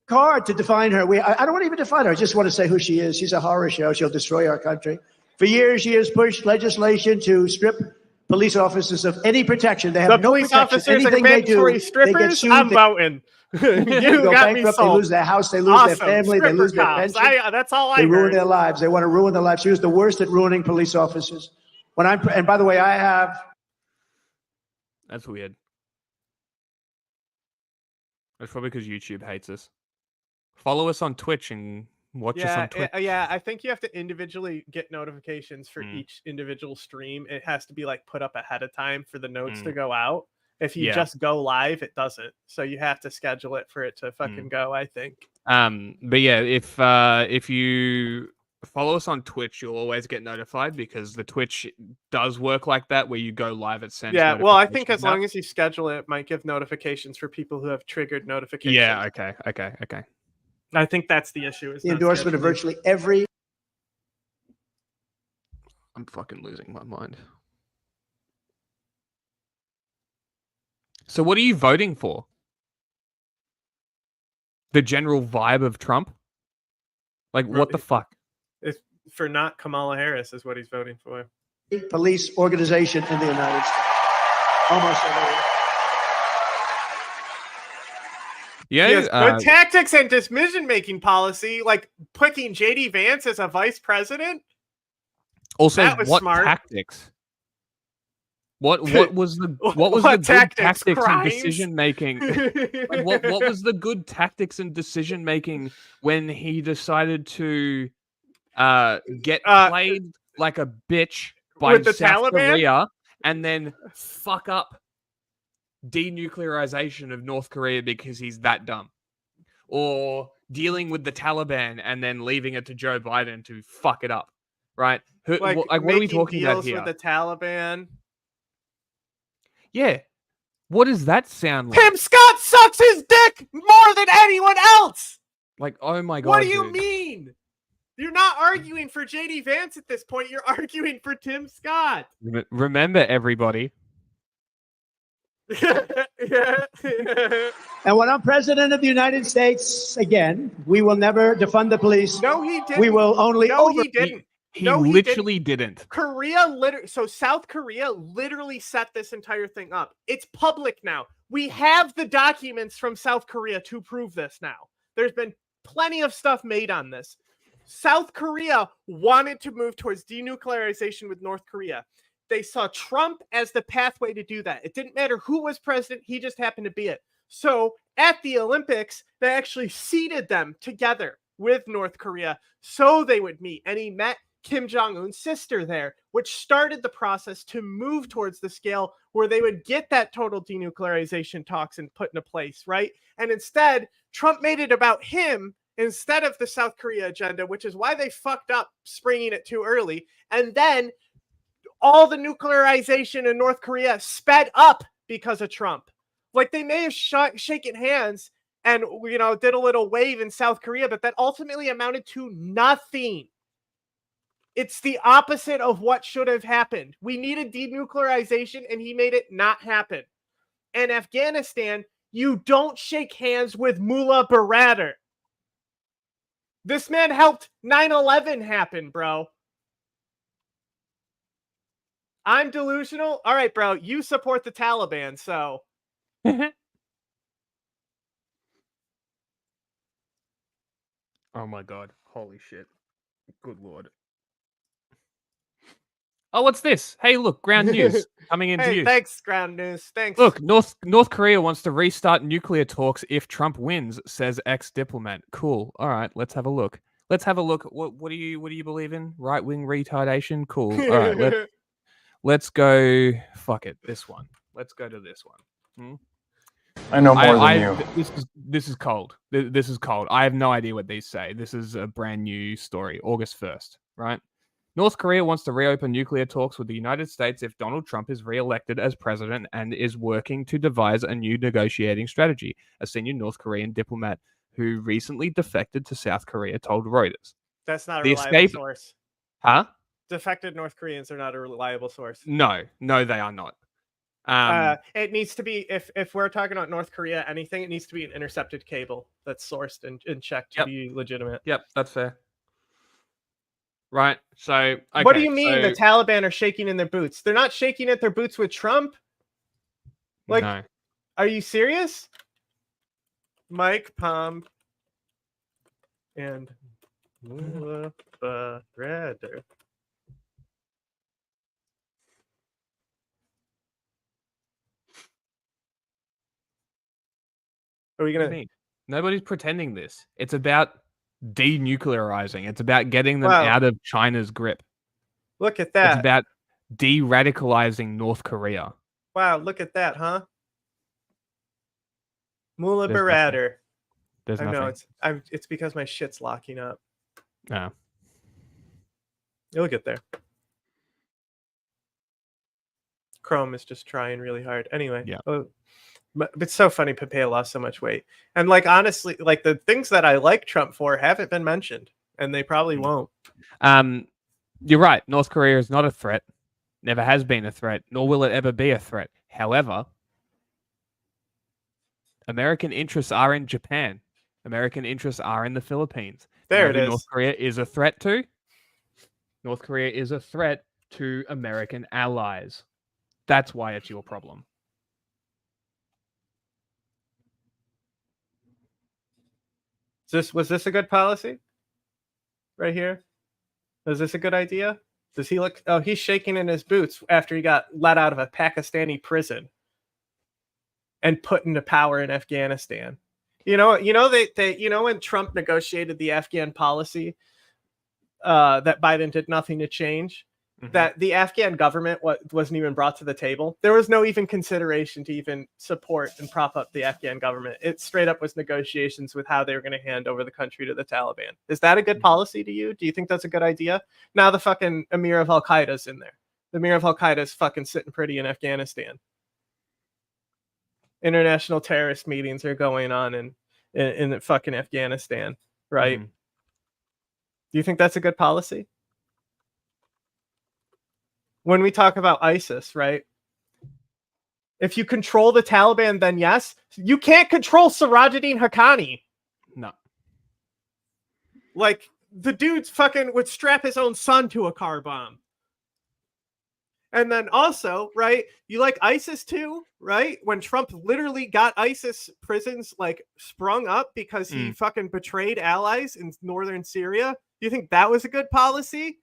Hard to define her. I don't want to even define her. I just want to say who she is. She's a horror show. She'll destroy our country. For years, she has pushed legislation to strip police officers of any protection. They have no police protection. Officers Anything are they do, mandatory strippers. they get sued. I'm voting. You go got me bankrupt. They sold. lose their house. They lose their family. They lose their cops. pension. That's all I They ruin heard. their lives. They want to ruin their lives. She was the worst at ruining police officers. And by the way, I have. That's weird. That's probably because YouTube hates us. Follow us on Twitch and watch us on Twitch. Yeah, I think you have to individually get notifications for each individual stream. It has to be like put up ahead of time for the notes to go out. If you just go live, it doesn't. So you have to schedule it for it to fucking go, I think. But yeah, if you follow us on Twitch, you'll always get notified because the Twitch does work like that where you go live at sends. Yeah, well, I think as long as you schedule it, it might give notifications for people who have triggered notifications. Yeah, okay. I think that's the issue. Is the endorsement of virtually every. I'm fucking losing my mind. So what are you voting for? The general vibe of Trump? Like, what the fuck? It's for not Kamala Harris is what he's voting for. Police organization in the United States. Almost every. Yeah, he has good tactics and decision-making policy, like picking JD Vance as a vice president. Also, that was what smart. Tactics? What was the good tactics and decision making? Like, what was the good tactics and decision making when he decided to get played like a bitch by With the South Taliban? Korea and then fuck up denuclearization of North Korea because he's that dumb. Or dealing with the Taliban and then leaving it to Joe Biden to fuck it up, right? Like what are we talking about deals here? with the Taliban. Yeah. What does that sound like? Tim Scott sucks his dick more than anyone else. Like, oh my God, What do you dude. mean? You're not arguing for JD Vance at this point. You're arguing for Tim Scott. Remember, everybody. And when I'm president of the United States again, we will never defund the police. No, he didn't. We will only he didn't. He literally didn't. South Korea literally set this entire thing up. It's public now. We have the documents from South Korea to prove this now. There's been plenty of stuff made on this. South Korea wanted to move towards denuclearization with North Korea. They saw Trump as the pathway to do that. It didn't matter who was president. He just happened to be it. So at the Olympics, they actually seated them together with North Korea so they would meet. And he met Kim Jong-un's sister there, which started the process to move towards the scale where they would get that total denuclearization talks and put into place, right? And instead, Trump made it about him instead of the South Korea agenda, which is why they fucked up springing it too early. And then all the nuclearization in North Korea sped up because of Trump. Like, they may have shaken hands and, did a little wave in South Korea, but that ultimately amounted to nothing. It's the opposite of what should have happened. We needed denuclearization, and he made it not happen. And Afghanistan, you don't shake hands with Mullah Baradar. This man helped 9/11 happen, bro. I'm delusional? All right, bro. You support the Taliban, so... Oh my God. Holy shit. Good Lord. Oh, what's this? Hey, look, ground news coming into you. Thanks, ground news. Thanks. Look, North Korea wants to restart nuclear talks if Trump wins, says ex-diplomat. Cool. All right, let's have a look. What do you believe in? Right-wing retardation? Cool. All right, let's go. Fuck it. This one. Let's go to this one. I know more than you. This is cold. This is cold. I have no idea what these say. This is a brand new story. August 1st, right? North Korea wants to reopen nuclear talks with the United States if Donald Trump is re-elected as president and is working to devise a new negotiating strategy, a senior North Korean diplomat who recently defected to South Korea told Reuters. That's not a reliable source. Huh? Defected North Koreans are not a reliable source. No, they are not. It needs to be, if we're talking about North Korea, anything, it needs to be an intercepted cable that's sourced and checked to be legitimate. Yep, that's fair. Right. So, okay, what do you mean the Taliban are shaking in their boots? They're not shaking at their boots with Trump. Like, no. Are you serious? Mike Pomp and Mullah Baradar. Are we gonna? Nobody's pretending this. It's about denuclearizing. It's about getting them out of China's grip. Look at that. It's about de-radicalizing North Korea. Wow, look at that, huh? Mullah Baradar. There's nothing. I know it's because my shit's locking up. No. You'll get there. Chrome is just trying really hard. Anyway. Yeah. But it's so funny Pompeo lost so much weight. And like, honestly, like the things that I like Trump for haven't been mentioned, and they probably won't. You're right. North Korea is not a threat. Never has been a threat, nor will it ever be a threat. However, American interests are in Japan. American interests are in the Philippines. There it is. North Korea is a threat to? North Korea is a threat to American allies. That's why it's your problem. Was this a good policy? Right here? Was this a good idea? Does he look... Oh, he's shaking in his boots after he got let out of a Pakistani prison and put into power in Afghanistan. When Trump negotiated the Afghan policy that Biden did nothing to change, that the Afghan government wasn't even brought to the table. There was no even consideration to even support and prop up the Afghan government. It straight up was negotiations with how they were going to hand over the country to the Taliban. Is that a good policy to you? Do you think that's a good idea? Now the fucking Emir of Al-Qaeda's in there. The Emir of Al-Qaeda is fucking sitting pretty in Afghanistan. International terrorist meetings are going on in fucking Afghanistan, right? Do you think that's a good policy? When we talk about ISIS, right? If you control the Taliban, then yes. You can't control Sirajuddin Haqqani. No. Like, the dude's fucking would strap his own son to a car bomb. And then also, right, you like ISIS too, right? When Trump literally got ISIS prisons like sprung up because he fucking betrayed allies in northern Syria. Do you think that was a good policy?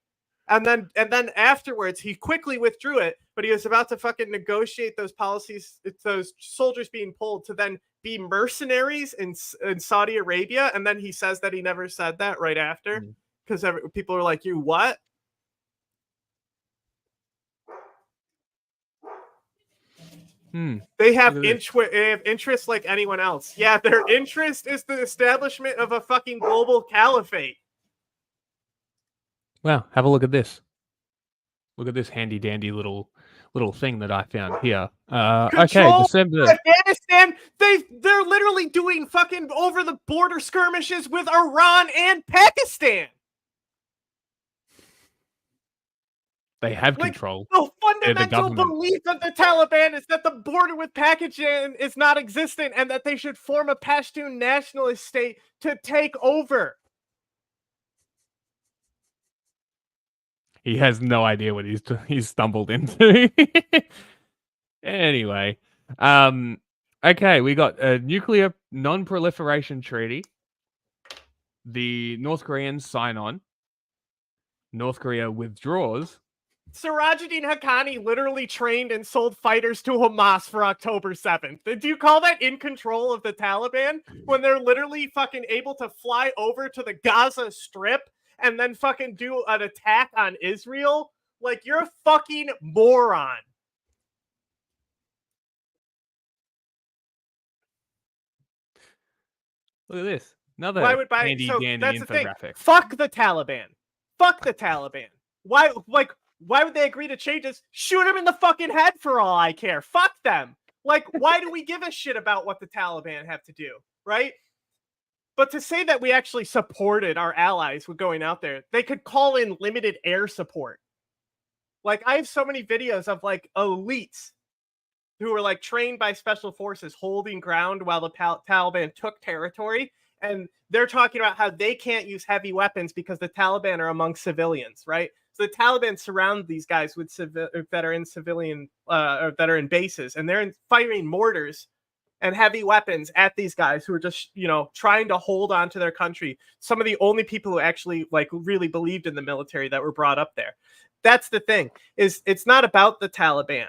And then afterwards, he quickly withdrew it, but he was about to fucking negotiate those policies, those soldiers being pulled to then be mercenaries in Saudi Arabia. And then he says that he never said that right after because people are like, you what? They have interest like anyone else. Yeah, their interest is the establishment of a fucking global caliphate. Wow, have a look at this. Look at this handy dandy little thing that I found here. Okay, December. Afghanistan, they're literally doing fucking over the border skirmishes with Iran and Pakistan. They have control. The fundamental belief of the Taliban is that the border with Pakistan is not existent and that they should form a Pashtun nationalist state to take over. He has no idea what he's stumbled into. Anyway, okay, we got a nuclear non-proliferation treaty. The North Koreans sign on. North Korea withdraws. Sirajuddin Haqqani literally trained and sold fighters to Hamas for October 7th. Do you call that in control of the Taliban? When they're literally fucking able to fly over to the Gaza Strip and then fucking do an attack on Israel? Like, you're a fucking moron. Look at this. Another handy dandy infographic. Fuck the Taliban. Fuck the Taliban. Why would they agree to changes? Shoot them in the fucking head for all I care. Fuck them. Like, why do we give a shit about what the Taliban have to do, right? But to say that we actually supported our allies with going out there, they could call in limited air support. Like, I have so many videos of, like, elites who were, like, trained by special forces holding ground while the Taliban took territory. And they're talking about how they can't use heavy weapons because the Taliban are among civilians, right? So the Taliban surround these guys with that are in civilian, or that are in bases, and they're firing mortars and heavy weapons at these guys who are just, trying to hold on to their country. Some of the only people who actually, like, really believed in the military that were brought up there. That's the thing, is it's not about the Taliban.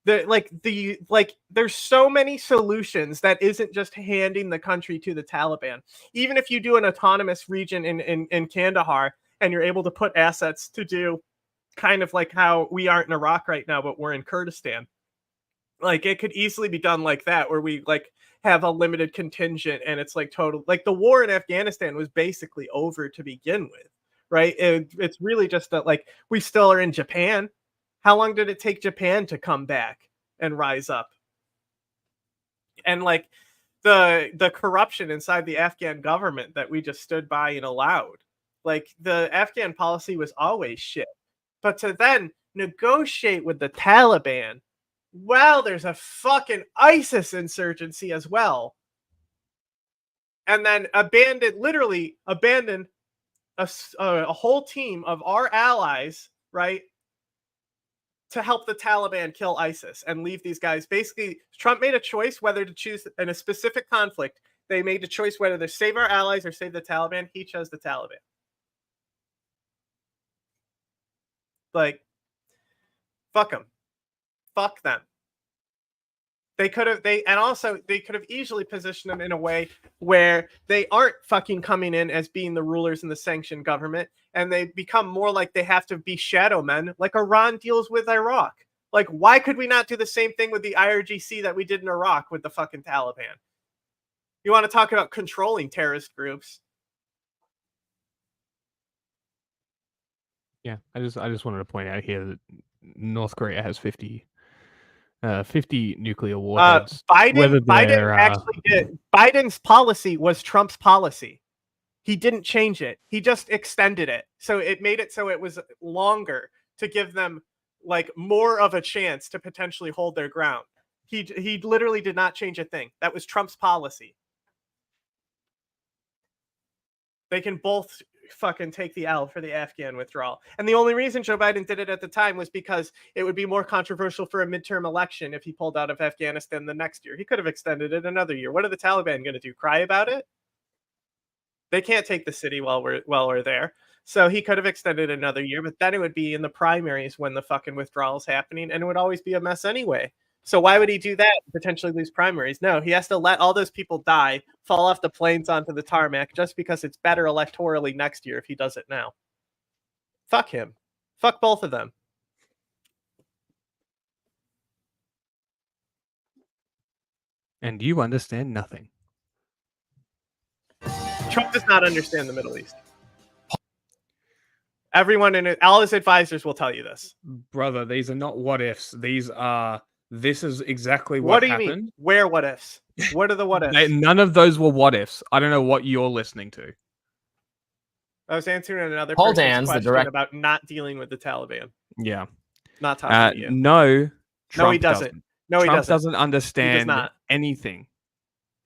There's so many solutions that isn't just handing the country to the Taliban. Even if you do an autonomous region in Kandahar and you're able to put assets to do kind of like how we aren't in Iraq right now, but we're in Kurdistan. Like, it could easily be done like that, where we like have a limited contingent and it's like total, like the war in Afghanistan was basically over to begin with, right? It's really just that, like, we still are in Japan. How long did it take Japan to come back and rise up? And like the corruption inside the Afghan government that we just stood by and allowed. Like, the Afghan policy was always shit. But to then negotiate with the Taliban, well, there's a fucking ISIS insurgency as well. And then literally abandon a whole team of our allies, right, to help the Taliban kill ISIS and leave these guys. Basically, Trump made a choice whether to choose in a specific conflict. They made a choice whether to save our allies or save the Taliban. He chose the Taliban. Like, fuck them. Fuck them. They could have easily positioned them in a way where they aren't fucking coming in as being the rulers in the sanctioned government, and they become more like they have to be shadow men, like Iran deals with Iraq. Like, why could we not do the same thing with the IRGC that we did in Iraq with the fucking Taliban? You want to talk about controlling terrorist groups? Yeah, I just wanted to point out here that North Korea has 50 nuclear warheads. Biden's policy was Trump's policy. He didn't change it. He just extended it. So it made it so it was longer to give them like more of a chance to potentially hold their ground. He literally did not change a thing. That was Trump's policy. They can both fucking take the L for the Afghan withdrawal. And the only reason Joe Biden did it at the time was because it would be more controversial for a midterm election if he pulled out of Afghanistan the next year. He could have extended it another year. What are the Taliban going to do? Cry about it? They can't take the city while we're there. So he could have extended another year, but then it would be in the primaries when the fucking withdrawal is happening, and it would always be a mess anyway. So why would he do that and potentially lose primaries? No, he has to let all those people die, fall off the planes onto the tarmac, just because it's better electorally next year if he does it now. Fuck him. Fuck both of them. And you understand nothing. Trump does not understand the Middle East. Everyone in it, all his advisors will tell you this. Brother, these are not what ifs. This is exactly what happened. You mean? Where what ifs? What are the what ifs? None of those were what ifs. I don't know what you're listening to. I was answering another person's question about not dealing with the Taliban. Yeah. Not talking to you. No, Trump he doesn't. No, Trump he doesn't understand anything.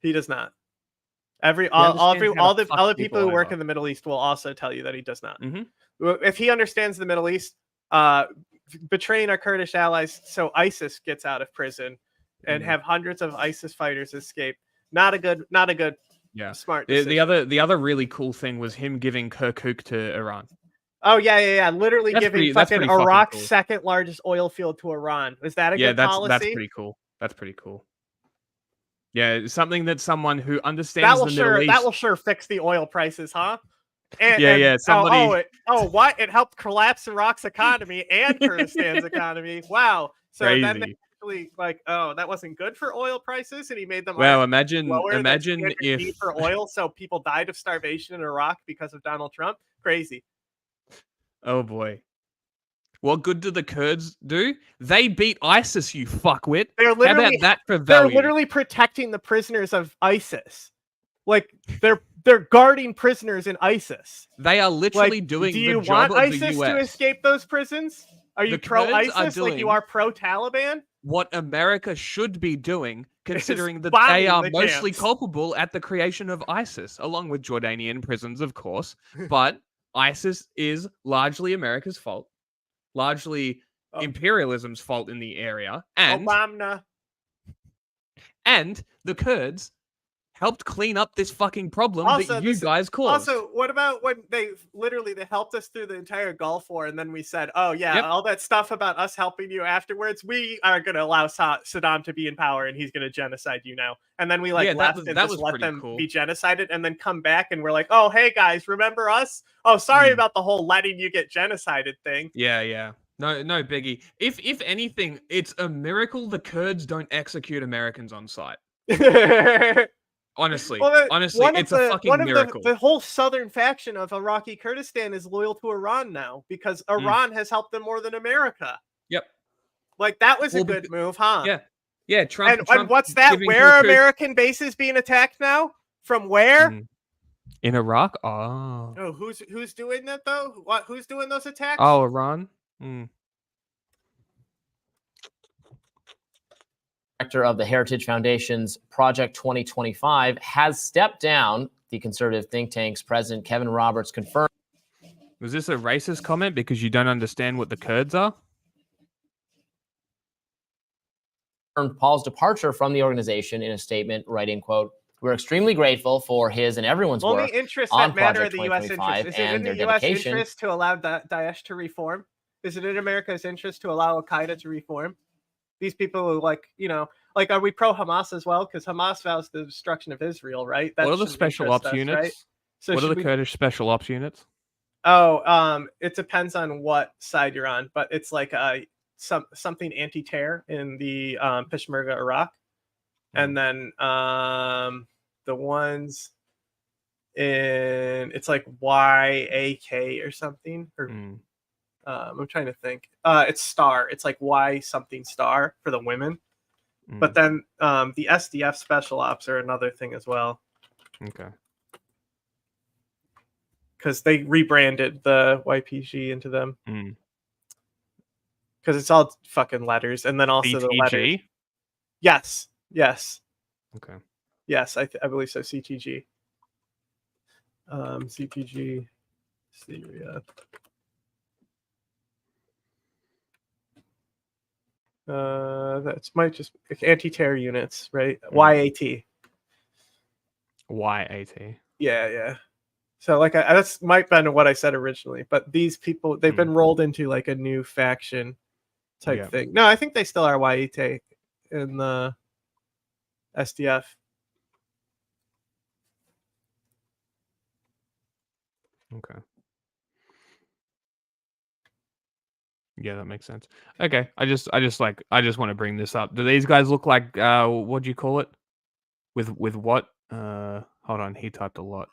He does not. All the other people who work in the Middle East will also tell you that he does not. If he understands the Middle East, betraying our Kurdish allies so ISIS gets out of prison and have hundreds of ISIS fighters escape. Not a good smart decision. The other really cool thing was him giving Kirkuk to Iran. Oh yeah. Literally giving fucking Iraq's second largest oil field to Iran. Is that a good policy? That's pretty cool. That's pretty cool. Yeah, something that someone who understands the Middle East... That will sure fix the oil prices, huh? Somebody... What? It helped collapse Iraq's economy and Kurdistan's economy. Wow. So Crazy. Then they actually that wasn't good for oil prices, and he made them imagine if if for oil, so people died of starvation in Iraq because of Donald Trump. Crazy. Oh boy. What good do the Kurds do? They beat ISIS, you fuckwit. How about that for value? They're literally protecting the prisoners of ISIS. Like they're guarding prisoners in ISIS. They are literally doing the job of the US. Do you want ISIS to escape those prisons? Are you pro-ISIS like you are pro-Taliban? What America should be doing, considering that they are mostly culpable at the creation of ISIS, along with Jordanian prisons, of course. But ISIS is largely America's fault. Largely imperialism's fault in the area, and the Kurds helped clean up this fucking problem that you guys caused. Also, what about when they helped us through the entire Gulf War, and then we said, "Oh yeah, all that stuff about us helping you afterwards, we are going to allow Saddam to be in power, and he's going to genocide you now." And then we left and just let them be genocided, and then come back, and we're like, "Oh hey guys, remember us? Oh sorry about the whole letting you get genocided thing." Yeah. No biggie. If anything, it's a miracle the Kurds don't execute Americans on sight. Honestly, it's a fucking miracle. The whole southern faction of Iraqi Kurdistan is loyal to Iran now because Iran has helped them more than America. Yep. Like that was a good move, huh? Yeah. Trump. And what's that? Where are American bases being attacked now? From where? In Iraq? Oh, who's doing that though? Who's doing those attacks? Oh, Iran. Director of the Heritage Foundation's Project 2025 has stepped down. The conservative think tank's president, Kevin Roberts, confirmed. Was this a racist comment because you don't understand what the Kurds are? Paul's departure from the organization in a statement, writing, quote, "We're extremely grateful for his and everyone's work interests on that matter Project are the U.S. interest. Is it in the U.S. interest to allow Daesh to reform? Is it in America's interest to allow Al-Qaeda to reform? These people who like, are we pro Hamas as well? Because Hamas vows the destruction of Israel, right? That What are the should special interest ops us, units? right? So What are should the we? Kurdish special ops units? Oh, it depends on what side you're on, but it's like something anti-terror in the Peshmerga Iraq, and then the ones in it's like YAK or something. Or I'm trying to think. It's Star. It's like Y something Star for the women, but then the SDF special ops are another thing as well. Okay. Because they rebranded the YPG into them. Because it's all fucking letters, and then also the letters. Yes. Okay. Yes, I believe so. CTG. CTG. Syria. That might just anti-terror units, right? YAT. YAT. Yeah. So like that's might have been what I said originally, but these people they've been rolled into like a new faction type thing. No, I think they still are YAT in the SDF. Okay. Yeah, that makes sense. Okay, I just want to bring this up. Do these guys look like what do you call it? With what? Hold on, he typed a lot.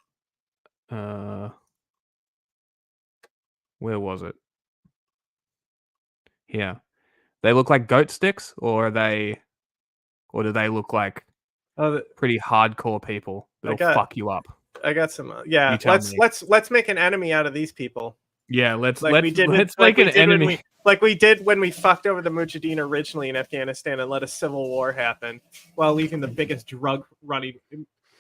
Where was it? Yeah. They look like goat sticks, or do they look like pretty hardcore people that'll fuck you up? I got some. Yeah, let's make an enemy out of these people. Yeah, let's make an enemy. Like we did when we fucked over the Mujahideen originally in Afghanistan and let a civil war happen while leaving the biggest drug running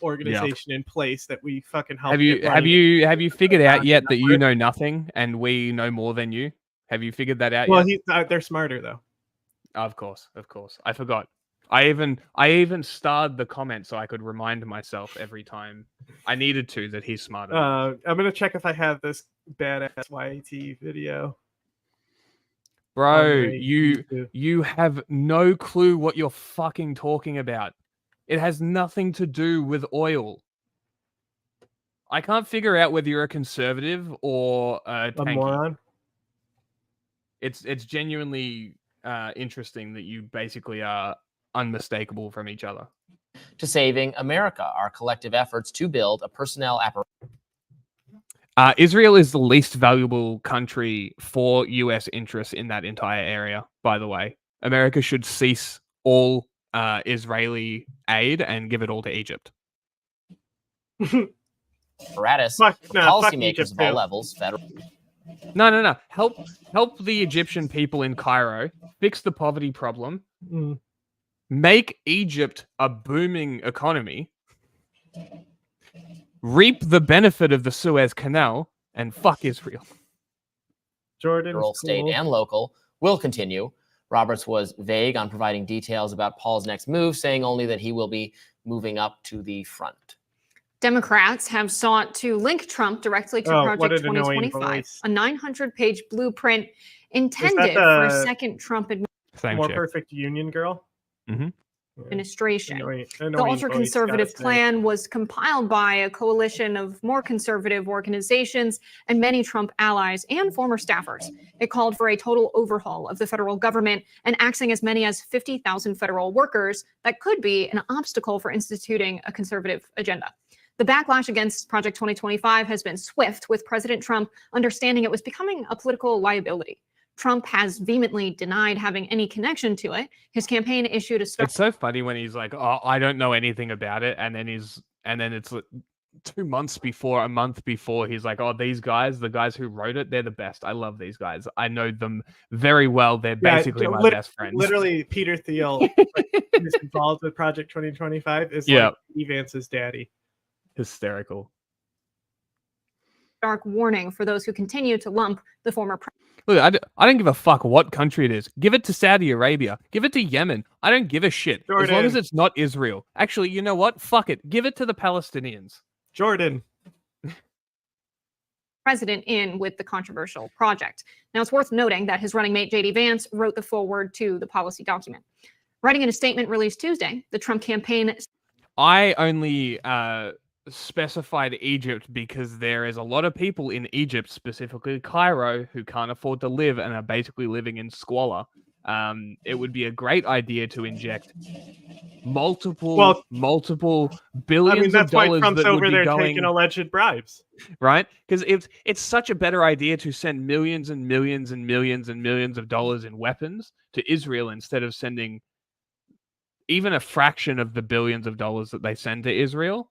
organization in place that we fucking helped. Have you figured out yet that you know nothing and we know more than you? Have you figured that out yet? Well, they're smarter though. Of course. I forgot. I even starred the comment so I could remind myself every time I needed to that he's smarter. I'm gonna check if I have this badass YAT video. Bro, you have no clue what you're fucking talking about. It has nothing to do with oil. I can't figure out whether you're a conservative or a moron. It's genuinely interesting that you basically are unmistakable from each other. To saving America, our collective efforts to build a personnel apparatus. Israel is the least valuable country for U.S. interests in that entire area, by the way. America should cease all Israeli aid and give it all to Egypt. Apparatus, policymakers of all levels, federal. No. Help the Egyptian people in Cairo fix the poverty problem. Make Egypt a booming economy. Reap the benefit of the Suez Canal and fuck Israel. Jordan, federal, state, and local will continue. Roberts was vague on providing details about Paul's next move, saying only that he will be moving up to the front. Democrats have sought to link Trump directly to Project 2025, a 900-page blueprint intended for a second Trump administration. More perfect union girl. Administration. The ultra-conservative plan was compiled by a coalition of more conservative organizations and many Trump allies and former staffers. It called for a total overhaul of the federal government and axing as many as 50,000 federal workers that could be an obstacle for instituting a conservative agenda. The backlash against Project 2025 has been swift, with President Trump understanding it was becoming a political liability. Trump has vehemently denied having any connection to it. His campaign issued a... It's so funny when he's like, "Oh, I don't know anything about it," and then it's 2 months before, a month before, he's like, "Oh, these guys, the guys who wrote it, they're the best. I love these guys. I know them very well. They're basically my best friends." Literally, Peter Thiel, who's involved with Project 2025, is like Vance's daddy. Hysterical. Dark warning for those who continue to lump the former president. Look, I don't give a fuck what country it is. Give it to Saudi Arabia. Give it to Yemen. I don't give a shit. Jordan. As long as it's not Israel. Actually, you know what? Fuck it. Give it to the Palestinians. Jordan. President in with the controversial project. Now, it's worth noting that his running mate, J.D. Vance, wrote the foreword to the policy document. Writing in a statement released Tuesday, the Trump campaign. I only specified Egypt because there is a lot of people in Egypt, specifically Cairo, who can't afford to live and are basically living in squalor. It would be a great idea to inject multiple billions of that's why dollars Trump's that would over be there going, taking alleged bribes, right? Because it's such a better idea to send millions and millions and millions and millions of dollars in weapons to Israel instead of sending even a fraction of the billions of dollars that they send to Israel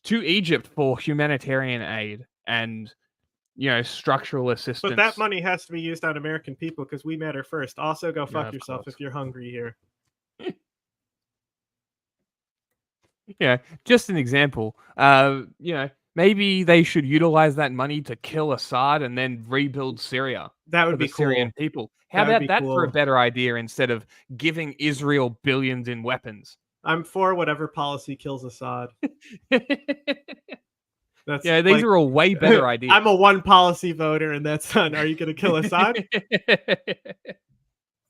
to Egypt for humanitarian aid and, structural assistance. but that money has to be used on American people because we matter first. Also, go fuck yourself if you're hungry here. Yeah, just an example. Maybe they should utilize that money to kill Assad and then rebuild Syria. That would for be the Syrian cool. people. How about that for a better idea instead of giving Israel billions in weapons? I'm for whatever policy kills Assad. That's these are all way better ideas. I'm a one policy voter, and that's done. Are you going to kill Assad?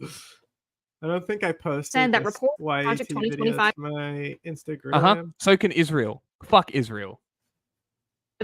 I don't think I posted Said that report YAT Project video 2025 to my Instagram. So can Israel. Fuck Israel.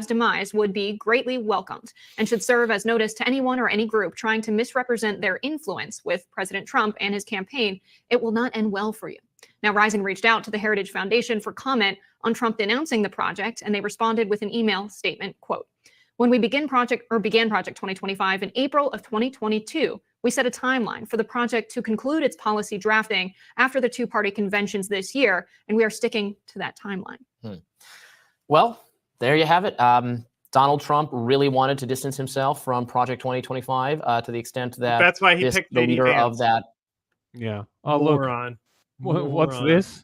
Demise would be greatly welcomed and should serve as notice to anyone or any group trying to misrepresent their influence with President Trump and his campaign. It will not end well for you. Now, Rising reached out to the Heritage Foundation for comment on Trump denouncing the project, and they responded with an email statement, quote, "When we began Project 2025 in April of 2022, we set a timeline for the project to conclude its policy drafting after the two-party conventions this year, and we are sticking to that timeline." Well, there you have it. Donald Trump really wanted to distance himself from Project 2025 to the extent that that's why he picked the JD leader Vance. of that. Yeah. Oh, look. What's this?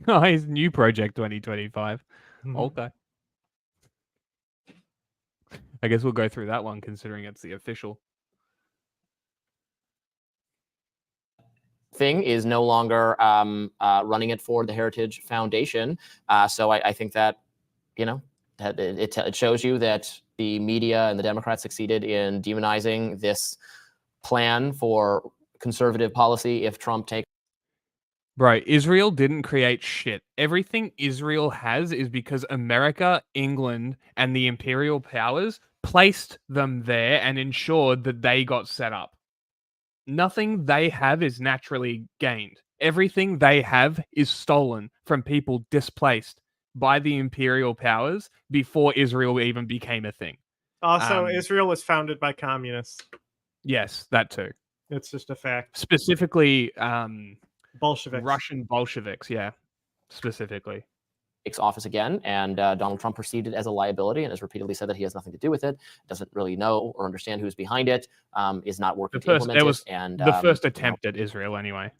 Oh, his new Project 2025. Okay. I guess we'll go through that one considering it's the official. Thing is no longer running it for the Heritage Foundation. So I think that, it shows you that the media and the Democrats succeeded in demonizing this plan for conservative policy if Trump takes. Bro, Israel didn't create shit. Everything Israel has is because America, England, and the imperial powers placed them there and ensured that they got set up. Nothing they have is naturally gained. Everything they have is stolen from people displaced by the imperial powers before Israel even became a thing. Also, Israel was founded by communists. Yes, that too. It's just a fact. Specifically, Bolsheviks. Russian Bolsheviks, yeah, specifically. Takes office again, and Donald Trump perceived it as a liability and has repeatedly said that he has nothing to do with it, doesn't really know or understand who's behind it, is not working to implement it. And the first attempt at Israel, anyway.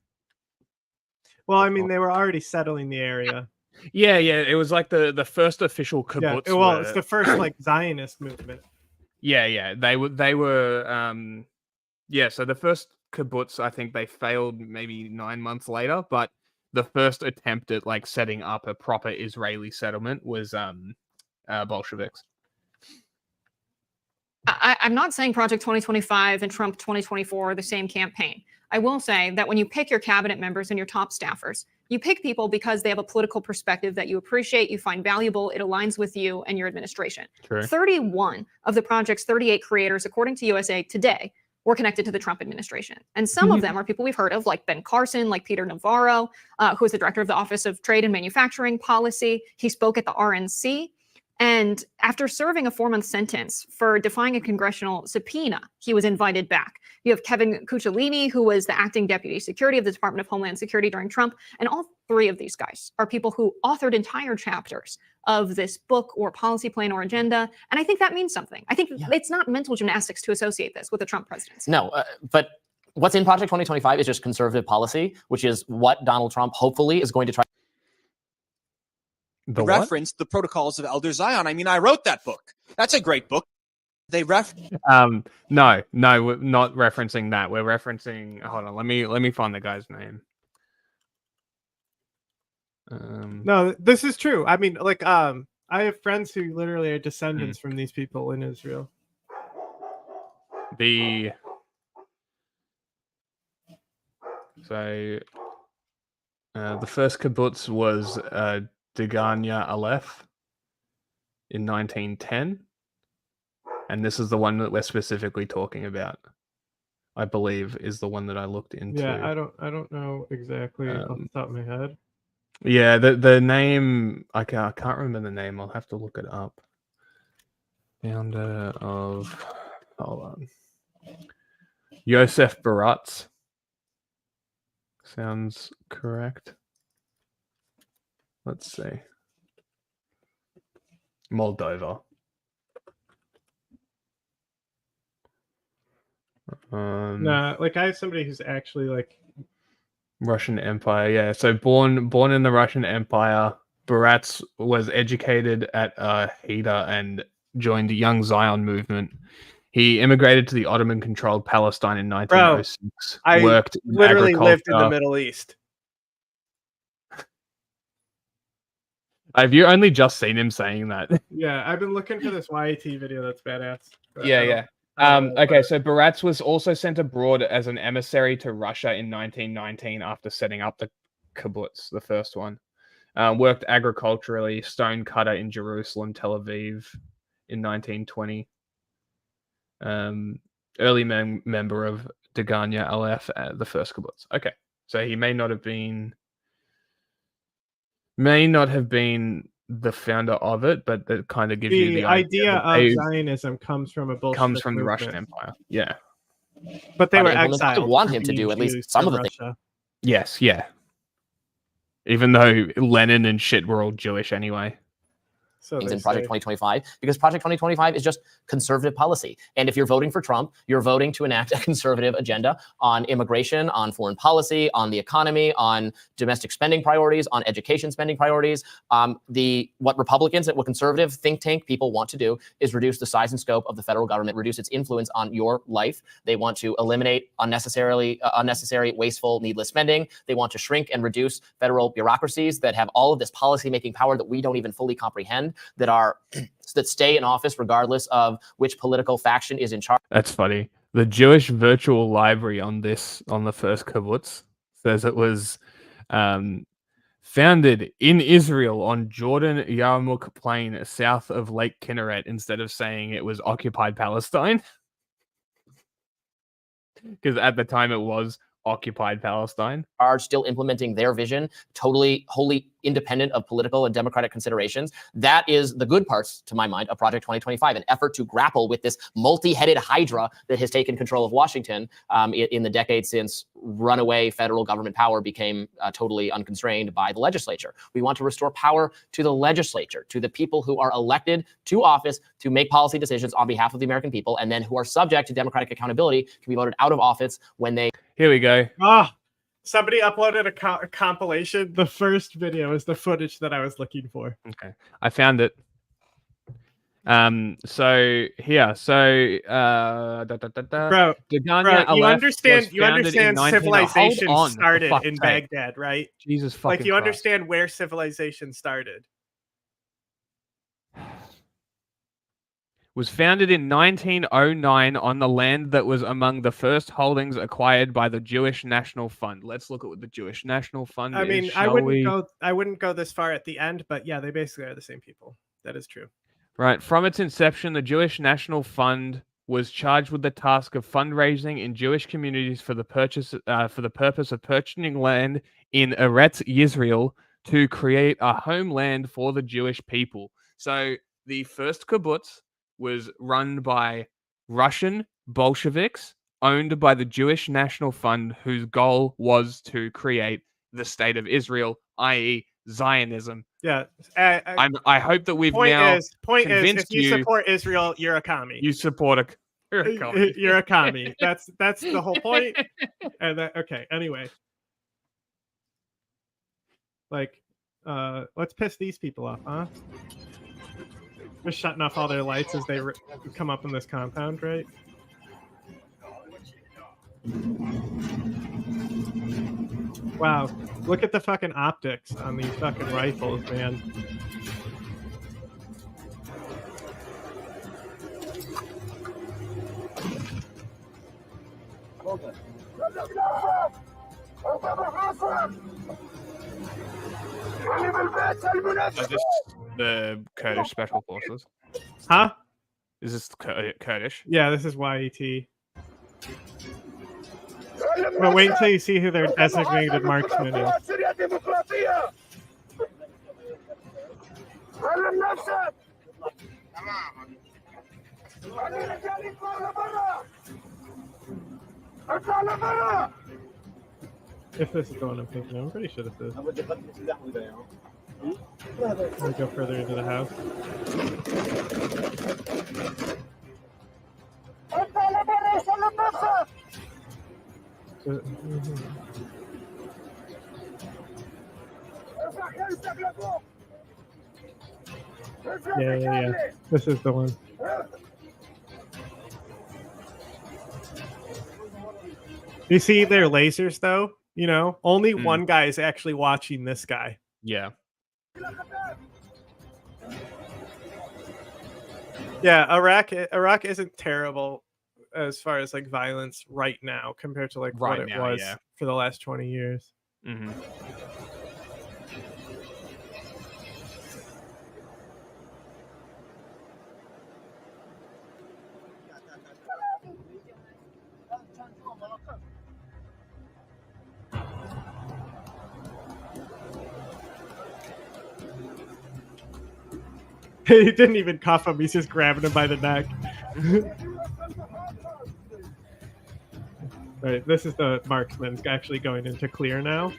Well, I mean, they were already settling the area. Yeah, it was like the first official kibbutz. Yeah, well, it's the first like Zionist movement. Yeah, they were. So the first kibbutz, I think they failed maybe 9 months later, but the first attempt at like setting up a proper Israeli settlement was Bolsheviks. I'm not saying Project 2025 and Trump 2024 are the same campaign. I will say that when you pick your cabinet members and your top staffers, you pick people because they have a political perspective that you appreciate, you find valuable, it aligns with you and your administration. True. 31 of the project's 38 creators, according to USA Today, were connected to the Trump administration. And some of them are people we've heard of, like Ben Carson, like Peter Navarro, who is the director of the Office of Trade and Manufacturing Policy. He spoke at the RNC. And after serving a 4-month sentence for defying a congressional subpoena, he was invited back. You have Kevin Cucciolini, who was the acting deputy secretary of the Department of Homeland Security during Trump. And all three of these guys are people who authored entire chapters of this book or policy plan or agenda. And I think that means something. I think it's not mental gymnastics to associate this with the Trump presidency. No, but what's in Project 2025 is just conservative policy, which is what Donald Trump hopefully is going to try. Referenced the Protocols of Elder Zion. I mean, I wrote that book. That's a great book. They no, we're not referencing that. We're referencing. Hold on, let me find the guy's name. No, this is true. I mean, like, I have friends who literally are descendants from these people in Israel. So The first kibbutz was Degania Aleph in 1910, and this is the one that we're specifically talking about. I believe is the one that I looked into. Yeah, I don't know exactly off the top of my head. Yeah, the name I can't remember the name. I'll have to look it up. Founder of, hold on, Yosef Baratz. Sounds correct. Let's see. Moldova. Nah, like I have somebody who's actually like Russian Empire, yeah. So born in the Russian Empire, Baratz was educated at Heda and joined the Young Zion movement. He immigrated to the Ottoman-controlled Palestine in 1906. I worked in literally lived in the agriculture. Middle East. Have you only just seen him saying that? Yeah, I've been looking for this YAT video. That's badass. Yeah. Okay, so Baratz was also sent abroad as an emissary to Russia in 1919 after setting up the kibbutz, the first one. Worked agriculturally, stone cutter in Jerusalem, Tel Aviv in 1920. Early member of Degania Aleph, the first kibbutz. Okay, so he may not have been the founder of it, but that kind of gives you the idea of Zionism comes from a Bolshevik comes from the movement. Russian Empire. Yeah, but they were exiled. I want him to do at least some of the things. Yes, yeah. Even though Lenin and shit were all Jewish anyway. So in Project 2025, because Project 2025 is just conservative policy. And if you're voting for Trump, you're voting to enact a conservative agenda on immigration, on foreign policy, on the economy, on domestic spending priorities, on education spending priorities. What Republicans, what conservative think tank people want to do is reduce the size and scope of the federal government, reduce its influence on your life. They want to eliminate unnecessary, wasteful, needless spending. They want to shrink and reduce federal bureaucracies that have all of this policy-making power that we don't even fully comprehend, that stay in office regardless of which political faction is in charge. That's funny. The Jewish Virtual Library on the first kibbutz says it was founded in Israel on Jordan Yarmouk Plain south of Lake Kinneret instead of saying it was occupied Palestine. Because at the time it was occupied Palestine. Are still implementing their vision, totally, wholly independent of political and democratic considerations. That is the good parts, to my mind, of Project 2025, an effort to grapple with this multi-headed hydra that has taken control of Washington in the decades since runaway federal government power became totally unconstrained by the legislature. We want to restore power to the legislature, to the people who are elected to office to make policy decisions on behalf of the American people, and then who are subject to democratic accountability, can be voted out of office when they... Here we go. Somebody uploaded a compilation. The first video is the footage that I was looking for. Okay, I found it. So here, bro, you understand civilization started in Baghdad, right? Jesus fucking like you Christ. understand where civilization started. Was founded in 1909 on the land that was among the first holdings acquired by the Jewish National Fund. Let's look at what the Jewish National Fund is. I mean, I wouldn't go this far at the end, but yeah, they basically are the same people. That is true. Right. From its inception, the Jewish National Fund was charged with the task of fundraising in Jewish communities for the purpose of purchasing land in Eretz Yisrael to create a homeland for the Jewish people. So the first kibbutz was run by Russian Bolsheviks, owned by the Jewish National Fund, whose goal was to create the state of Israel, i.e. Zionism. Yeah. I hope that we've convinced if you support Israel, you're a commie. You support you're a commie. You're a commie. That's the whole point. And okay, anyway. Like, let's piss these people off, huh? Just shutting off all their lights as they come up in this compound, right? Wow, look at the fucking optics on these fucking rifles, man. This the Kurdish Special Forces. Huh? Is this Kurdish? Yeah, this is YET. Well, wait until you see who their designated marksman is. If this is the one I'm thinking of, I'm pretty sure this is. We go further into the house. Yeah. This is the one. You see their lasers, though? You know, only one guy is actually watching this guy. Yeah. Yeah, Iraq isn't terrible as far as like violence right now compared to like what it was for the last 20 years. Mm-hmm. He didn't even cuff him, he's just grabbing him by the neck. Right, this is the marksman actually going into clear now.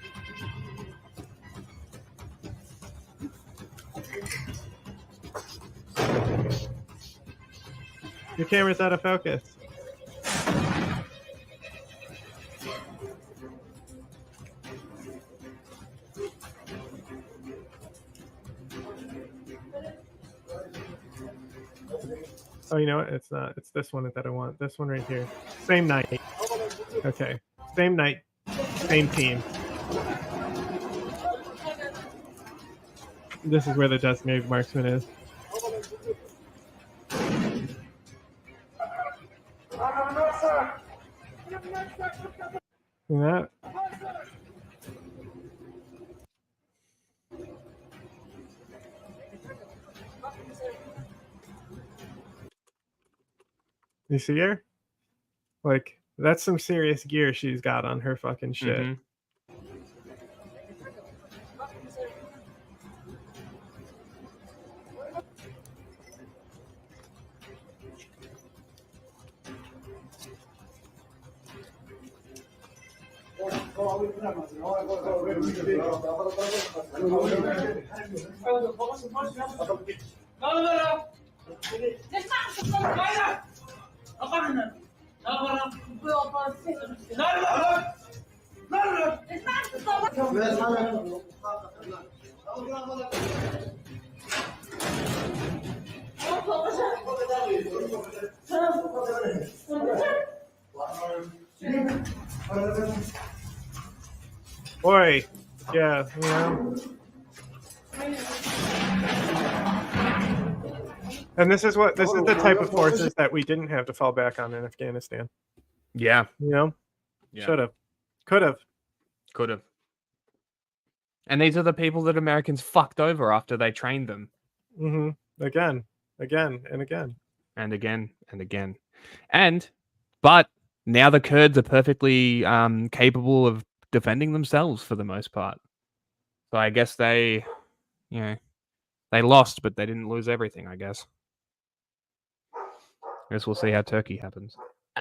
Your camera's out of focus. Oh, you know what? It's not. It's this one that I want. This one right here. Same night. Okay. Same night. Same team. This is where the designated marksman is. See that? You see her? Like, that's some serious gear she's got on her fucking shit. Mm-hmm. Boy, yeah, you know. And this is the type of forces that we didn't have to fall back on in Afghanistan. Yeah. You know? Yeah. Should have. Could have. Could have. And these are the people that Americans fucked over after they trained them. Mm-hmm. Again, and again. And again, and again. But now the Kurds are perfectly capable of defending themselves for the most part. So I guess they lost, but they didn't lose everything, I guess. I guess we'll see how Turkey happens.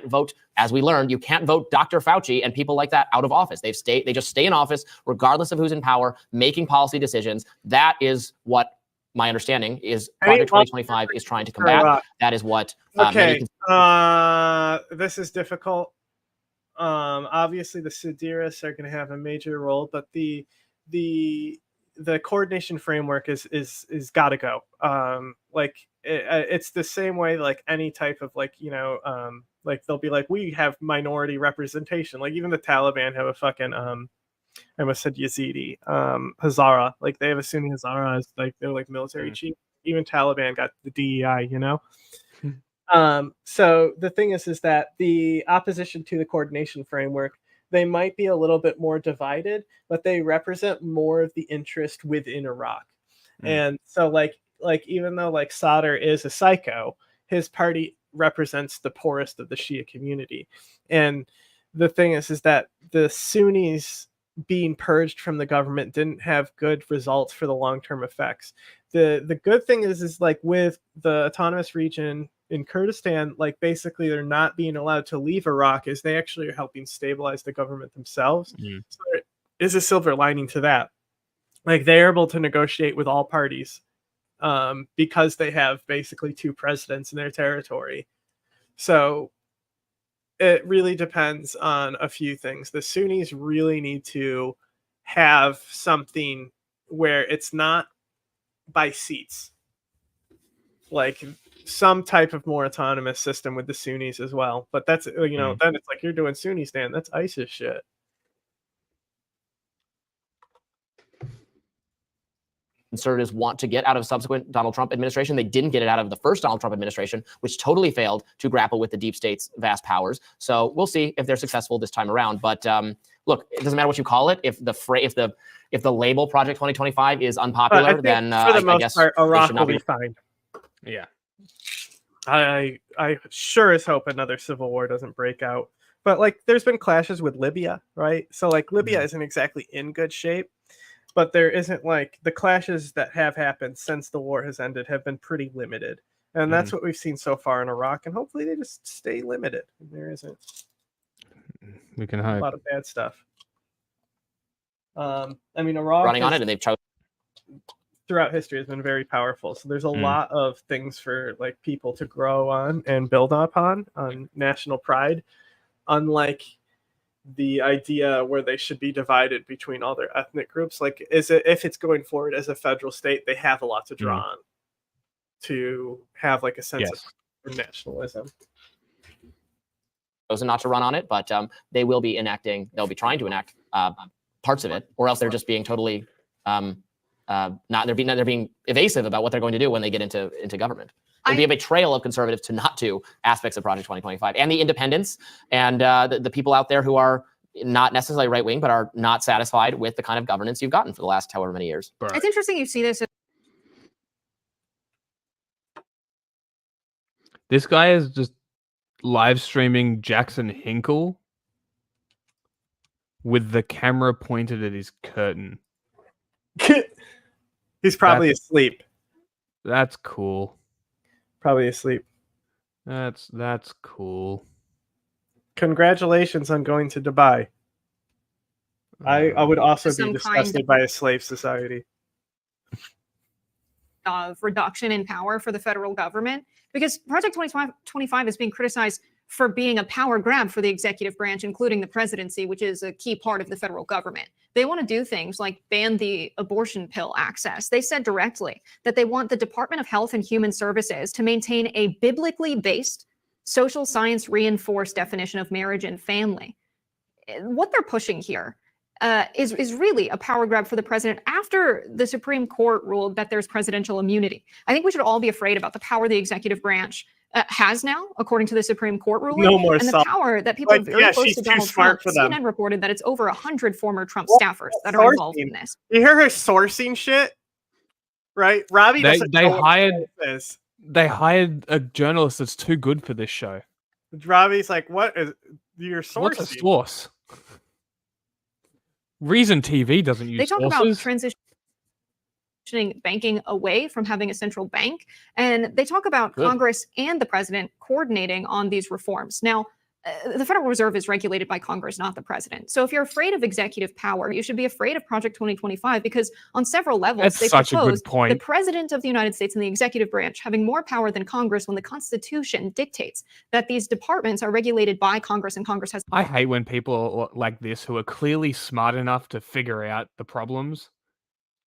Vote, as we learned, you can't vote Dr. Fauci and people like that out of office. They just stay in office regardless of who's in power, making policy decisions. That is what my understanding is Project 2025 is trying to combat. That is what this is difficult. Obviously the Sidiris are going to have a major role, but the coordination framework is got to go. It's the same way like any type of like they'll be like, we have minority representation. Like even the Taliban have a fucking I almost said Yazidi Hazara. Like they have a Sunni Hazara as like they're like military chief. Even Taliban got the DEI, you know. So the thing is that the opposition to the coordination framework they might be a little bit more divided, but they represent more of the interest within Iraq. And so like even though like Sadr is a psycho, his party represents the poorest of the Shia community. And the thing is that the Sunnis being purged from the government didn't have good results for the long-term effects. The good thing is like with the autonomous region in Kurdistan, like basically they're not being allowed to leave Iraq, is they actually are helping stabilize the government themselves. So there is a silver lining to that. Like they're able to negotiate with all parties because they have basically 2 presidents in their territory. So it really depends on a few things. The Sunnis really need to have something where it's not by seats, like some type of more autonomous system with the Sunnis as well. But that's, you know, then it's like you're doing Sunnistan. That's ISIS shit. Conservatives want to get out of subsequent Donald Trump administration. They didn't get it out of the first Donald Trump administration, which totally failed to grapple with the deep state's vast powers. So we'll see if they're successful this time around. But look, it doesn't matter what you call it. If the label Project 2025 is unpopular, then for the most guess part, Iraq should will not be fine. Yeah. I sure as hope another civil war doesn't break out. But like there's been clashes with Libya, right? So like Libya isn't exactly in good shape. But there isn't like the clashes that have happened since the war has ended have been pretty limited. And that's what we've seen so far in Iraq. And hopefully they just stay limited. There isn't We can a hope. lot of bad stuff. I mean, Iraq running on it, and they've chosen throughout history has been very powerful. So there's a lot of things for like people to grow on and build upon on national pride, unlike the idea where they should be divided between all their ethnic groups. Like, if it's going forward as a federal state, they have a lot to draw on to have like a sense of nationalism. chosen not to run on it, but they will be they'll be trying to enact parts of it, or else they're just being totally they're being evasive about what they're going to do when they get into government. It'd be a betrayal of conservatives to not do aspects of Project 2025, and the independents and the people out there who are not necessarily right wing, but are not satisfied with the kind of governance you've gotten for the last however many years. It's interesting you see this. This guy is just live streaming Jackson Hinkle with the camera pointed at his curtain. He's probably asleep. That's cool. Probably asleep. That's cool. Congratulations on going to Dubai. I would also be disgusted by a slave society. Of reduction in power for the federal government, because Project 2025 is being criticized for being a power grab for the executive branch, including the presidency, which is a key part of the federal government. They want to do things like ban the abortion pill access. They said directly that they want the Department of Health and Human Services to maintain a biblically based, social science reinforced definition of marriage and family. What they're pushing here is really a power grab for the president after the Supreme Court ruled that there's presidential immunity. I think we should all be afraid about the power the executive branch has now, according to the Supreme Court ruling, no more and the power that people very close to Donald Trump. CNN reported that it's over 100 former Trump staffers that are involved in this. You hear her sourcing shit, right? Robbie doesn't know what this. They hired a journalist that's too good for this show. Robbie's like, "What is your sourcing?" What's a source? Reason TV doesn't use. They talk sources. about banking away from having a central bank, and they talk about Congress and the president coordinating on these reforms. Now, the Federal Reserve is regulated by Congress, not the president. So if you're afraid of executive power, you should be afraid of Project 2025, because on several levels, they propose the president of the United States and the executive branch having more power than Congress when the Constitution dictates that these departments are regulated by Congress, and Congress has. I hate when people like this, who are clearly smart enough to figure out the problems,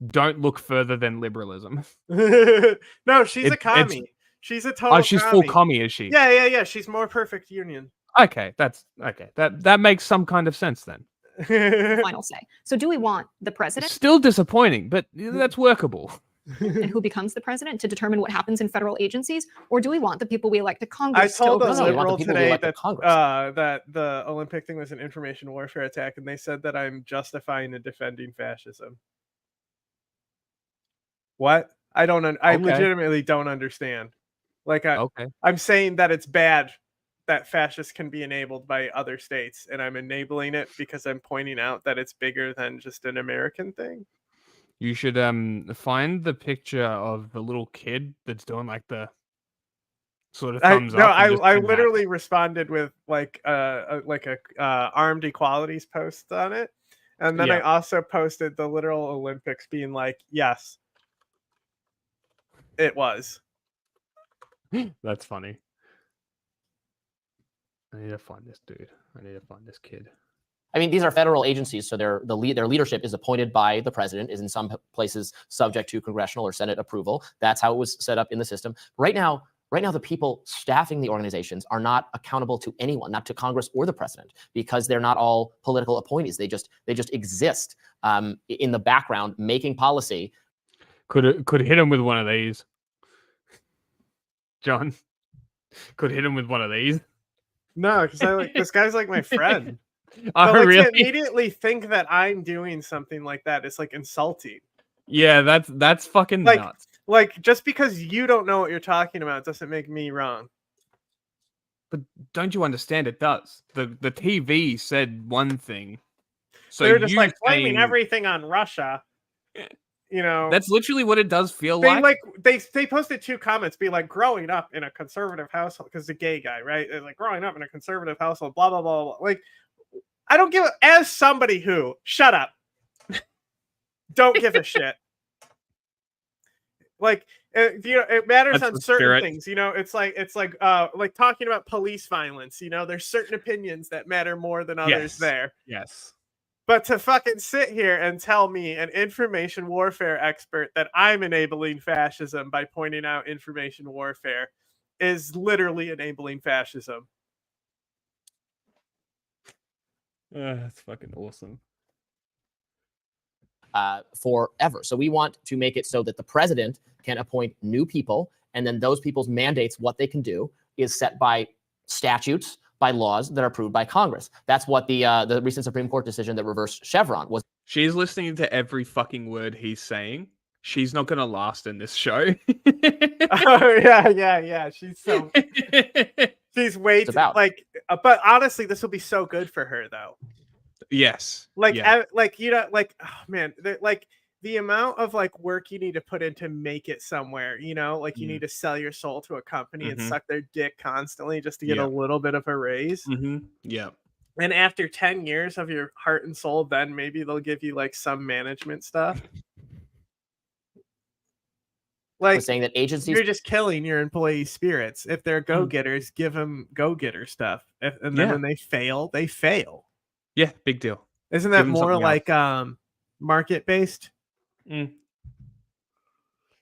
don't look further than liberalism. No, she's a commie. She's a total. Oh, she's full commie, is she? Yeah. She's more perfect union. Okay, that's okay. That makes some kind of sense then. Final say. So, do we want the president? Still disappointing, but that's workable. and who becomes the president to determine what happens in federal agencies? Or do we want the people we elect to Congress I told to a oversee? liberal today that that the Olympic thing was an information warfare attack, and they said that I'm justifying and defending fascism. What? I don't. I legitimately don't understand. Like, I'm saying that it's bad that fascists can be enabled by other states, and I'm enabling it because I'm pointing out that it's bigger than just an American thing. You should find the picture of the little kid that's doing like the sort of thumbs up. I literally responded with like a armed equalities post on it, and then I also posted the literal Olympics being like, yes, it was. That's funny. I need to find this dude. I need to find this kid. I mean, these are federal agencies, so their leadership is appointed by the president, is in some places subject to congressional or Senate approval. That's how it was set up in the system. Right now, the people staffing the organizations are not accountable to anyone, not to Congress or the president, because they're not all political appointees. They just exist in the background making policy. Could hit him with one of these, John. Could hit him with one of these. No, because I like this guy's like my friend. Oh, but, really? To immediately think that I'm doing something like that is like insulting. Yeah, that's fucking nuts. Like, just because you don't know what you're talking about doesn't make me wrong. But don't you understand? It does. The TV said one thing, so they're just like blaming everything on Russia. You know, that's literally what it does feel like. They posted 2 comments, be like, growing up in a conservative household, because the gay guy, right? They're like, growing up in a conservative household, blah blah blah blah. Like, I don't give a, as somebody who, shut up, don't give a shit. Like, you know, it matters on certain things. You know, it's like talking about police violence. You know, there's certain opinions that matter more than others there. Yes. But to fucking sit here and tell me, an information warfare expert, that I'm enabling fascism by pointing out information warfare is literally enabling fascism. That's fucking awesome. Forever. So we want to make it so that the president can appoint new people, and then those people's mandates, what they can do, is set by statutes, by laws that are approved by Congress. That's what the recent Supreme Court decision that reversed Chevron was. She's listening to every fucking word he's saying. She's not gonna last in this show. Oh yeah. She's way too, like. But honestly, this will be so good for her, though. Yes. Like, you know, like, oh man, like the amount of like work you need to put in to make it somewhere, you know, like you need to sell your soul to a company and suck their dick constantly just to get a little bit of a raise. Yeah. And after 10 years of your heart and soul, then maybe they'll give you like some management stuff. Like, saying that agencies, you're just killing your employees' spirits. If they're go-getters, give them go-getter stuff. And then when they fail, they fail. Yeah, big deal. Isn't that more like market-based?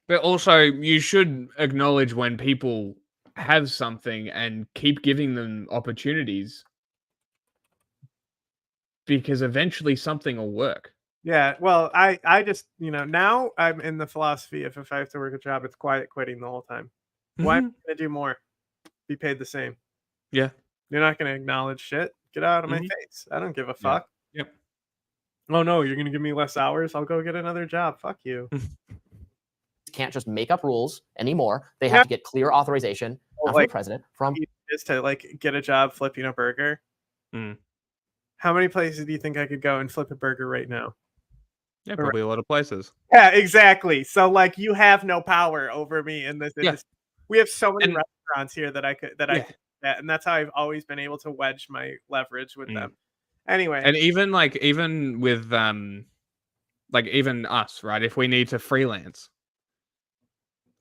But also, you should acknowledge when people have something and keep giving them opportunities, because eventually something will work. Yeah, well, I just, you know, now I'm in the philosophy of, if I have to work a job, it's quiet quitting the whole time. Why am I going to do more? Be paid the same. Yeah. You're not going to acknowledge shit. Get out of my face. I don't give a fuck. Yep. Oh no, you're going to give me less hours? I'll go get another job. Fuck you. Can't just make up rules anymore. They have to get clear authorization from the president. Is to like get a job flipping a burger. How many places do you think I could go and flip a burger right now? Yeah, probably a lot of places. Yeah, exactly. So like, you have no power over me in this industry. We have so many restaurants here that I could and that's how I've always been able to wedge my leverage with them. Anyway, and even with even us, right? If we need to freelance,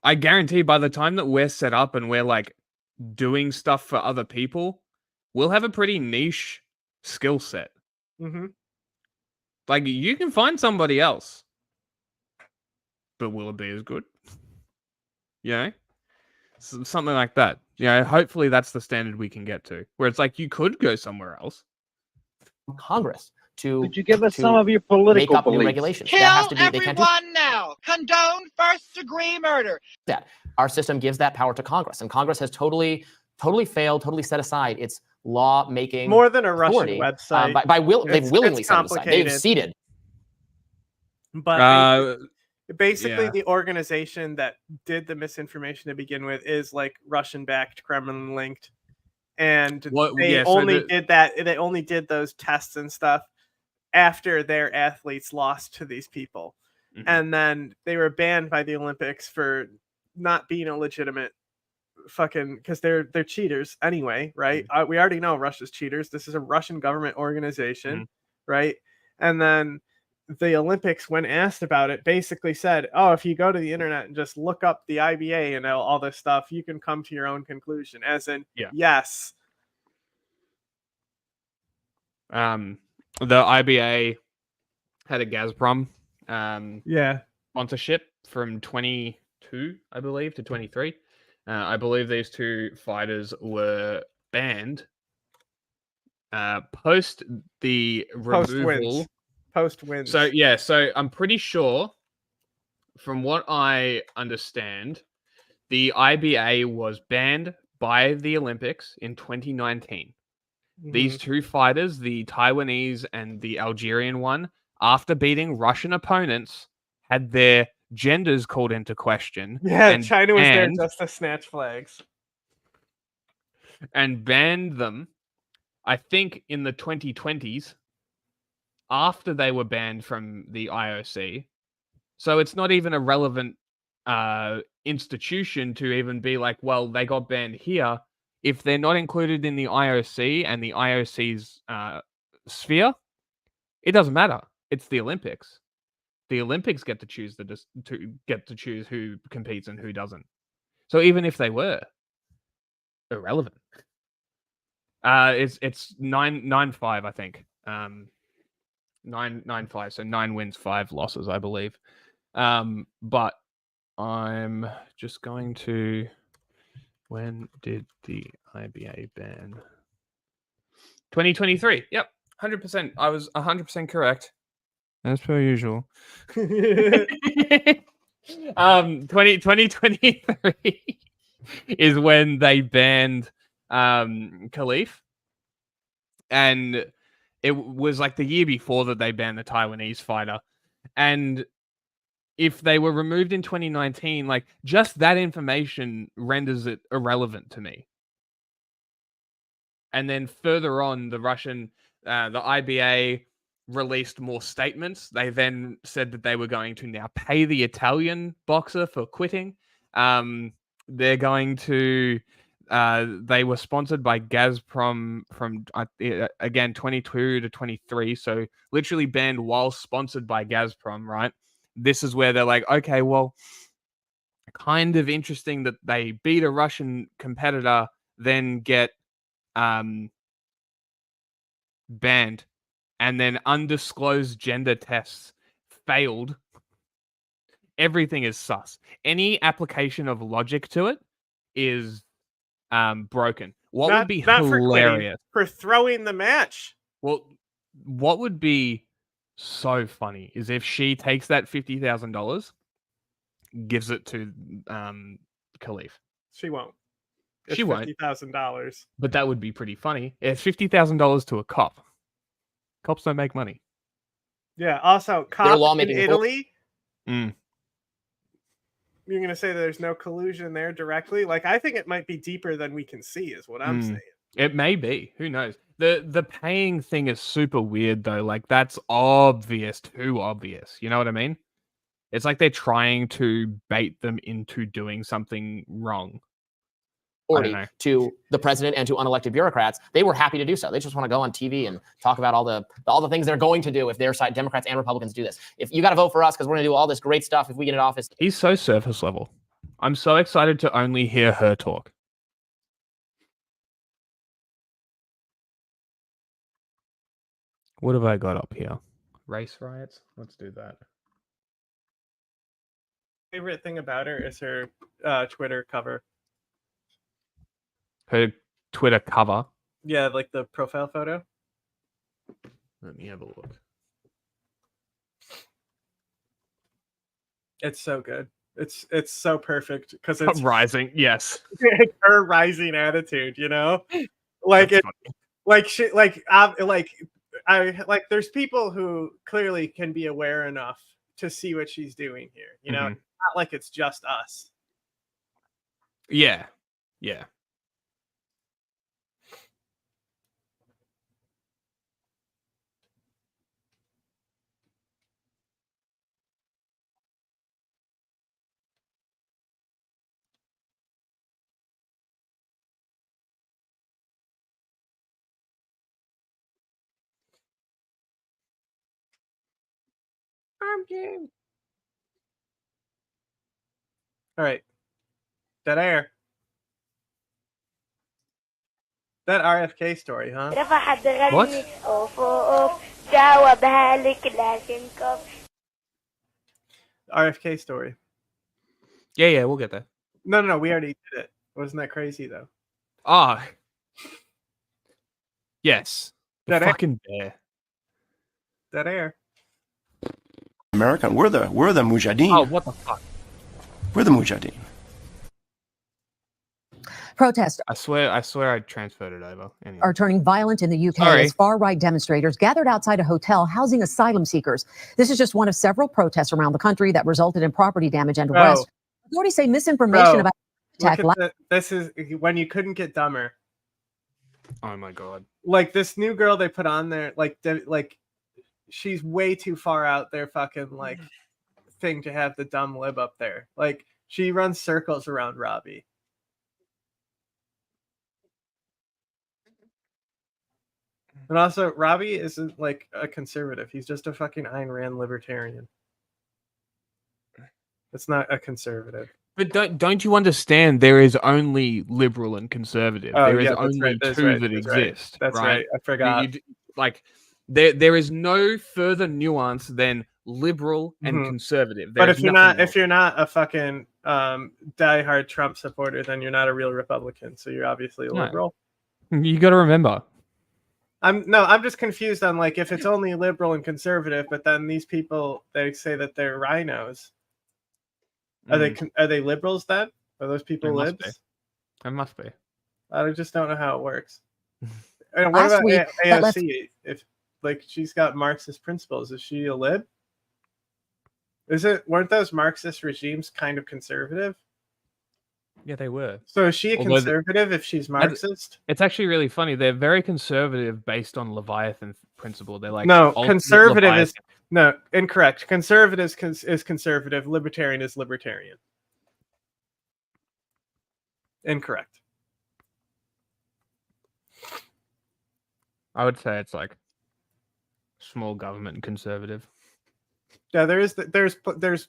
I guarantee by the time that we're set up and we're like doing stuff for other people, we'll have a pretty niche skill set. Like, you can find somebody else, but will it be as good? You know, something like that. You know, hopefully that's the standard we can get to, where it's like you could go somewhere else. Congress to Could you give us to some of your make political up new beliefs? regulations. Kill That has to be they can't do everyone now. Condone first-degree murder. that. Our system gives that power to Congress, and Congress has totally failed, totally set aside its law-making More than a Russian authority. website. They've willingly set it aside. They've ceded. But basically, yeah. the organization that did the misinformation to begin with is like Russian-backed, Kremlin-linked, and they only did those tests and stuff after their athletes lost to these people, and then they were banned by the Olympics for not being a legitimate fucking, because they're cheaters anyway, right? We already know Russia's cheaters. This is a Russian government organization, right? And then the Olympics, when asked about it, basically said, oh, if you go to the internet and just look up the IBA and all this stuff, you can come to your own conclusion, as in yes. The IBA had a Gazprom sponsorship from 22, I believe, to 23. I believe these two fighters were banned post the removal. Post wins. So I'm pretty sure, from what I understand, the IBA was banned by the Olympics in 2019. These two fighters, the Taiwanese and the Algerian one, after beating Russian opponents, had their genders called into question. Yeah, and China was there just to snatch flags. And banned them, I think, in the 2020s, after they were banned from the IOC. So it's not even a relevant institution to even be like, well, they got banned here. If they're not included in the IOC and the IOC's sphere, it doesn't matter. It's the Olympics. The Olympics get to choose choose who competes and who doesn't. So even if they were irrelevant, it's 9-5, I think. 9-5. So 9 wins, 5 losses, I believe. But I'm just going to. When did the IBA ban? 2023. Yep, 100%. I was 100% correct, as per usual. 2023 is when they banned Khalif, and it was like the year before that they banned the Taiwanese fighter, and if they were removed in 2019, like, just that information renders it irrelevant to me. And then further on, the IBA released more statements. They then said that they were going to now pay the Italian boxer for quitting. They're going to, they were sponsored by Gazprom from, again, 22 to 23. So literally banned while sponsored by Gazprom, right? This is where they're like, okay, well, kind of interesting that they beat a Russian competitor, then get banned, and then undisclosed gender tests failed. Everything is sus. Any application of logic to it is broken. What would be hilarious for throwing the match? Well, what would be so funny is if she takes that $50,000, gives it to Khalif. She won't. She won't. $50,000. But that would be pretty funny. It's $50,000 to a cop. Cops don't make money. Yeah. Also, cops in Italy. Mm. You're gonna say that there's no collusion there directly? Like, I think it might be deeper than we can see, is what I'm saying. It may be. Who knows? The paying thing is super weird though. Like, that's obvious, too obvious. You know what I mean? It's like they're trying to bait them into doing something wrong. To the president and to unelected bureaucrats, they were happy to do so. They just want to go on TV and talk about all the things they're going to do if their side, Democrats and Republicans, do this. If you got to vote for us because we're going to do all this great stuff if we get in office. He's so surface level. I'm so excited to only hear her talk. What have I got up here? Race riots? Let's do that. Favorite thing about her is her Twitter cover. Her Twitter cover? Yeah, like the profile photo. Let me have a look. It's so good. It's so perfect because it's rising. Yes, it's her rising attitude. You know, like That's it, funny. like shit, like there's people who clearly can be aware enough to see what she's doing here. You know, Mhm. It's not like it's just us. Yeah, yeah. I'm game. All right, dead air. That RFK story, huh? What? RFK story. Yeah, we'll get there. No, we already did it. Wasn't that crazy though? Ah, yes. The Dead air. fucking bear. Dead air. American, we're the Mujahideen. Oh, what the fuck? We're the Mujahideen. Protests I swear I transferred it over. Anyway. are turning violent in the UK as far-right demonstrators gathered outside a hotel housing asylum seekers. This is just one of several protests around the country that resulted in property damage and arrest. Authorities say misinformation about attack. This is when you couldn't get dumber. Oh my god! Like this new girl they put on there, like she's way too far out there. Fucking like thing to have the dumb lib up there. Like she runs circles around Robbie. And also, Robbie isn't like a conservative. He's just a fucking Ayn Rand libertarian. It's not a conservative. But don't you understand? There is only liberal and conservative. There is only two that exist. That's right. I forgot. Like there is no further nuance than liberal and conservative. But if you're not a fucking diehard Trump supporter, then you're not a real Republican. So you're obviously a liberal. You got to remember. I'm just confused on like if it's only liberal and conservative, but then these people they say that they're rhinos. Are they liberals then? Are those people libs? It must be. I just don't know how it works. And what about AOC? If like she's got Marxist principles, is she a lib? Weren't those Marxist regimes kind of conservative? Yeah, they were. So is she a conservative if she's Marxist? It's actually really funny. They're very conservative based on Leviathan principle. They're like conservative is incorrect. Conservative is conservative. Libertarian is libertarian. Incorrect. I would say it's like small government and conservative. Yeah, there's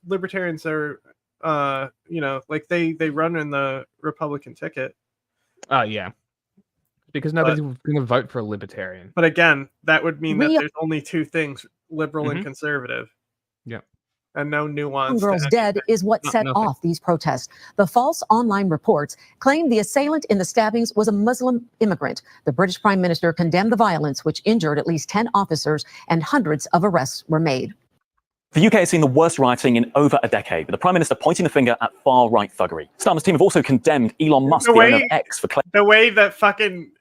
libertarians that are like they run in the Republican ticket. Oh yeah. Because nobody's going to vote for a libertarian. But again, that would mean that there's only two things, liberal and conservative. Yeah. And no nuance. Girls dead is what set off these protests. The false online reports claimed the assailant in the stabbings was a Muslim immigrant. The British Prime Minister condemned the violence, which injured at least 10 officers, and hundreds of arrests were made. The UK has seen the worst rioting in over a decade, with the Prime Minister pointing the finger at far-right thuggery. Starmer's team have also condemned Elon Musk, the owner of X, for the way that fucking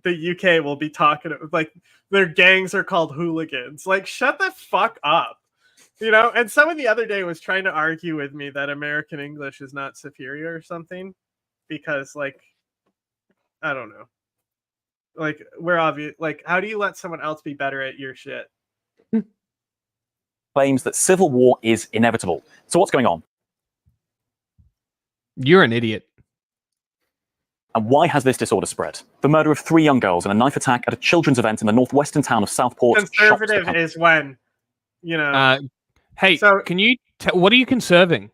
the UK will be talking, like their gangs are called hooligans. Like, shut the fuck up. You know, and someone the other day was trying to argue with me that American English is not superior or something because, like, I don't know. Like, we're obvious. Like, how do you let someone else be better at your shit? Claims that civil war is inevitable. So what's going on? You're an idiot. And why has this disorder spread? The murder of 3 young girls in a knife attack at a children's event in the northwestern town of Southport. Conservative is when, you know. Hey, so can you? What are you conserving?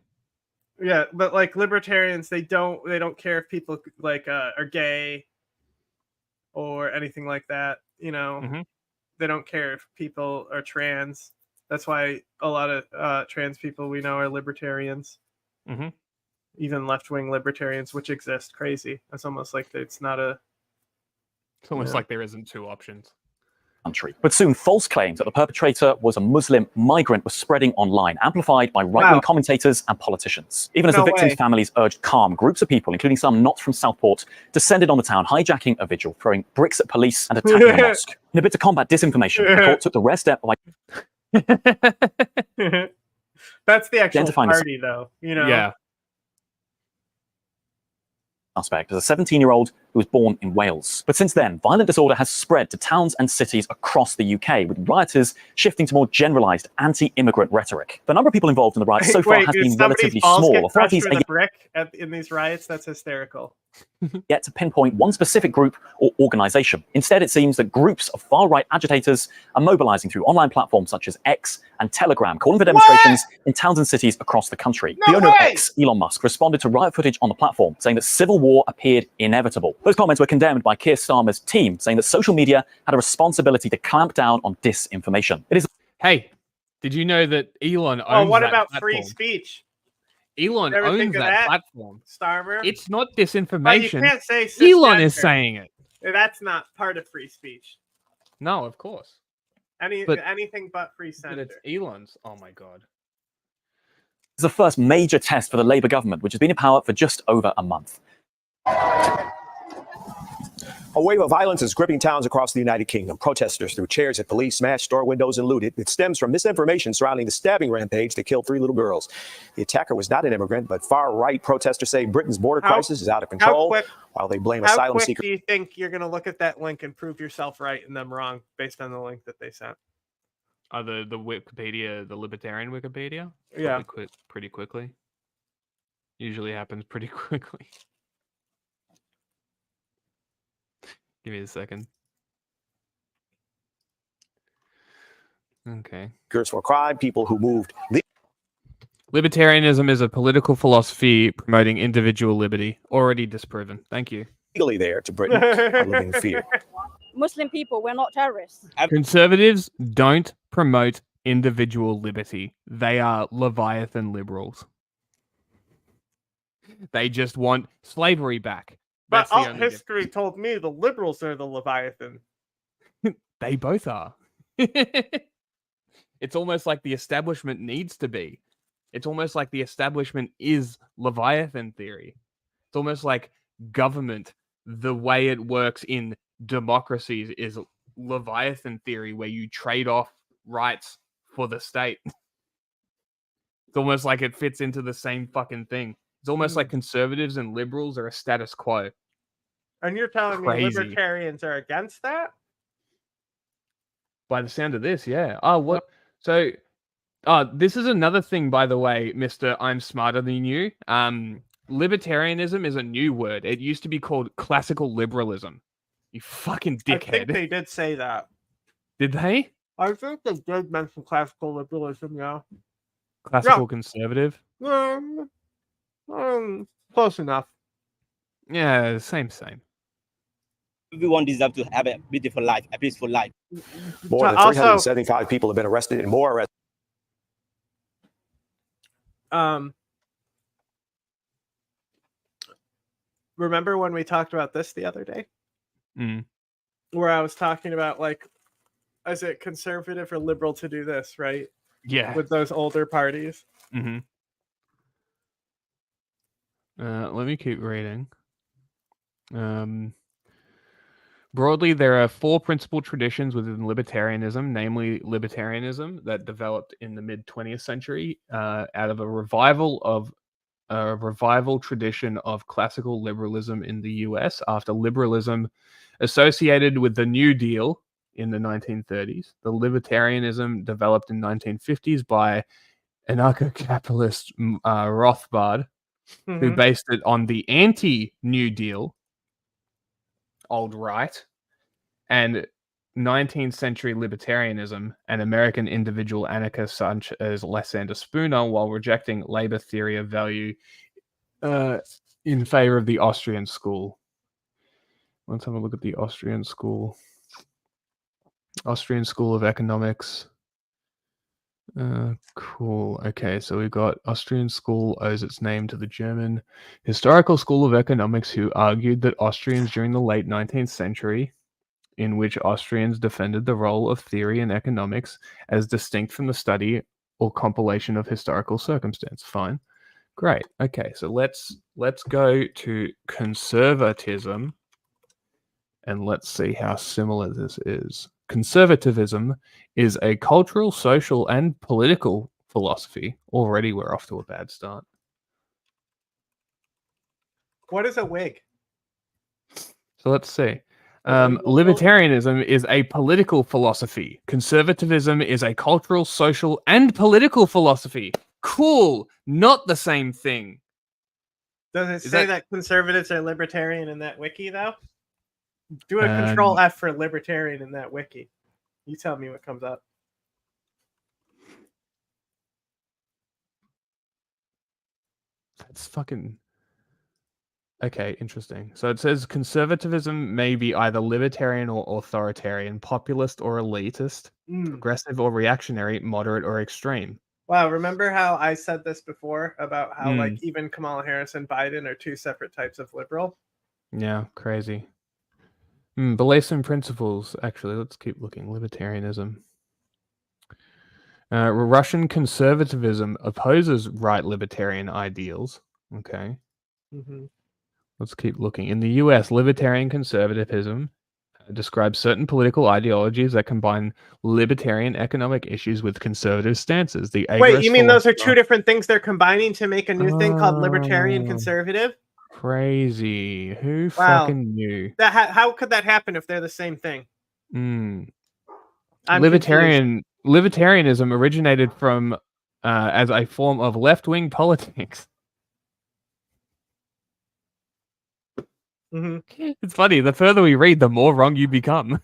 Yeah, but like libertarians, they don't care if people like are gay or anything like that. You know, they don't care if people are trans. That's why a lot of trans people we know are libertarians. Even left-wing libertarians, which exist. Crazy. It's almost like it's not a. It's almost like there isn't two options. country. But soon, false claims that the perpetrator was a Muslim migrant were spreading online, amplified by right-wing commentators and politicians. Even as the victims' families urged calm, groups of people, including some not from Southport, descended on the town, hijacking a vigil, throwing bricks at police and attacking a mosque. In a bid to combat disinformation, the court took the rare step by That's the actual identifying party, though. You know. Yeah. Suspect as a 17-year-old who was born in Wales. But since then, violent disorder has spread to towns and cities across the UK, with rioters shifting to more generalised anti-immigrant rhetoric. The number of people involved in the riots so far has been relatively small. Authorities are brick in these riots. That's hysterical. Yet to pinpoint one specific group or organisation. Instead, it seems that groups of far-right agitators are mobilising through online platforms such as X and Telegram, calling for demonstrations in towns and cities across the country. The owner of X, Elon Musk, responded to riot footage on the platform, saying that civil war appeared inevitable. Those comments were condemned by Keir Starmer's team, saying that social media had a responsibility to clamp down on disinformation. It is. Hey, did you know that Elon owns Oh, what that about platform? free speech? Elon Ever owns think of that platform. Starmer. It's not But you disinformation. can't say Elon is cisgender. saying it. That's not part of free speech. No, of course. Anything but free But censor. it's Elon's. Oh my god. It's the first major test for the Labour government, which has been in power for just over a month. A wave of violence is gripping towns across the United Kingdom. Protesters threw chairs at police, smashed store windows, and looted. It stems from misinformation surrounding the stabbing rampage that killed 3 little girls. The attacker was not an immigrant, but far-right protesters say Britain's border crisis is out of control, while they blame asylum seekers. How quick do you think you're going to look at that link and prove yourself right and them wrong based on the link that they sent? The Wikipedia, the libertarian Wikipedia? Yeah. Pretty quickly. Usually happens pretty quickly. Give me a second. Okay. For crime, people who moved. Libertarianism is a political philosophy promoting individual liberty. Already disproven. Thank you. Legally there to Britain are living in fear. Muslim people, we're not terrorists. Conservatives don't promote individual liberty. They are Leviathan liberals. They just want slavery back. But all history told me the liberals are the Leviathan. They both are. It's almost like the establishment needs to be. It's almost like the establishment is Leviathan theory. It's almost like government, the way it works in democracies, is Leviathan theory, where you trade off rights for the state. It's almost like it fits into the same fucking thing. It's almost like conservatives and liberals are a status quo. And you're telling me libertarians are against that? By the sound of this, yeah. Oh, what? So, this is another thing, by the way, Mr. I'm smarter than you. Libertarianism is a new word. It used to be called classical liberalism. You fucking dickhead. I think they did say that. Did they? I think they did mention classical liberalism, yeah. Classical conservative? Close enough. Yeah, same. Everyone deserves to have a beautiful life, a peaceful life. More than 375 people have been arrested and more arrested. Remember when we talked about this the other day? Mm. Where I was talking about, like, is it conservative or liberal to do this, right? Yeah. With those older parties. Mm-hmm. Let me keep reading. Broadly, there are 4 principal traditions within libertarianism, namely libertarianism, that developed in the mid-20th century out of a revival tradition of classical liberalism in the US after liberalism associated with the New Deal in the 1930s. The libertarianism developed in the 1950s by anarcho-capitalist Rothbard, who based it on the anti-New Deal, old right, and 19th century libertarianism and American individual anarchists such as Lysander Spooner, while rejecting labor theory of value in favor of the Austrian school. Let's have a look at the Austrian school. Austrian School of Economics. Cool. Okay, so we've got Austrian school owes its name to the German Historical School of Economics, who argued that Austrians during the late 19th century in which Austrians defended the role of theory in economics as distinct from the study or compilation of historical circumstance. Fine. Great. Okay, so let's go to conservatism and let's see how similar this is. Conservatism is a cultural, social, and political philosophy. Already we're off to a bad start. What is a Whig? So let's see. Libertarianism is a political philosophy. Conservatism is a cultural, social, and political philosophy. Cool. Not the same thing. Does it say that conservatives are libertarian in that wiki, though? Do a control F for libertarian in that wiki. You tell me what comes up. That's fucking... Okay, interesting. So it says conservatism may be either libertarian or authoritarian, populist or elitist, progressive or reactionary, moderate or extreme. Wow, remember how I said this before about how like even Kamala Harris and Biden are two separate types of liberal? Yeah, crazy. Beliefs and principles. Actually, let's keep looking. Libertarianism. Russian conservatism opposes right libertarian ideals. Okay. Let's keep looking. In the US, libertarian conservatism describes certain political ideologies that combine libertarian economic issues with conservative stances. Wait, you mean those are two different things they're combining to make a new thing called libertarian conservative? Crazy. Who fucking knew? How could that happen if they're the same thing? Libertarianism originated from as a form of left-wing politics. It's funny. The further we read, the more wrong you become.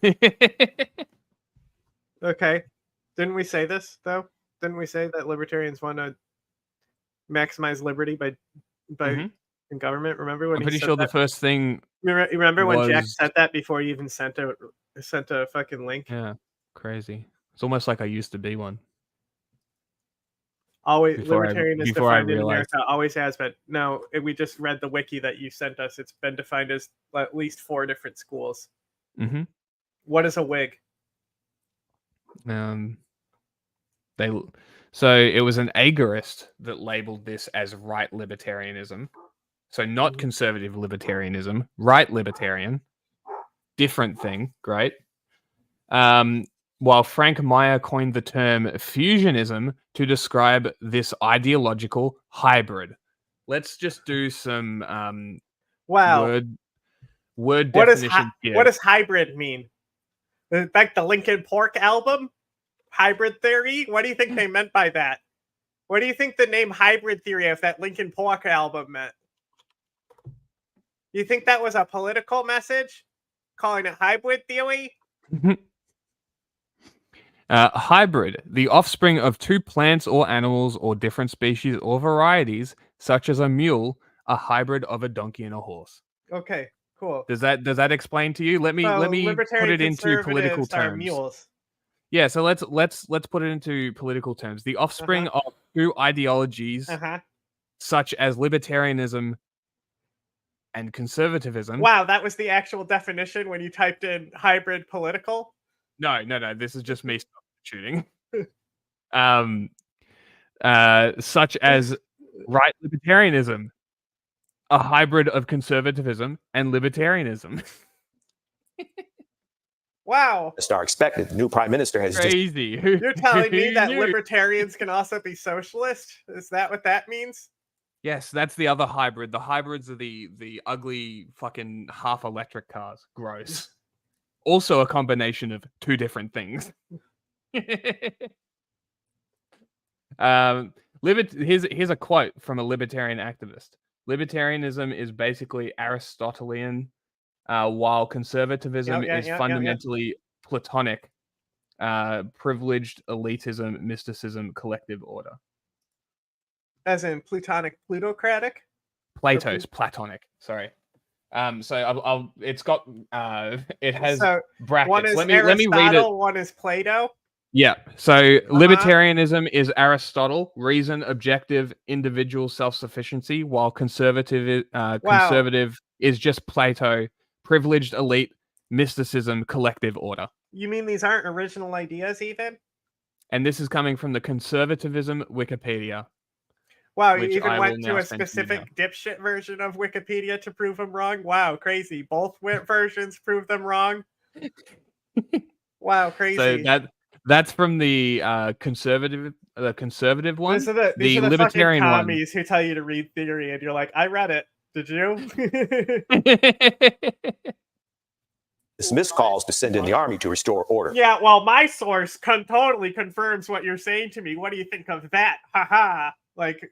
Okay. Didn't we say this, though? Didn't we say that libertarians want to maximize liberty by in government? Remember when I'm pretty sure the first thing... Remember when Jack said that before you even sent a fucking link? Yeah, crazy. It's almost like I used to be one. Always libertarian is defined in America, always has been. No, we just read the wiki that you sent us. It's been defined as at least 4 different schools. What is a Whig? So it was an agorist that labeled this as right libertarianism. So not conservative libertarianism, right libertarian. Different thing, great. While Frank Meyer coined the term fusionism to describe this ideological hybrid. Let's just do some word definition here. What does hybrid mean? Like the Linkin Park album? Hybrid theory? What do you think they meant by that? What do you think the name hybrid theory of that Linkin Park album meant? You think that was a political message? Calling it hybrid theory? Hybrid, the offspring of two plants or animals or different species or varieties, such as a mule, a hybrid of a donkey and a horse. Okay, cool. Does that explain to you? Let me put it into political terms. Mules. Yeah, so let's put it into political terms. The offspring of two ideologies, such as libertarianism and conservatism. Wow, that was the actual definition when you typed in hybrid political? No. This is just me shooting. Such as right libertarianism, a hybrid of conservatism and libertarianism. Wow. Are expected. The new prime minister has crazy. You're telling me that libertarians can also be socialist? Is that what that means? Yes, that's the other hybrid. The hybrids are the ugly fucking half electric cars. Gross. Also a combination of two different things. Here's a quote from a libertarian activist. Libertarianism is basically Aristotelian, while conservatism is fundamentally Platonic, privileged elitism, mysticism, collective order. As in Platonic, plutocratic? Plato's Platonic. Sorry. So it's got it has brackets. One is let me read it. One is Plato. Yeah. So libertarianism is Aristotle, reason, objective, individual self-sufficiency, while conservative is just Plato, privileged elite, mysticism, collective order. You mean these aren't original ideas, even? And this is coming from the Conservatism Wikipedia. Wow, you even went to a specific dipshit version of Wikipedia to prove them wrong? Wow, crazy. Both versions prove them wrong? Wow, crazy. So that's from the conservative one. These are the libertarian fucking one. commies who tell you to read theory, and you're like, I read it. Did you? Dismissed calls to send in the army to restore order. Yeah, well, my source totally confirms what you're saying to me. What do you think of that? Haha. Like,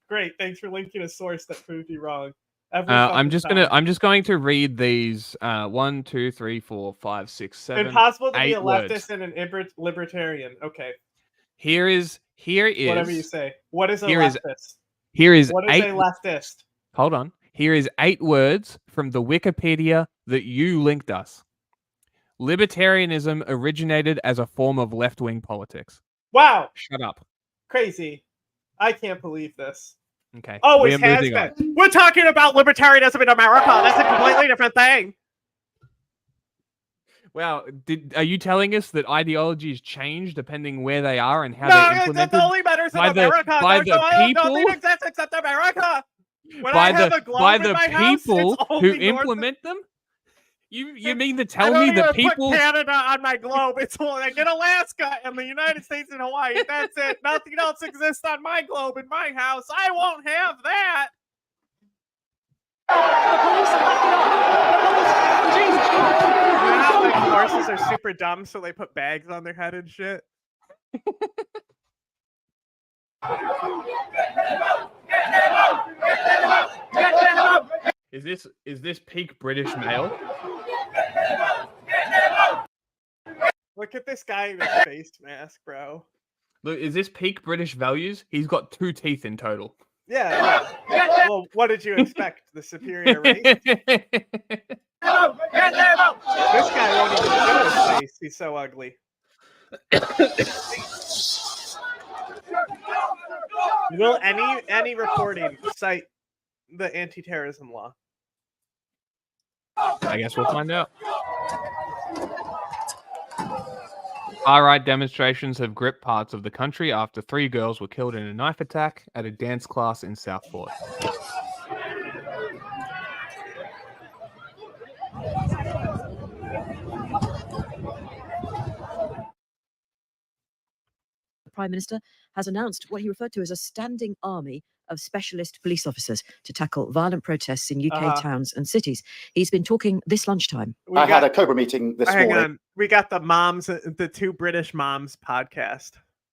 great. Thanks for linking a source that proved you wrong. I'm just going to read these 1, 2, 3, 4, 5, 6, 7. Impossible to be a words. leftist and an libertarian. Okay. Here is whatever you say. What is a leftist? Here is what is a leftist? Hold on. Here is 8 words from the Wikipedia that you linked us. Libertarianism originated as a form of left-wing politics. Wow. Shut up. Crazy. I can't believe this. Okay. Always has been. We're talking about libertarianism in America. That's a completely different thing. Well, are you telling us that ideologies change depending where they are and how they're implemented? No, it only matters in America. By the people, nothing exists except America. When by I have a globe in my people house, who implement them. You mean to tell me that people put Canada on my globe? It's like in Alaska and the United States and Hawaii. That's it. Nothing else exists on my globe in my house. I won't have that. You know how like horses are super dumb, so they put bags on their head and shit. Is this peak British male? Look at this guy in his face mask, bro. Look, is this peak British values? He's got 2 teeth in total. Yeah. Well, what did you expect? The superior race? This guy won't even show his face. He's so ugly. Will any reporting cite the anti-terrorism law? I guess we'll find out. Far-right demonstrations have gripped parts of the country after 3 girls were killed in a knife attack at a dance class in Southport. The Prime Minister has announced what he referred to as a standing army of specialist police officers to tackle violent protests in UK towns and cities. He's been talking this lunchtime. I had a Cobra meeting this morning. Hang on. We got the 2 British moms podcast.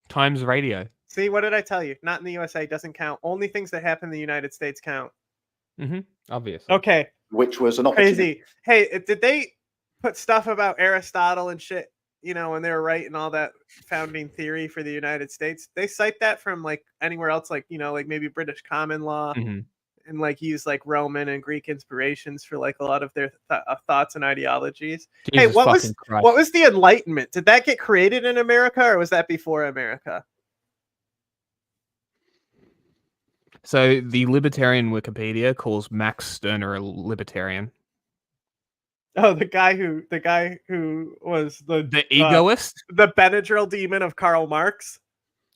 Times Radio. See, what did I tell you? Not in the USA doesn't count. Only things that happen in the United States count. Obviously. Okay. Which was an opportunity. Crazy. Hey, did they put stuff about Aristotle and shit, you know, when they were writing all that founding theory for the United States? They cite that from like anywhere else, like, you know, like maybe British common law and like use like Roman and Greek inspirations for like a lot of their thoughts and ideologies. Jesus, what was the Enlightenment? Did that get created in America or was that before America? So the libertarian Wikipedia calls Max Stirner a libertarian. Oh, the guy who was the egoist, the Benadryl demon of Karl Marx.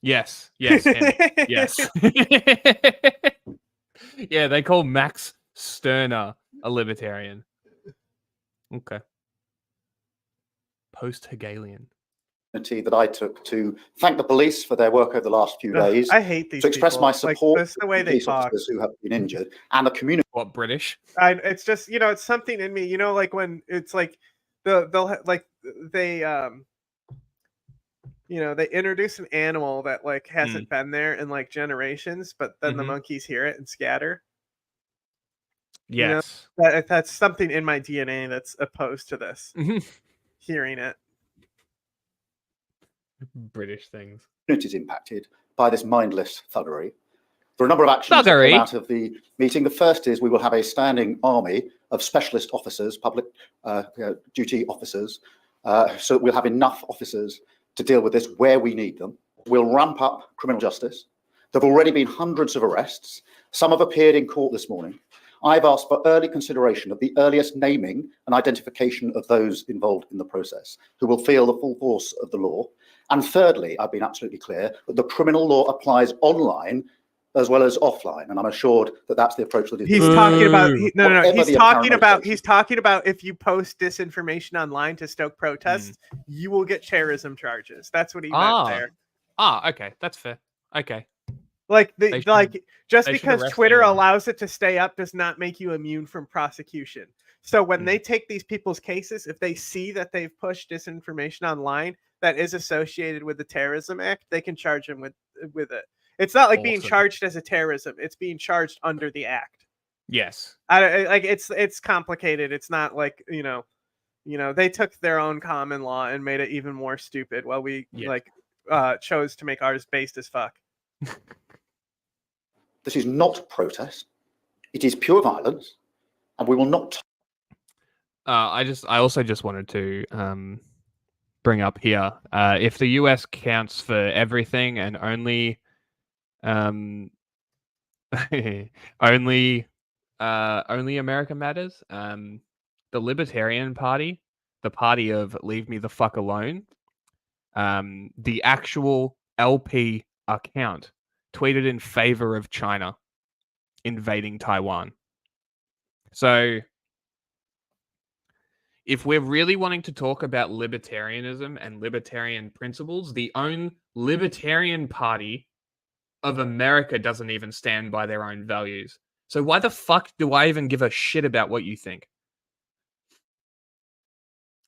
Yes, him. Yes. Yeah, they call Max Stirner a libertarian. Okay. Post-Hegelian. That I took to thank the police for their work over the last few days. I hate these to express people. my support That's the way for they police talk. officers who have been injured and the community. What, British? It's just, you know, it's something in me, you know, like when it's like they'll like they you know, they introduce an animal that like hasn't been there in like generations, but then the monkeys hear it and scatter. Yes. You know, that's something in my DNA that's opposed to this. Hearing it. British things. Communities impacted by this mindless thuggery. There are a number of actions that came out of the meeting. The first is we will have a standing army of specialist officers, public duty officers, so that we'll have enough officers to deal with this where we need them. We'll ramp up criminal justice. There have already been hundreds of arrests. Some have appeared in court this morning. I've asked for early consideration of the earliest naming and identification of those involved in the process who will feel the full force of the law. And thirdly, I've been absolutely clear that the criminal law applies online as well as offline, and I'm assured that that's the approach that is. He's talking about he's talking about if you post disinformation online to stoke protests, you will get terrorism charges. That's what he meant there. Okay, that's fair. Okay. Just because Twitter allows it to stay up does not make you immune from prosecution. So when they take these people's cases, if they see that they've pushed disinformation online that is associated with the Terrorism Act, they can charge them with it. It's not like being charged as a terrorism; it's being charged under the act. Yes, it's complicated. It's not like they took their own common law and made it even more stupid, while we chose to make ours based as fuck. This is not protest; it is pure violence, and we will not. I also just wanted to bring up here if the US counts for everything and only only America matters. The Libertarian Party, the party of leave me the fuck alone, the actual LP account tweeted in favor of China invading Taiwan. So if we're really wanting to talk about libertarianism and libertarian principles, the own Libertarian Party of America doesn't even stand by their own values. So why the fuck do I even give a shit about what you think?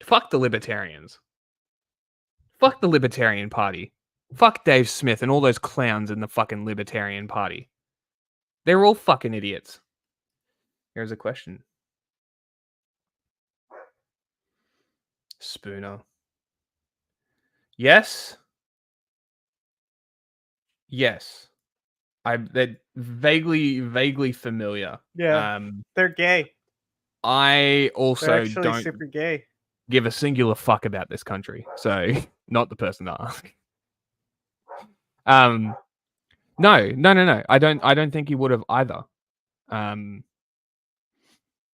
Fuck the libertarians. Fuck the Libertarian Party. Fuck Dave Smith and all those clowns in the fucking Libertarian Party. They're all fucking idiots. Here's a question. Spooner. Yes. Yes. They're vaguely familiar. Yeah. They're gay. I also don't super gay. Give a singular fuck about this country. So not the person to ask. No. I don't think he would have either.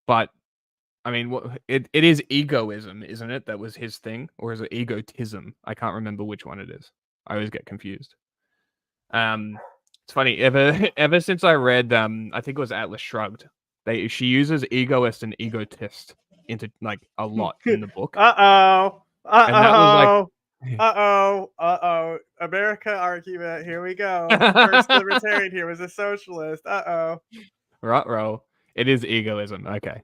But I mean, it is egoism, isn't it? That was his thing, or is it egotism? I can't remember which one it is. I always get confused. It's funny. Ever since I read, I think it was Atlas Shrugged. She uses egoist and egotist into like a lot in the book. America argument. Here we go. First libertarian here was a socialist. Ruh-roh. It is egoism. Okay.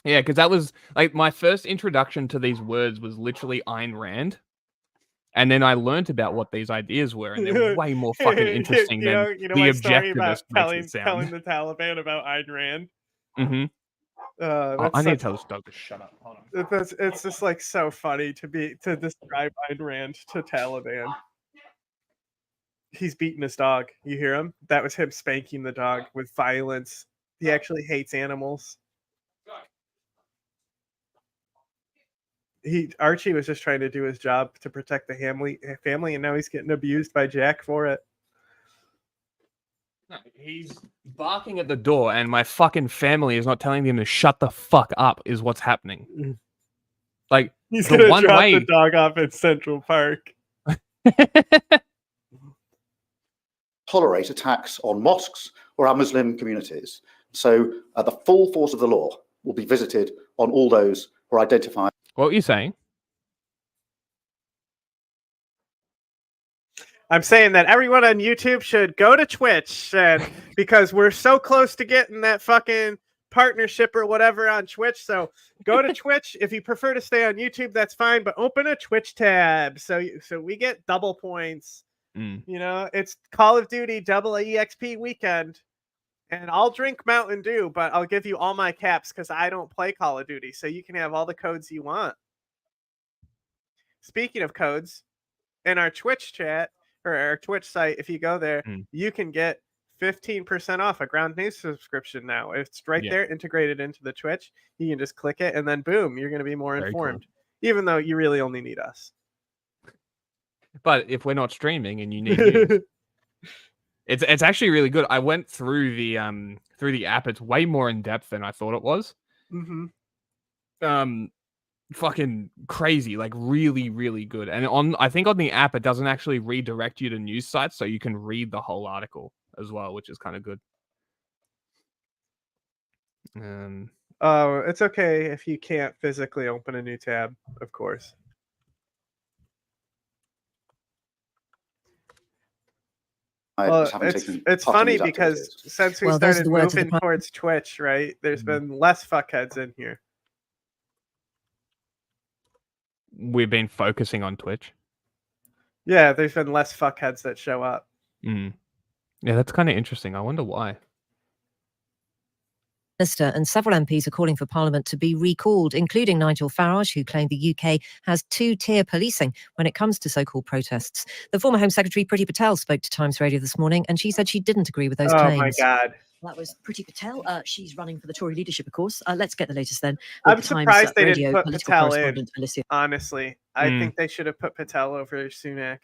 Yeah, because that was like my first introduction to these words was literally Ayn Rand. And then I learned about what these ideas were, and they're way more fucking interesting than the objectivist makes it sound. Telling the Taliban about Ayn Rand. Mm-hmm. I need to tell this dog to shut up. Hold on. It's just like so funny to describe Ayn Rand to Taliban. He's beating his dog. You hear him? That was him spanking the dog with violence. He actually hates animals. Archie was just trying to do his job to protect the family, and now he's getting abused by Jack for it. No, he's barking at the door, and my fucking family is not telling him to shut the fuck up. Is what's happening. Like he's gonna drop the dog off at Central Park. Tolerate attacks on mosques or our Muslim communities. So the full force of the law will be visited on all those who are identified. What are you saying? I'm saying that everyone on YouTube should go to Twitch, and because we're so close to getting that fucking partnership or whatever on Twitch. So go to Twitch. If you prefer to stay on YouTube, that's fine, but open a Twitch tab so we get double points. You know, it's Call of Duty double EXP weekend, and I'll drink Mountain Dew, but I'll give you all my caps because I don't play Call of Duty, so you can have all the codes you want. Speaking of codes, in our Twitch chat or our Twitch site, if you go there, you can get 15% off a Ground News subscription now. It's right there integrated into the Twitch. You can just click it, and then boom, you're going to be more informed, even though you really only need us. But if we're not streaming and you need news. It's actually really good. I went through the app. It's way more in depth than I thought it was. Fucking crazy, like really, really good. And I think on the app, it doesn't actually redirect you to news sites, so you can read the whole article as well, which is kind of good. Oh, it's okay if you can't physically open a new tab, of course. Well, it's funny because since we started moving towards Twitch, right, there's been less fuckheads in here. We've been focusing on Twitch. Yeah, there's been less fuckheads that show up. Yeah, that's kind of interesting. I wonder why. Minister and several MPs are calling for Parliament to be recalled, including Nigel Farage, who claimed the UK has two-tier policing when it comes to so-called protests. The former Home Secretary, Priti Patel, spoke to Times Radio this morning, and she said she didn't agree with those claims. Oh my God. That was Priti Patel. She's running for the Tory leadership, of course. Let's get the latest then. I'm surprised they didn't put Patel in, honestly. I think they should have put Patel over Sunak.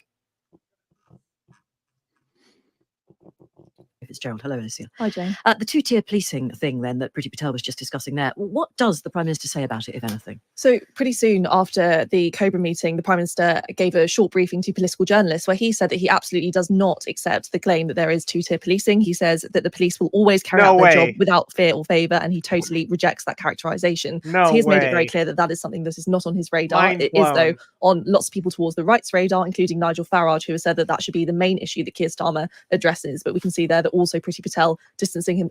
Fitzgerald. Hello, Alicia. Hi, Jane. The two-tier policing thing then that Priti Patel was just discussing there, what does the Prime Minister say about it, if anything? So pretty soon after the Cobra meeting, the Prime Minister gave a short briefing to political journalists where he said that he absolutely does not accept the claim that there is two-tier policing. He says that the police will always carry out their job without fear or favour, and he totally rejects that characterisation. So he's made it very clear that that is something that is not on his radar. It is, though, on lots of people towards the right's radar, including Nigel Farage, who has said that that should be the main issue that Keir Starmer addresses. But we can see there that also Priti Patel distancing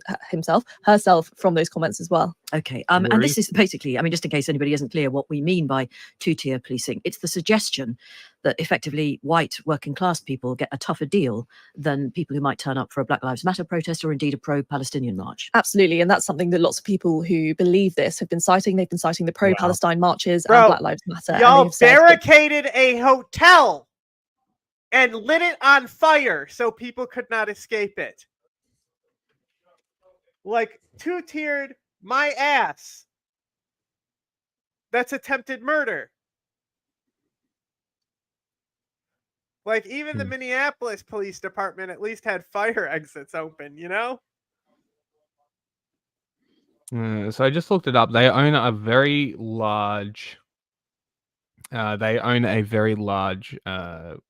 herself from those comments as well. Okay, and this is basically, I mean, just in case anybody isn't clear what we mean by two-tier policing, it's the suggestion that effectively white working class people get a tougher deal than people who might turn up for a Black Lives Matter protest or indeed a pro-Palestinian march. Absolutely, and that's something that lots of people who believe this have been citing. They've been citing the pro-Palestine marches and Black Lives Matter. Y'all barricaded a hotel and lit it on fire so people could not escape it. Like, two-tiered my ass. That's attempted murder. Like, even the Minneapolis Police Department at least had fire exits open, you know? So I just looked it up. They own a very large...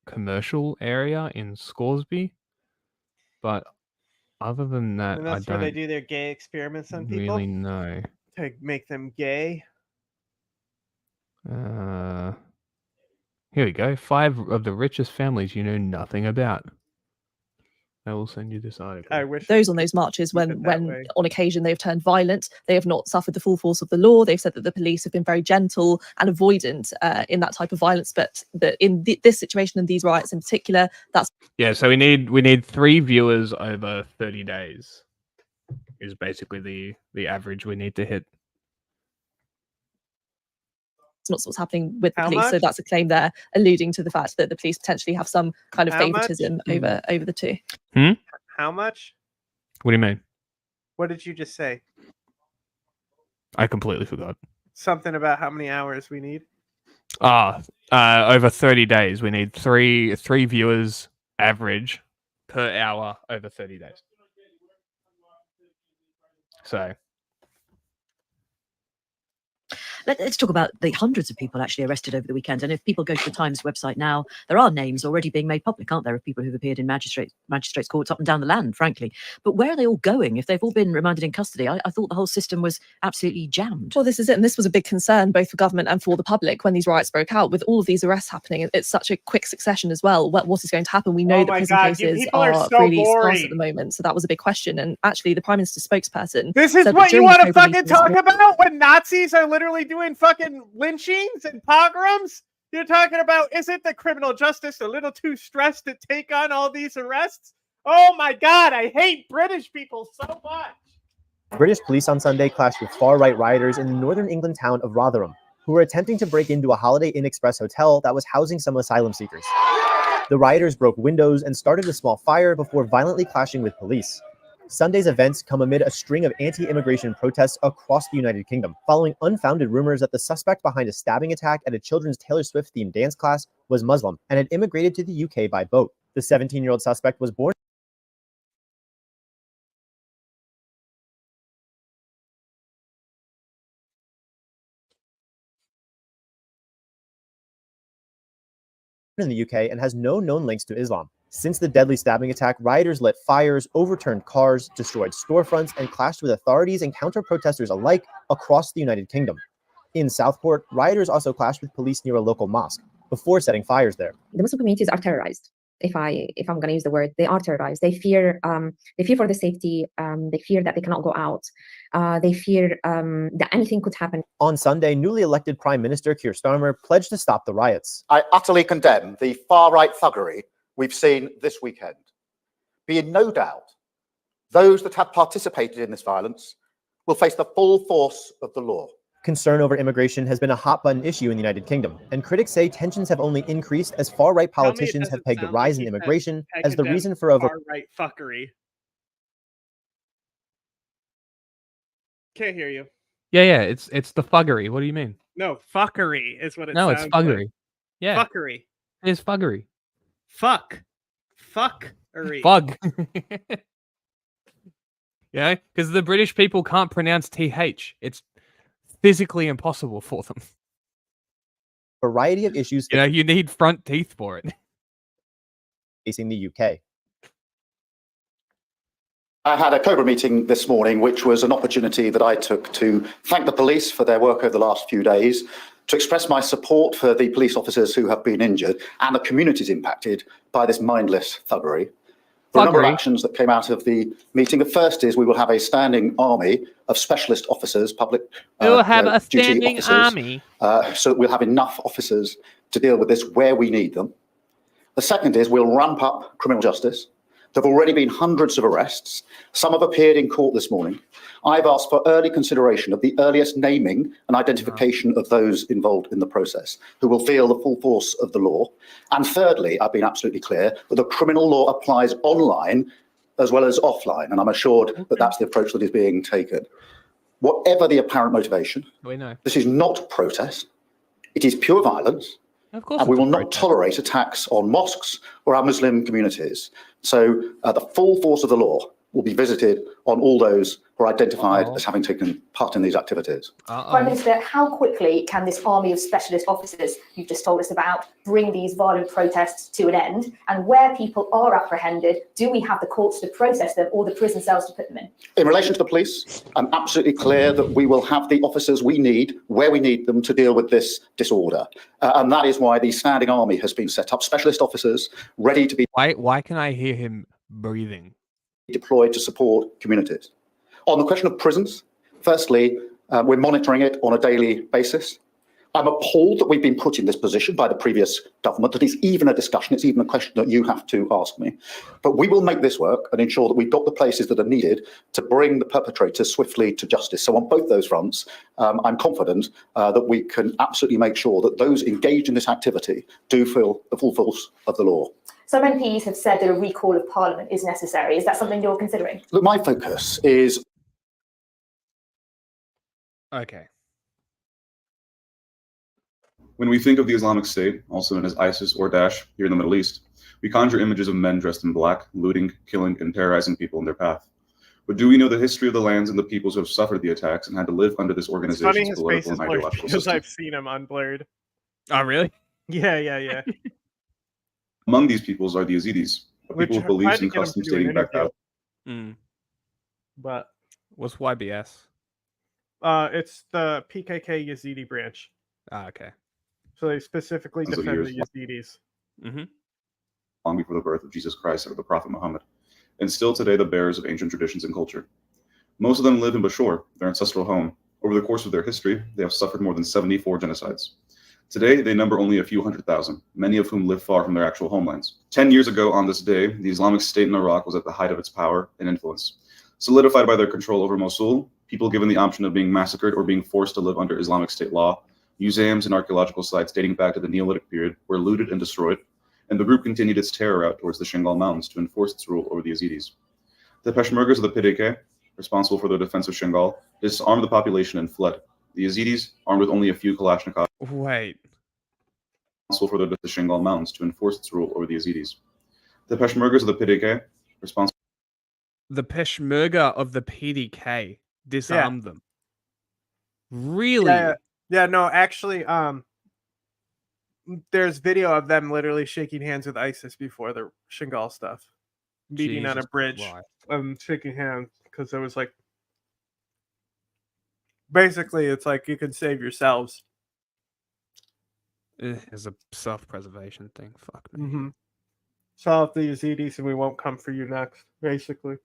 commercial area in Scoresby. But other than that, and that's where they do their gay experiments on people? Really know. To make them gay? Here we go. 5 of the richest families you know nothing about. I will send you this article. I wish those on those marches, when on occasion they've turned violent, they have not suffered the full force of the law. They've said that the police have been very gentle and avoidant in that type of violence. But in this situation and these riots in particular, that's so we need 3 viewers over 30 days. Is basically the average we need to hit. It's not what's happening with the police. So that's a claim there, alluding to the fact that the police potentially have some kind of favoritism over the two. How much? What do you mean? What did you just say? I completely forgot. Something about how many hours we need? Over 30 days, we need three viewers average per hour over 30 days. So let's talk about the hundreds of people actually arrested over the weekend. And if people go to the Times website now, there are names already being made public, aren't there, of people who've appeared in magistrates' courts up and down the land, frankly. But where are they all going if they've all been remanded in custody? I thought the whole system was absolutely jammed. Well, this is it. And this was a big concern both for government and for the public when these riots broke out. With all of these arrests happening, it's such a quick succession as well. What is going to happen? We know that prison cases are really sparse at the moment. So that was a big question. And actually, the Prime Minister's spokesperson... This is what you want to fucking talk about when Nazis are literally doing fucking lynchings and pogroms? You're talking about, isn't the criminal justice a little too stressed to take on all these arrests? Oh my God, I hate British people so much. British police on Sunday clashed with far-right rioters in the northern England town of Rotherham, who were attempting to break into a Holiday Inn Express hotel that was housing some asylum seekers. The rioters broke windows and started a small fire before violently clashing with police. Sunday's events come amid a string of anti-immigration protests across the United Kingdom, following unfounded rumors that the suspect behind a stabbing attack at a children's Taylor Swift-themed dance class was Muslim and had immigrated to the UK by boat. The 17-year-old suspect was born in the UK and has no known links to Islam. Since the deadly stabbing attack, rioters lit fires, overturned cars, destroyed storefronts, and clashed with authorities and counter-protesters alike across the United Kingdom. In Southport, rioters also clashed with police near a local mosque before setting fires there. The Muslim communities are terrorized. If I'm going to use the word, they are terrorized. They fear for their safety. They fear that they cannot go out. They fear that anything could happen. On Sunday, newly elected Prime Minister Keir Starmer pledged to stop the riots. I utterly condemn the far-right thuggery we've seen this weekend. Be in no doubt, those that have participated in this violence will face the full force of the law. Concern over immigration has been a hot-button issue in the United Kingdom, and critics say tensions have only increased as far-right politicians have pegged the rise in immigration as the reason for far-right fuckery. Can't hear you. Yeah, it's the fuggery. What do you mean? No, fuckery is what it No, sounds it's fuggery. like. Yeah. Fuckery. It is fuggery. Fuckery. Fug. Yeah, because the British people can't pronounce TH. It's physically impossible for them. Variety of issues. You know, you need front teeth for it. Facing the UK. I had a COBRA meeting this morning, which was an opportunity that I took to thank the police for their work over the last few days, to express my support for the police officers who have been injured and the communities impacted by this mindless thuggery. There are a number of actions that came out of the meeting. The first is we will have a standing army of specialist officers, public we'll have a duty standing officers, army. so that we'll have enough officers to deal with this where we need them. The second is we'll ramp up criminal justice. There have already been hundreds of arrests. Some have appeared in court this morning. I've asked for early consideration of the earliest naming and identification of those involved in the process who will feel the full force of the law. And thirdly, I've been absolutely clear that the criminal law applies online as well as offline. And I'm assured that that's the approach that is being taken. Whatever the apparent motivation, this is not protest. It is pure violence. Of course, and we will not tolerate attacks on mosques or our Muslim communities. So the full force of the law will be visited on all those who are identified as having taken part in these activities. Prime Minister, how quickly can this army of specialist officers you've just told us about bring these violent protests to an end? And where people are apprehended, do we have the courts to process them or the prison cells to put them in? In relation to the police, I'm absolutely clear that we will have the officers we need, where we need them to deal with this disorder. And that is why the standing army has been set up, specialist officers ready to be... Why can I hear him breathing? ...deployed to support communities. On the question of prisons, firstly, we're monitoring it on a daily basis. I'm appalled that we've been put in this position by the previous government, that it's even a discussion, it's even a question that you have to ask me. But we will make this work and ensure that we've got the places that are needed to bring the perpetrators swiftly to justice. So on both those fronts, I'm confident that we can absolutely make sure that those engaged in this activity do feel the full force of the law. Some MPs have said that a recall of Parliament is necessary. Is that something you're considering? Look, my focus is... Okay. When we think of the Islamic State, also known as ISIS or Daesh here in the Middle East, we conjure images of men dressed in black, looting, killing, and terrorizing people in their path. But do we know the history of the lands and the peoples who have suffered the attacks and had to live under this organization's political and ideological because system? I've seen him unblurred. Oh, really? Yeah. Among these peoples are the Yazidis, a people with beliefs and customs dating back out. But what's YBS? It's the PKK Yazidi branch. Ah, okay. So they specifically defend the Yazidis. Long before the birth of Jesus Christ or the Prophet Muhammad, and still today the bearers of ancient traditions and culture. Most of them live in Bashur, their ancestral home. Over the course of their history, they have suffered more than 74 genocides. Today, they number only a few 100,000, many of whom live far from their actual homelands. 10 years ago on this day, the Islamic State in Iraq was at the height of its power and influence. Solidified by their control over Mosul, people given the option of being massacred or being forced to live under Islamic State law, museums and archaeological sites dating back to the Neolithic period were looted and destroyed, and the group continued its terror route towards the Shingal Mountains to enforce its rule over the Yazidis. The Peshmergas of the PKK, responsible for the defense of Shingal, disarmed the population and fled. The Yazidis, armed with only a few Kalashnikovs, responsible for the Shingal Mountains to enforce its rule over the Yazidis. The Peshmergas of the PKK, responsible... The Peshmerga of the PDK disarmed them. Really? Yeah, no, actually, there's video of them literally shaking hands with ISIS before the Shingal stuff, meeting on a bridge, shaking hands, because it was like, basically, it's like you can save yourselves. It's a self-preservation thing. Fuck me. Mm-hmm. Solve the Yazidis and we won't come for you next, basically.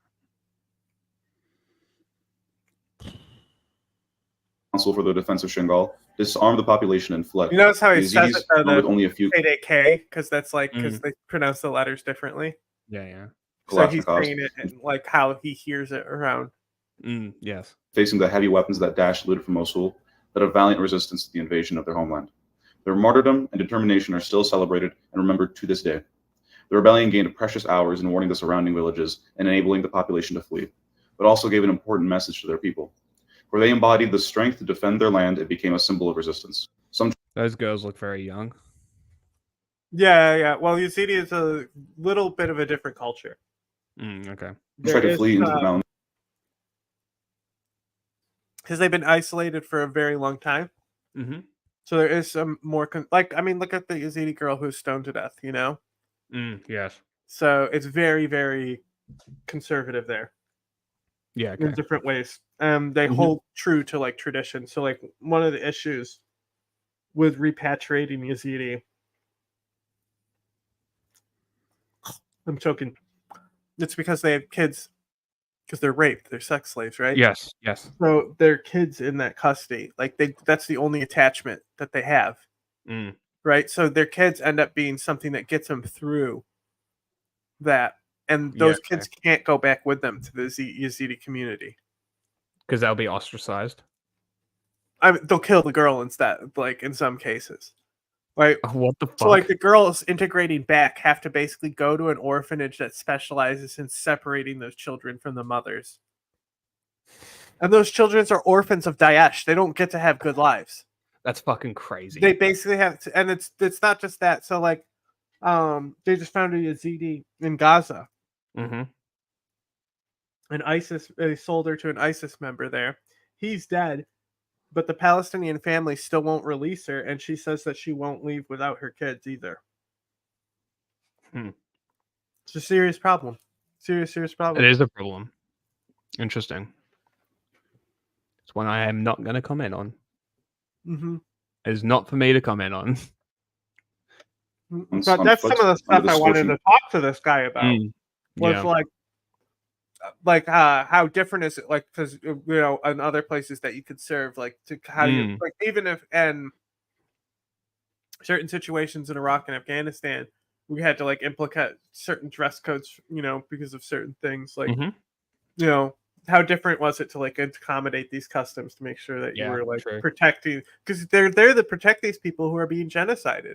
Council for the Defense of Shingal disarmed the population and fled. You notice how he The says Yazidis, it though, with only a few KDK, because that's like, because they pronounce the letters differently. Yeah. So he's saying it in like how he hears it around. Yes. Facing the heavy weapons that Daesh looted from Mosul, led a valiant resistance to the invasion of their homeland. Their martyrdom and determination are still celebrated and remembered to this day. The rebellion gained precious hours in warning the surrounding villages and enabling the population to flee, but also gave an important message to their people. Where they embodied the strength to defend their land, it became a symbol of resistance. Those girls look very young. Yeah. Well, Yazidi is a little bit of a different culture. Okay. Tried to flee into the mountains. Because they've been isolated for a very long time. Mm-hmm. So there is some more, look at the Yazidi girl who's stoned to death, you know? Yes. So it's very, very conservative there. Yeah. Okay. In different ways. They hold true to like tradition. So like one of the issues with repatriating Yazidi, I'm choking. It's because they have kids, because they're raped, they're sex slaves, right? Yes. So their kids in that custody, like that's the only attachment that they have, right? So their kids end up being something that gets them through that, and those kids can't go back with them to the Yazidi community because they'll be ostracized. I mean, they'll kill the girl instead, like in some cases. Right? What the fuck? So like the girls integrating back have to basically go to an orphanage that specializes in separating those children from the mothers. And those children are orphans of Daesh. They don't get to have good lives. That's fucking crazy. They basically have to, and it's not just that. So like they just found a Yazidi in Gaza. Mm-hmm. And ISIS, they sold her to an ISIS member there. He's dead. But the Palestinian family still won't release her, and she says that she won't leave without her kids either. It's a serious problem. Serious problem. It is a problem. Interesting. It's one I am not going to comment on. It is not for me to comment on. But that's some of the stuff I wanted to talk to this guy about. Was like how different is it, like, because you know, in other places that you could serve, like, to how do you, like, even if in certain situations in Iraq and Afghanistan we had to like implicate certain dress codes, you know, because of certain things, like you know, how different was it to like accommodate these customs to make sure that you were like protecting, because they're there to protect these people who are being genocided.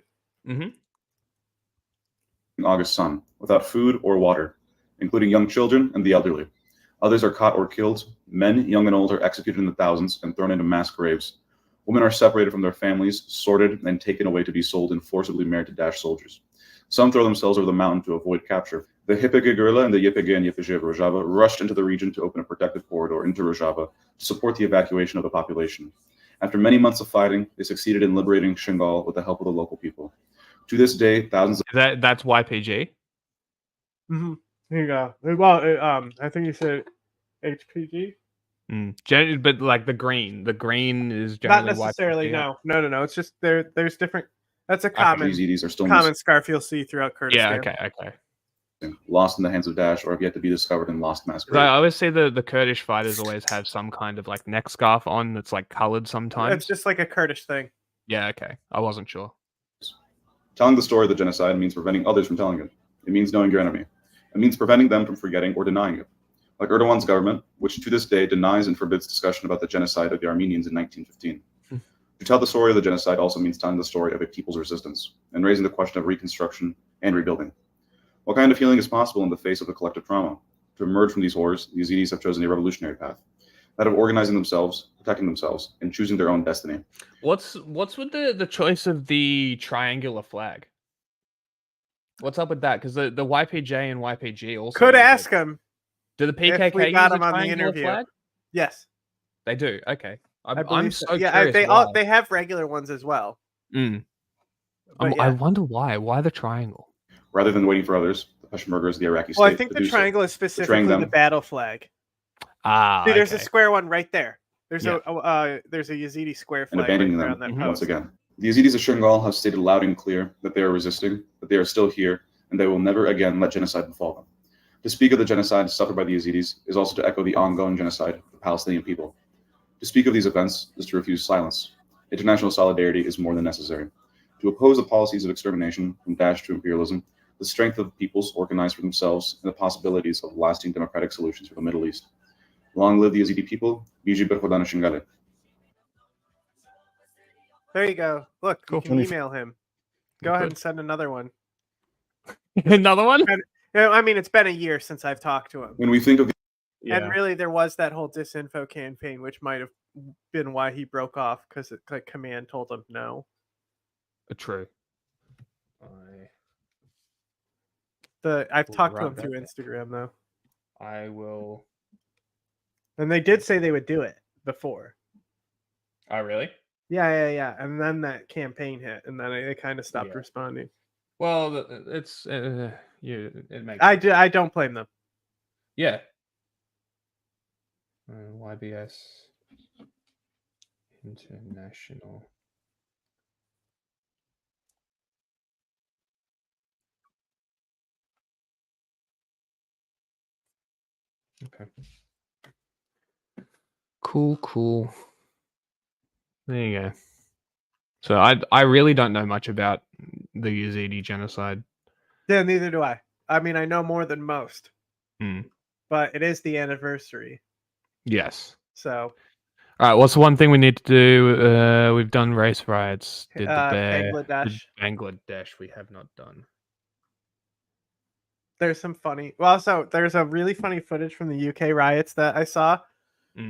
August sun, without food or water, including young children and the elderly. Others are caught or killed. Men, young and old, are executed in the thousands and thrown into mass graves. Women are separated from their families, sorted, and taken away to be sold and forcibly married to Daesh soldiers. Some throw themselves over the mountain to avoid capture. The Ypg guerrilla and the Ypg and Ypg of Rojava rushed into the region to open a protective corridor into Rojava to support the evacuation of the population. After many months of fighting, they succeeded in liberating Shingal with the help of the local people. To this day, thousands of... That's YPG? Here you go. Well, I think you said HPG. But like the green is generally not necessarily. YPG. No. It's just there's different. That's a common scarf you'll see throughout Kurdistan. Yeah. Okay. Lost in the hands of Daesh or have yet to be discovered in lost mass graves. I always say the Kurdish fighters always have some kind of like neck scarf on that's like colored sometimes. It's just like a Kurdish thing. Yeah. Okay. I wasn't sure. Telling the story of the genocide means preventing others from telling it. It means knowing your enemy. It means preventing them from forgetting or denying it. Like Erdogan's government, which to this day denies and forbids discussion about the genocide of the Armenians in 1915. To tell the story of the genocide also means telling the story of a people's resistance and raising the question of reconstruction and rebuilding. What kind of healing is possible in the face of the collective trauma? To emerge from these horrors, the Yazidis have chosen a revolutionary path, that of organizing themselves, protecting themselves, and choosing their own destiny. What's with the choice of the triangular flag? What's up with that? Because the YPJ and YPG also could ask him. Do the PKK we got use him a on the triangular interview? Flag? Yes, they do. Okay, I I'm believe so yeah, curious. they have regular ones as well. I wonder why. Why the triangle? Rather than waiting for others, the Peshmergas, the Iraqi state, Well, I think to the do triangle so, is specifically the battle flag. Ah, see, there's a okay. square one right there. There's Yeah. there's a Yazidi square and flag right abandoning there them on that once post. again. The Yazidis of Shingal have stated loud and clear that they are resisting, that they are still here, and they will never again let genocide befall them. To speak of the genocide suffered by the Yazidis is also to echo the ongoing genocide of the Palestinian people. To speak of these events is to refuse silence. International solidarity is more than necessary. To oppose the policies of extermination from Daesh to imperialism, the strength of peoples organized for themselves, and the possibilities of lasting democratic solutions for the Middle East. Long live the Yazidi people. Biji Berhodana Shingale. There you go. Look, Cool. you can email him. Go ahead and send another one. Another one? I mean, it's been a year since I've talked to him. When we think of And really, there was that whole disinfo campaign, which might have been why he broke off, because like command told him no. True. I've talked to Right him through Instagram though, I will. and they did say they would do it before. Oh, really? Yeah. And then that campaign hit, and then they kind of stopped Yeah. responding. Well, it's it makes. I don't blame them. Yeah. YBS International. Okay. Cool. There you go. So I really don't know much about the Yazidi genocide. Yeah, neither do I. I mean, I know more than most, Hmm. but it is the anniversary. Yes. So. All right. What's the one thing we need to do? We've done race riots. Did the bear? Bangladesh. Bangladesh. We have not done. There's some funny. Well, so there's a really funny footage from the UK riots that I saw,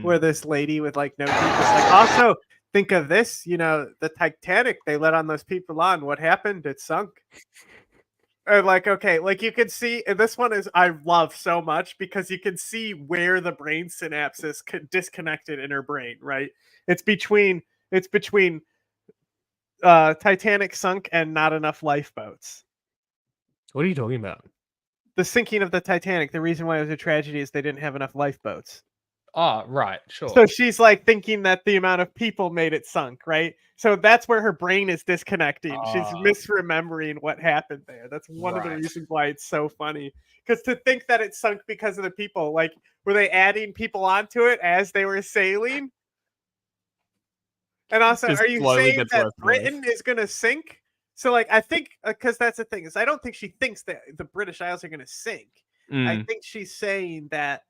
where this lady with like no teeth was like, also think of this, the Titanic, they let on those people on. What happened? It sunk. Or like, okay, like you can see, and this one is I love so much because you can see where the brain synapses disconnected in her brain, right? It's between Titanic sunk and not enough lifeboats. What are you talking about? The sinking of the Titanic, the reason why it was a tragedy is they didn't have enough lifeboats. Oh, right, sure. So she's like thinking that the amount of people made it sunk, right? So that's where her brain is disconnecting. She's misremembering what happened there. That's one of the reasons why it's so funny. Because to think that it sunk because of the people, like, were they adding people onto it as they were sailing? And also, are you saying that Britain is going to sink? So, like, I think, because that's the thing, is I don't think she thinks that the British Isles are going to sink. I think she's saying that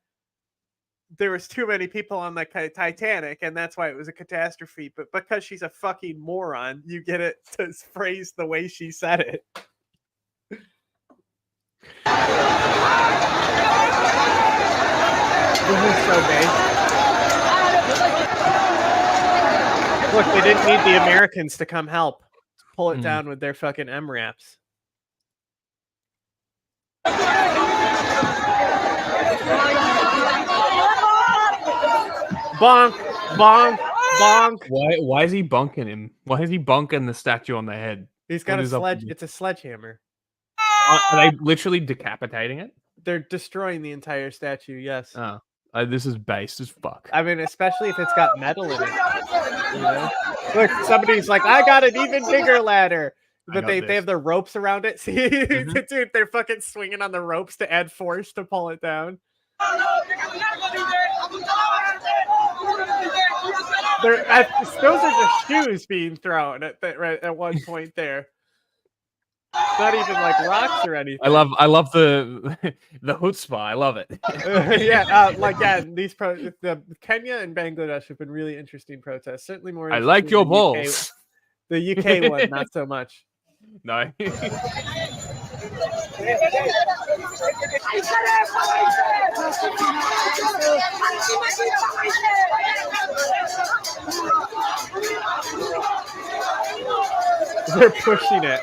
there was too many people on the Titanic, and that's why it was a catastrophe. But because she's a fucking moron, you get it to phrase the way she said it. This is so big. Look, they didn't need the Americans to come help pull it down with their fucking MRAPs. Bonk, bonk, bonk. Why is he bonking him? Why is he bonking the statue on the head? He's got a sledge. It's a sledgehammer. Are they literally decapitating it? They're destroying the entire statue. Yes. Oh, this is based as fuck. I mean, especially if it's got metal in it. Look, somebody's like, I got an even bigger ladder. But they have the ropes around it. See, dude, they're fucking swinging on the ropes to add force to pull it down. Those are just shoes being thrown at one point there. Not even like rocks or anything. I love the chutzpah. I love it. The Kenya and Bangladesh have been really interesting protests. Certainly more. I like your balls. The UK one, not so much. No. They're pushing it.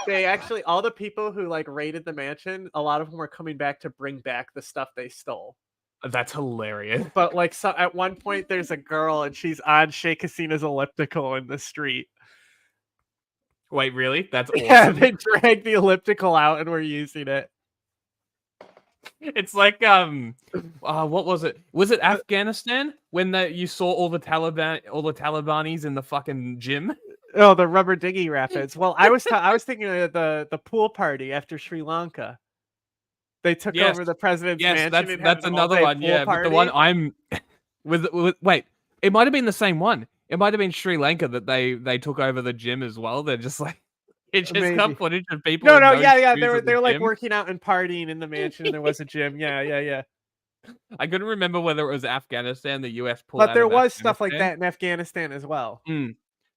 They actually, all the people who like raided the mansion, a lot of them are coming back to bring back the stuff they stole. That's hilarious. But like, so at one point, there's a girl and she's on Sheikh Hasina's elliptical in the street. Wait, really? That's awesome. Yeah, they dragged the elliptical out and we're using it. It's like what was it? Was it Afghanistan when you saw all the Talibanis in the fucking gym? Oh, the rubber dinghy rapids. Well, I was thinking of the pool party after Sri Lanka. They took over the president's mansion. Yes, that's another one. Yeah, but the one I'm with wait, it might have been the same one. It might have been Sri Lanka that they took over the gym as well. They're just like it just got footage of people. No, yeah. They were like working out and partying in the mansion, and there was a gym. Yeah. I couldn't remember whether it was Afghanistan, the US pulled but out there of was stuff like that in Afghanistan as well.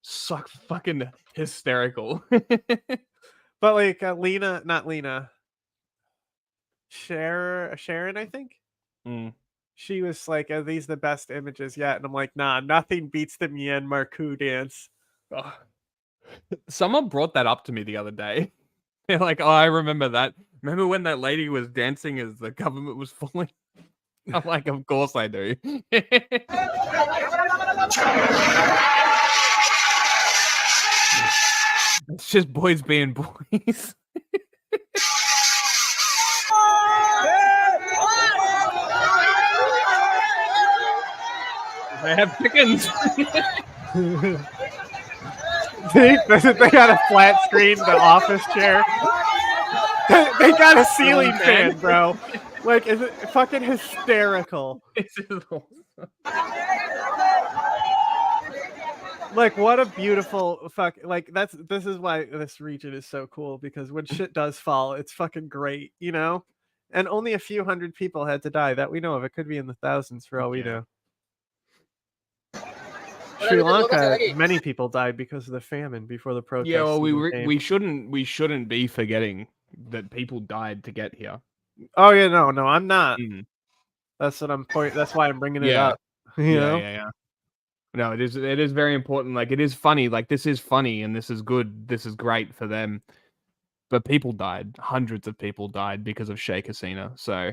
So fucking hysterical. But like Sharon, I think. She was like, "Are these the best images yet?" And I'm like, "Nah, nothing beats the Myanmar coup dance." Oh. Someone brought that up to me the other day. They're like, "Oh, I remember that. Remember when that lady was dancing as the government was falling?" I'm like, "Of course I do." It's just boys being boys. They have chickens. They got a flat screen, the office chair. They got a ceiling fan, bro. Like, is it fucking hysterical? Like, what a beautiful fuck. Like, this is why this region is so cool, because when shit does fall, it's fucking great, you know? And only a few hundred people had to die that we know of. It could be in the thousands for all we know. Sri Lanka, many people died because of the famine before the protests. Yeah, well, we shouldn't be forgetting that people died to get here. Oh yeah, no, I'm not. That's what I'm That's why I'm bringing it up. You know? Yeah. No, it is very important. Like, it is funny. Like, this is funny and this is good. This is great for them. But people died. Hundreds of people died because of Sheikh Hasina. So,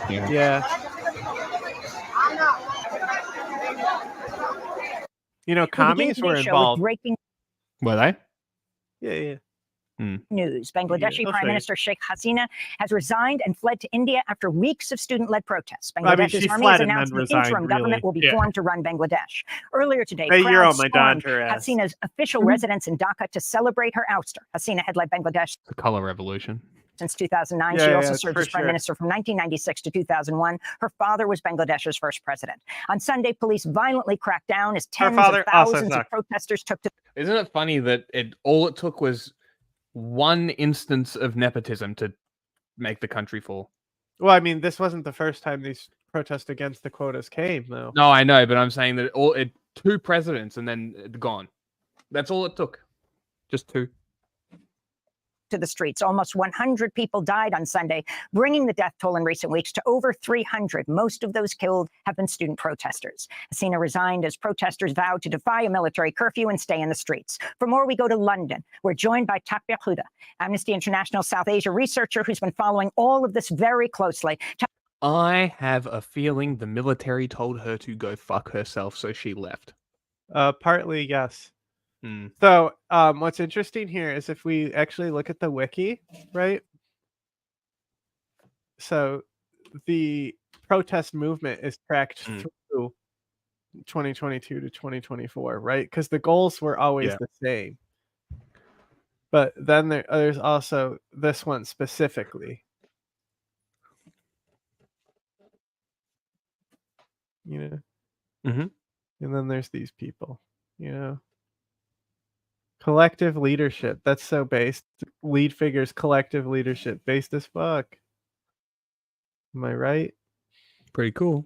yeah. You know, commies were involved. Were they? Yeah. News. Bangladeshi Prime Minister Sheikh Hasina has resigned and fled to India after weeks of student-led protests. Bangladesh's army has announced the interim government will be formed to run Bangladesh. Earlier today, crowds stormed Hasina's official residence in Dhaka to celebrate her ouster. Hasina had led Bangladesh the color revolution since 2009. She also served as prime minister from 1996 to 2001. Her father was Bangladesh's first president. On Sunday, police violently cracked down as tens of thousands of protesters took to... Isn't it funny that all it took was one instance of nepotism to make the country fall? Well, I mean, this wasn't the first time these protests against the quotas came, though. No, I know, but I'm saying that two presidents and then gone. That's all it took. Just two. To the streets. Almost 100 people died on Sunday, bringing the death toll in recent weeks to over 300. Most of those killed have been student protesters. Hasina resigned as protesters vowed to defy a military curfew and stay in the streets. For more, we go to London. We're joined by Takbir Huda, Amnesty International South Asia researcher who's been following all of this very closely. I have a feeling the military told her to go fuck herself, so she left. Partly, yes. So, what's interesting here is if we actually look at the wiki, right? So, the protest movement is tracked through 2022 to 2024, right? Because the goals were always the same. But then there's also this one specifically. You know? And then there's these people, you know? Collective leadership. That's so based. Lead figures, collective leadership. Based as fuck. Am I right? Pretty cool.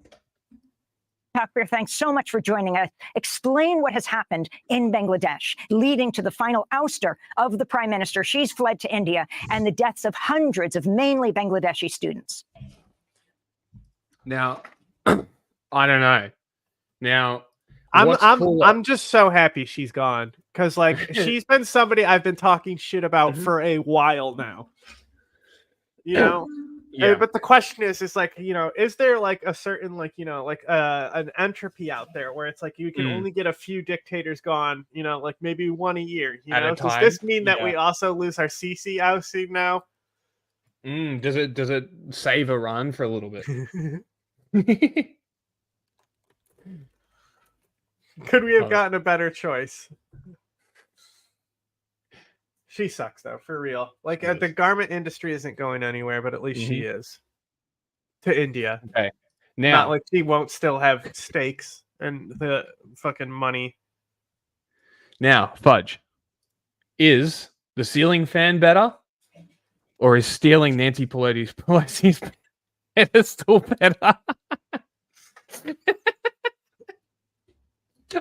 Takbir, thanks so much for joining us. Explain what has happened in Bangladesh, leading to the final ouster of the prime minister. She's fled to India, and the deaths of hundreds of mainly Bangladeshi students. Now, I don't know. Now, I'm just so happy she's gone, because like she's been somebody I've been talking shit about for a while now. You know, But the question is like, is there like a certain like, like an entropy out there where it's like you can only get a few dictators gone, like maybe one a year, At a Does time? this mean that we also lose our Sisi ousting now? Does it save Iran for a little bit? Could we have gotten a better choice? She sucks though, for real. Like the garment industry isn't going anywhere, but at least she is. To India. Okay. Now, not like she won't still have stakes and the fucking money. Now, Fudge, is the ceiling fan better, or is stealing Nancy Pelosi's pedestal better?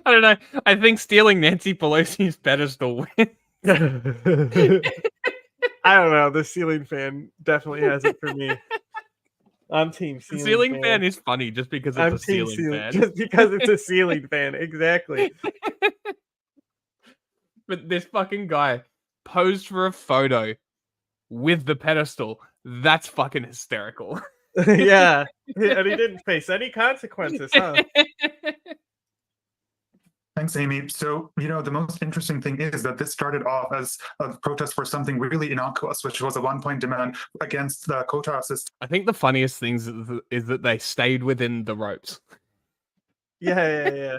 I don't know. I think stealing Nancy Pelosi's pedestal wins. I don't know. The ceiling fan definitely has it for me. I'm team ceiling. Ceiling fan is funny just because it's a ceiling fan. Just because it's a ceiling fan, exactly. But this fucking guy posed for a photo with the pedestal. That's fucking hysterical. Yeah. And he didn't face any consequences, huh? Thanks, Amy. So, the most interesting thing is that this started off as a protest for something really innocuous, which was a one-point demand against the quota system. I think the funniest things is that they stayed within the ropes. Yeah.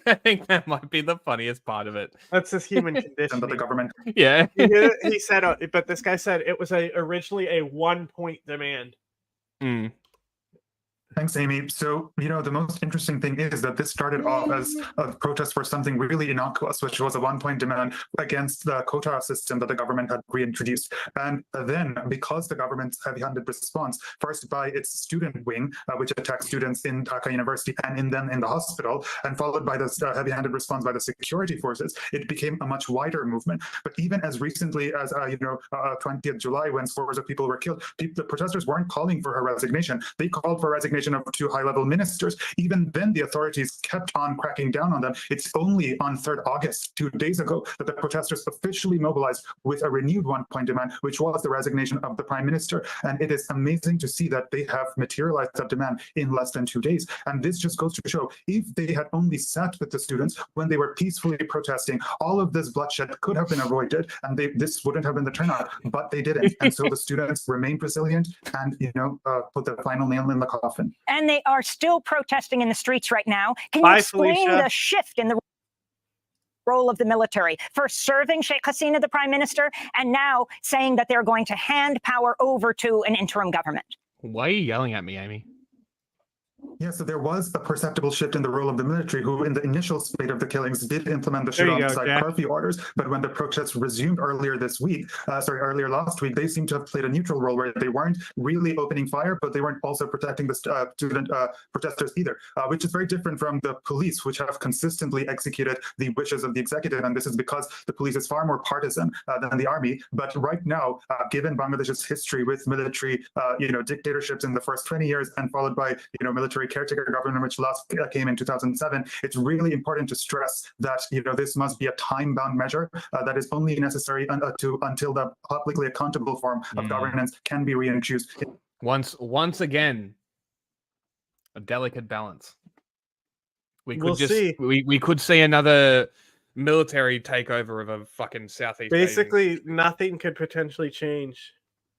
I think that might be the funniest part of it. That's just human condition. But the government. Yeah. He said, but this guy said it was originally a 1-point demand. Thanks, Amy. So, the most interesting thing is that this started off as a protest for something really innocuous, which was a one-point demand against the quota system that the government had reintroduced. And then, because the government's heavy-handed response, first by its student wing, which attacked students in Dhaka University and then in the hospital, and followed by the heavy-handed response by the security forces, it became a much wider movement. But even as recently as, 20th July, when scores of people were killed, the protesters weren't calling for her resignation. They called for resignation of 2 high-level ministers. Even then, the authorities kept on cracking down on them. It's only on 3rd August, 2 days ago, that the protesters officially mobilized with a renewed one-point demand, which was the resignation of the prime minister. And it is amazing to see that they have materialized that demand in less than 2 days. And this just goes to show, if they had only sat with the students when they were peacefully protesting, all of this bloodshed could have been avoided, and this wouldn't have been the turnout, but they didn't. And so the students remained resilient and, put the final nail in the coffin. And they are still protesting in the streets right now. Can you explain the shift in the role of the military? First serving Sheikh Hasina, the prime minister, and now saying that they're going to hand power over to an interim government. Why are you yelling at me, Amy? Yeah, so there was a perceptible shift in the role of the military, who in the initial spate of the killings did implement the shoot-on-sight curfew orders, but when the protests resumed earlier last week, they seemed to have played a neutral role where they weren't really opening fire, but they weren't also protecting the student protesters either, which is very different from the police, which have consistently executed the wishes of the executive, and this is because the police is far more partisan than the army. But right now, given Bangladesh's history with military, dictatorships in the first 20 years, and followed by, military caretaker government, which last came in 2007, it's really important to stress that this must be a time-bound measure that is only necessary until the publicly accountable form of governance can be reintroduced. Once again, a delicate balance. We'll see. We could see another military takeover of a fucking Southeast Basically, Asian. Nothing could potentially change.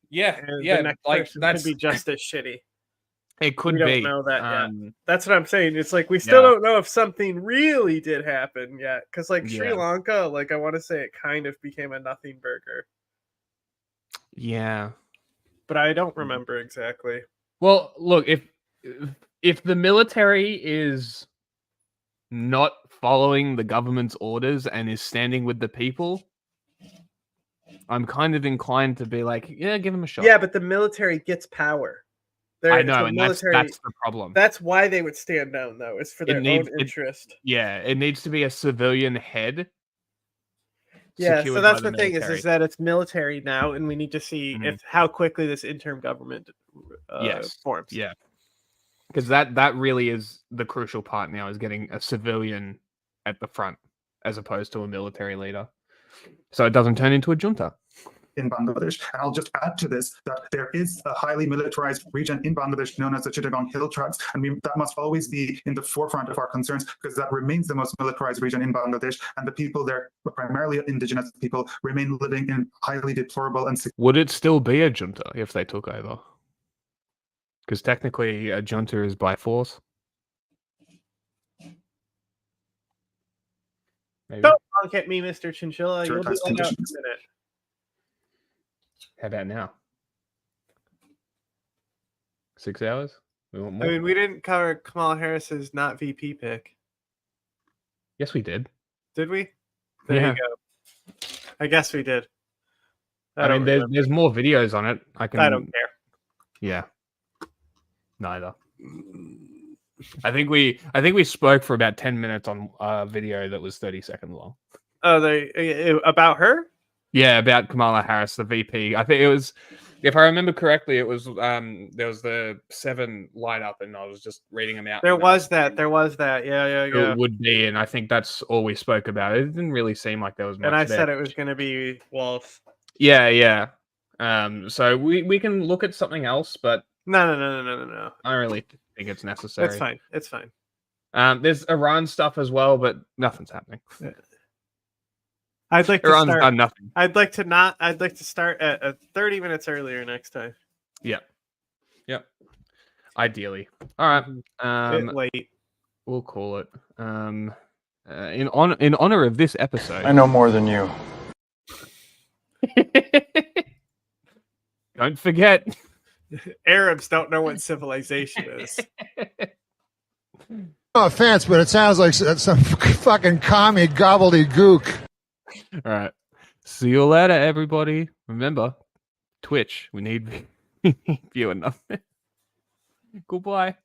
Yeah, and yeah, the next person that's could be just as shitty. It could be. We don't know that yet. That's what I'm saying. It's like we still don't know if something really did happen yet. Because Sri Lanka, I want to say it kind of became a nothing burger. Yeah. But I don't remember exactly. Well, look, if the military is not following the government's orders and is standing with the people, I'm kind of inclined to be like, yeah, give them a shot. Yeah, but the military gets power. I know, and that's the problem. That's why they would stand down, though. It's for their own interest. It needs to be a civilian head. Yeah, so that's the thing is that it's military now, and we need to see how quickly this interim government forms. Yeah, because that really is the crucial part now, is getting a civilian at the front as opposed to a military leader, so it doesn't turn into a junta. in Bangladesh. And I'll just add to this that there is a highly militarized region in Bangladesh known as the Chittagong Hill Tribes, and that must always be in the forefront of our concerns because that remains the most militarized region in Bangladesh, and the people there, primarily indigenous people, remain living in highly deplorable and... Would it still be a junta if they took over? Because technically a junta is by force. Maybe. Don't honk at me, Mr. Chinchilla. You'll be let out in a minute. How about now? 6 hours? We want more? I mean, we didn't cover Kamala Harris's not VP pick. Yes, we did. Did we? There you go. I guess we did. I mean, there's more videos on it. I don't care. Yeah. Neither. I think we spoke for about 10 minutes on a video that was 30 seconds long. Oh, about her? Yeah, about Kamala Harris, the VP. I think it was, if I remember correctly, it was there was the 7 lineup, and I was just reading them out. There was that. Yeah. It would be, and I think that's all we spoke about. It didn't really seem like there was much. And I there. said it was going to be Wolf. Yeah. So we can look at something else, but no. I don't really think it's necessary. It's fine. There's Iran stuff as well, but nothing's happening. I'd like to Iran's start. done nothing. I'd like to start at 30 minutes earlier next time. Yep. Ideally. All right. Late. We'll call it. In honor of this episode. I know more than you. Don't forget. Arabs don't know what civilization is. No offense, but it sounds like some fucking commie gobbledygook. All right. See you later, everybody. Remember, Twitch. We need viewing. Goodbye.